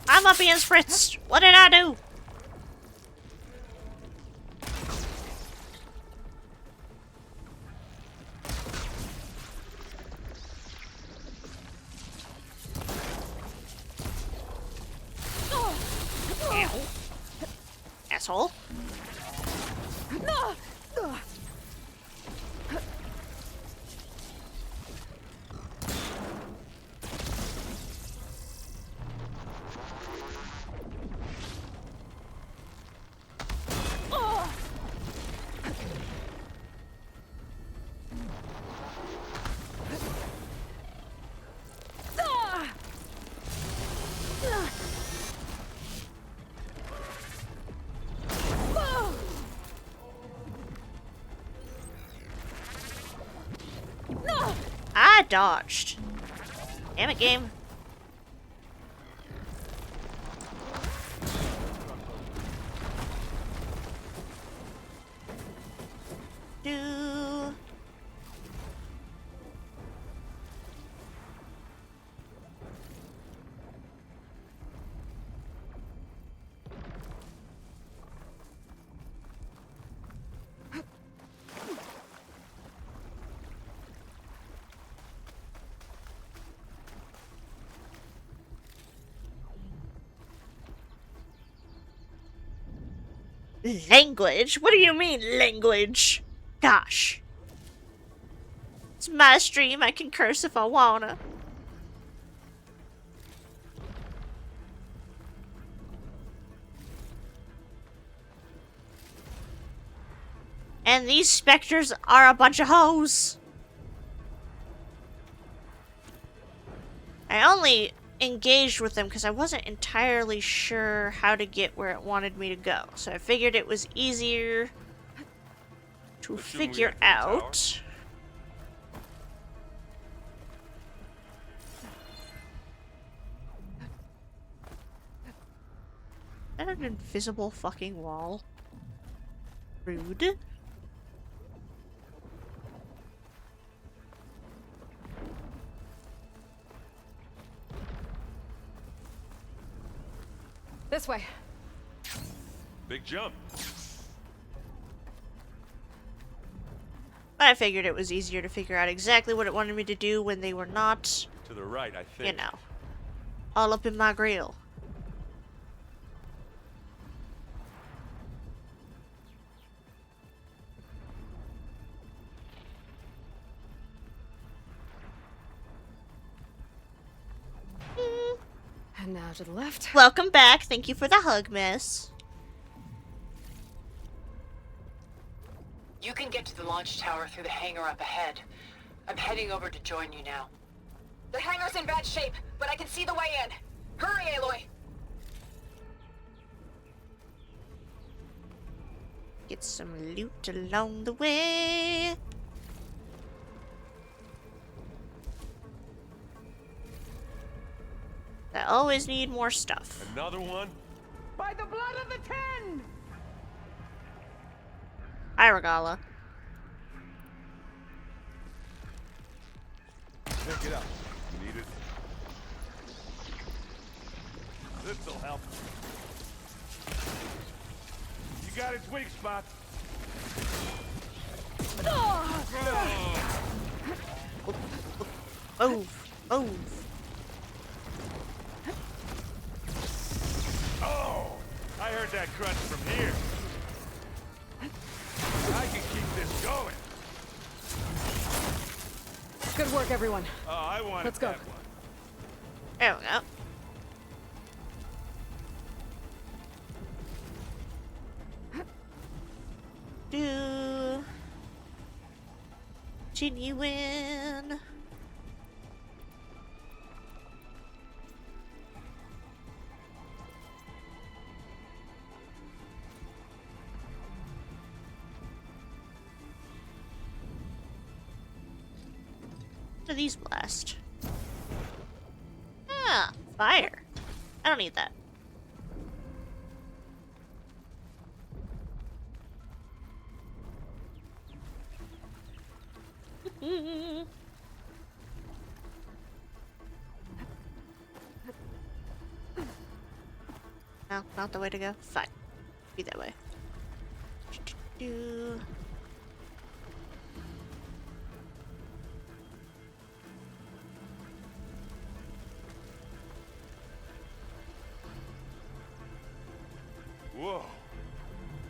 A: I'm up against Fritz. What did I do? Ow. Asshole. I dodged. Damn it, game. Do. Language? What do you mean, language? Gosh. It's my stream, I can curse if I wanna. And these specters are a bunch of hoes. I only engaged with them because I wasn't entirely sure how to get where it wanted me to go. So I figured it was easier to figure out. Is that an invisible fucking wall? Rude.
E: This way.
C: Big jump.
A: I figured it was easier to figure out exactly what it wanted me to do when they were not,
C: To the right, I think.
A: you know, all up in my grill.
E: And now to the left.
A: Welcome back. Thank you for the hug, miss.
T: You can get to the launch tower through the hangar up ahead. I'm heading over to join you now.
D: The hangar's in bad shape, but I can see the way in. Hurry, Aloy!
A: Get some loot along the way. I always need more stuff.
C: Another one?
H: By the blood of the Ten!
A: Hi, Regala.
C: Pick it up. You need it? This'll help. You got its weak spot.
A: Move. Move.
C: Oh! I heard that crunch from here. I can keep this going.
E: Good work, everyone.
C: Oh, I want
E: Let's go.
C: that one.
A: There we go. Do genuine. What do these blast? Ah, fire. I don't need that. No, not the way to go. Fine. Be that way. Do.
C: Whoa.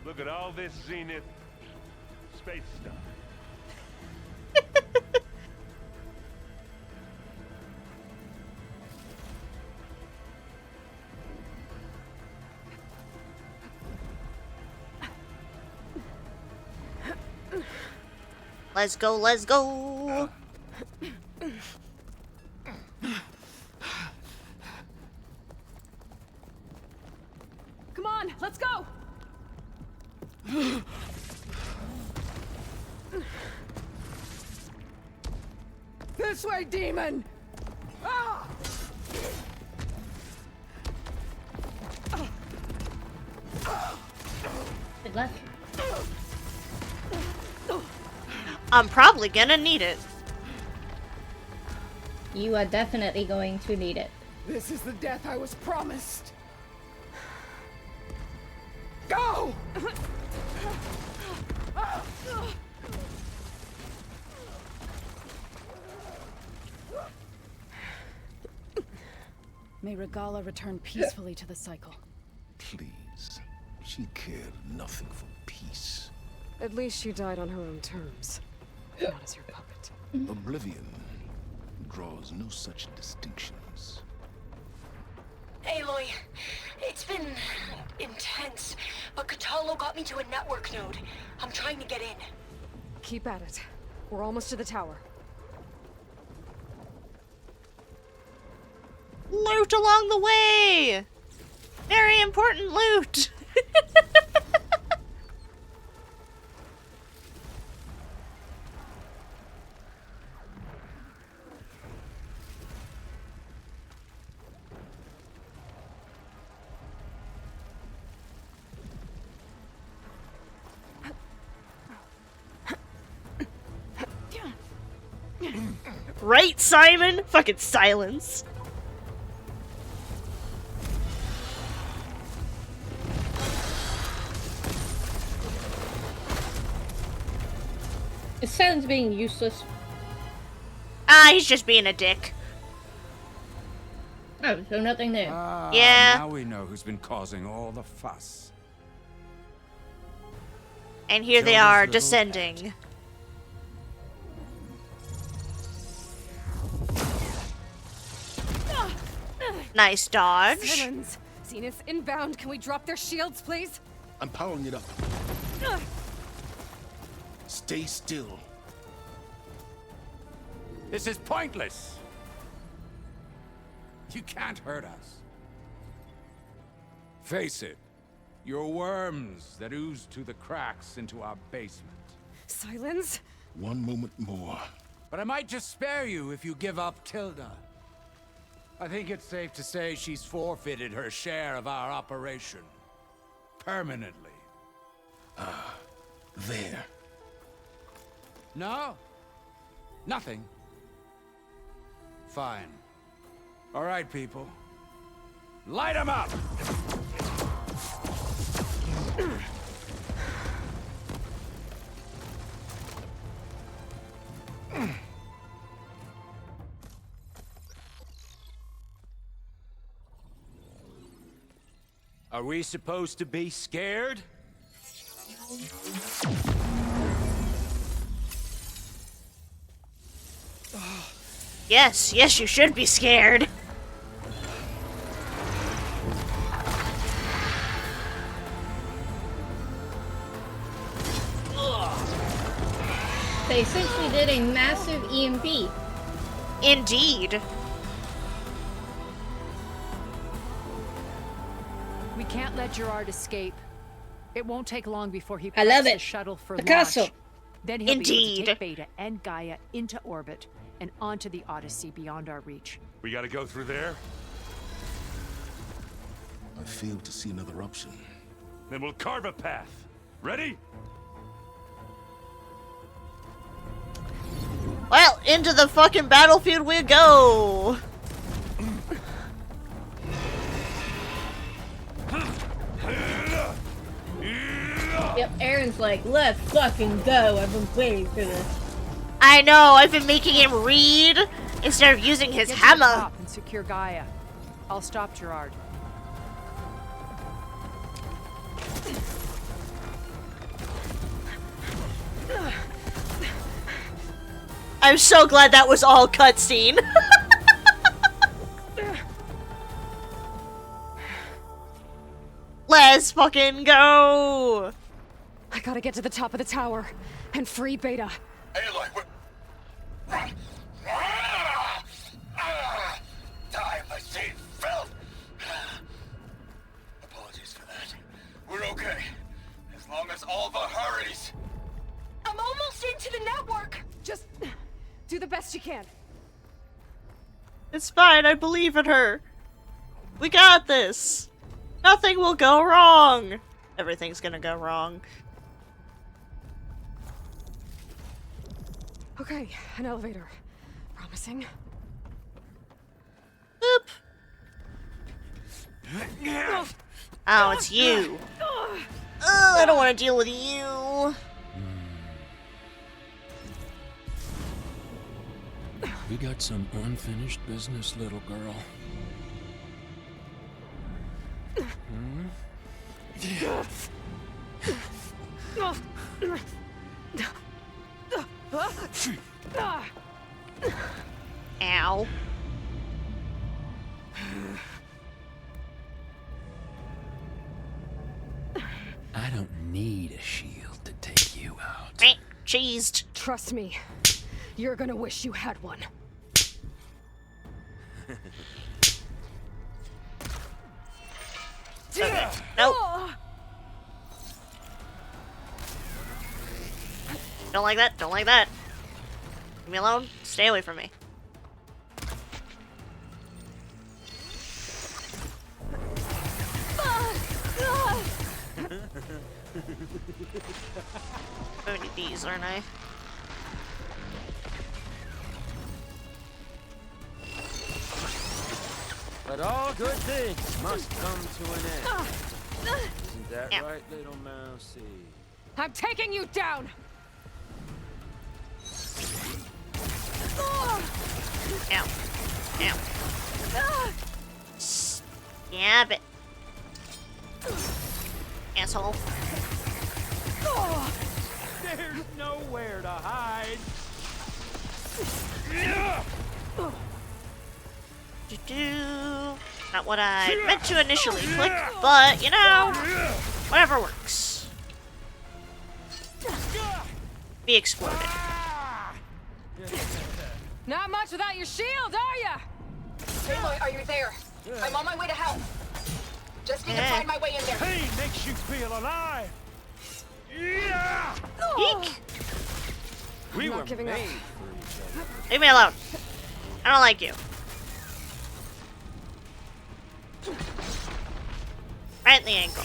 C: Look at all this Zenith space stuff.
A: Let's go, let's go.
E: Come on, let's go.
H: This way, demon! Ah!
B: Good luck.
A: I'm probably gonna need it.
B: You are definitely going to need it.
H: This is the death I was promised. Go!
I: May Regala return peacefully to the cycle.
M: Please. She cared nothing for peace.
E: At least she died on her own terms, not as your puppet.
M: Oblivion draws no such distinctions.
D: Aloy, it's been intense, but Kotallo got me to a network node. I'm trying to get in.
E: Keep at it. We're almost to the tower.
A: loot along the way! Very important loot! Right, Simon? Fucking silence.
B: It sounds being useless.
A: Ah, he's just being a dick.
B: Oh, so nothing there.
A: Yeah.
F: Now we know who's been causing all the fuss.
A: And here they
F: Zelda's
A: are,
F: little
A: descending. Nice dodge.
E: Silence. Zenith inbound. Can we drop their shields, please?
M: I'm powering it up. Stay still.
F: This is pointless. You can't hurt us. Face it, you're worms that ooze to the cracks into our basement.
E: Silence.
M: One moment more.
F: But I might just spare you if you give up Tilda. I think it's safe to say she's forfeited her share of our operation. Permanently.
M: There.
F: No? Nothing? Fine. All right, people. Light 'em up! Are we supposed to be scared?
A: Yes, yes, you should be scared.
B: They essentially did a massive EMP.
A: Indeed.
N: We can't let Gerard escape. It won't take long before he
B: I love
N: preps
B: it.
N: the shuttle for
B: Picasso.
N: launch. Then he'll be able to
A: Indeed.
N: take Beta and Gaia into orbit and onto the Odyssey beyond our reach.
C: We gotta go through there?
M: I fail to see another option.
C: Then we'll carve a path. Ready?
A: Well, into the fucking battlefield we go.
B: Yep, Aaron's like, let's fucking go. I've been waiting for this.
A: I know, I've been making him read instead of using his
N: Get to the
A: hammer.
N: top and secure Gaia. I'll stop Gerard.
A: I'm so glad that was all cutscene. Let's fucking go.
E: I gotta get to the top of the tower and free Beta.
U: Aloy, die, my same filth! Apologies for that. We're okay. As long as Alva hurries.
D: I'm almost into the network.
E: Just do the best you can.
A: It's fine, I believe in her. We got this. Nothing will go wrong. Everything's gonna go wrong.
E: Okay, an elevator. Promising.
A: Boop. Oh, it's you. I don't want to deal with you.
R: We got some unfinished business, little girl.
A: Ow.
R: I don't need a shield to take you out.
A: Cheesed.
E: Trust me, you're gonna wish you had one.
A: Okay. Nope. Don't like that. Don't like that. Leave me alone. Stay away from me. I need these, aren't I?
G: But all good things must come to an end. Isn't that right, little mousey?
H: I'm taking you down!
A: Ow. Ow. Stab it. Asshole.
G: There's nowhere to hide.
A: Not what I meant to initially click, but you know, whatever works. Be exploded.
H: Not much without your shield, are ya?
T: Aloy, are you there? I'm on my way to help. Just need to find my way in there.
G: Pain makes you feel alive. Yeah.
A: Eek.
G: We were
H: giving
G: made
H: up.
G: for each other.
A: Leave me alone. I don't like you. Right in the ankle.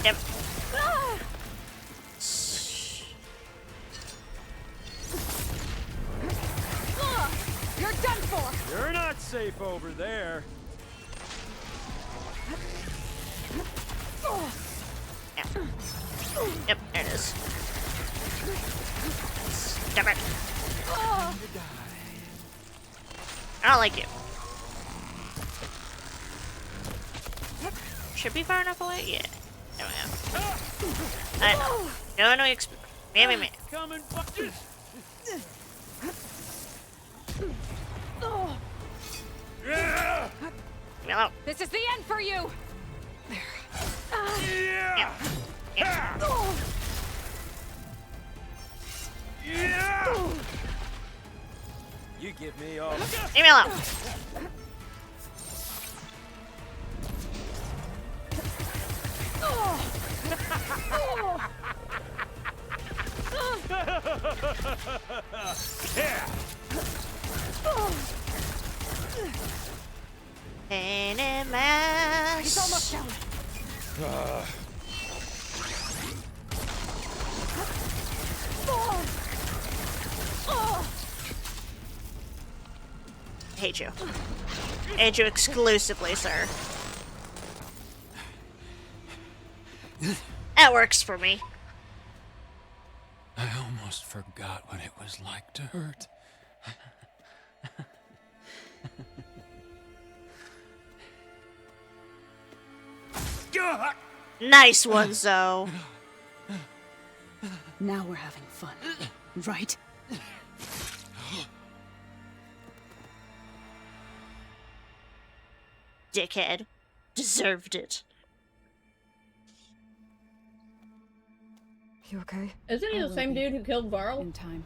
A: Yep.
H: You're done for!
G: You're not safe over there.
A: Yep, there it is. Stop it. I don't like you. Should be far enough away? Yeah. There we go. I know. No, me.
G: Coming.
A: Leave me alone.
H: This is the end for you!
G: Yeah. You give me all.
A: Leave me alone. Pain in my ass.
H: He's almost down.
A: I hate you. I hate you exclusively, sir. That works for me.
O: I almost forgot what it was like to hurt.
A: Nice one, Zoe.
K: Now we're having fun, right?
A: Dickhead. Deserved it.
E: You okay?
B: Isn't he the same dude who killed Varl?
I: In time.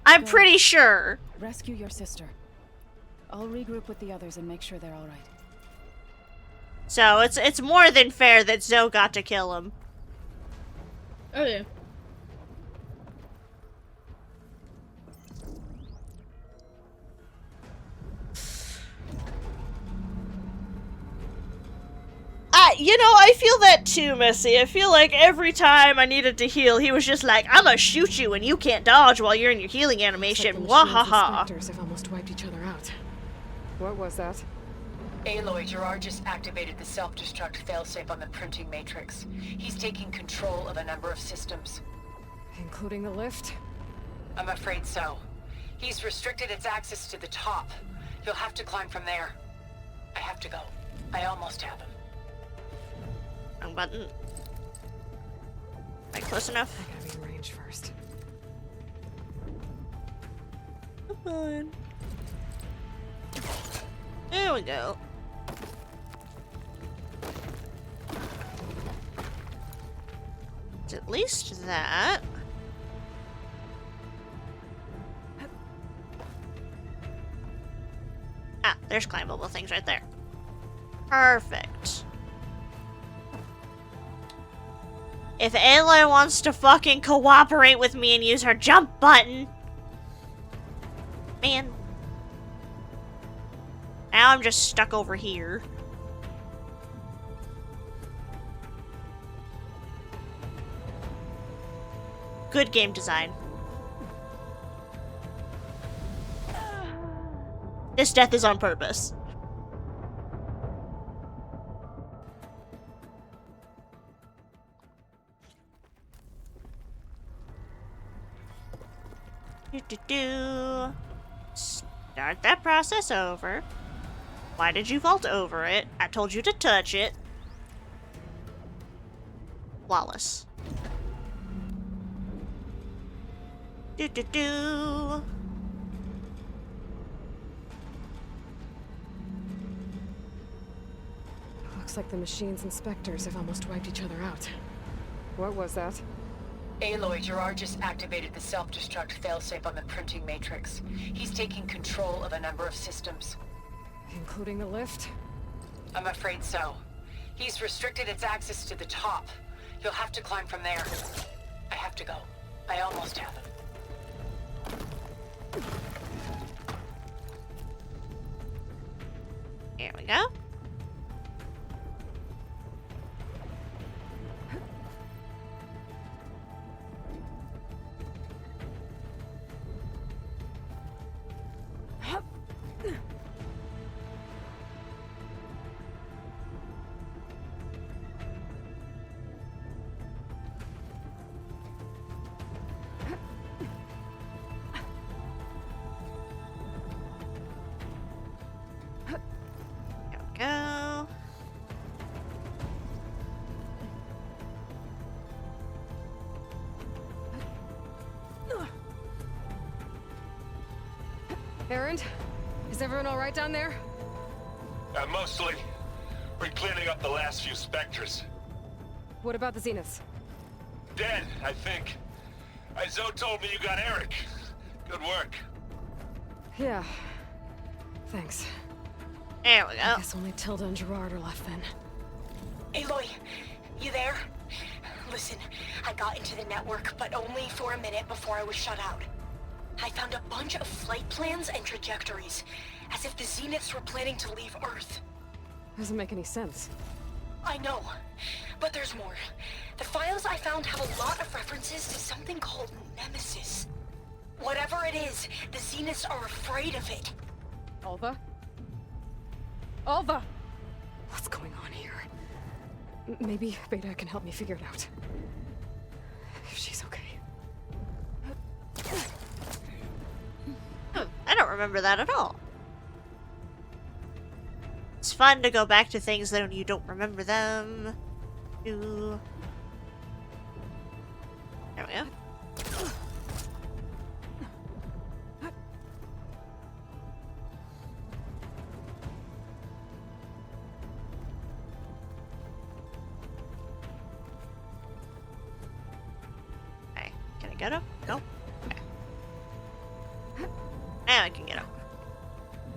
A: I'm pretty sure.
I: Rescue your sister. I'll regroup with the others and make sure they're all right.
A: So it's more than fair that Zoe got to kill him.
B: Oh yeah.
A: You know, I feel that too, Missy. I feel like every time I needed to heal, he was just like, I'm gonna shoot you and you can't dodge while you're in your healing animation. Wahaha.
E: Spectres have almost wiped each other out. What was that?
T: Aloy, Gerard just activated the self-destruct failsafe on the printing matrix. He's taking control of a number of systems.
E: Including the lift?
T: I'm afraid so. He's restricted its access to the top. You'll have to climb from there. I have to go. I almost have him.
A: Wrong button. Am I close enough?
E: I gotta be in range first.
A: Come on. There we go. It's at least that. Ah, there's climbable things right there. Perfect. If Aloy wants to fucking cooperate with me and use her jump button. Man. Now I'm just stuck over here. Good game design. This death is on purpose. Start that process over. Why did you vault over it? I told you to touch it. Flawless.
E: Looks like the machines and specters have almost wiped each other out. What was that?
T: Aloy, Gerard just activated the self-destruct failsafe on the printing matrix. He's taking control of a number of systems.
E: Including the lift?
T: I'm afraid so. He's restricted its access to the top. You'll have to climb from there. I have to go. I almost have him.
A: Here we go. Go.
E: Erend, is everyone all right down there?
U: Mostly. We're cleaning up the last few specters.
E: What about the Zeniths?
U: Dead, I think. Zoe told me you got Eric. Good work.
E: Yeah. Thanks.
A: There we go.
E: I guess only Tilda and Gerard are left then.
D: Aloy, you there? Listen, I got into the network, but only for a minute before I was shut out. I found a bunch of flight plans and trajectories, as if the Zeniths were planning to leave Earth.
E: Doesn't make any sense.
D: I know, but there's more. The files I found have a lot of references to something called Nemesis. Whatever it is, the Zeniths are afraid of it.
E: Alva? Alva! What's going on here? Maybe Beta can help me figure it out. If she's okay.
A: I don't remember that at all. It's fun to go back to things that you don't remember them. Ooh. There we go. Okay, can I get up? No. Okay. Now I can get up.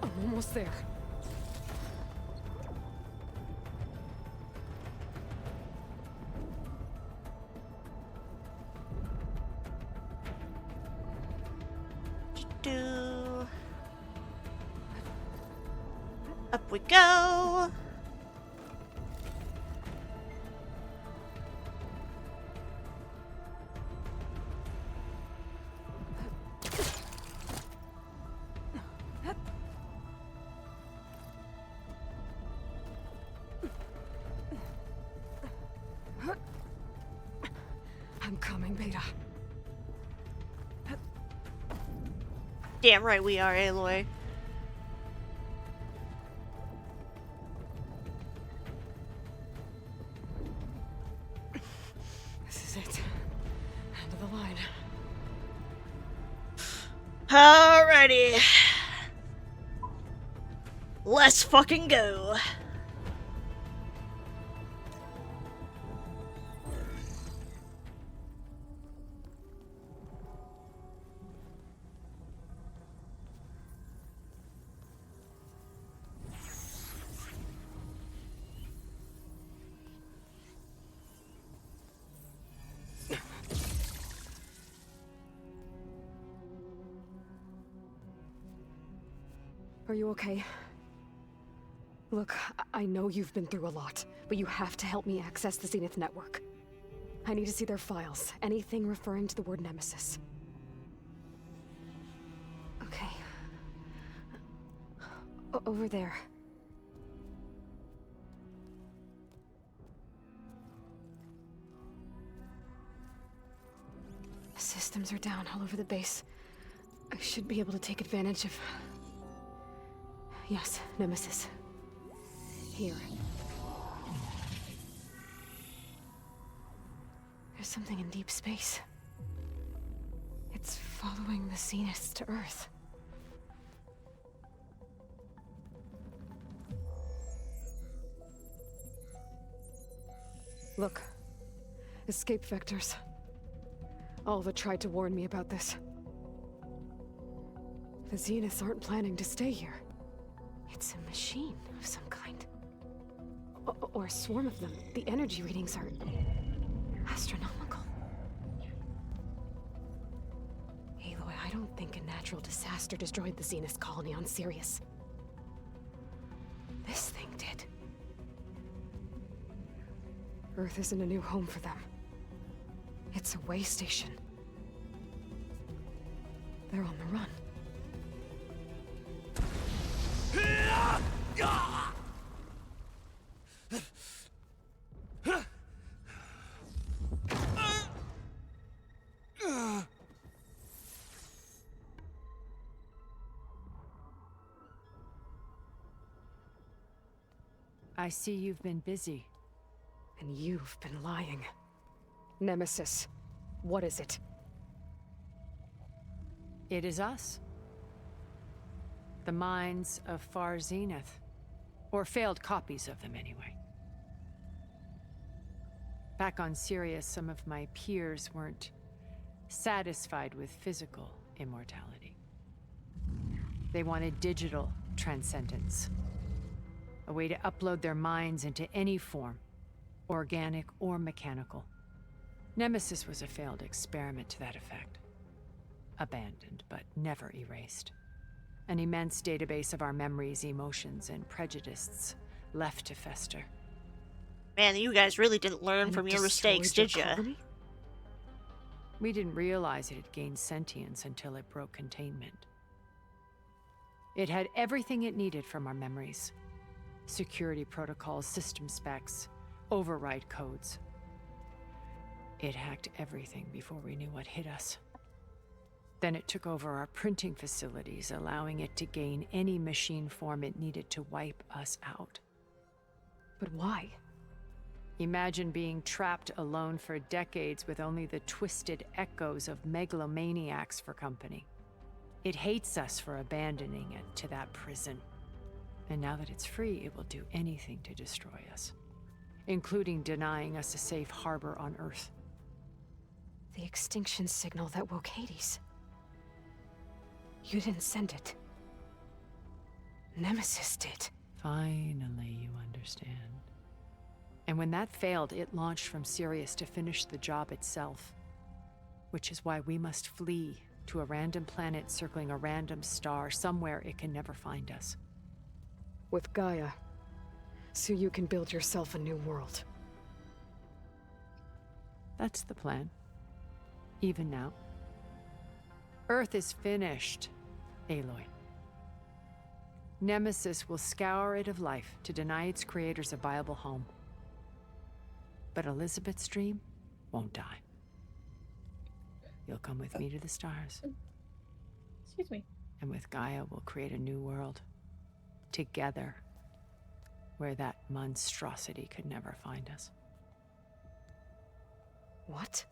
E: I'm almost there.
A: Up we go.
E: I'm coming, Beta.
A: Damn right we are, Aloy.
E: This is it. End of the line.
A: Alrighty. Let's fucking go.
E: Are you okay? Look, I know you've been through a lot, but you have to help me access the Zenith network. I need to see their files, anything referring to the word Nemesis. Okay. Over there. Systems are down all over the base. I should be able to take advantage of... Yes, Nemesis. Here. There's something in deep space. It's following the Zeniths to Earth. Look. Escape vectors. Alva tried to warn me about this. The Zeniths aren't planning to stay here. It's a machine of some kind. Or a swarm of them. The energy readings are... astronomical. Aloy, I don't think a natural disaster destroyed the Zenith colony on Sirius. This thing did. Earth isn't a new home for them. It's a way station. They're on the run.
N: I see you've been busy.
E: And you've been lying. Nemesis, what is it?
N: It is us. The minds of Far Zenith. Or failed copies of them, anyway. Back on Sirius, some of my peers weren't satisfied with physical immortality. They wanted digital transcendence. A way to upload their minds into any form, organic or mechanical. Nemesis was a failed experiment to that effect. Abandoned, but never erased. An immense database of our memories, emotions, and prejudices left to fester.
A: Man, you guys really didn't learn from your mistakes, did ya?
N: We didn't realize it had gained sentience until it broke containment. It had everything it needed from our memories. Security protocols, system specs, override codes. It hacked everything before we knew what hit us. Then it took over our printing facilities, allowing it to gain any machine form it needed to wipe us out.
E: But why?
N: Imagine being trapped alone for decades with only the twisted echoes of megalomaniacs for company. It hates us for abandoning it to that prison. And now that it's free, it will do anything to destroy us, including denying us a safe harbor on Earth.
E: The extinction signal that woke Hades. You didn't send it. Nemesis did.
N: Finally, you understand. And when that failed, it launched from Sirius to finish the job itself. Which is why we must flee to a random planet circling a random star, somewhere it can never find us.
E: With Gaia, so you can build yourself a new world.
N: That's the plan. Even now. Earth is finished, Aloy. Nemesis will scour it of life to deny its creators a viable home. But Elizabeth's dream won't die. You'll come with me to the stars.
B: Excuse me.
N: And with Gaia, we'll create a new world. Together. Where that monstrosity could never find us.
E: What?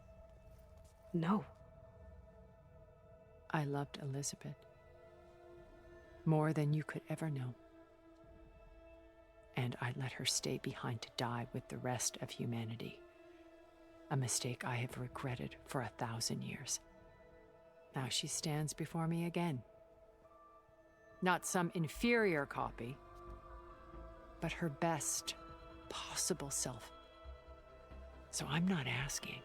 E: No.
N: I loved Elizabeth. More than you could ever know. And I let her stay behind to die with the rest of humanity. A mistake I have regretted for 1,000 years. Now she stands before me again. Not some inferior copy, but her best possible self. So I'm not asking.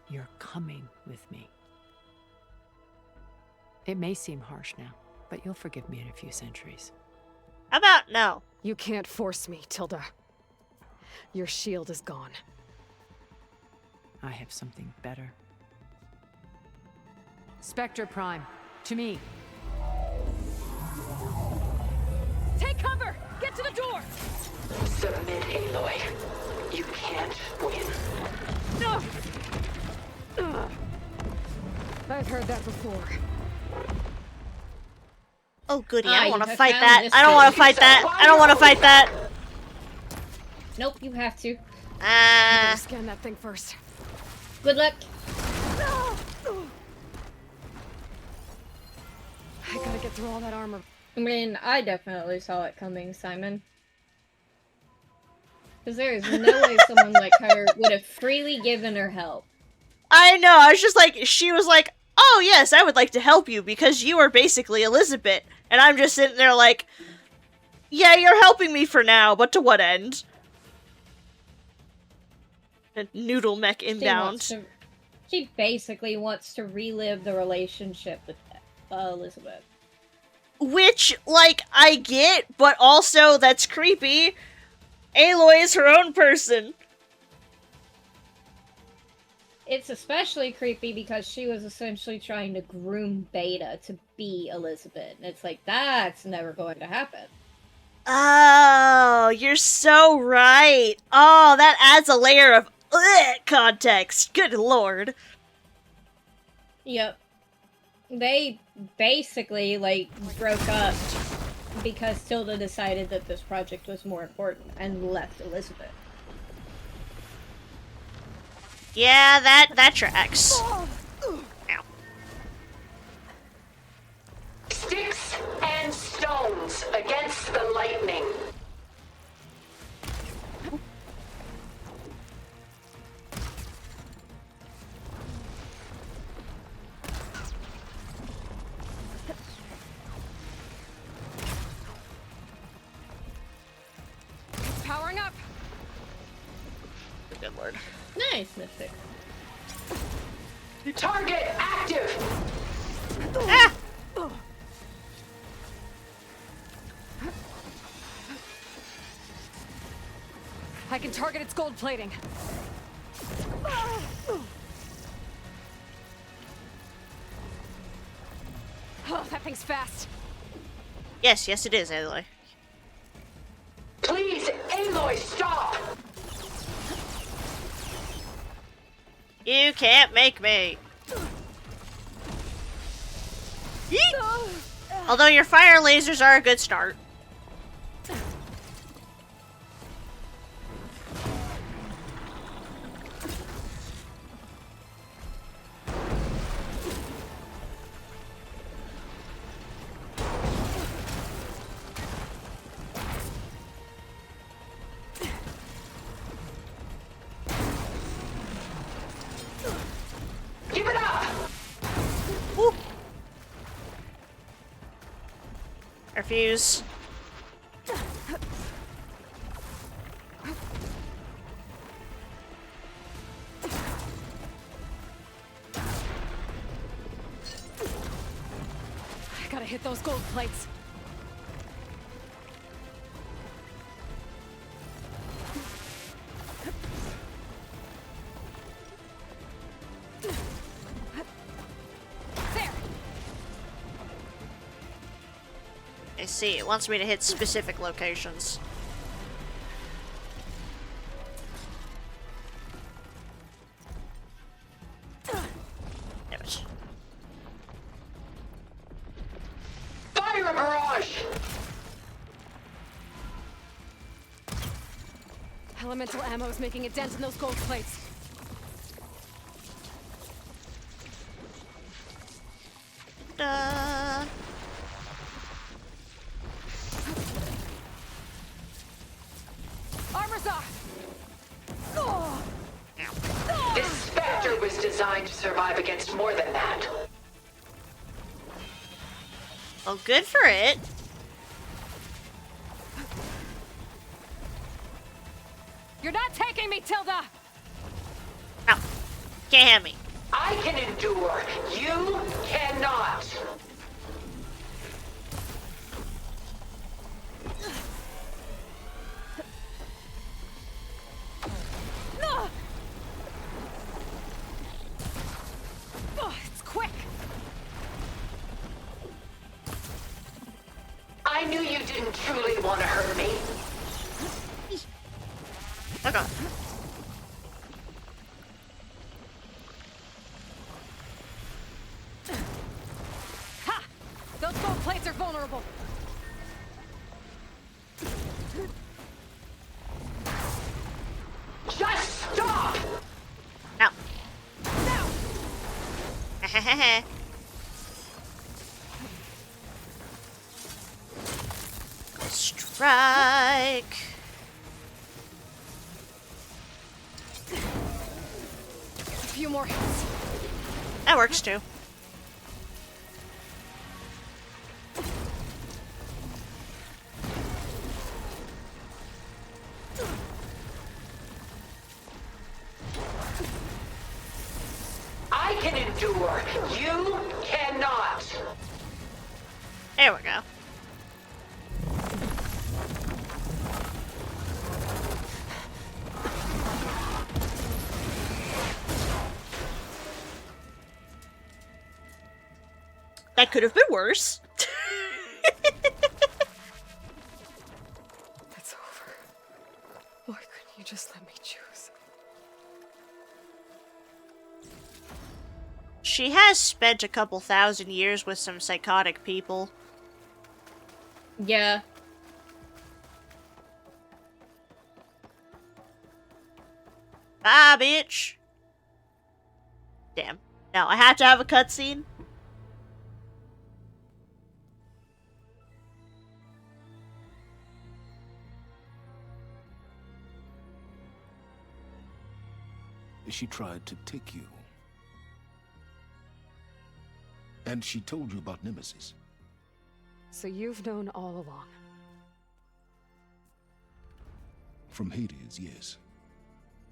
N: You're coming with me. It may seem harsh now, but you'll forgive me in a few centuries.
A: How about no?
E: You can't force me, Tilda. Your shield is gone.
N: I have something better. Spectre Prime, to me.
H: Take cover! Get to the door!
T: Submit, Aloy. You can't win.
H: No!
E: I've heard that before.
A: Oh goody,
B: Ah,
A: I
B: you
A: don't want to
B: have
A: fight
B: found
A: that.
B: this
A: I don't want to
B: thing.
A: fight that. I don't want to fight that.
B: Nope, you have to.
E: Scan that thing first.
B: Good luck.
E: I gotta get through all that armor.
B: I mean, I definitely saw it coming, Simon. Because there is no way someone like her would have freely given her help.
A: I know, I was just like, she was like, oh yes, I would like to help you because you are basically Elizabeth. And I'm just sitting there like, yeah, you're helping me for now, but to what end? And Noodle Mech inbound.
B: She basically wants to relive the relationship with Elizabeth.
A: Which, like, I get, but also that's creepy. Aloy is her own person.
B: It's especially creepy because she was essentially trying to groom Beta to be Elizabeth. And it's like, that's never going to happen.
A: Oh, you're so right. Oh, that adds a layer of context. Good lord.
B: Yep. They basically, like, broke up because Tilda decided that this project was more important and left Elizabeth.
A: Yeah, that tracks. Ow.
T: Sticks and stones against the lightning.
E: Powering up.
A: Good lord.
B: Nice, Mystic.
T: Target active!
A: Ah!
E: I can target its gold plating. Oh, that thing's fast.
A: Yes, it is, Aloy.
T: Please, Aloy, stop!
A: You can't make me. Yeet! Although your fire lasers are a good start.
T: Give it up!
A: Woo. Refuse.
E: I gotta hit those gold plates. There.
A: I see, it wants me to hit specific locations. Damn it.
T: Fire a barrage!
E: Elemental ammo's making a dent in those gold plates.
A: Da.
E: Armor's off!
T: This Spectre was designed to survive against more than that.
A: Well, good for it.
E: You're not taking me, Tilda!
A: Ow. Can't have me.
T: I can endure. You cannot. knew you didn't truly want to hurt me.
A: Okay.
J: Ha! Those gold plates are vulnerable.
T: Just stop!
A: No.
J: No!
A: Strike.
J: A few more hits.
A: That works too.
T: I can endure. You cannot.
A: There we go. That could have been worse.
E: It's over. Why couldn't you just let me choose?
A: She has spent a couple thousand years with some psychotic people.
B: Yeah.
A: Ah, bitch. Damn. Now I have to have a cutscene.
M: She tried to take you. And she told you about Nemesis.
E: So you've known all along.
M: From Hades, yes.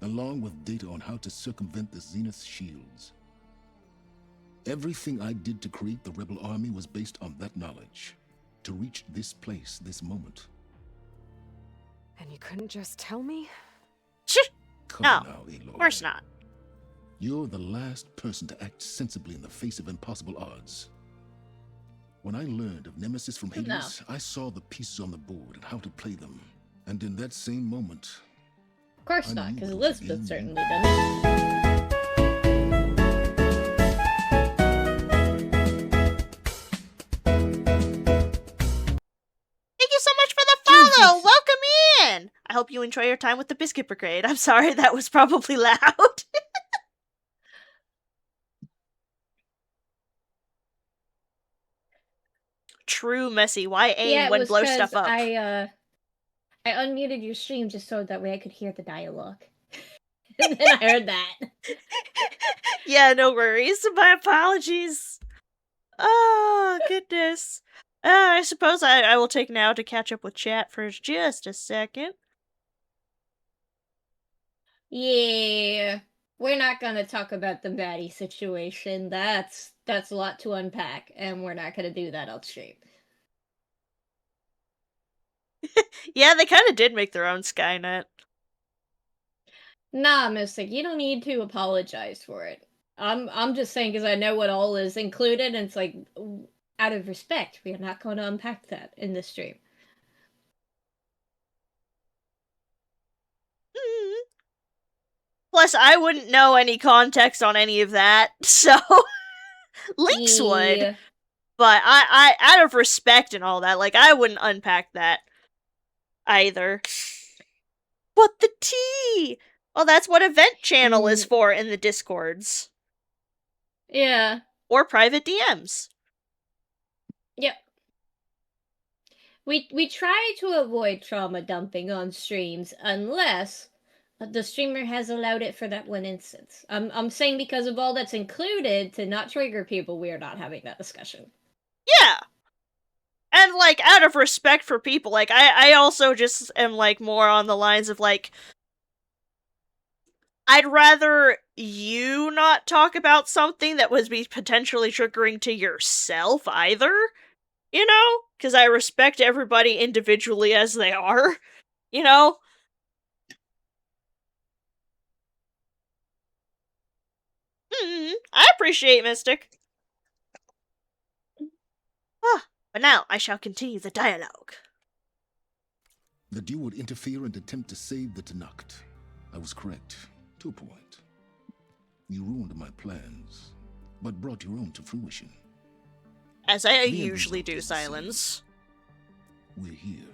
M: Along with data on how to circumvent the Zenith shields. Everything I did to create the Rebel Army was based on that knowledge. To reach this place, this moment.
E: And you couldn't just tell me?
M: Come
A: No,
M: now, Aloy.
A: of course not.
M: You're the last person to act sensibly in the face of impossible odds. When I learned of Nemesis from Hades, I saw the pieces on the board and how to play them. And in that same moment...
B: Of course not, because Elizabeth certainly didn't.
A: Thank you so much for the follow! Welcome in! I hope you enjoy your time with the Biscuit Brigade. I'm sorry, that was probably loud. True, Messy. Why aim
B: Yeah, it
A: when
B: was
A: blow
B: 'cause
A: stuff up?
B: I unmuted your stream just so that way I could hear the dialogue. And then I heard that.
A: Yeah, no worries. My apologies. Oh, goodness. I suppose I will take now to catch up with chat for just a second.
B: Yeah. We're not gonna talk about the Maddie situation. That's a lot to unpack, and we're not gonna do that on stream.
A: Yeah, they kind of did make their own Skynet.
B: Nah, Mystic, you don't need to apologize for it. I'm just saying because I know what all is included, and it's like, out of respect, we are not going to unpack that in this stream.
A: Plus, I wouldn't know any context on any of that, so Lynx would. But I, out of respect and all that, like, I wouldn't unpack that either. What the tea? Well, that's what Event Channel is for in the Discords.
B: Yeah.
A: Or private DMs.
B: Yep. We try to avoid trauma dumping on streams unless the streamer has allowed it for that one instance. I'm saying because of all that's included, to not trigger people, we are not having that discussion.
A: Yeah. And, like, out of respect for people, like, I also just am, like, more on the lines of, like, I'd rather you not talk about something that would be potentially triggering to yourself either, you know? Because I respect everybody individually as they are, you know? I appreciate Mystic. Ah, But now I shall continue the dialogue.
M: That you would interfere and attempt to save the Tenakth. I was correct, to a point. You ruined my plans, but brought your own to fruition.
A: As I
M: The end
A: usually
M: result
A: do,
M: is the same.
A: Silence.
M: We're here.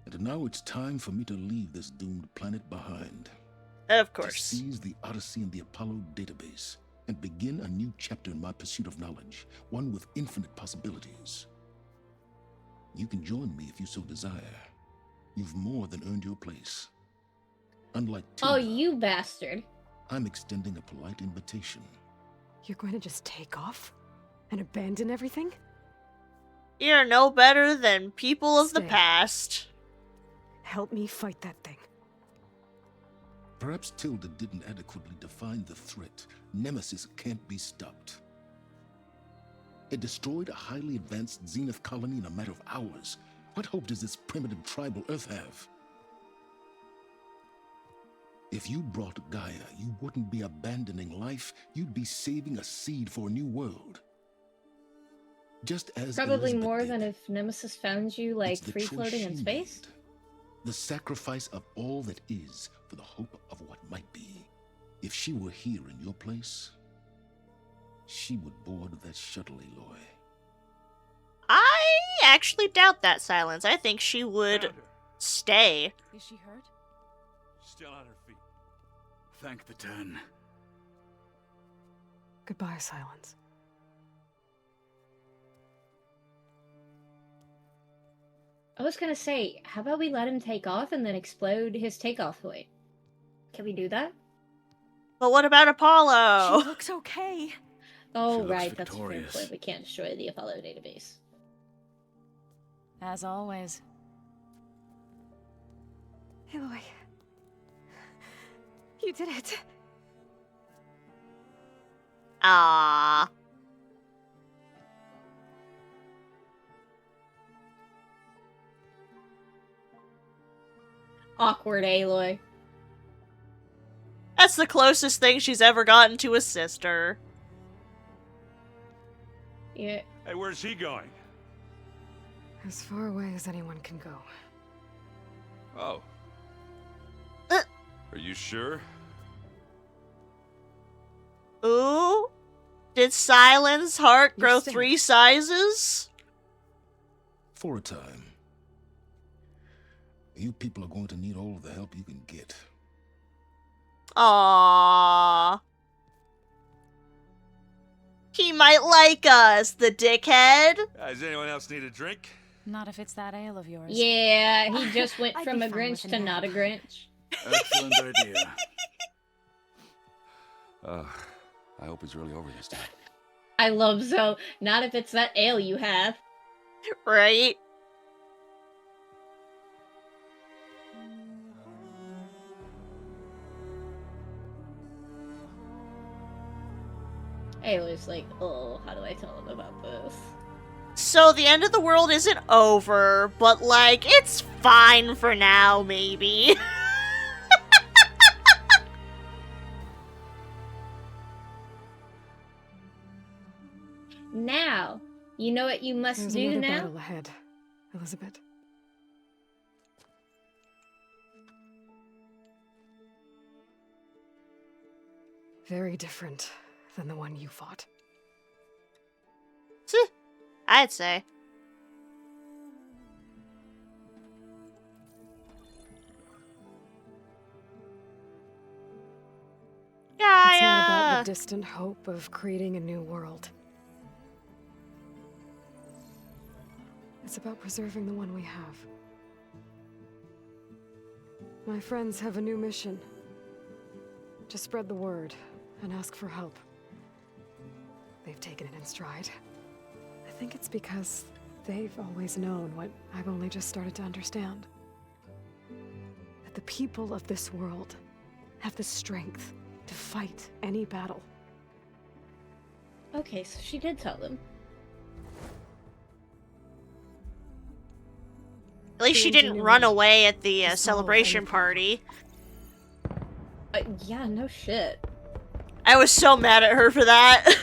M: And now it's time for me to leave this doomed planet behind.
A: Of
M: To
A: course.
M: seize the Odyssey and the Apollo database, and begin a new chapter in my pursuit of knowledge, one with infinite possibilities. You can join me if you so desire. You've more than earned your place. Unlike
B: Oh,
M: Tilda,
B: you bastard.
M: I'm extending a polite invitation.
E: You're going to just take off? And abandon everything?
A: You're no better than people of the
E: Stay.
A: past.
E: Help me fight that thing.
M: Perhaps Tilda didn't adequately define the threat. Nemesis can't be stopped. It destroyed a highly advanced Zenith colony in a matter of hours. What hope does this primitive tribal Earth have? If you brought Gaia, you wouldn't be abandoning life, you'd be saving a seed for a new world. Just as
B: Probably
M: Elizabeth
B: more
M: did.
B: than if Nemesis found you, like,
M: It's the
B: free
M: choice
B: floating in
M: she
B: space.
M: The sacrifice of all that is for the hope of what might be. If she were here in your place, she would board that shuttle, Aloy.
A: I actually doubt that, Silence. I think she would
C: Found her.
A: stay.
I: Is she hurt?
C: Still on her feet.
O: Thank the Ten.
E: Goodbye, Silence.
B: I was gonna say, how about we let him take off and then explode his takeoff weight? Can we do that?
A: But what about Apollo?
P: She looks okay.
B: Oh,
O: looks
B: right, that's a fair
O: victorious.
B: point. We can't destroy the Apollo database.
I: As always.
E: Aloy. You did it.
A: Ah.
B: Awkward, Aloy.
A: That's the closest thing she's ever gotten to a sister.
B: Yeah.
C: Hey, where's he going?
E: As far away as anyone can go.
L: Oh. Are you sure?
A: Ooh? Did Silence heart grow
E: stay.
A: 3 sizes?
M: For a time. You people are going to need all of the help you can get.
A: Aww. He might like us, the dickhead.
C: Does anyone else need a drink?
I: Not if it's that ale of yours.
B: Yeah, he just went
J: I'd
B: from
J: be
B: a
J: fine
B: Grinch
J: with
B: to
J: a nap.
B: not a Grinch.
O: Excellent idea.
L: I hope it's really over this time.
B: I love Zoe. Not if it's that ale you have.
A: Right?
B: Aloy's like, oh, how do I tell him about this?
A: So the end of the world isn't over, but like, it's fine for now, maybe.
B: Now, you know what you must
E: There's
B: do
E: another
B: now?
E: battle ahead, Elizabeth. Very different than the one you fought.
A: I'd say.
E: It's not about
A: Gaia!
E: the distant hope of creating a new world. It's about preserving the one we have. My friends have a new mission. To spread the word and ask for help. They've taken it in stride. I think it's because they've always known what I've only just started to understand. That the people of this world have the strength to fight any battle.
B: Okay, so she did tell them.
A: At least she didn't run away at the celebration party.
B: Yeah, no shit.
A: I was so mad at her for that.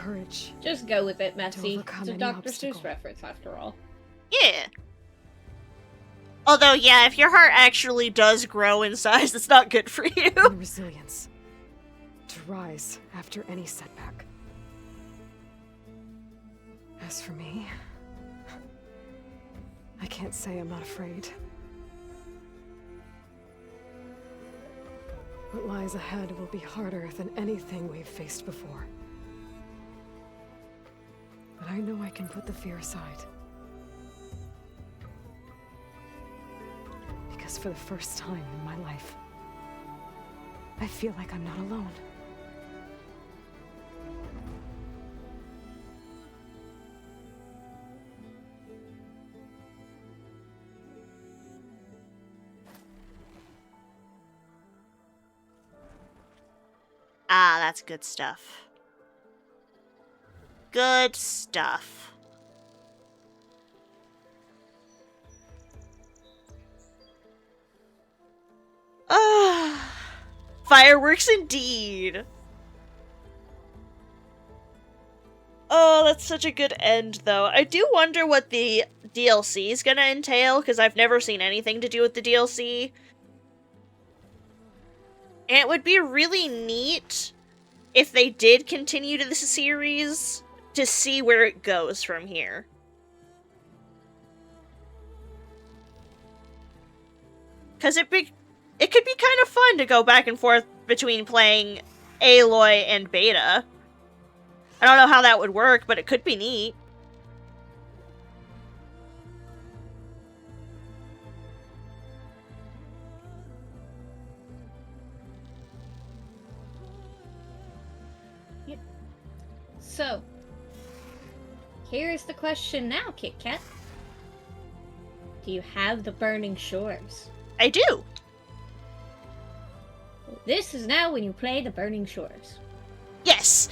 E: courage.
B: Just go with it, Messy.
E: overcome
B: It's a
E: any
B: Dr.
E: obstacle.
B: Seuss reference, after all.
A: Yeah. Although, yeah, if your heart actually does grow in size, it's not good for you.
E: And resilience. To rise after any setback. As for me, I can't say I'm not afraid. What lies ahead will be harder than anything we've faced before. But I know I can put the fear aside. Because for the first time in my life, I feel like I'm not alone.
A: Ah, that's good stuff. Good stuff. Ah, fireworks indeed. Oh, that's such a good end, though. I do wonder what the DLC is gonna entail, because I've never seen anything to do with the DLC. And it would be really neat if they did continue to this series to see where it goes from here. Because it could be kind of fun to go back and forth between playing Aloy and Beta. I don't know how that would work, but it could be neat.
B: So, here's the question now, Kit Kat. Do you have the Burning Shores?
A: I do.
B: This is now when you play the Burning Shores.
A: Yes!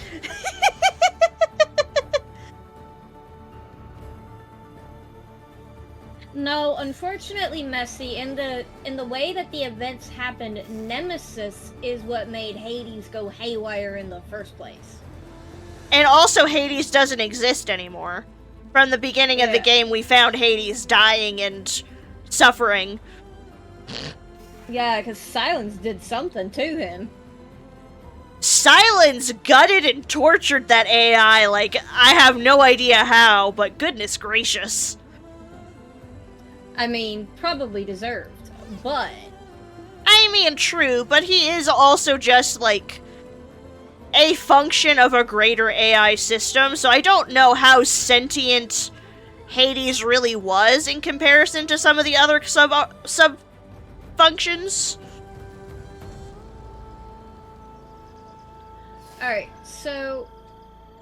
B: No, unfortunately, Messy, in the way that the events happened, Nemesis is what made Hades go haywire in the first place.
A: And also, Hades doesn't exist anymore. From the beginning of the game, we found Hades dying and suffering.
B: Yeah, because Silence did something to him.
A: Silence gutted and tortured that AI, like, I have no idea how, but goodness gracious.
B: I mean, probably deserved, but...
A: I mean, true, but he is also just, like, a function of a greater AI system, so I don't know how sentient Hades really was in comparison to some of the other sub-functions.
B: Alright, so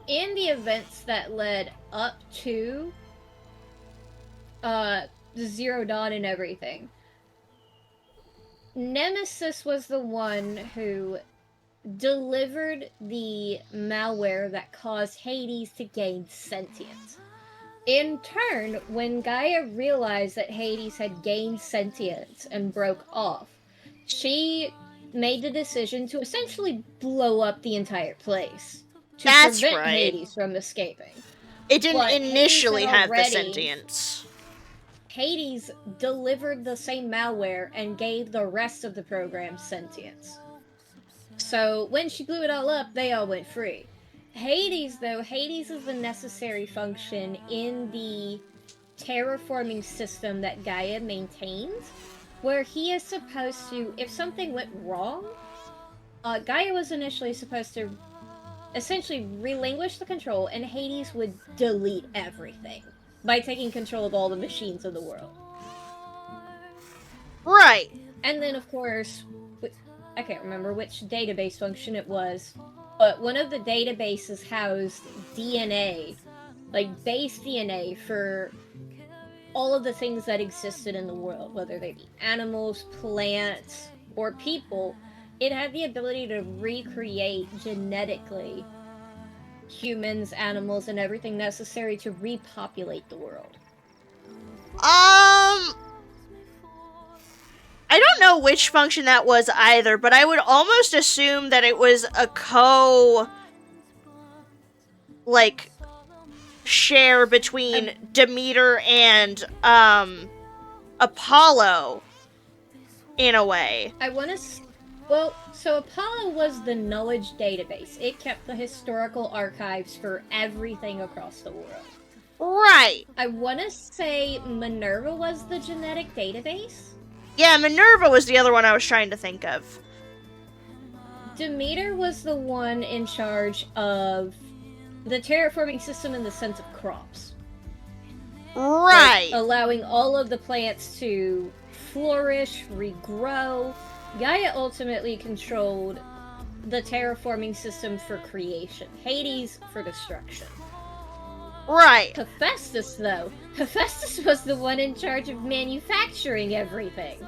B: in the events that led up to the Zero Dawn and everything, Nemesis was the one who delivered the malware that caused Hades to gain sentience. In turn, when Gaia realized that Hades had gained sentience and broke off, she made the decision to essentially blow up the entire place to prevent Hades from escaping.
A: It didn't
B: But
A: initially
B: Hades had
A: have the
B: already-
A: sentience.
B: Hades delivered the same malware and gave the rest of the program sentience. So when she blew it all up, they all went free. Hades, though, Hades is the necessary function in the terraforming system that Gaia maintains, where he is supposed to, if something went wrong, Gaia was initially supposed to essentially relinquish the control, and Hades would delete everything by taking control of all the machines of the world.
A: Right.
B: And then, of course, I can't remember which database function it was, but one of the databases housed DNA, like base DNA for all of the things that existed in the world, whether they be animals, plants, or people. It had the ability to recreate genetically humans, animals, and everything necessary to repopulate the world.
A: I don't know which function that was either, but I would almost assume that it was a like, share between Demeter and, Apollo, in a way.
B: I want to... Well, so Apollo was the knowledge database. It kept the historical archives for everything across the world.
A: Right.
B: I want to say Minerva was the genetic database?
A: Yeah, Minerva was the other one I was trying to think of.
B: Demeter was the one in charge of the terraforming system in the sense of crops.
A: Right.
B: Like, allowing all of the plants to flourish, regrow. Gaia ultimately controlled the terraforming system for creation. Hades for destruction.
A: Right.
B: Hephaestus, though. Hephaestus was the one in charge of manufacturing everything.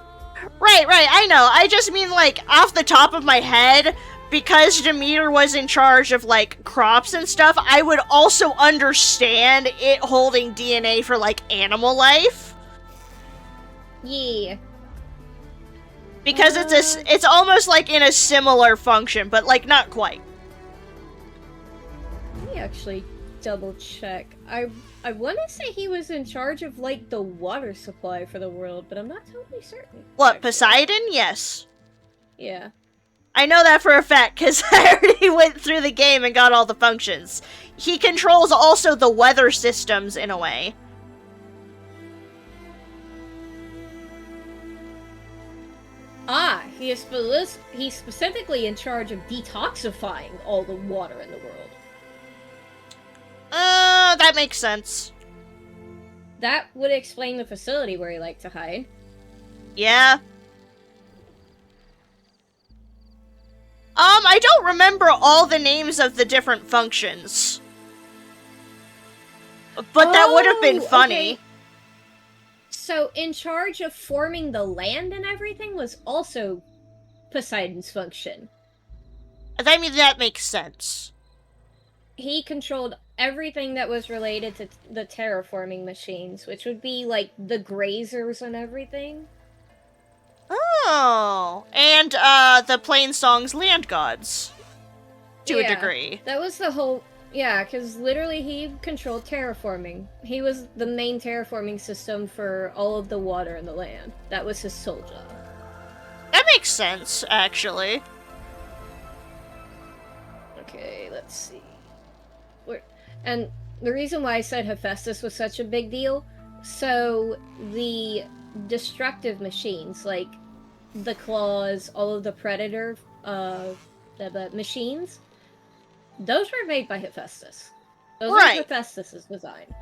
A: Right, I know. I just mean, like, off the top of my head, because Demeter was in charge of, like, crops and stuff, I would also understand it holding DNA for, like, animal life.
B: Yeah.
A: Because it's almost, like, in a similar function, but, like, not quite.
B: Let me actually double check. I want to say he was in charge of, like, the water supply for the world, but I'm not totally certain.
A: What, Poseidon? Yes.
B: Yeah.
A: I know that for a fact, because I already went through the game and got all the functions. He controls also the weather systems, in a way.
B: Ah, he's specifically in charge of detoxifying all the water in the world.
A: That makes sense.
B: That would explain the facility where he liked to hide.
A: Yeah. I don't remember all the names of the different functions. But that would have been funny.
B: Okay. So, in charge of forming the land and everything was also Poseidon's function.
A: I mean, that makes sense.
B: He controlled everything that was related to the terraforming machines, which would be, like, the grazers and everything.
A: Oh, and, the Plainsong's land gods. To a degree.
B: That was the whole... Yeah, because literally he controlled terraforming. He was the main terraforming system for all of the water in the land. That was his sole job.
A: That makes sense, actually.
B: Okay, let's see. And the reason why I said Hephaestus was such a big deal, so the destructive machines, like the claws, all of the predator the machines, those were made by Hephaestus. Those were Hephaestus' design.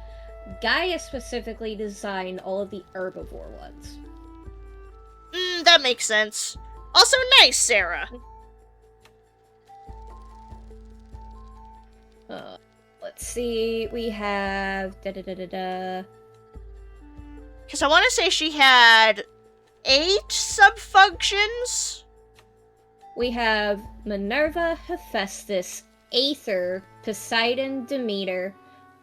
B: Gaia specifically designed all of the herbivore ones.
A: That makes sense. Also, nice, Sarah.
B: Let's see, we have Because
A: I want to say she had 8 sub-functions?
B: We have Minerva, Hephaestus, Aether, Poseidon, Demeter,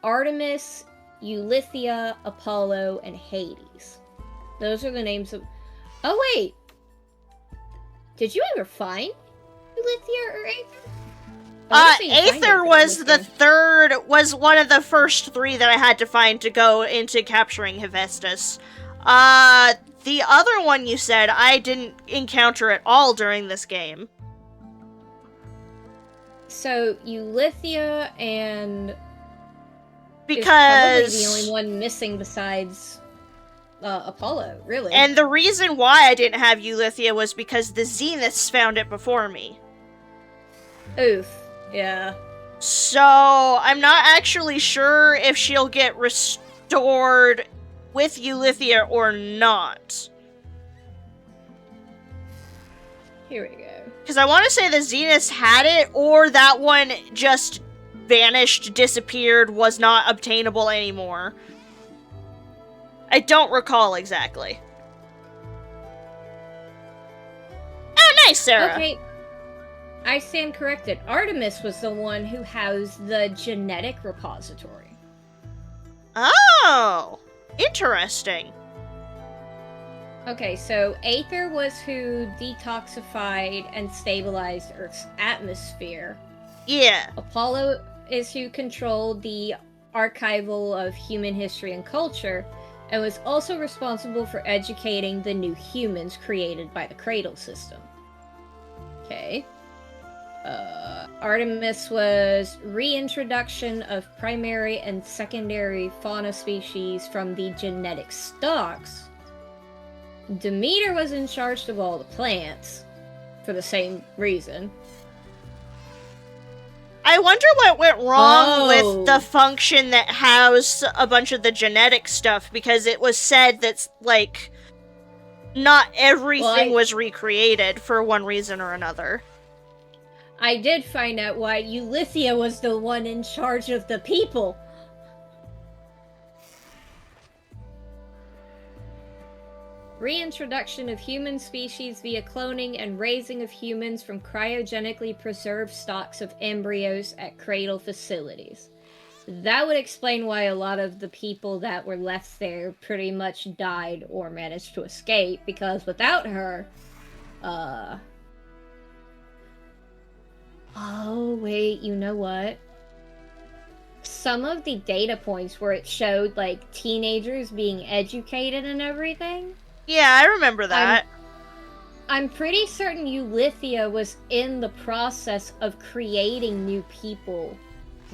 B: Artemis, Eulythia, Apollo, and Hades. Those are the names of... Oh, wait! Did you ever find Eulythia or Aether?
A: Aether was one of the first 3 that I had to find to go into capturing Hephaestus. The other one you said I didn't encounter at all during this game.
B: So, Eulythia and...
A: Because...
B: is probably the only one missing besides Apollo, really.
A: And the reason why I didn't have Eulythia was because the Zeniths found it before me.
B: Oof. Yeah.
A: So, I'm not actually sure if she'll get restored with Eulythia or not.
B: Here we go.
A: Because I want to say the Zeniths had it, or that one just vanished, disappeared, was not obtainable anymore. I don't recall exactly. Oh, nice, Sarah!
B: Okay. I stand corrected. Artemis was the one who housed the genetic repository.
A: Oh! Interesting.
B: Okay, so Aether was who detoxified and stabilized Earth's atmosphere.
A: Yeah.
B: Apollo is who controlled the archival of human history and culture, and was also responsible for educating the new humans created by the Cradle system. Okay. Artemis was reintroduction of primary and secondary fauna species from the genetic stocks. Demeter was in charge of all the plants, for the same reason.
A: I wonder what went wrong with the function that housed a bunch of the genetic stuff, because it was said that, like, not everything was recreated for one reason or another.
B: I did find out why Eulythia was the one in charge of the people. Reintroduction of human species via cloning and raising of humans from cryogenically preserved stocks of embryos at Cradle facilities. That would explain why a lot of the people that were left there pretty much died or managed to escape, because without her, oh, wait, you know what? Some of the data points where it showed, like, teenagers being educated and everything.
A: Yeah, I remember that.
B: I'm pretty certain Eulythia was in the process of creating new people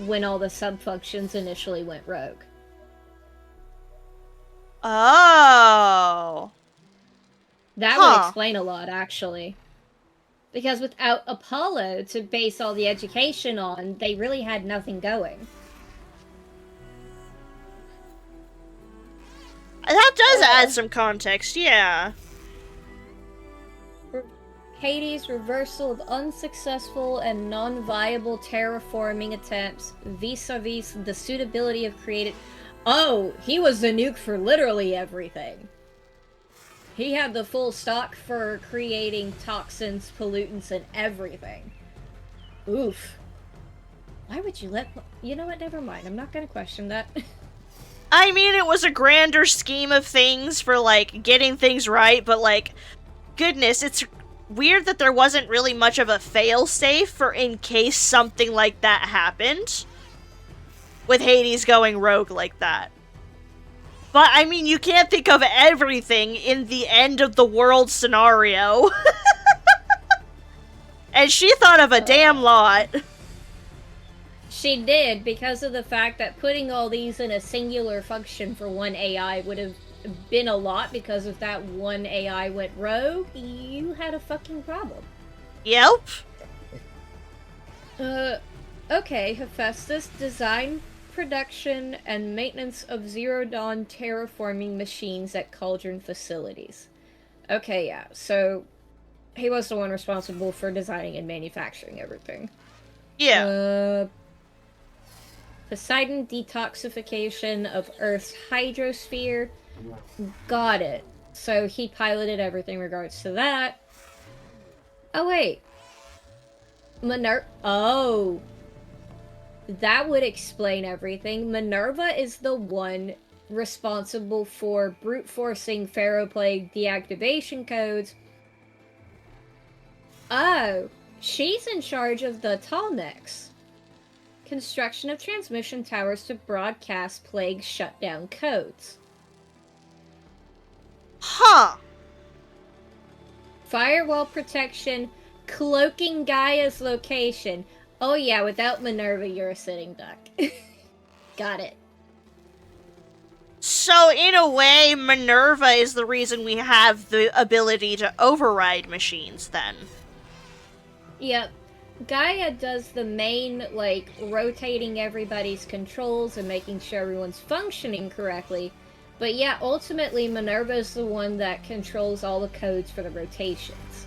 B: when all the subfunctions initially went rogue.
A: Oh.
B: That would explain a lot, actually. Because without Apollo to base all the education on, they really had nothing going.
A: That does add some context, yeah.
B: Hades' reversal of unsuccessful and non-viable terraforming attempts vis-a-vis the suitability of created... Oh, he was the nuke for literally everything. He had the full stock for creating toxins, pollutants, and everything. Oof. Why would you let... You know what, never mind. I'm not gonna question that.
A: I mean, it was a grander scheme of things for, like, getting things right, but, like, goodness, it's weird that there wasn't really much of a fail-safe for in case something like that happened. With Hades going rogue like that. But, I mean, you can't think of everything in the end of the world scenario. And she thought of a damn lot.
B: She did, because of the fact that putting all these in a singular function for one AI would have been a lot, because if that one AI went rogue, you had a fucking problem.
A: Yep.
B: Okay, Hephaestus, design, production, and maintenance of Zero Dawn terraforming machines at Cauldron facilities. Okay, yeah, so he was the one responsible for designing and manufacturing everything.
A: Yeah.
B: Poseidon detoxification of Earth's hydrosphere. Got it. So he piloted everything in regards to that. Oh, wait. Oh. That would explain everything. Minerva is the one responsible for brute forcing Pharaoh Plague deactivation codes. Oh. She's in charge of the Tallnecks. Construction of transmission towers to broadcast Plague shutdown codes.
A: Huh.
B: Firewall protection, cloaking Gaia's location. Oh yeah, without Minerva, you're a sitting duck. Got it.
A: So, in a way, Minerva is the reason we have the ability to override machines, then.
B: Yep. Gaia does the main, like, rotating everybody's controls and making sure everyone's functioning correctly. But yeah, ultimately, Minerva is the one that controls all the codes for the rotations.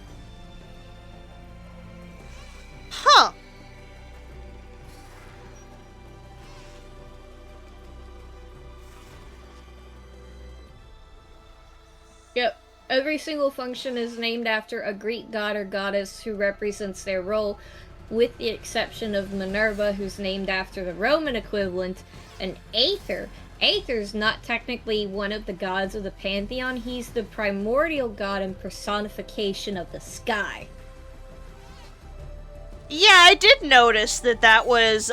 A: Huh.
B: Yep. Every single function is named after a Greek god or goddess who represents their role, with the exception of Minerva, who's named after the Roman equivalent, and Aether. Aether's not technically one of the gods of the pantheon, he's the primordial god and personification of the sky.
A: Yeah, I did notice that was,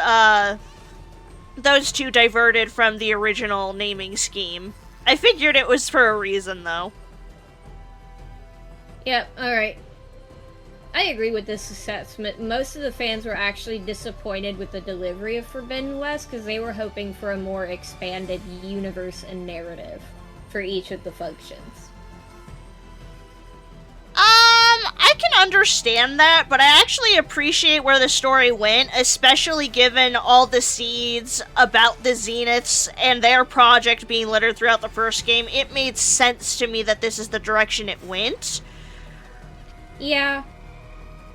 A: those two diverted from the original naming scheme. I figured it was for a reason, though.
B: Yep, alright. I agree with this assessment. Most of the fans were actually disappointed with the delivery of Forbidden West because they were hoping for a more expanded universe and narrative for each of the functions.
A: I can understand that, but I actually appreciate where the story went, especially given all the seeds about the Zeniths and their project being littered throughout the first game. It made sense to me that this is the direction it went.
B: Yeah.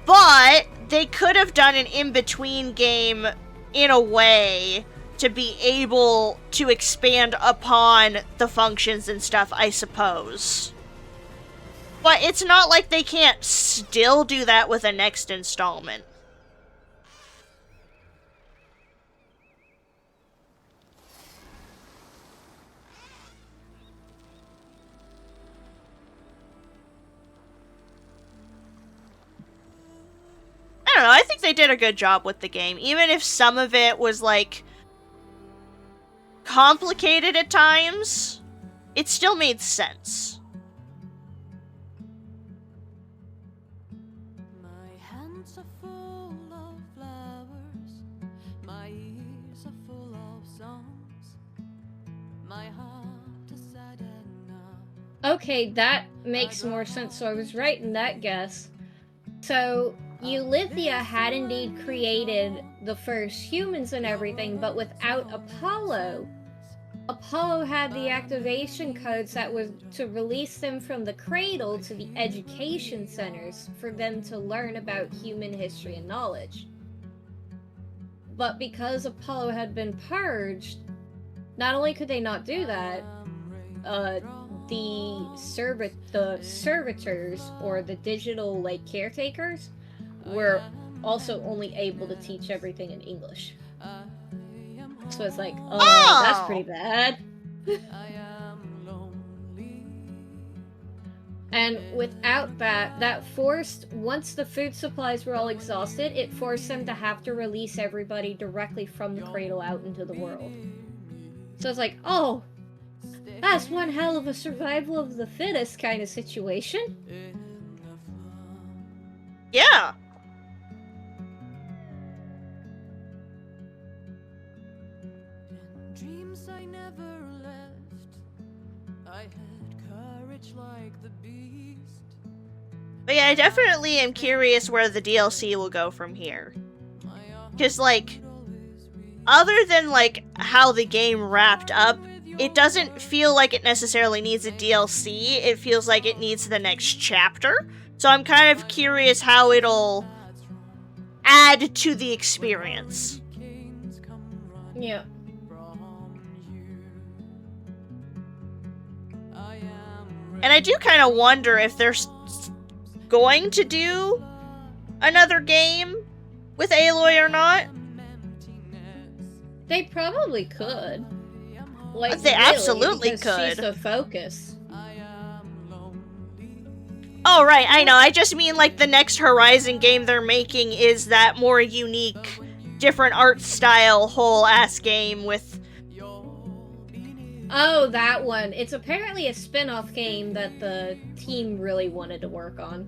A: But they could have done an in-between game in a way to be able to expand upon the functions and stuff, I suppose. But it's not like they can't still do that with a next installment. I don't know, I think they did a good job with the game, even if some of it was, like, complicated at times, it still made sense.
B: Okay, that makes more sense, so I was right in that guess. So, Eulithia had indeed created the first humans and everything, but without Apollo. Apollo had the activation codes that was to release them from the cradle to the education centers for them to learn about human history and knowledge. But because Apollo had been purged, not only could they not do that, the servitors, or the digital, like, caretakers, were also only able to teach everything in English. So it's like, oh, that's pretty bad. And without that, that forced, once the food supplies were all exhausted, it forced them to have to release everybody directly from the cradle out into the world. So it's like, oh, that's one hell of a survival of the fittest kind of situation.
A: Yeah.
Q: Dreams I never left. I had courage like the beast.
A: But yeah, I definitely am curious where the DLC will go from here. Because, like, other than, like, how the game wrapped up, it doesn't feel like it necessarily needs a DLC. It feels like it needs the next chapter. So I'm kind of curious how it'll add to the experience.
B: Yeah.
A: And I do kind of wonder if they're going to do another game with Aloy or not.
B: They probably could. Like,
A: they
B: really,
A: absolutely
B: because
A: could.
B: She's the focus.
A: Oh, right, I know. I just mean, like, the next Horizon game they're making is that more unique, different art style, whole-ass game with...
B: Oh, that one. It's apparently a spin-off game that the team really wanted to work on.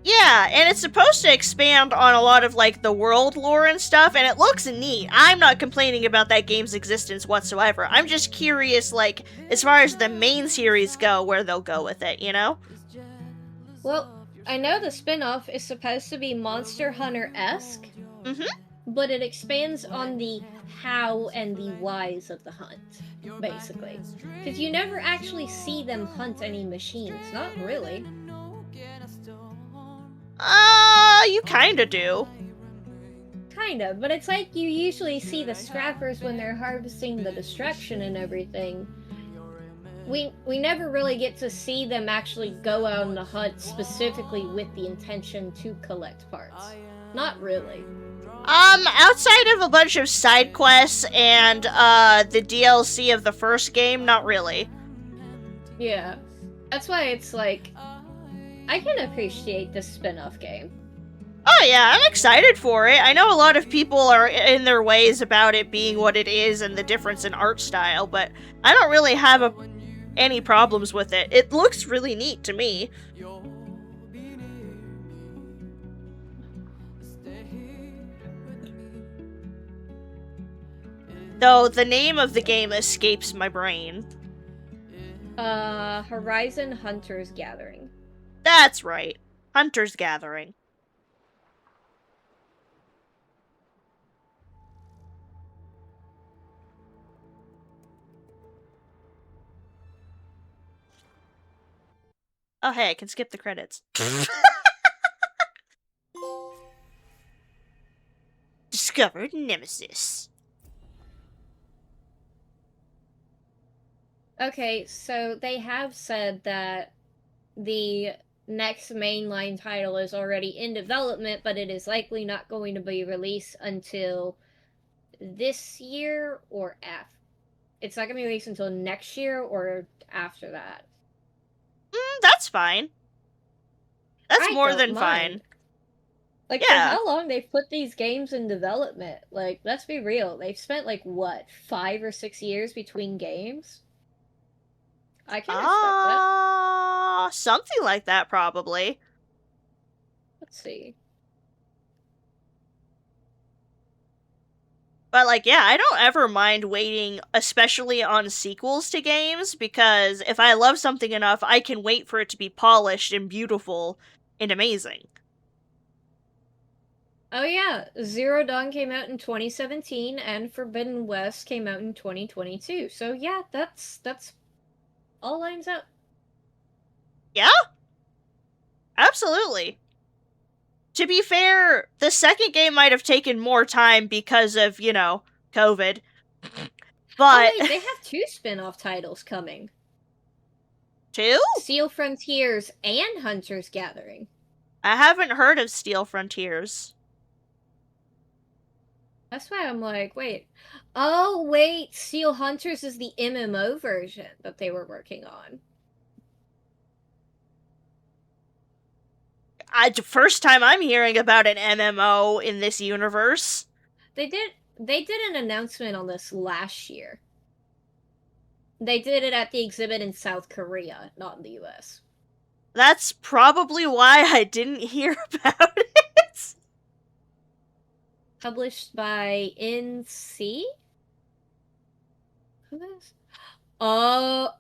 A: Yeah, and it's supposed to expand on a lot of, like, the world lore and stuff, and it looks neat. I'm not complaining about that game's existence whatsoever. I'm just curious, like, as far as the main series go, where they'll go with it, you know?
B: Well, I know the spin-off is supposed to be Monster Hunter-esque, but it expands on the how and the whys of the hunt, basically. Because you never actually see them hunt any machines, not really.
A: You kinda do.
B: Kinda, but it's like you usually see the scrappers when they're harvesting the destruction and everything. We never really get to see them actually go out on the hunt specifically with the intention to collect parts. Not really.
A: Outside of a bunch of side quests and, the DLC of the first game, not really.
B: Yeah. That's why it's like, I can appreciate this spin-off game.
A: Oh yeah, I'm excited for it. I know a lot of people are in their ways about it being what it is and the difference in art style, but I don't really have any problems with it. It looks really neat to me. Though the name of the game escapes my brain.
B: Horizon Hunters Gathering.
A: That's right. Hunter's Gathering. Oh hey, I can skip the credits. Discovered Nemesis.
B: Okay, so they have said that the next mainline title is already in development, but it is likely not going to be released until this year or after. It's not going to be released until next year or after that.
A: That's fine. That's
B: I
A: more
B: don't
A: than
B: mind.
A: fine.
B: Like,
A: Yeah.
B: for how long they've put these games in development? Like, let's be real. They've spent, like, what, 5 or 6 years between games? I can respect that.
A: Something like that, probably.
B: Let's see.
A: But, like, yeah, I don't ever mind waiting, especially on sequels to games, because if I love something enough, I can wait for it to be polished and beautiful and amazing.
B: Oh yeah, Zero Dawn came out in 2017 and Forbidden West came out in 2022. So yeah, that's all lines up.
A: Yeah? Absolutely. To be fair, the second game might have taken more time because of, you know, COVID. But...
B: Oh, wait, they have 2 spin-off titles coming.
A: 2?
B: Steel Frontiers and Hunter's Gathering.
A: I haven't heard of Steel Frontiers.
B: That's why I'm like, wait. Oh, wait, Steel Hunters is the MMO version that they were working on.
A: First time I'm hearing about an MMO in this universe.
B: They did an announcement on this last year. They did it at the exhibit in South Korea, not in the US.
A: That's probably why I didn't hear about it.
B: Published by NC? Who is? Oh.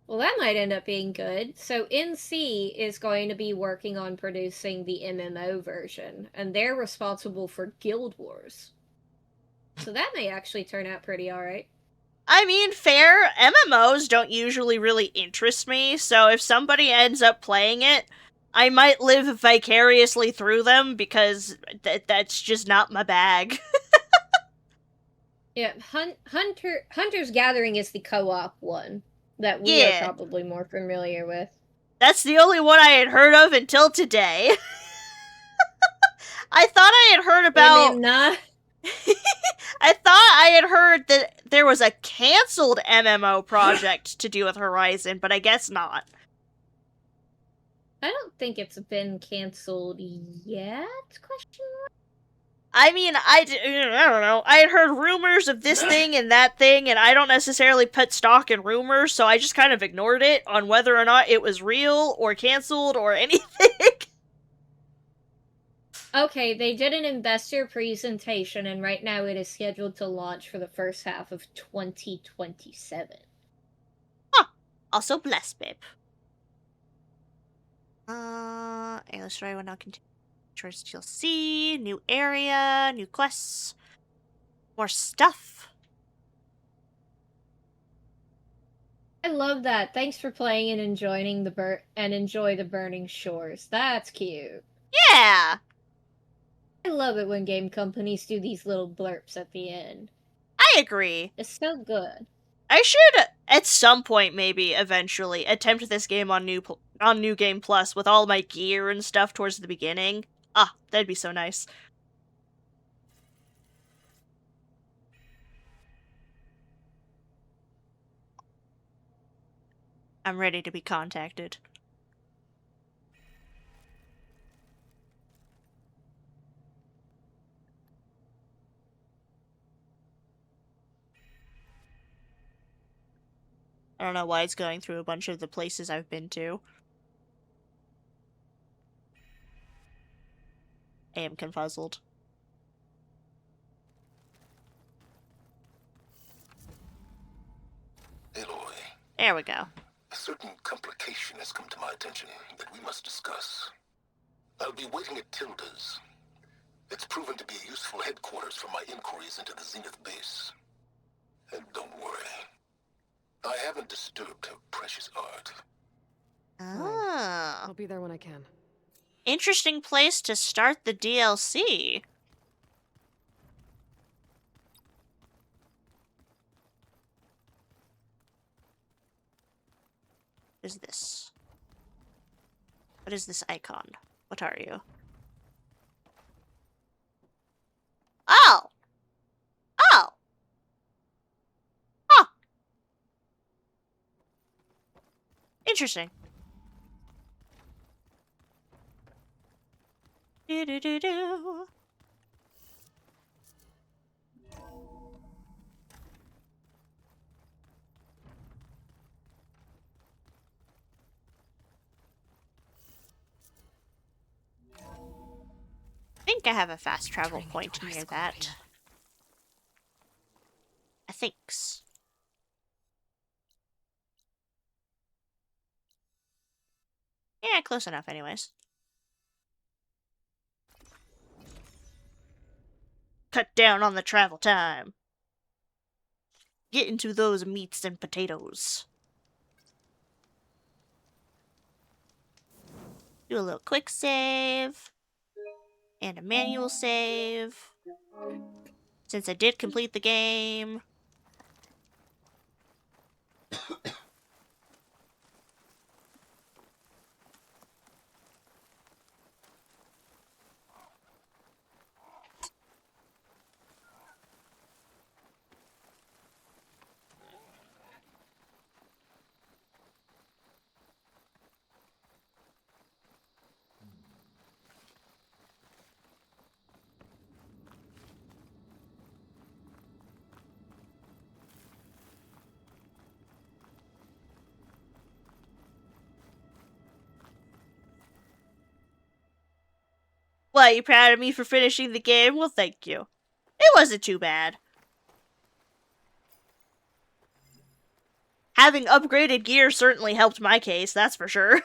B: Well, that might end up being good. So NC is going to be working on producing the MMO version, and they're responsible for Guild Wars. So that may actually turn out pretty alright.
A: I mean, fair, MMOs don't usually really interest me, so if somebody ends up playing it, I might live vicariously through them, because that's just not my bag.
B: Yeah, Hunter's Gathering is the co-op one that we are probably more familiar with.
A: That's the only one I had heard of until today. I thought I had heard about... I thought I had heard that there was a cancelled MMO project to do with Horizon, but I guess not.
B: I don't think it's been cancelled yet? Question mark?
A: I mean, I don't know. I had heard rumors of this thing and that thing, and I don't necessarily put stock in rumors, so I just kind of ignored it on whether or not it was real or cancelled or anything.
B: Okay, they did an investor presentation, and right now it is scheduled to launch for the first half of 2027.
A: Huh. Also, bless Pip. Illustrator will now continue. DLC, new area, new quests, more stuff.
B: I love that. Thanks for playing and enjoying enjoy the Burning Shores. That's cute.
A: Yeah.
B: I love it when game companies do these little blurps at the end.
A: I agree.
B: It's so good.
A: I should, at some point, maybe eventually attempt this game on New Game Plus with all my gear and stuff towards the beginning. Ah, that'd be so nice. I'm ready to be contacted. I don't know why it's going through a bunch of the places I've been to. I am confuzzled.
M: Aloy.
A: There we go.
M: A certain complication has come to my attention that we must discuss. I'll be waiting at Tilda's. It's proven to be a useful headquarters for my inquiries into the Zenith base. And don't worry, I haven't disturbed her precious art.
A: Ah.
E: I'll be there when I can.
A: Interesting place to start the DLC. What is this? What is this icon? What are you? Oh! Oh! Huh. Interesting. Do-do-do-do. I think I have a fast travel point near that. I thinks. Yeah, close enough anyways. Cut down on the travel time. Get into those meats and potatoes. Do a little quick save. And a manual save. Since I did complete the game. What, you proud of me for finishing the game? Well, thank you. It wasn't too bad. Having upgraded gear certainly helped my case, that's for sure.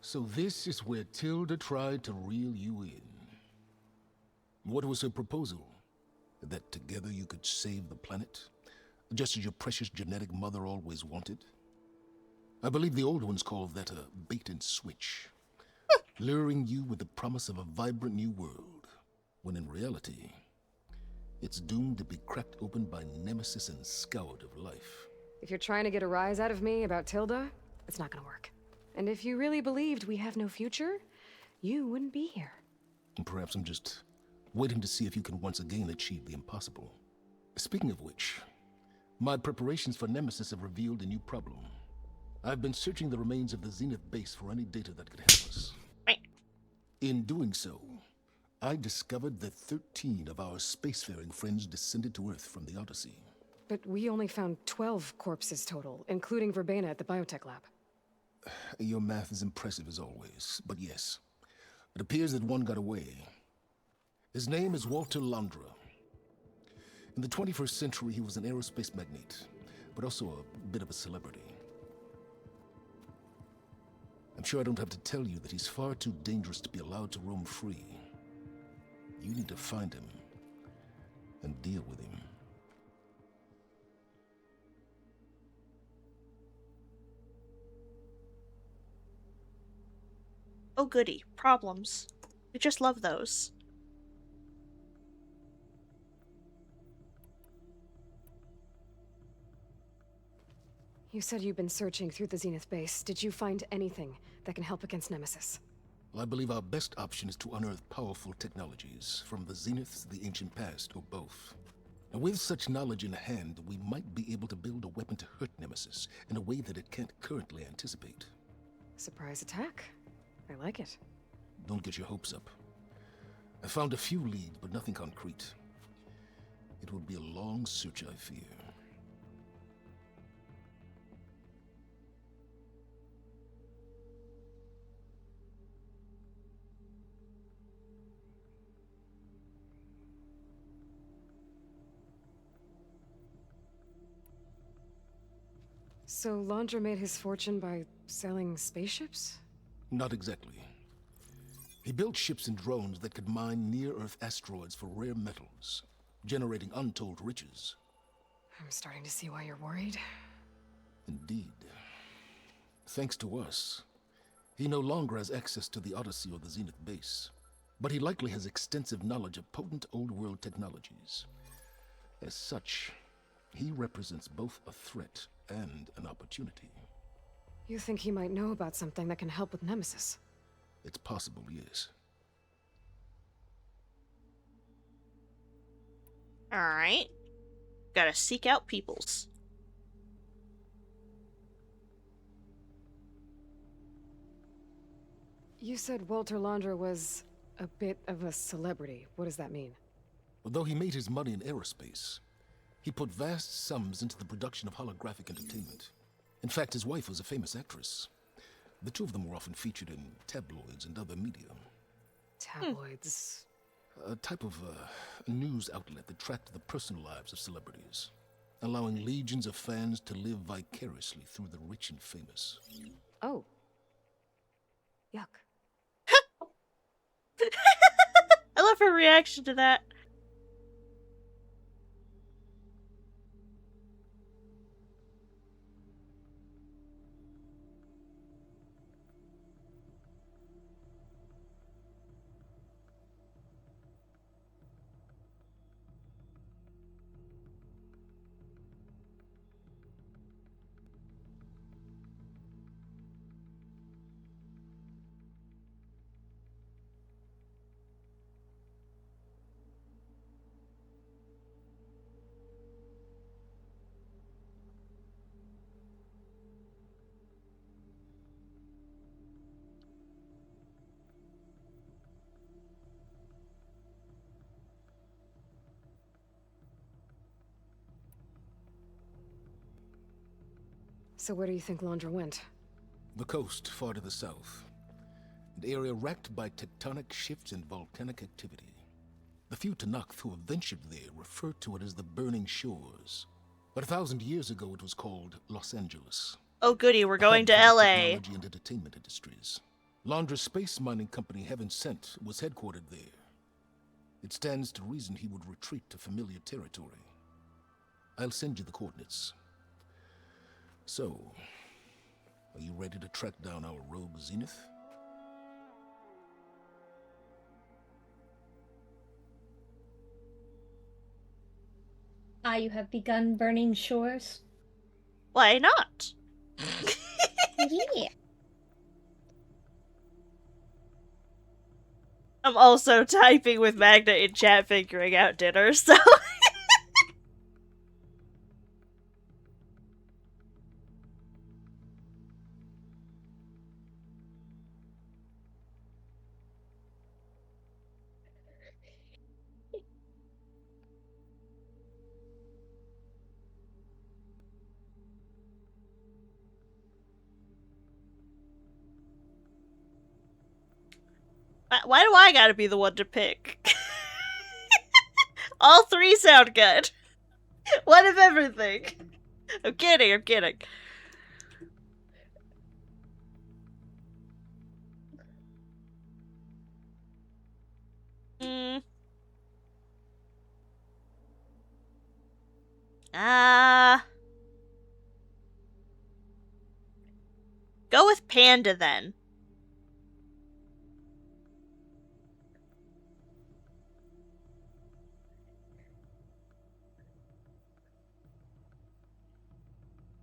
M: So this is where Tilda tried to reel you in. What was her proposal? That together you could save the planet? Just as your precious genetic mother always wanted? I believe the old ones called that a bait and switch. Luring you with the promise of a vibrant new world, when in reality, it's doomed to be cracked open by Nemesis and scoured of life.
E: If you're trying to get a rise out of me about Tilda, it's not gonna work. And if you really believed we have no future, you wouldn't be here.
M: And perhaps I'm just waiting to see if you can once again achieve the impossible. Speaking of which, my preparations for Nemesis have revealed a new problem. I've been searching the remains of the Zenith base for any data that could help us. In doing so, I discovered that 13 of our spacefaring friends descended to Earth from the Odyssey.
E: But we only found 12 corpses total, including Verbena at the biotech lab.
M: Your math is impressive as always, but yes, it appears that one got away. His name is Walter Landra. In the 21st century, he was an aerospace magnate, but also a bit of a celebrity. I'm sure I don't have to tell you that he's far too dangerous to be allowed to roam free. You need to find him and deal with him.
A: Oh goody, problems. We just love those.
E: You said you've been searching through the Zenith base. Did you find anything that can help against Nemesis?
M: Well, I believe our best option is to unearth powerful technologies, from the Zeniths, the ancient past, or both. And with such knowledge in hand, we might be able to build a weapon to hurt Nemesis in a way that it can't currently anticipate.
E: Surprise attack. I like it.
M: don't get your hopes up. I found a few leads, but nothing concrete. It will be a long search, I fear.
E: So Laundra made his fortune by selling spaceships?
M: Not exactly. He built ships and drones that could mine near-Earth asteroids for rare metals, generating untold riches.
E: I'm starting to see why you're worried.
M: Indeed. Thanks to us, he no longer has access to the Odyssey or the Zenith base, but he likely has extensive knowledge of potent old-world technologies. As such, he represents both a threat and an opportunity.
E: You think he might know about something that can help with Nemesis?
M: It's possible, yes.
A: Alright. Gotta seek out peoples.
E: You said Walter Laundra was a bit of a celebrity. What does that mean?
M: Although he made his money in aerospace, he put vast sums into the production of holographic entertainment. In fact, his wife was a famous actress. The two of them were often featured in tabloids and other media.
E: Tabloids?
M: A type of news outlet that tracked the personal lives of celebrities, allowing legions of fans to live vicariously through the rich and famous.
E: Oh. Yuck.
A: I love her reaction to that.
E: So where do you think Laundra went?
M: The coast, far to the south. An area racked by tectonic shifts and volcanic activity. The few Tenakth who have ventured there refer to it as the Burning Shores. But 1,000 years ago it was called Los Angeles.
A: Oh goody, we're
M: A
A: going
M: hub
A: to
M: for the
A: LA.
M: Technology and entertainment industries. Laundra's space mining company Heaven Sent was headquartered there. It stands to reason he would retreat to familiar territory. I'll send you the coordinates. So, are you ready to track down our rogue Zenith?
B: You have begun burning shores?
A: Why not?
B: Yeah.
A: I'm also typing with Magna in chat figuring out dinner, so... Why do I gotta be the one to pick? All three sound good. One of everything. I'm kidding, I'm kidding. Go with Panda then.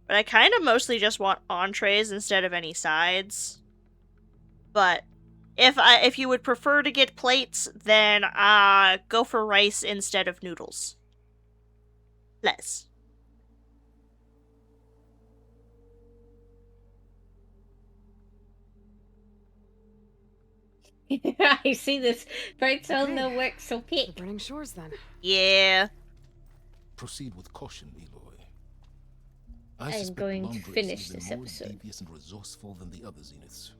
A: But I kind of mostly just want entrees instead of any sides. But if you would prefer to get plates, then go for rice instead of noodles. Less.
B: I see this right on the work so pick.
E: The Burning Shores, then.
A: Yeah.
M: Proceed with caution, Aloy.
B: I'm
M: suspect
B: going to
M: Laundra
B: finish
M: is even
B: this
M: more
B: episode.
M: devious and resourceful than the other Zeniths.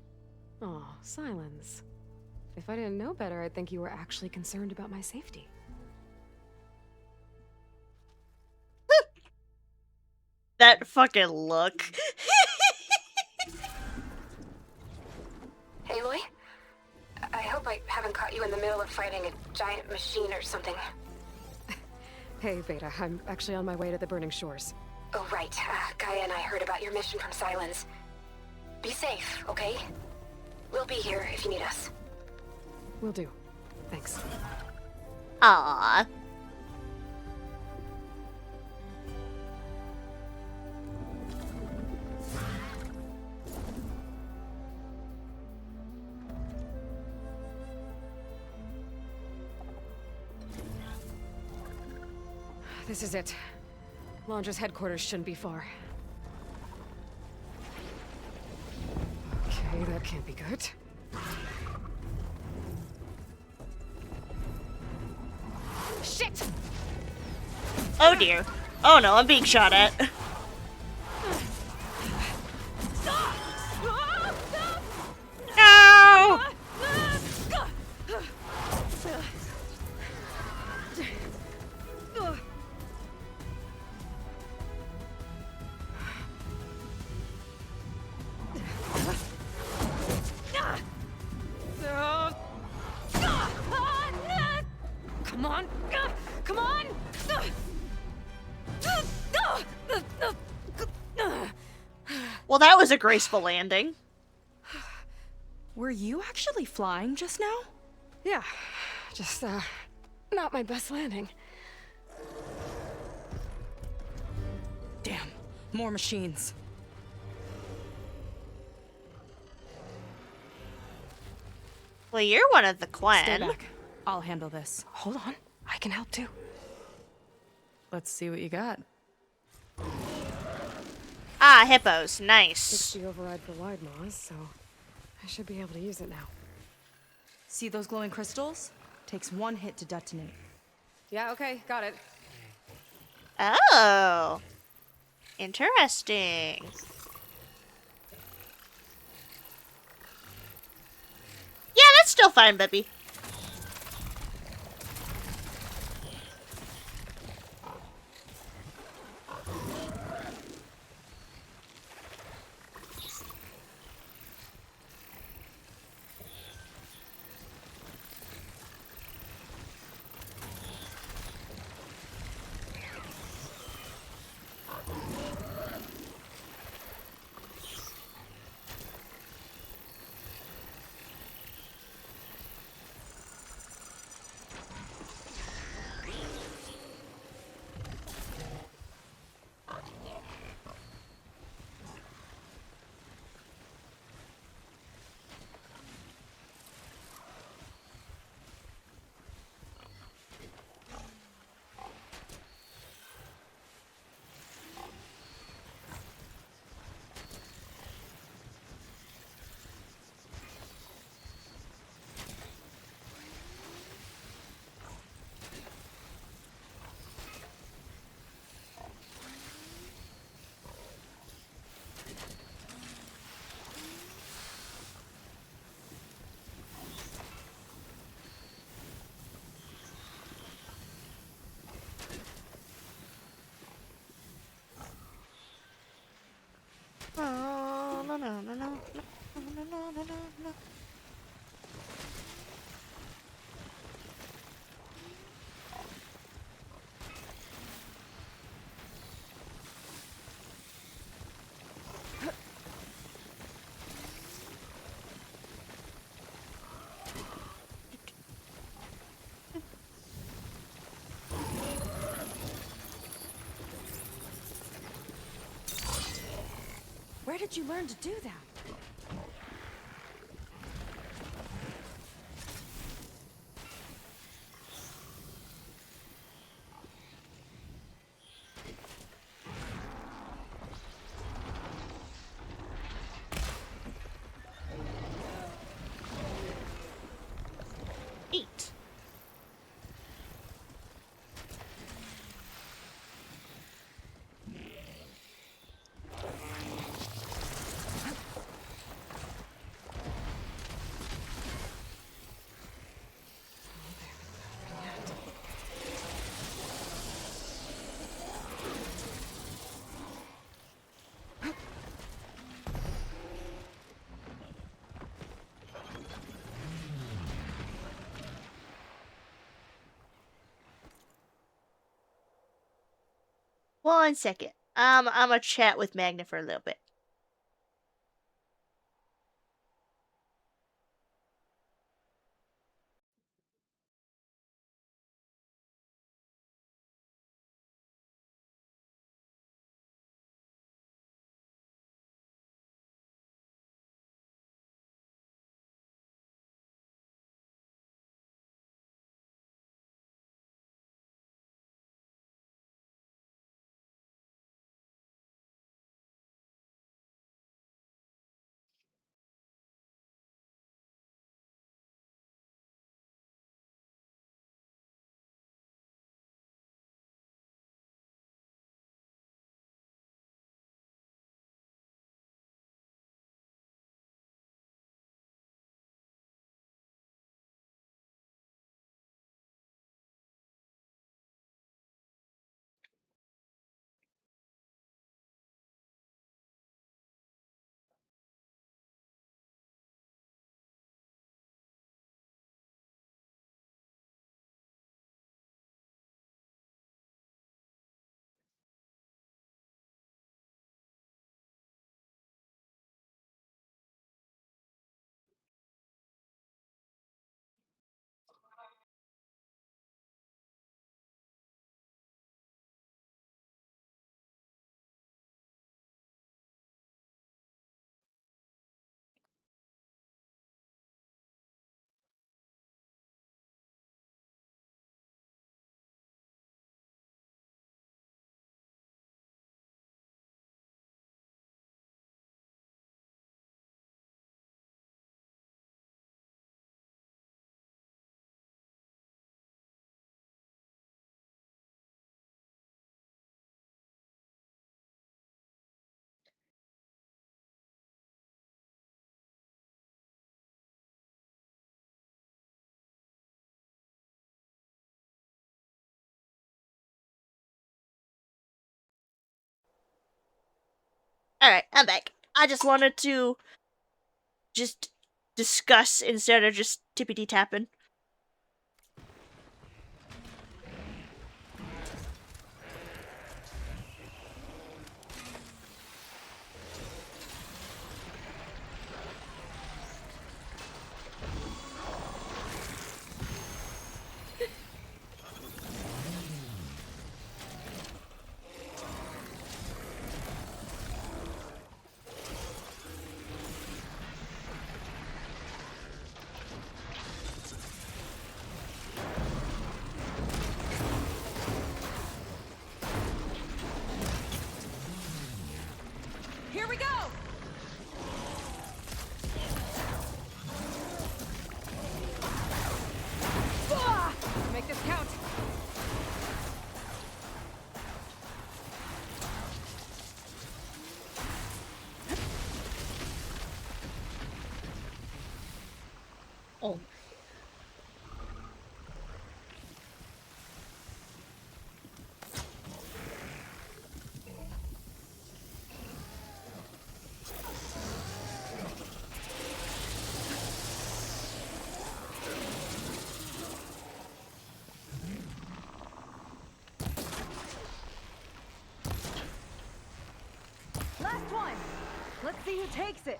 E: Oh, Silence. If I didn't know better, I'd think you were actually concerned about my safety.
A: That fucking look.
D: Aloy? I hope I haven't caught you in the middle of fighting a giant machine or something.
E: Hey, Beta, I'm actually on my way to the Burning Shores.
D: Oh, right. Gaia and I heard about your mission from Silence. Be safe, okay? We'll be here if you need us.
E: Will do. Thanks.
A: Aww.
E: This is it. Laundra's headquarters shouldn't be far. Okay, that can't be good. Shit!
A: Oh dear. Oh no, I'm being shot at. No!
E: Come on! Come on!
A: Well, that was a graceful landing.
P: Were you actually flying just now?
E: Yeah, just, not my best landing.
P: Damn, more machines.
A: Well, you're one of the
P: Stay
A: clan.
P: back. I'll handle this.
E: Hold on, I can help too.
P: Let's see what you got.
A: Ah, hippos. Nice.
E: 60 override for wide maws, so I should be able to use it now.
P: See those glowing crystals? Takes one hit to detonate.
E: Yeah, okay, got it.
A: Oh. Interesting. Yeah, that's still fine, baby.
P: Where did you learn to do that?
A: 1 second. I'm gonna chat with Magna for a little bit. Alright, I'm back. I just wanted to discuss instead of just tippity tapping.
H: Here we go! Ah! Make this count.
B: Oh.
H: Last one! Let's see who takes it!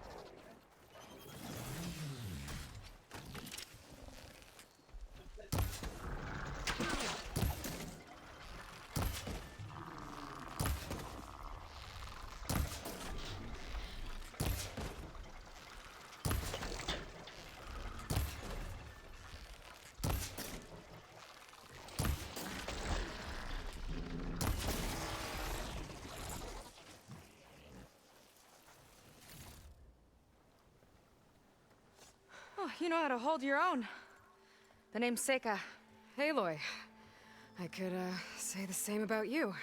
E: Oh, you know how to hold your own. The name's Seika. Aloy. I could, say the same about you.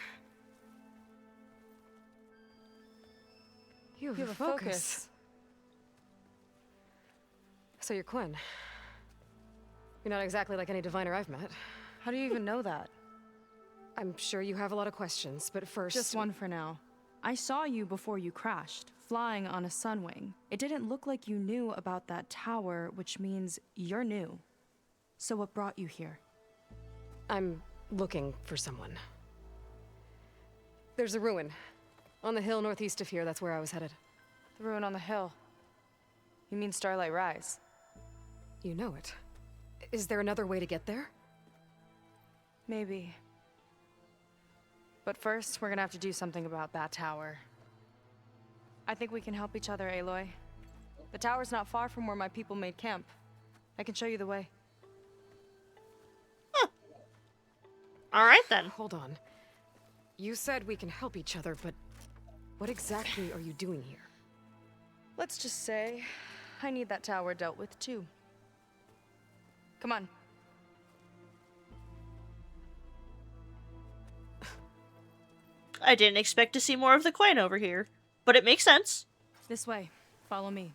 E: You have a focus. So you're Quinn. You're not exactly like any diviner I've met.
H: How do you even know that?
E: I'm sure you have a lot of questions, but first...
H: Just one for now. I saw you before you crashed, flying on a sunwing. It didn't look like you knew about that tower, which means you're new. So what brought you here?
E: I'm looking for someone. there's a ruin. On the hill northeast of here, that's where I was headed.
H: The ruin on the hill. You mean Starlight Rise?
E: You know it. Is there another way to get there?
H: Maybe. But first, we're gonna have to do something about that tower. I think we can help each other, Aloy. The tower's not far from where my people made camp. I can show you the way.
A: Alright then.
E: Hold on. You said we can help each other, but what exactly are you doing here?
H: Let's just say, I need that tower dealt with too. Come on.
A: I didn't expect to see more of the coin over here, but it makes sense.
H: This way. Follow me.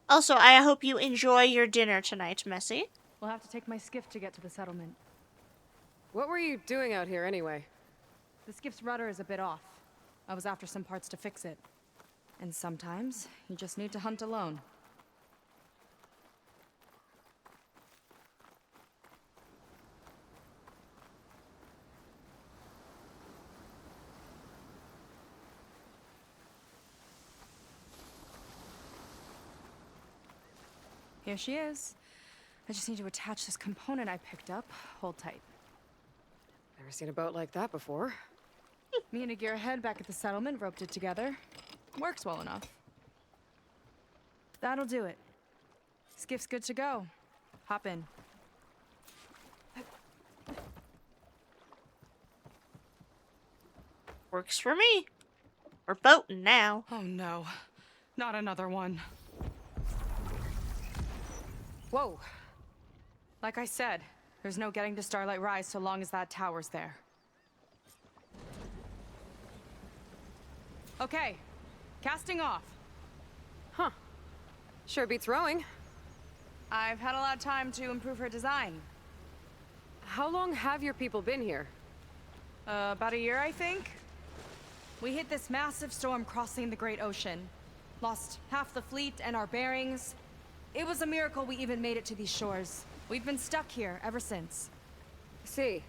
A: Also, I hope you enjoy your dinner tonight, Messy.
H: We'll have to take my skiff to get to the settlement.
E: What were you doing out here anyway?
H: The skiff's rudder is a bit off. I was after some parts to fix it. And sometimes, you just need to hunt alone. Here she is. I just need to attach this component I picked up. Hold tight.
E: Never seen a boat like that before.
H: Me and a gearhead back at the settlement roped it together. Works well enough. That'll do it. Skiff's good to go. Hop in.
A: Works for me. We're boating now.
H: Oh no. Not another one.
E: Whoa.
H: Like I said, there's no getting to Starlight Rise so long as that tower's there. Okay, casting off.
E: Huh. Sure beats rowing.
H: I've had a lot of time to improve her design.
E: How long have your people been here?
H: About a year, I think. We hit this massive storm crossing the Great Ocean. Lost half the fleet and our bearings. It was a miracle we even made it to these shores. We've been stuck here ever since.
E: See.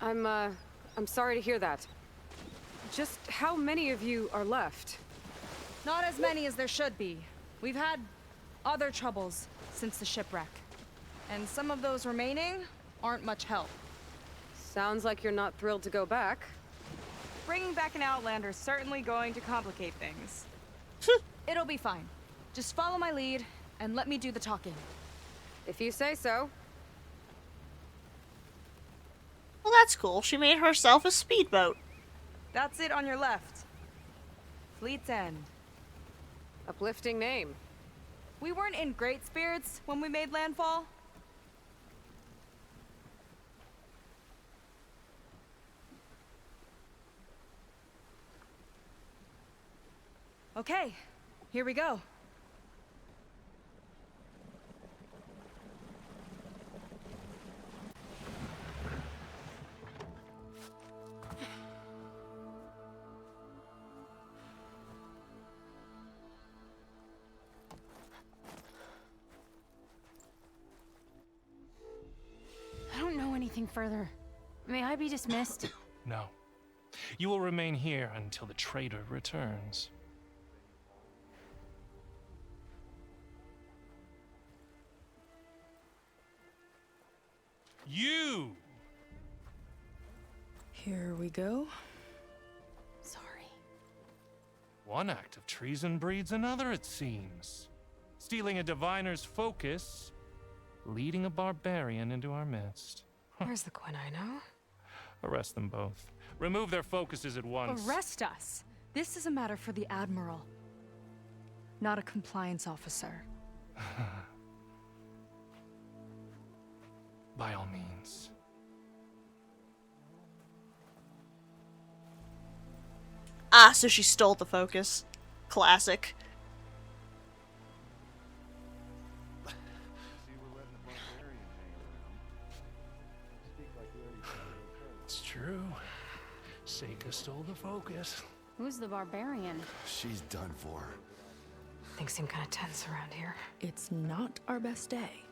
E: I'm sorry to hear that. Just how many of you are left?
H: Not as many as there should be. We've had other troubles since the shipwreck. And some of those remaining aren't much help.
E: Sounds like you're not thrilled to go back.
H: Bringing back an Outlander's certainly going to complicate things. It'll be fine. Just follow my lead and let me do the talking.
E: If you say so.
A: Well, that's cool. She made herself a speedboat.
H: That's it on your left. Fleet's End.
E: Uplifting name.
H: We weren't in great spirits when we made landfall. Okay, here we go.
S: I don't know anything further. May I be dismissed?
V: No. You will remain here until the traitor returns. You!
H: Here we go.
S: Sorry.
V: One act of treason breeds another, it seems. Stealing a diviner's focus, leading a barbarian into our midst.
E: Where's the Quinn I know?
V: Arrest them both. Remove their focuses at once.
H: Arrest us. This is a matter for the Admiral, not a compliance officer.
V: By all means.
A: Ah, so she stole the focus. Classic.
V: It's true. Seika stole the focus.
S: Who's the barbarian?
W: She's done for.
E: Things seem kind of tense around here.
H: It's not our best day.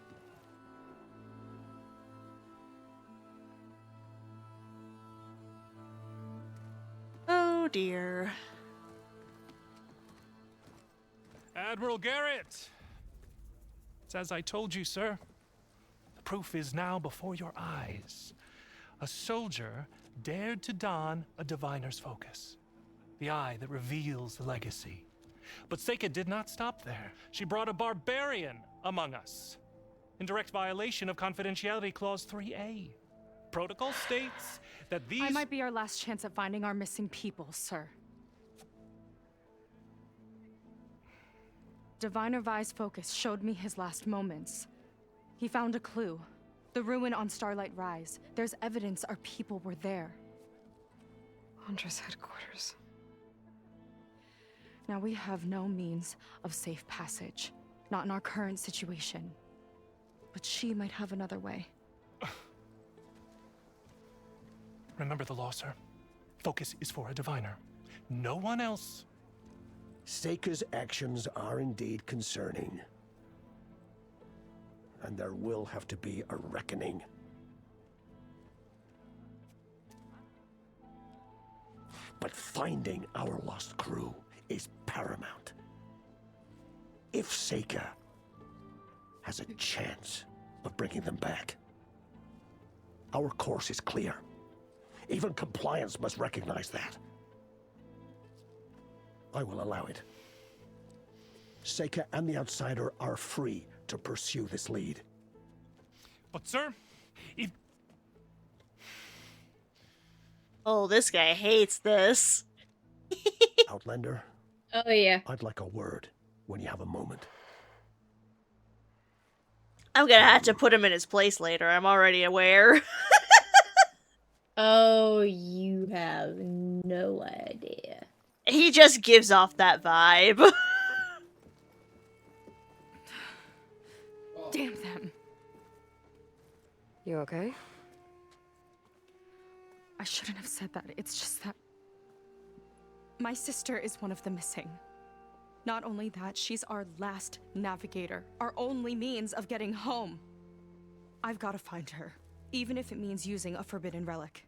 A: Oh dear.
V: Admiral Garrett! It's as I told you, sir. The proof is now before your eyes. A soldier dared to don a diviner's focus, the eye that reveals the legacy. But Seika did not stop there. She brought a barbarian among us, in direct violation of Confidentiality Clause 3A. Protocol states that these—
H: I might be our last chance at finding our missing people, sir. Diviner Vi's focus showed me his last moments. He found a clue. The ruin on Starlight Rise. There's evidence our people were there.
E: Huntress headquarters.
H: Now we have no means of safe passage. Not in our current situation. But she might have another way.
V: Remember the law, sir. Focus is for a diviner. No one else.
F: Seika's actions are indeed concerning. And there will have to be a reckoning. But finding our lost crew is paramount. If Seika has a chance of bringing them back, our course is clear. Even compliance must recognize that. I will allow it. Seika and the Outsider are free to pursue this lead.
V: But sir, if—
A: Oh, this guy hates this.
F: Outlander?
B: Oh, yeah.
F: I'd like a word when you have a moment.
A: I'm gonna have to put him in his place later, I'm already aware.
B: Oh, you have no idea.
A: He just gives off that vibe.
H: Damn them.
E: You okay?
H: I shouldn't have said that. It's just that my sister is one of the missing. Not only that, she's our last navigator, our only means of getting home. I've got to find her, even if it means using a forbidden relic.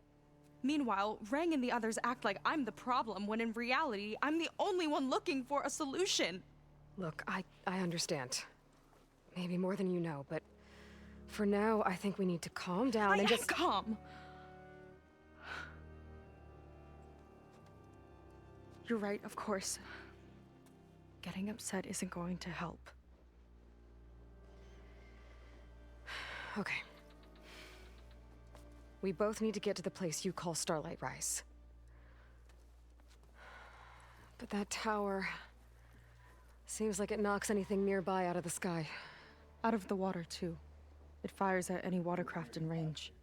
H: Meanwhile, Rang and the others act like I'm the problem, when in reality, I'm the only one looking for a solution.
E: Look, I understand. Maybe more than you know, but for now, I think we need to calm down and just—
H: calm. You're right, of course. Getting upset isn't going to help.
E: Okay. We both need to get to the place you call Starlight Rise. But that tower seems like it knocks anything nearby out of the sky.
H: Out of the water, too. It fires at any watercraft in range.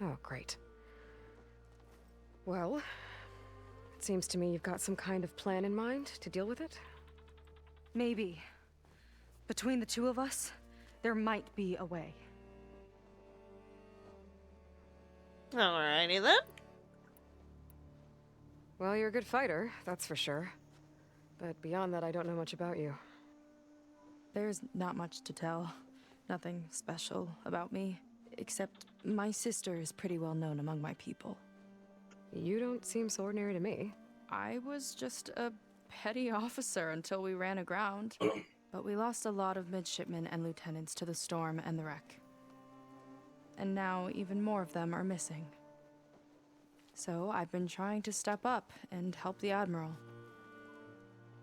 E: Oh, great. Well, it seems to me you've got some kind of plan in mind to deal with it.
H: Maybe. Between the two of us, there might be a way.
A: Alrighty then.
E: Well, you're a good fighter, that's for sure. But beyond that, I don't know much about you.
H: There's not much to tell. Nothing special about me. Except my sister is pretty well known among my people.
E: You don't seem so ordinary to me.
H: I was just a petty officer until we ran aground. But we lost a lot of midshipmen and lieutenants to the storm and the wreck. And now even more of them are missing. So I've been trying to step up and help the Admiral.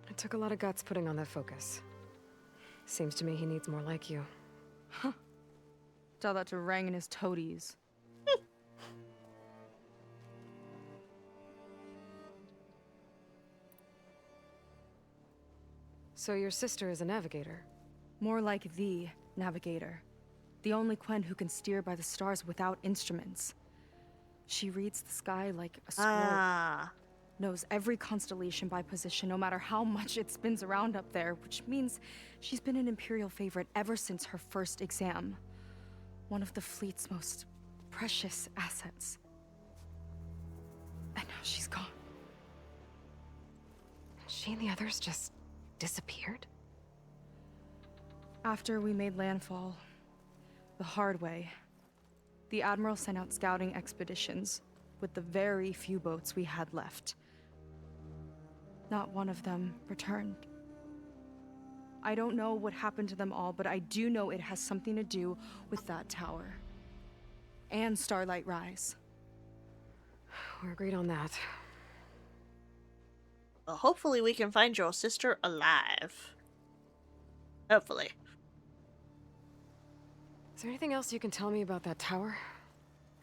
E: It took a lot of guts putting on that focus. Seems to me he needs more like you.
H: Huh. Tell that to Rang and his toadies.
E: So your sister is a navigator?
H: More like the navigator. The only Quen who can steer by the stars without instruments. She reads the sky like a scroll. Knows every constellation by position, no matter how much it spins around up there, which means she's been an Imperial favorite ever since her first exam. One of the fleet's most precious assets. And now she's gone.
E: She and the others just disappeared?
H: After we made landfall, the hard way, the Admiral sent out scouting expeditions with the very few boats we had left
P: not one of them returned. I don't know what happened to them all, but I do know it has something to do with that tower. And Starlight Rise.
E: We're agreed on that.
A: Well, hopefully we can find your sister alive. Hopefully.
E: Is there anything else you can tell me about that tower?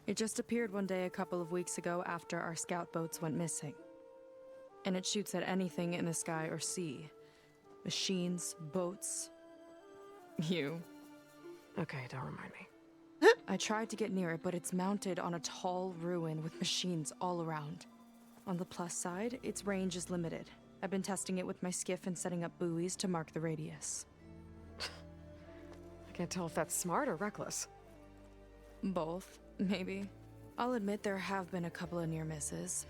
P: It just appeared one day a couple of weeks ago after our scout boats went missing. And it shoots at anything in the sky or sea. Machines, boats. You.
E: Okay, don't remind me.
P: I tried to get near it, but it's mounted on a tall ruin with machines all around. On the plus side, its range is limited. I've been testing it with my skiff and setting up buoys to mark the radius.
E: I can't tell if that's smart or reckless.
P: Both, maybe. I'll admit there have been a couple of near misses.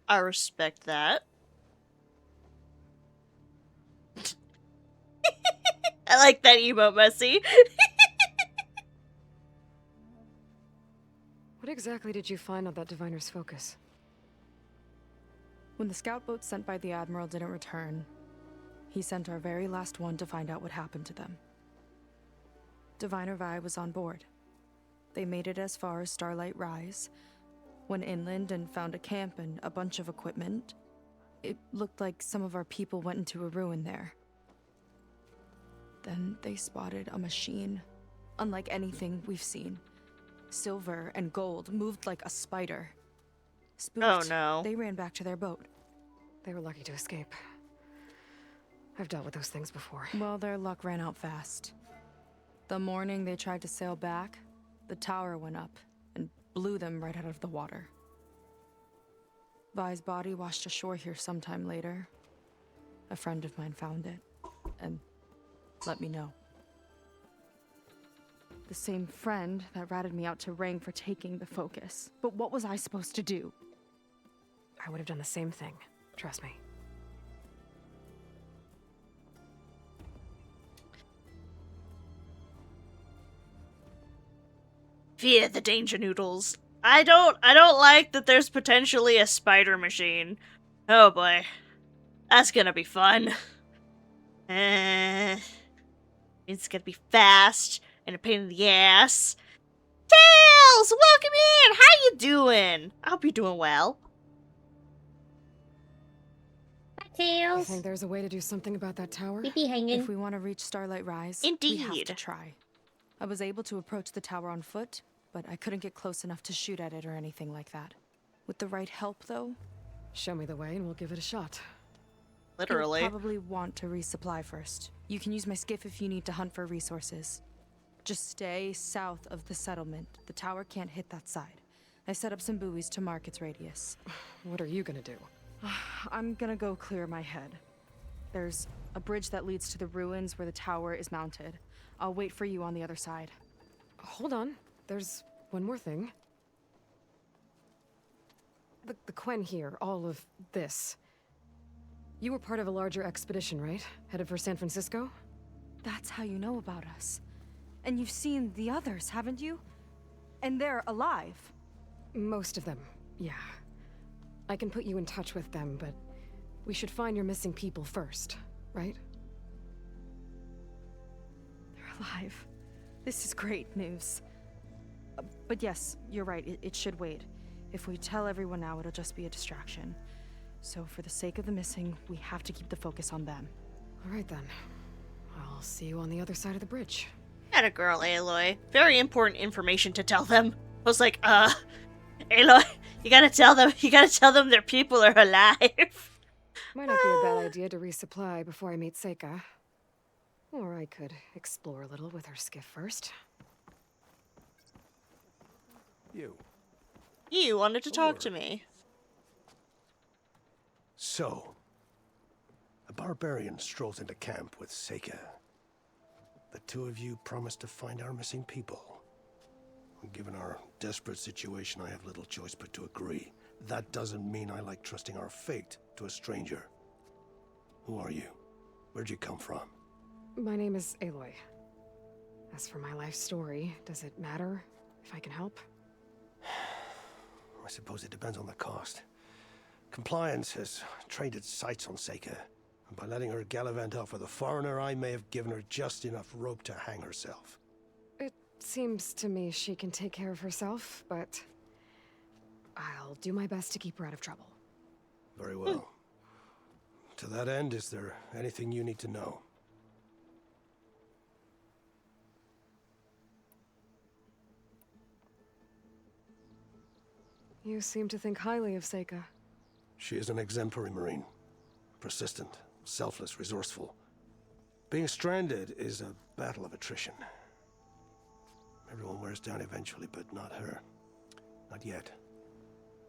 A: I respect that. I like that emote, Messy.
E: What exactly did you find on that diviner's focus?
P: When the scout boat sent by the Admiral didn't return, he sent our very last one to find out what happened to them. Diviner Vi was on board. They made it as far as Starlight Rise, went inland and found a camp and a bunch of equipment. It looked like some of our people went into a ruin there. Then they spotted a machine, unlike anything we've seen. Silver and gold, moved like a spider. Spooked,
A: oh no.
P: They ran back to their boat.
E: They were lucky to escape. I've dealt with those things before.
P: Well, their luck ran out fast. The morning they tried to sail back, the tower went up and blew them right out of the water. Vi's body washed ashore here sometime later. A friend of mine found it and let me know. The same friend that ratted me out to Rang for taking the focus. But what was I supposed to do?
E: I would have done the same thing. Trust me.
A: Fear the danger noodles. I don't like that there's potentially a spider machine. Oh boy. That's gonna be fun. It's gonna be fast and a pain in the ass. Tails! Welcome in! How you doing? I hope you're doing well.
E: You think there's a way to do something about that tower?
P: If we want to reach Starlight Rise, we have
A: Indeed.
P: to try. I was able to approach the tower on foot, but I couldn't get close enough to shoot at it or anything like that. With the right help, though...
E: Show me the way and we'll give it a shot.
A: Literally.
P: You'll probably want to resupply first. You can use my skiff if you need to hunt for resources. Just stay south of the settlement. The tower can't hit that side. I set up some buoys to mark its radius.
E: What are you gonna do?
P: I'm gonna go clear my head. There's a bridge that leads to the ruins where the tower is mounted. I'll wait for you on the other side.
E: Hold on. There's one more thing. The Quen here, all of this. You were part of a larger expedition, right? Headed for San Francisco?
P: That's how you know about us. And you've seen the others, haven't you? And they're alive.
E: Most of them, yeah. I can put you in touch with them, but we should find your missing people first, right?
P: They're alive. This is great news. But yes, you're right, it should wait. If we tell everyone now, it'll just be a distraction. So for the sake of the missing, we have to keep the focus on them.
E: All right then. I'll see you on the other side of the bridge.
A: Atta girl, Aloy. Very important information to tell them. I was like, Aloy, you gotta tell them their people are alive.
E: Might not be a bad idea to resupply before I meet Seika. Or I could explore a little with her skiff first.
A: You wanted to talk to me.
F: So, a barbarian strolls into camp with Seika. The two of you promised to find our missing people. Given our desperate situation, I have little choice but to agree. That doesn't mean I like trusting our fate to a stranger. Who are you? Where'd you come from?
E: My name is Aloy. As for my life story, does it matter if I can help?
F: I suppose it depends on the cost. Compliance has trained its sights on Seika, and by letting her gallivant off with a foreigner, I may have given her just enough rope to hang herself.
E: It seems to me she can take care of herself, but I'll do my best to keep her out of trouble.
F: Very well. To that end, is there anything you need to know?
E: You seem to think highly of Seika.
F: She is an exemplary Marine. Persistent, selfless, resourceful. Being stranded is a battle of attrition. Everyone wears down eventually, but not her. Not yet.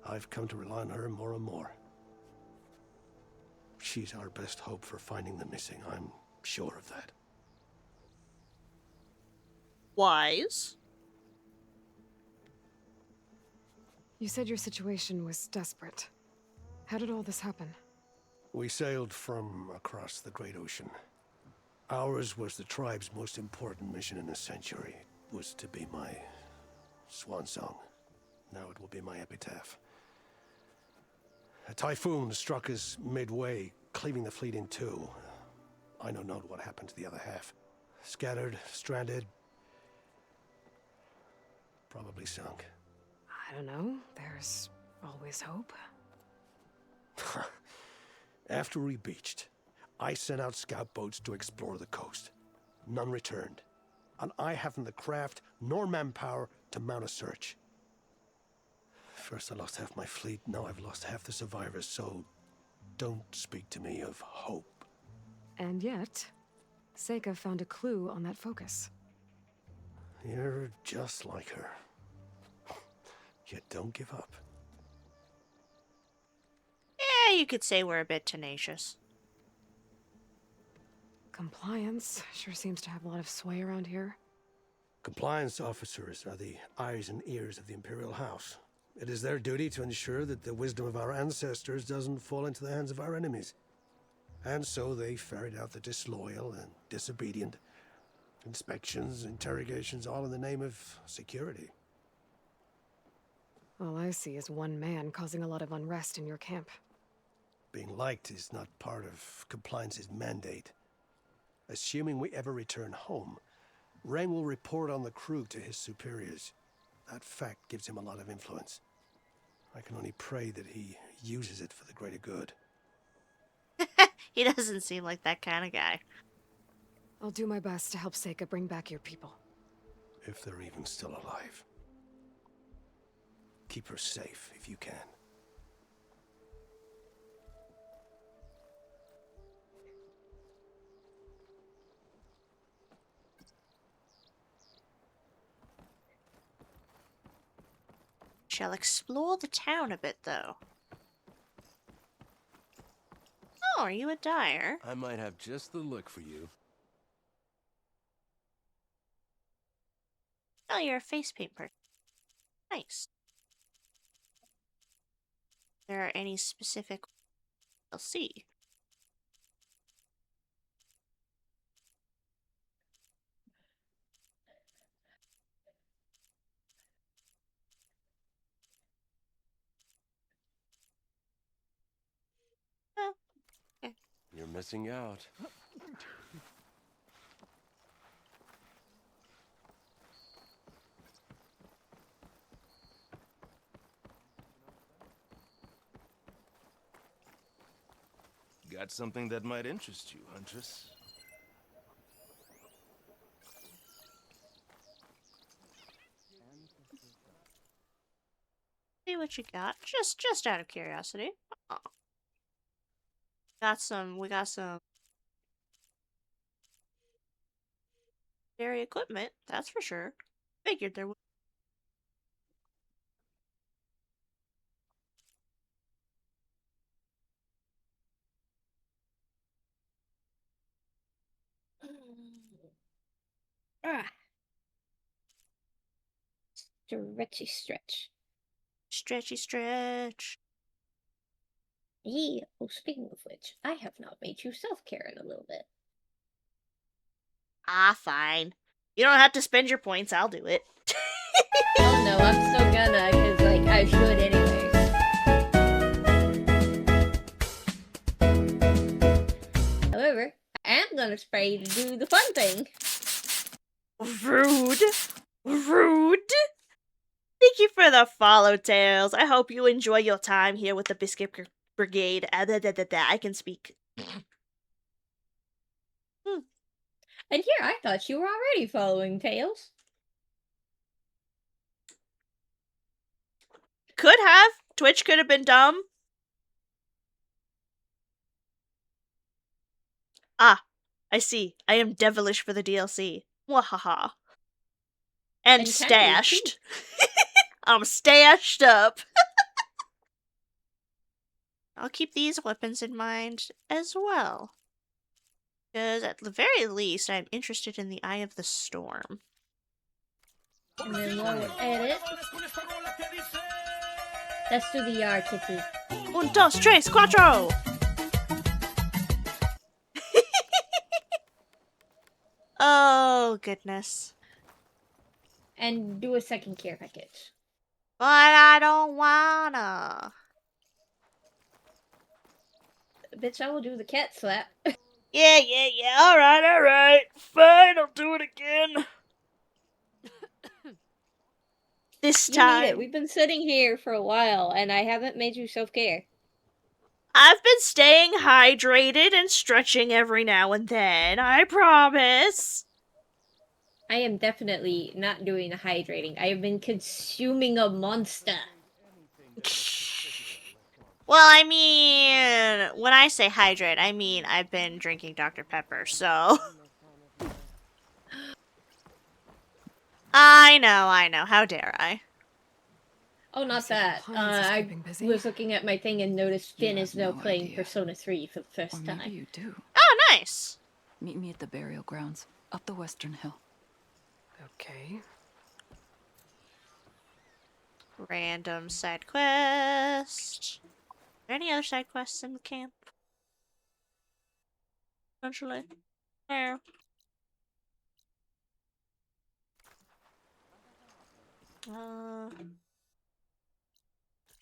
F: I've come to rely on her more and more. She's our best hope for finding the missing. I'm sure of that.
A: Wise.
E: You said your situation was desperate. How did all this happen?
F: We sailed from across the Great Ocean. Ours was the tribe's most important mission in a century. It was to be my swan song. Now it will be my epitaph. A typhoon struck us midway, cleaving the fleet in two. I know not what happened to the other half. Scattered, stranded, probably sunk.
E: I don't know. There's always hope.
F: After we beached, I sent out scout boats to explore the coast. None returned. And I haven't the craft nor manpower to mount a search. First I lost half my fleet, now I've lost half the survivors, so don't speak to me of hope.
E: And yet, Seika found a clue on that focus.
F: You're just like her. Yet don't give up.
A: Yeah, you could say we're a bit tenacious.
E: Compliance sure seems to have a lot of sway around here.
F: Compliance officers are the eyes and ears of the Imperial House. It is their duty to ensure that the wisdom of our ancestors doesn't fall into the hands of our enemies. And so they ferret out the disloyal and disobedient. Inspections, interrogations, all in the name of security.
E: All I see is one man causing a lot of unrest in your camp.
F: Being liked is not part of Compliance's mandate. Assuming we ever return home, Rang will report on the crew to his superiors. That fact gives him a lot of influence. I can only pray that he uses it for the greater good.
A: He doesn't seem like that kind of guy.
E: I'll do my best to help Seika bring back your people.
F: If they're even still alive. Keep her safe if you can.
A: Shall explore the town a bit, though. Oh, are you a dyer?
G: I might have just the look for you.
A: Oh, you're a face paint person. Nice. There are any specific I'll see. Oh, okay.
G: You're missing out. Got something that might interest you, Huntress.
A: See what you got. Just out of curiosity. Oh. We got some dairy equipment, that's for sure. Figured there would.
B: Stretchy stretch.
A: Stretchy stretch.
B: Yeah, oh, speaking of which, I have not made you self-care in a little bit.
A: Ah, fine. You don't have to spend your points, I'll do it.
B: Oh no, I'm still gonna, because, like, I should anyway. shotgun spray to do the fun thing.
A: Rude. Rude. Thank you for the follow, Tails. I hope you enjoy your time here with the Biscuit Brigade. I can speak.
B: And here, I thought you were already following Tails.
A: Could have. Twitch could have been dumb. Ah, I see. I am devilish for the DLC. Wahaha. And stashed. I'm stashed up. I'll keep these weapons in mind as well. Because at the very least, I'm interested in the Eye of the Storm.
B: And then we'll edit. Let's do the yard, Kitty.
A: Un, dos, tres, cuatro! Oh, goodness.
B: And do a second care package.
A: But I don't wanna.
B: Bitch, I will do the cat slap.
A: Yeah. Alright. Fine, I'll do it again. This
B: You need it.
A: time.
B: We've been sitting here for a while, and I haven't made you self-care.
A: I've been staying hydrated and stretching every now and then, I promise.
B: I am definitely not doing the hydrating. I have been consuming a monster.
A: Well, I mean, when I say hydrate, I mean I've been drinking Dr. Pepper, so... I know. How dare I?
B: Oh, not that. I was looking at my thing and noticed Finn is now playing Persona 3 for the first time.
K: Maybe you do.
A: Oh, nice.
K: Meet me at the burial grounds, up the western hill.
E: Okay.
A: Random side quest. Are there any other side quests in the camp? Essentially. No.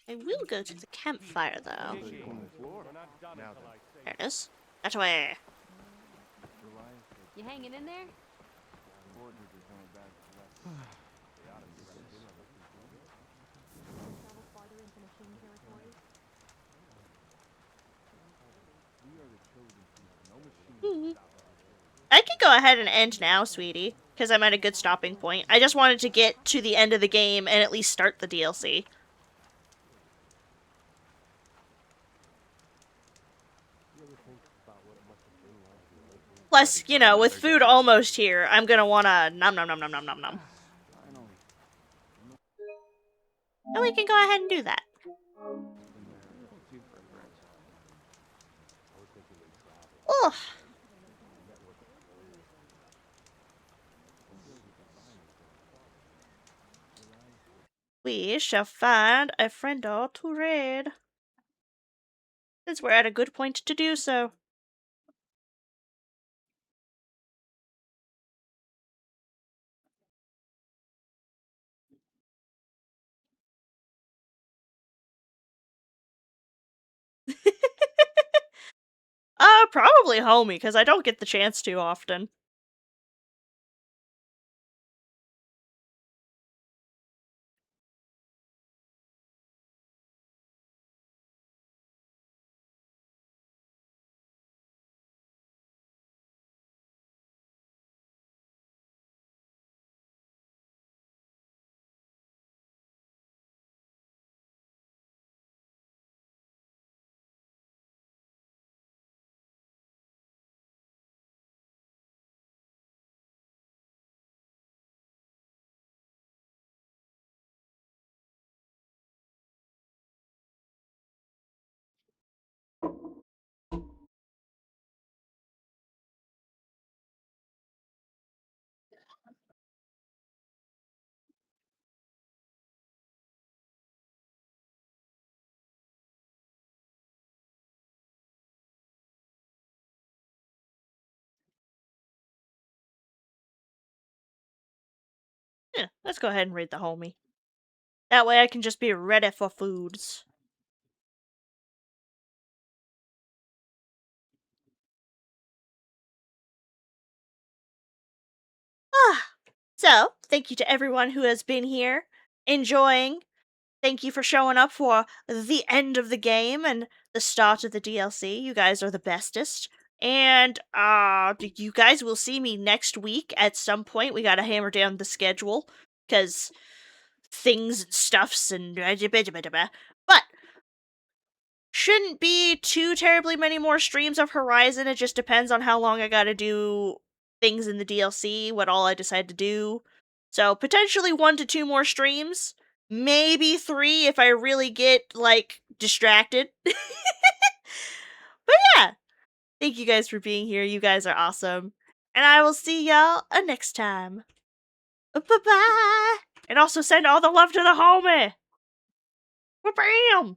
A: I will go to the campfire, though. There it is. That way.
S: You hanging in there?
A: I could go ahead and end now, sweetie, because I'm at a good stopping point. I just wanted to get to the end of the game and at least start the DLC. Plus, you know, with food almost here, I'm gonna wanna nom. And we can go ahead and do that. Ugh. We shall find a friend to raid. Since we're at a good point to do so. Probably Homie, because I don't get the chance to often. Yeah, let's go ahead and raid the Homie. That way I can just be ready for foods. So, thank you to everyone who has been here, enjoying. Thank you for showing up for the end of the game and the start of the DLC. You guys are the bestest. And you guys will see me next week at some point. We gotta hammer down the schedule, because things and stuffs and... But, shouldn't be too terribly many more streams of Horizon. It just depends on how long I gotta do things in the DLC, what all I decide to do. So, potentially 1 to 2 more streams. Maybe 3 if I really get, like, distracted. But yeah, thank you guys for being here. You guys are awesome. And I will see y'all next time. Bye-bye! And also send all the love to the homie! Bam!